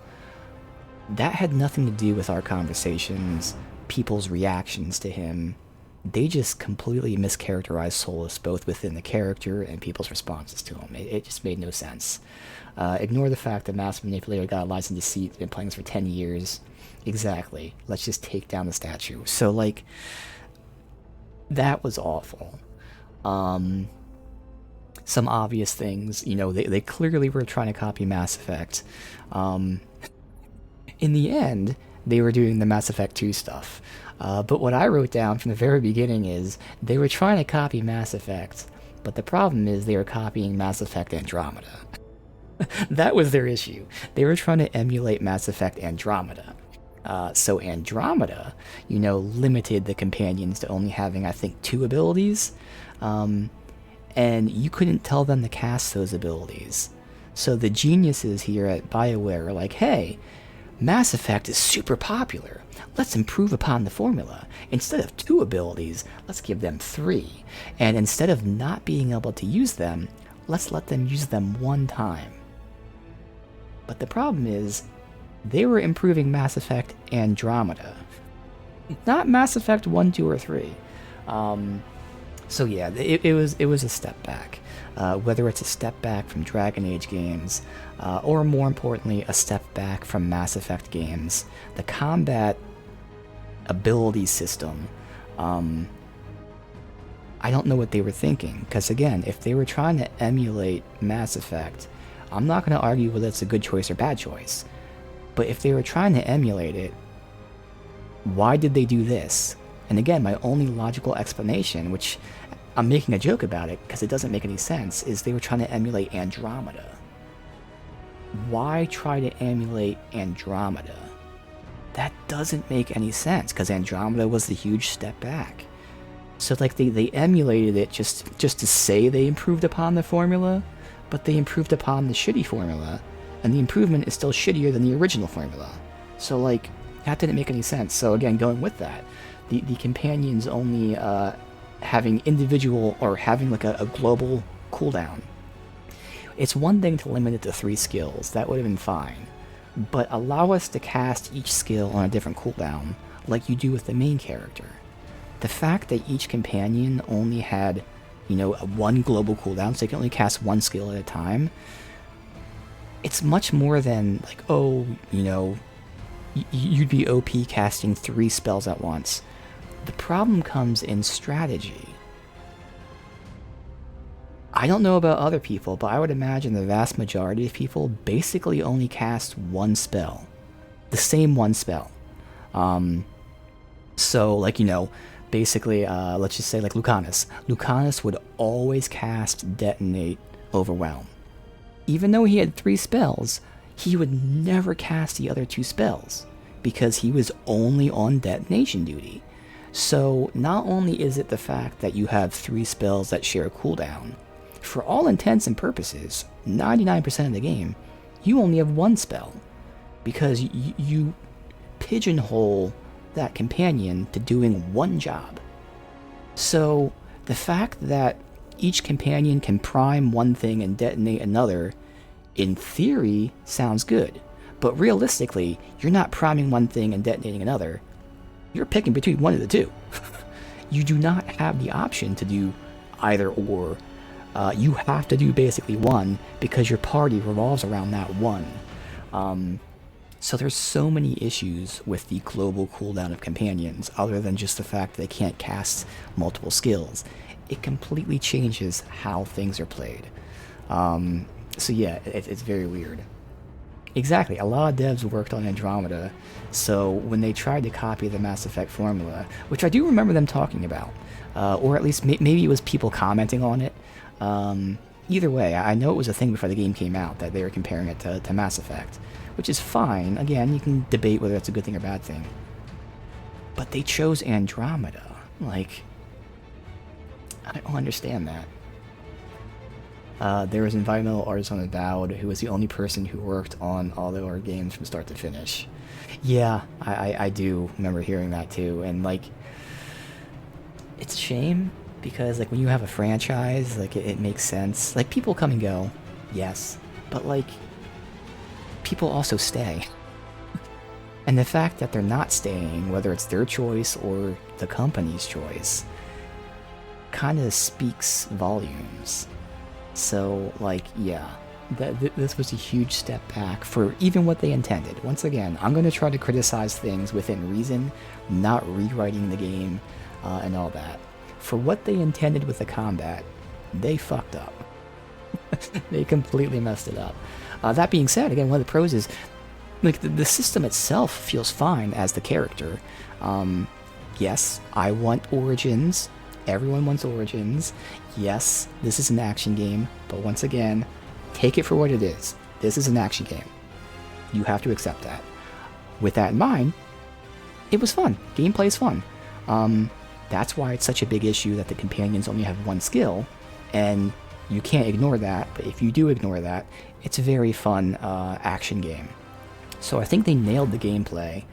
That had nothing to do with our conversations, people's reactions to him. They just completely mischaracterized Solus, both within the character and people's responses to him. It just made no sense. Ignore the fact that Master Manipulator got a license to seat, been playing this for 10 years. Exactly. Let's just take down the statue. So, like, that was awful. Some obvious things, you know, they clearly were trying to copy Mass Effect. In the end, they were doing the Mass Effect 2 stuff. But what I wrote down from the very beginning is they were trying to copy Mass Effect, but the problem is they were copying Mass Effect Andromeda. That was their issue. They were trying to emulate Mass Effect Andromeda. So Andromeda, you know, limited the companions to only having, I think, 2 abilities. And you couldn't tell them to cast those abilities. So the geniuses here at BioWare are like, hey, Mass Effect is super popular. Let's improve upon the formula. Instead of 2 abilities, let's give them 3. And instead of not being able to use them, let's let them use them 1 time. But the problem is, they were improving Mass Effect Andromeda, not Mass Effect 1, 2, or 3. So yeah, it was a step back. Whether it's a step back from Dragon Age games, or more importantly, a step back from Mass Effect games, the combat ability system, I don't know what they were thinking. Because again, if they were trying to emulate Mass Effect, I'm not going to argue whether it's a good choice or bad choice. But if they were trying to emulate it, why did they do this? And again, my only logical explanation, which I'm making a joke about it because it doesn't make any sense, is they were trying to emulate Andromeda. Why try to emulate Andromeda? That doesn't make any sense, because Andromeda was the huge step back. So like they emulated it just to say they improved upon the formula, but they improved upon the shitty formula, and the improvement is still shittier than the original formula. So like, that didn't make any sense. So again, going with that, the companions only having individual, or having like a global cooldown. It's one thing to limit it to 3 skills, that would have been fine. But allow us to cast each skill on a different cooldown, like you do with the main character. The fact that each companion only had, you know, 1 global cooldown, so they can only cast 1 skill at a time, it's much more than like, oh, you know, you'd be OP casting 3 spells at once. The problem comes in strategy. I don't know about other people, but I would imagine the vast majority of people basically only cast 1 spell. The same 1 spell. So, like, you know, basically, let's just say like Lucanus. Lucanus would always cast Detonate, Overwhelm. Even though he had 3 spells, he would never cast the other 2 spells, because he was only on detonation duty. So not only is it the fact that you have 3 spells that share a cooldown, for all intents and purposes, 99% of the game, you only have 1 spell, because you pigeonhole that companion to doing 1 job. So the fact that each companion can prime 1 thing and detonate another, in theory, sounds good. But realistically, you're not priming 1 thing and detonating another. You're picking between 1 of the 2. You do not have the option to do either or. You have to do basically 1, because your party revolves around that 1. So there's so many issues with the global cooldown of companions, other than just the fact that they can't cast multiple skills. It completely changes how things are played. So yeah, it's very weird. Exactly. A lot of devs worked on Andromeda, so when they tried to copy the Mass Effect formula, which I do remember them talking about, or at least maybe it was people commenting on it. Either way, I know it was a thing before the game came out that they were comparing it to Mass Effect, which is fine. Again, you can debate whether that's a good thing or bad thing. But they chose Andromeda. Like, I don't understand that. There was an environmental artist on Avowed who was the only person who worked on all the our games from start to finish. Yeah, I do remember hearing that too, and like, it's a shame because like when you have a franchise, like it makes sense. Like people come and go, yes, but like people also stay. And the fact that they're not staying, whether it's their choice or the company's choice, kind of speaks volumes. So, like, yeah, this was a huge step back for even what they intended. Once again, I'm going to try to criticize things within reason, not rewriting the game and all that. For what they intended with the combat, they fucked up. They completely messed it up. That being said, again, one of the pros is, like, the system itself feels fine as the character. Yes, I want Origins. Everyone wants Origins. Yes, this is an action game, but once again, take it for what it is. This is an action game. You have to accept that. With that in mind, it was fun. Gameplay is fun. That's why it's such a big issue that the companions only have one skill, and you can't ignore that, but if you do ignore that, it's a very fun action game. So I think they nailed the gameplay.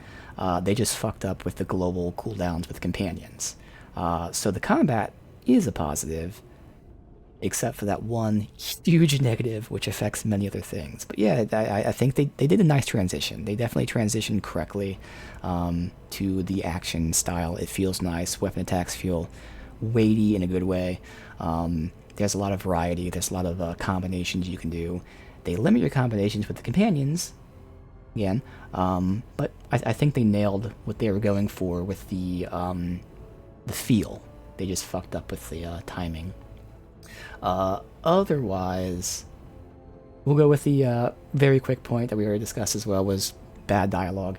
They just fucked up with the global cooldowns with companions. So the combat is a positive, except for that one huge negative, which affects many other things. But yeah, I think they did a nice transition. They definitely transitioned correctly to the action style. It feels nice. Weapon attacks feel weighty in a good way. There's a lot of variety. There's a lot of combinations you can do. They limit your combinations with the companions, again, but I think they nailed what they were going for with the feel. They just fucked up with the timing. Otherwise, we'll go with the very quick point that we already discussed as well, was bad dialogue.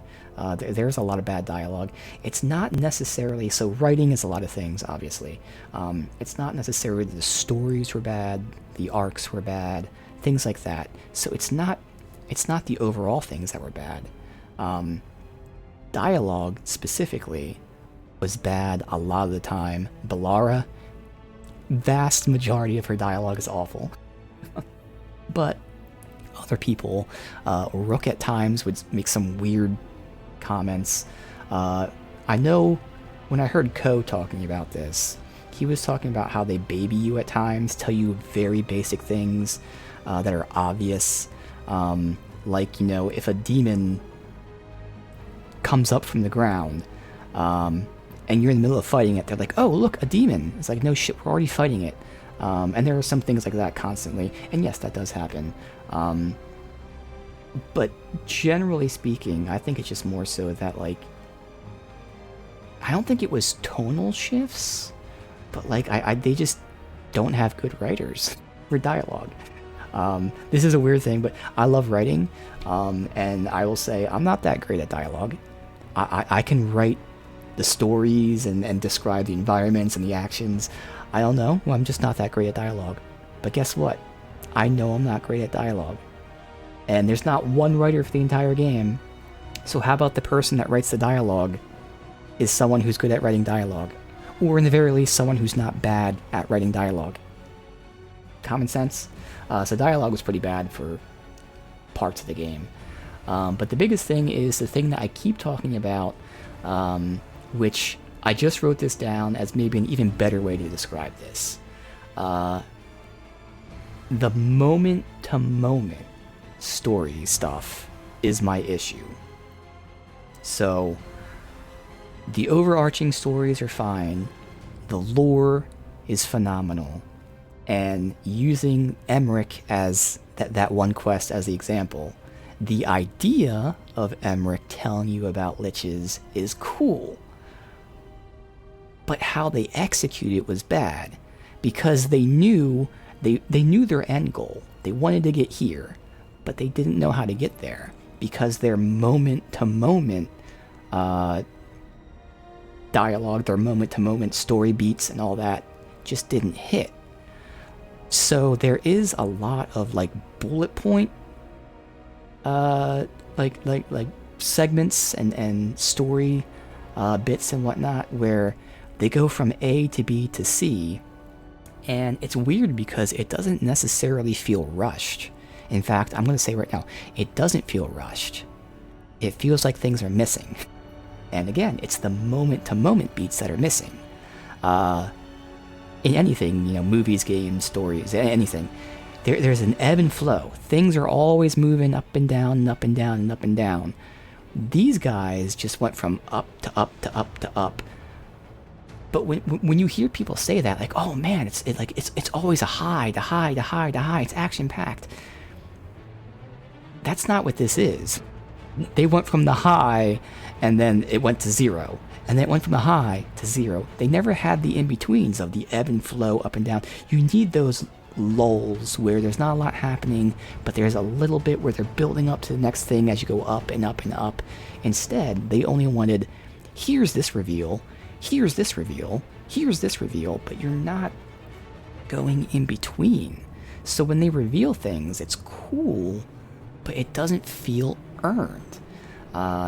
There's a lot of bad dialogue. It's not necessarily, so writing is a lot of things, obviously. It's not necessarily the stories were bad, the arcs were bad, things like that. So it's not the overall things that were bad. Dialogue specifically was bad a lot of the time. Bellara, vast majority of her dialogue is awful. But other people, Rook at times would make some weird comments. I know when I heard Ko talking about this, he was talking about how they baby you at times, tell you very basic things that are obvious. Like, you know, if a demon comes up from the ground, and you're in the middle of fighting it, they're like, oh, look, a demon. It's like, no shit, we're already fighting it. And there are some things like that constantly. And yes, that does happen. But generally speaking, I think it's just more so that, like, I don't think it was tonal shifts, but, like, they just don't have good writers for dialogue. This is a weird thing, but I love writing, and I will say I'm not that great at dialogue. I can write the stories and describe the environments and the actions. I don't know, well, I'm just not that great at dialogue. But guess what? I know I'm not great at dialogue. And there's not one writer for the entire game. So how about the person that writes the dialogue is someone who's good at writing dialogue? Or in the very least, someone who's not bad at writing dialogue. Common sense? So dialogue was pretty bad for parts of the game. But the biggest thing is the thing that I keep talking about, which I just wrote this down as maybe an even better way to describe this. The moment-to-moment story stuff is my issue. So, the overarching stories are fine, the lore is phenomenal, and using Emmerich as that one quest as the example, the idea of Emmerich telling you about liches is cool. But how they execute it was bad, because they knew their end goal. They wanted to get here, but they didn't know how to get there because their moment-to-moment dialogue, their moment-to-moment story beats and all that just didn't hit. So there is a lot of like bullet point like segments and story bits and whatnot where they go from A to B to C, and it's weird because it doesn't necessarily feel rushed. In fact, I'm going to say right now, it doesn't feel rushed. It feels like things are missing. And again, it's the moment-to-moment beats that are missing. In anything, you know, movies, games, stories, anything, there's an ebb and flow. Things are always moving up and down and up and down and up and down. These guys just went from up to up to up to up. But when you hear people say that, like, oh man, it's always a high, to high, to high, to high. It's action packed. That's not what this is. They went from the high, and then it went to zero. And then it went from the high to zero. They never had the in-betweens of the ebb and flow up and down. You need those lulls where there's not a lot happening, but there's a little bit where they're building up to the next thing as you go up and up and up. Instead, they only wanted, here's this reveal, here's this reveal, here's this reveal, but you're not going in between. So when they reveal things, it's cool, but it doesn't feel earned.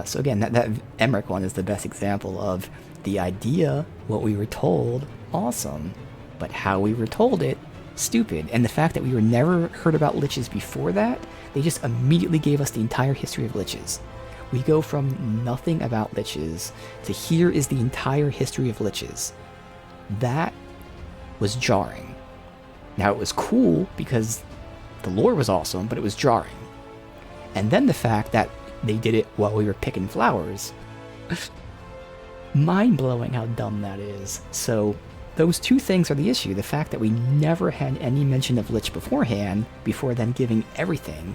So again, that Emmerich one is the best example of the idea, what we were told, awesome, but how we were told it, stupid. And the fact that we were never heard about liches before that, they just immediately gave us the entire history of liches. We go from nothing about liches to here is the entire history of liches. That was jarring. Now it was cool because the lore was awesome, but it was jarring. And then the fact that they did it while we were picking flowers. Mind-blowing how dumb that is. So those two things are the issue. The fact that we never had any mention of Lich beforehand, before then giving everything.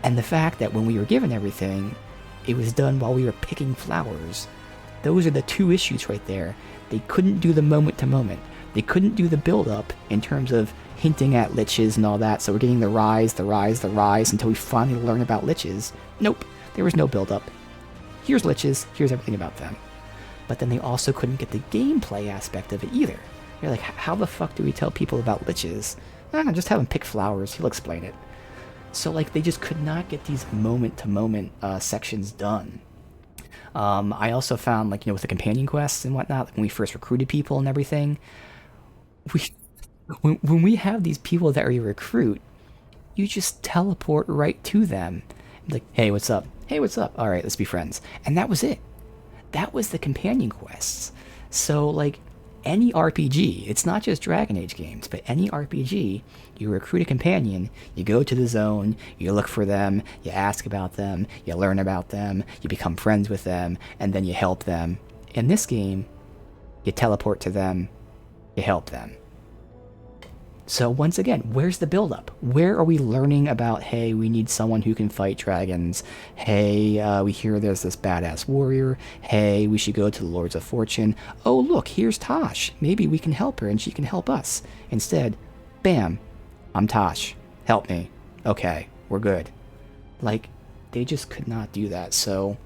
And the fact that when we were given everything, it was done while we were picking flowers. Those are the two issues right there. They couldn't do the moment-to-moment. They couldn't do the build-up in terms of hinting at liches and all that, so we're getting the rise until we finally learn about liches. Nope. There was no build-up. Here's liches, here's everything about them. But then they also couldn't get the gameplay aspect of it either. You're like, how the fuck do we tell people about liches? Just have them pick flowers, he'll explain it. So like, they just could not get these moment-to-moment sections done. I also found, like, you know, with the companion quests and whatnot, like when we first recruited people and everything, when we have these people that we recruit, you just teleport right to them. Like, hey, what's up? Hey, what's up? All right, let's be friends. And that was it. That was the companion quests. So, like, any RPG, it's not just Dragon Age games, but any RPG, you recruit a companion, you go to the zone, you look for them, you ask about them, you learn about them, you become friends with them, and then you help them. In this game, you teleport to them, you help them. So once again, where's the build-up? Where are we learning about, hey, we need someone who can fight dragons. Hey, we hear there's this badass warrior. Hey, we should go to the Lords of Fortune. Oh, look, here's Tosh. Maybe we can help her and she can help us. Instead, bam, I'm Tosh. Help me. Okay, we're good. Like, they just could not do that. So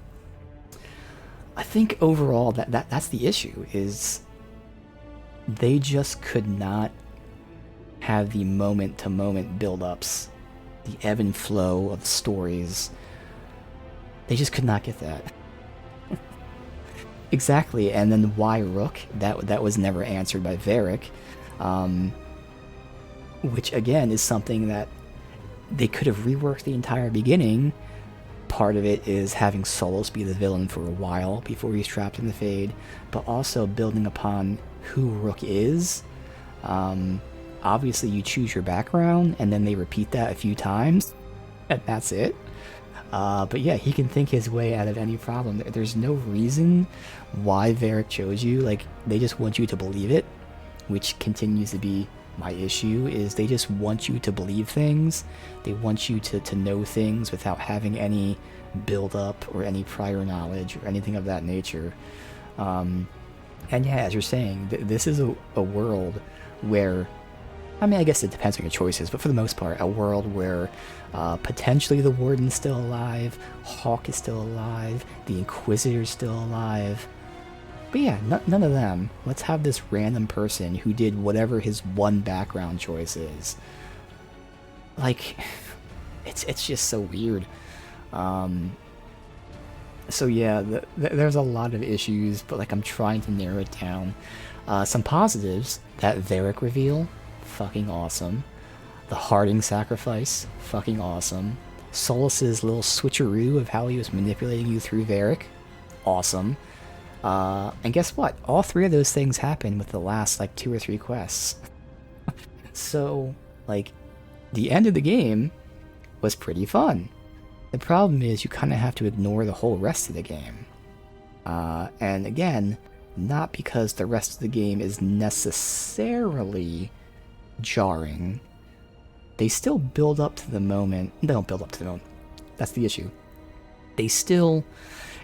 I think overall that's the issue, is they just could not have the moment-to-moment build-ups, the ebb and flow of stories. They just could not get that. Exactly, and then why Rook? That was never answered by Varric, which again is something that they could have reworked the entire beginning. Part of it is having Solos be the villain for a while before he's trapped in the Fade, but also building upon who Rook is. Obviously, you choose your background, and then they repeat that a few times, and that's it. But yeah, he can think his way out of any problem. There's no reason why Varric chose you. Like, they just want you to believe it, which continues to be my issue, is they just want you to believe things. They want you to know things without having any build-up or any prior knowledge or anything of that nature. And yeah, as you're saying, this is a world where I mean, I guess it depends on your choices, but for the most part, a world where potentially the Warden's still alive, Hawk is still alive, the Inquisitor's still alive. But yeah, none of them. Let's have this random person who did whatever his one background choice is. Like, it's just so weird. So yeah, there's a lot of issues, but like I'm trying to narrow it down. Some positives: that Varric reveal, fucking awesome. The Harding sacrifice, fucking awesome. Solus's little switcheroo of how he was manipulating you through Varric, awesome. And guess what? All three of those things happened with the last like 2 or 3 quests. So, like, the end of the game was pretty fun. The problem is you kind of have to ignore the whole rest of the game. And again, not because the rest of the game is necessarily jarring. They still build up to the moment. They don't build up to the moment. That's the issue. They still,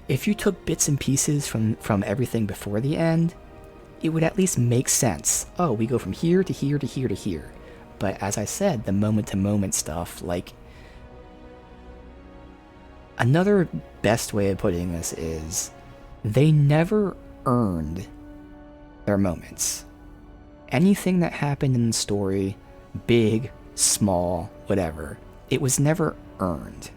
if you took bits and pieces from everything before the end, it would at least make sense. Oh, we go from here to here to here to here. But as I said, the moment-to-moment stuff, like, another best way of putting this is they never earned their moments. Anything that happened in the story, big, small, whatever, it was never earned.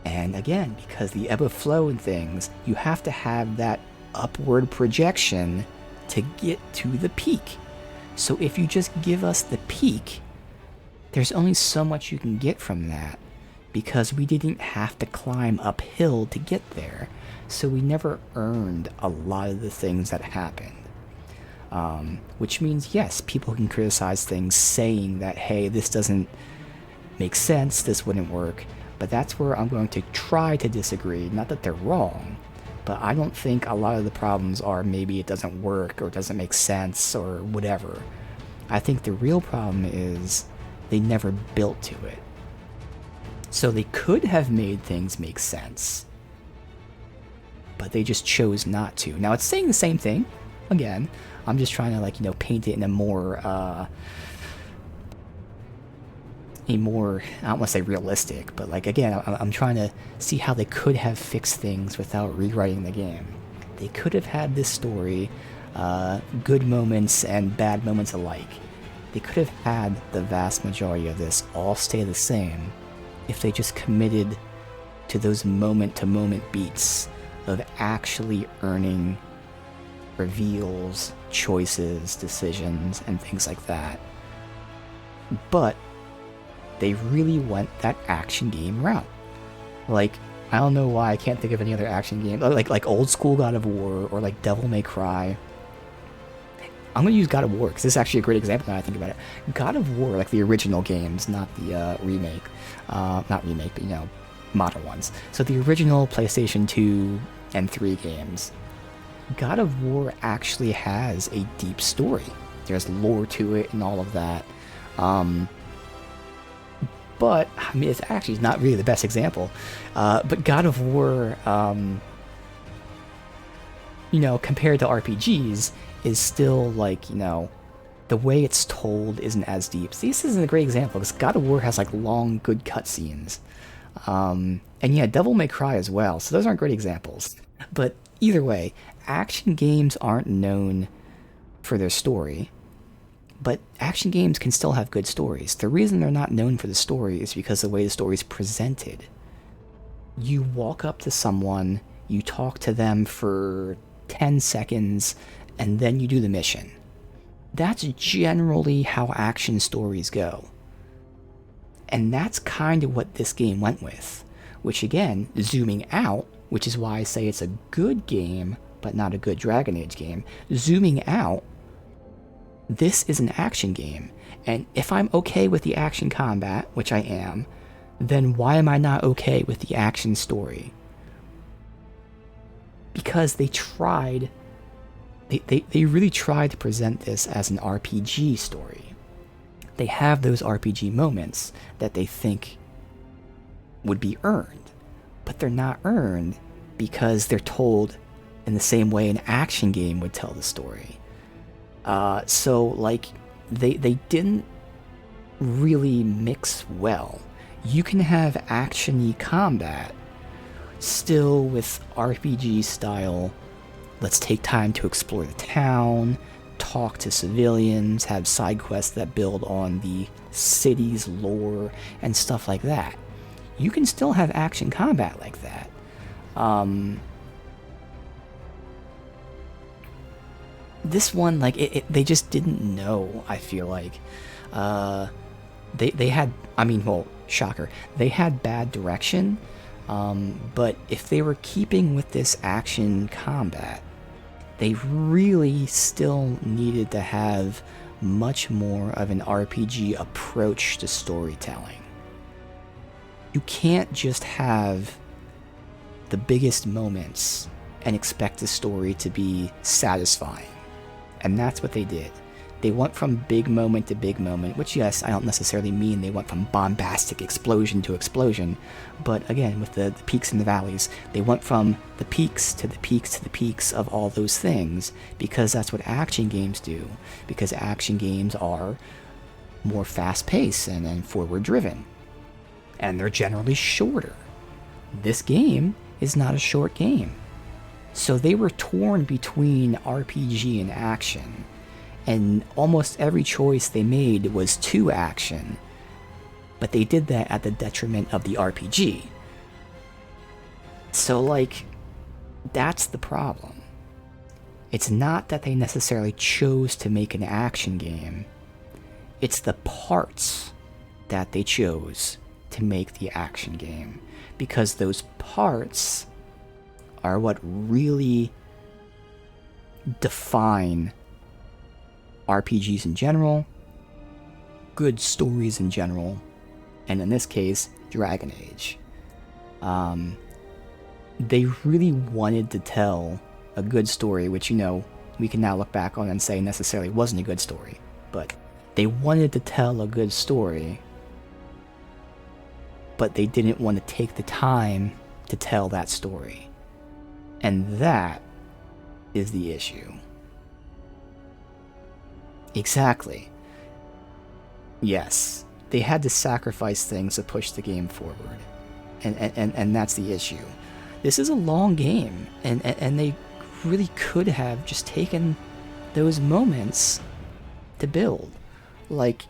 And again, because the ebb of flow and things, you have to have that upward projection to get to the peak. So if you just give us the peak, there's only so much you can get from that, because we didn't have to climb uphill to get there. So we never earned a lot of the things that happened. Which means, yes, people can criticize things saying that, hey, this doesn't make sense, this wouldn't work. But that's where I'm going to try to disagree. Not that they're wrong, but I don't think a lot of the problems are maybe it doesn't work or doesn't make sense or whatever. I think the real problem is they never built to it. So they could have made things make sense, but they just chose not to. Now, it's saying the same thing. Again, I'm just trying to, like, you know, paint it in a more, I don't want to say realistic, but, like, again, I'm trying to see how they could have fixed things without rewriting the game. They could have had this story, good moments and bad moments alike. They could have had the vast majority of this all stay the same if they just committed to those moment-to-moment beats of actually earning reveals, choices, decisions, and things like that. But they really went that action game route. Like, I don't know why I can't think of any other action game, like old school God of War or like Devil May Cry. I'm gonna use God of War because this is actually a great example now I think about it. God of War, like the original games, not the remake, not remake, but, you know, modern ones. So the original PlayStation 2 and 3 games, God of War actually has a deep story. There's lore to it and all of that. But, I mean, it's actually not really the best example. But God of War, you know, compared to RPGs, is still, like, you know, the way it's told isn't as deep. See, this isn't a great example, because God of War has, like, long, good cutscenes. And yeah, Devil May Cry as well, so those aren't great examples. But either way, action games aren't known for their story, but action games can still have good stories. The reason they're not known for the story is because of the way the story is presented. You walk up to someone, you talk to them for 10 seconds, and then you do the mission. That's generally how action stories go. And that's kind of what this game went with. Which, again, zooming out, which is why I say it's a good game, but not a good Dragon Age game. Zooming out, this is an action game. And if I'm okay with the action combat, which I am, then why am I not okay with the action story? Because they tried... They really tried to present this as an RPG story. They have those RPG moments that they think would be earned, but they're not earned because they're told in the same way an action game would tell the story. So, like, they didn't really mix well. You can have action-y combat still with RPG style. Let's take time to explore the town, talk to civilians, have side quests that build on the city's lore and stuff like that. You can still have action combat like that. This one, like, they just didn't know, I feel like. They had, I mean, well, shocker, they had bad direction, but if they were keeping with this action combat, they really still needed to have much more of an RPG approach to storytelling. You can't just have the biggest moments and expect the story to be satisfying. And that's what they did. They went from big moment to big moment, which, yes, I don't necessarily mean they went from bombastic explosion to explosion, but again, with the peaks and the valleys, they went from the peaks to the peaks to the peaks of all those things, because that's what action games do, because action games are more fast-paced and forward-driven, and they're generally shorter. This game is not a short game. So they were torn between RPG and action, and almost every choice they made was to action, but they did that at the detriment of the RPG. So, like, that's the problem. It's not that they necessarily chose to make an action game, it's the parts that they chose to make the action game, because those parts are what really define RPGs in general, good stories in general, and in this case, Dragon Age. They really wanted to tell a good story, which, you know, we can now look back on and say necessarily wasn't a good story, but they wanted to tell a good story, but they didn't want to take the time to tell that story. And that is the issue. Exactly. Yes, they had to sacrifice things to push the game forward. And that's the issue. This is a long game, and they really could have just taken those moments to build. Like,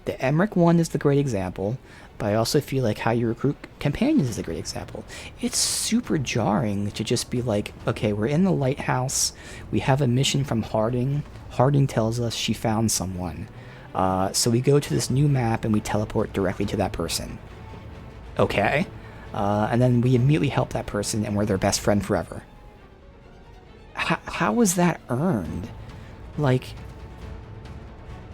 the Emmerich one is the great example, but I also feel like how you recruit companions is a great example. It's super jarring to just be like, okay, we're in the lighthouse, we have a mission from Harding. Harding tells us she found someone. So we go to this new map and we teleport directly to that person. Okay. And then we immediately help that person and we're their best friend forever. How was that earned? Like,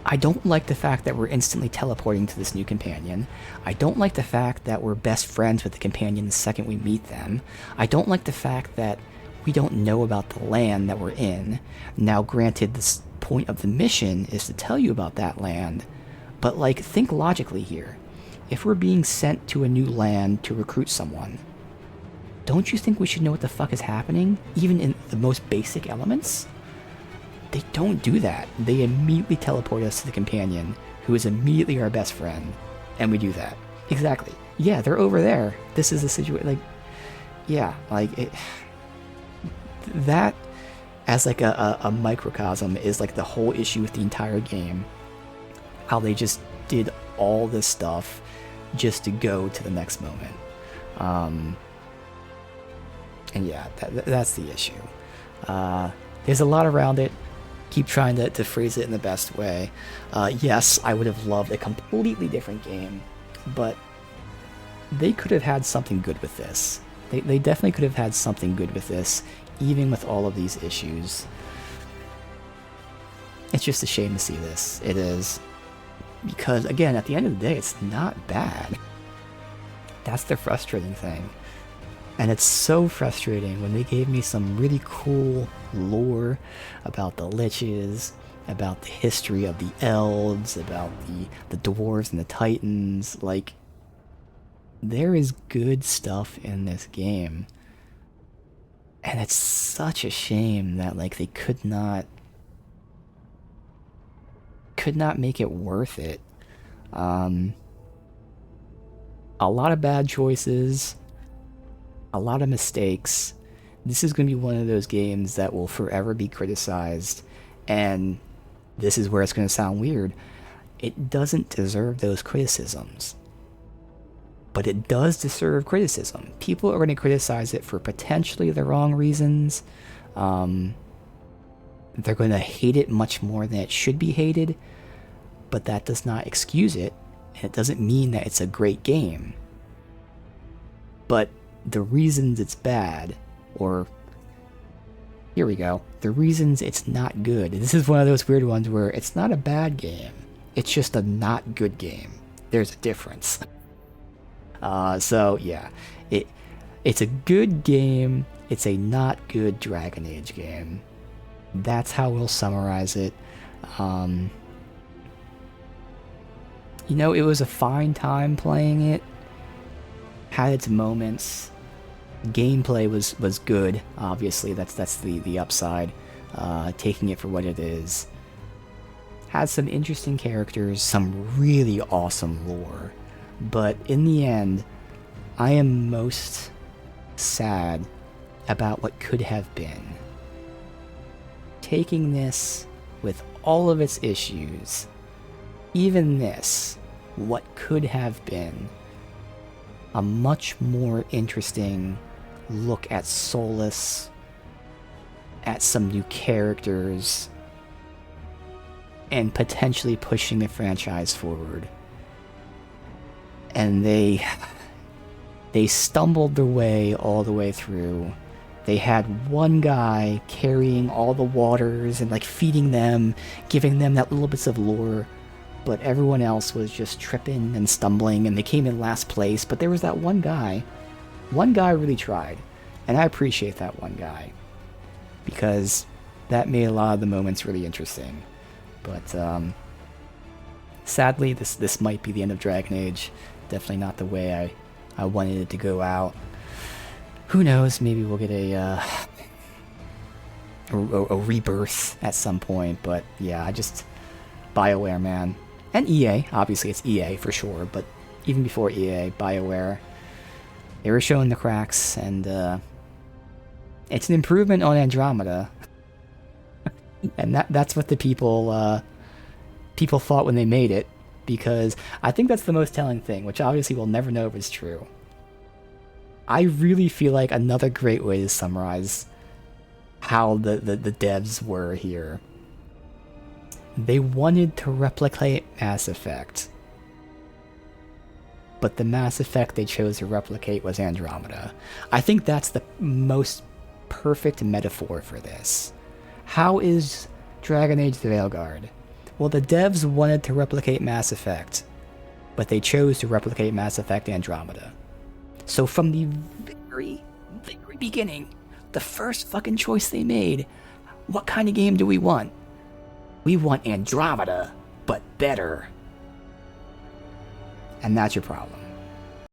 I don't like the fact that we're instantly teleporting to this new companion. I don't like the fact that we're best friends with the companion the second we meet them. I don't like the fact that we don't know about the land that we're in. Now, granted, the point of the mission is to tell you about that land, but, like, think logically here. If we're being sent to a new land to recruit someone, don't you think we should know what the fuck is happening, even in the most basic elements? They don't do that. They immediately teleport us to the companion, who is immediately our best friend, and we do that. Exactly. Yeah, they're over there. This is the situation. Like, yeah, like, that, as like a microcosm, is like the whole issue with the entire game. How they just did all this stuff just to go to the next moment. And yeah, that's the issue. There's a lot around it. Keep trying to phrase it in the best way. Yes, I would have loved a completely different game, but they could have had something good with this. They definitely could have had something good with this, even with all of these issues. It's just a shame to see this. It is. Because, again, at the end of the day, it's not bad. That's the frustrating thing. And it's so frustrating when they gave me some really cool lore about the Liches, about the history of the elves, about the dwarves and the titans. Like, there is good stuff in this game. And it's such a shame that, like, they could not could not make it worth it. A lot of bad choices, a lot of mistakes. This is going to be one of those games that will forever be criticized, and this is where it's going to sound weird. It doesn't deserve those criticisms. But it does deserve criticism. People are going to criticize it for potentially the wrong reasons. They're going to hate it much more than it should be hated, but that does not excuse it, and it doesn't mean that it's a great game. But the reasons it's bad, or here we go, the reasons it's not good. This is one of those weird ones where it's not a bad game, it's just a not good game. There's a difference. So yeah, it's a good game, it's a not good Dragon Age game. That's how we'll summarize it. You know, it was a fine time playing it, had its moments. Gameplay was good, obviously, that's the upside, taking it for what it is. Had some interesting characters, some really awesome lore, but in the end, I am most sad about what could have been. Taking this with all of its issues, even this, what could have been a much more interesting look at Solus, at some new characters, and potentially pushing the franchise forward. And they stumbled their way all the way through. They had one guy carrying all the waters and like feeding them, giving them that little bits of lore, but everyone else was just tripping and stumbling, and they came in last place. But there was that one guy. One guy really tried, and I appreciate that one guy, because that made a lot of the moments really interesting. But sadly, this might be the end of Dragon Age. Definitely not the way I wanted it to go out. Who knows? Maybe we'll get a rebirth at some point. But yeah, I just BioWare, man, and EA. Obviously, it's EA for sure. But even before EA, BioWare, they were showing the cracks, and it's an improvement on Andromeda. And that's what the people thought when they made it, because I think that's the most telling thing, which obviously we'll never know if it's true. I really feel like another great way to summarize how the devs were here. They wanted to replicate Mass Effect, but the Mass Effect they chose to replicate was Andromeda. I think that's the most perfect metaphor for this. How is Dragon Age the Veilguard? Well, the devs wanted to replicate Mass Effect, but they chose to replicate Mass Effect Andromeda. So from the very, very beginning, the first fucking choice they made, what kind of game do we want? We want Andromeda, but better. And that's your problem.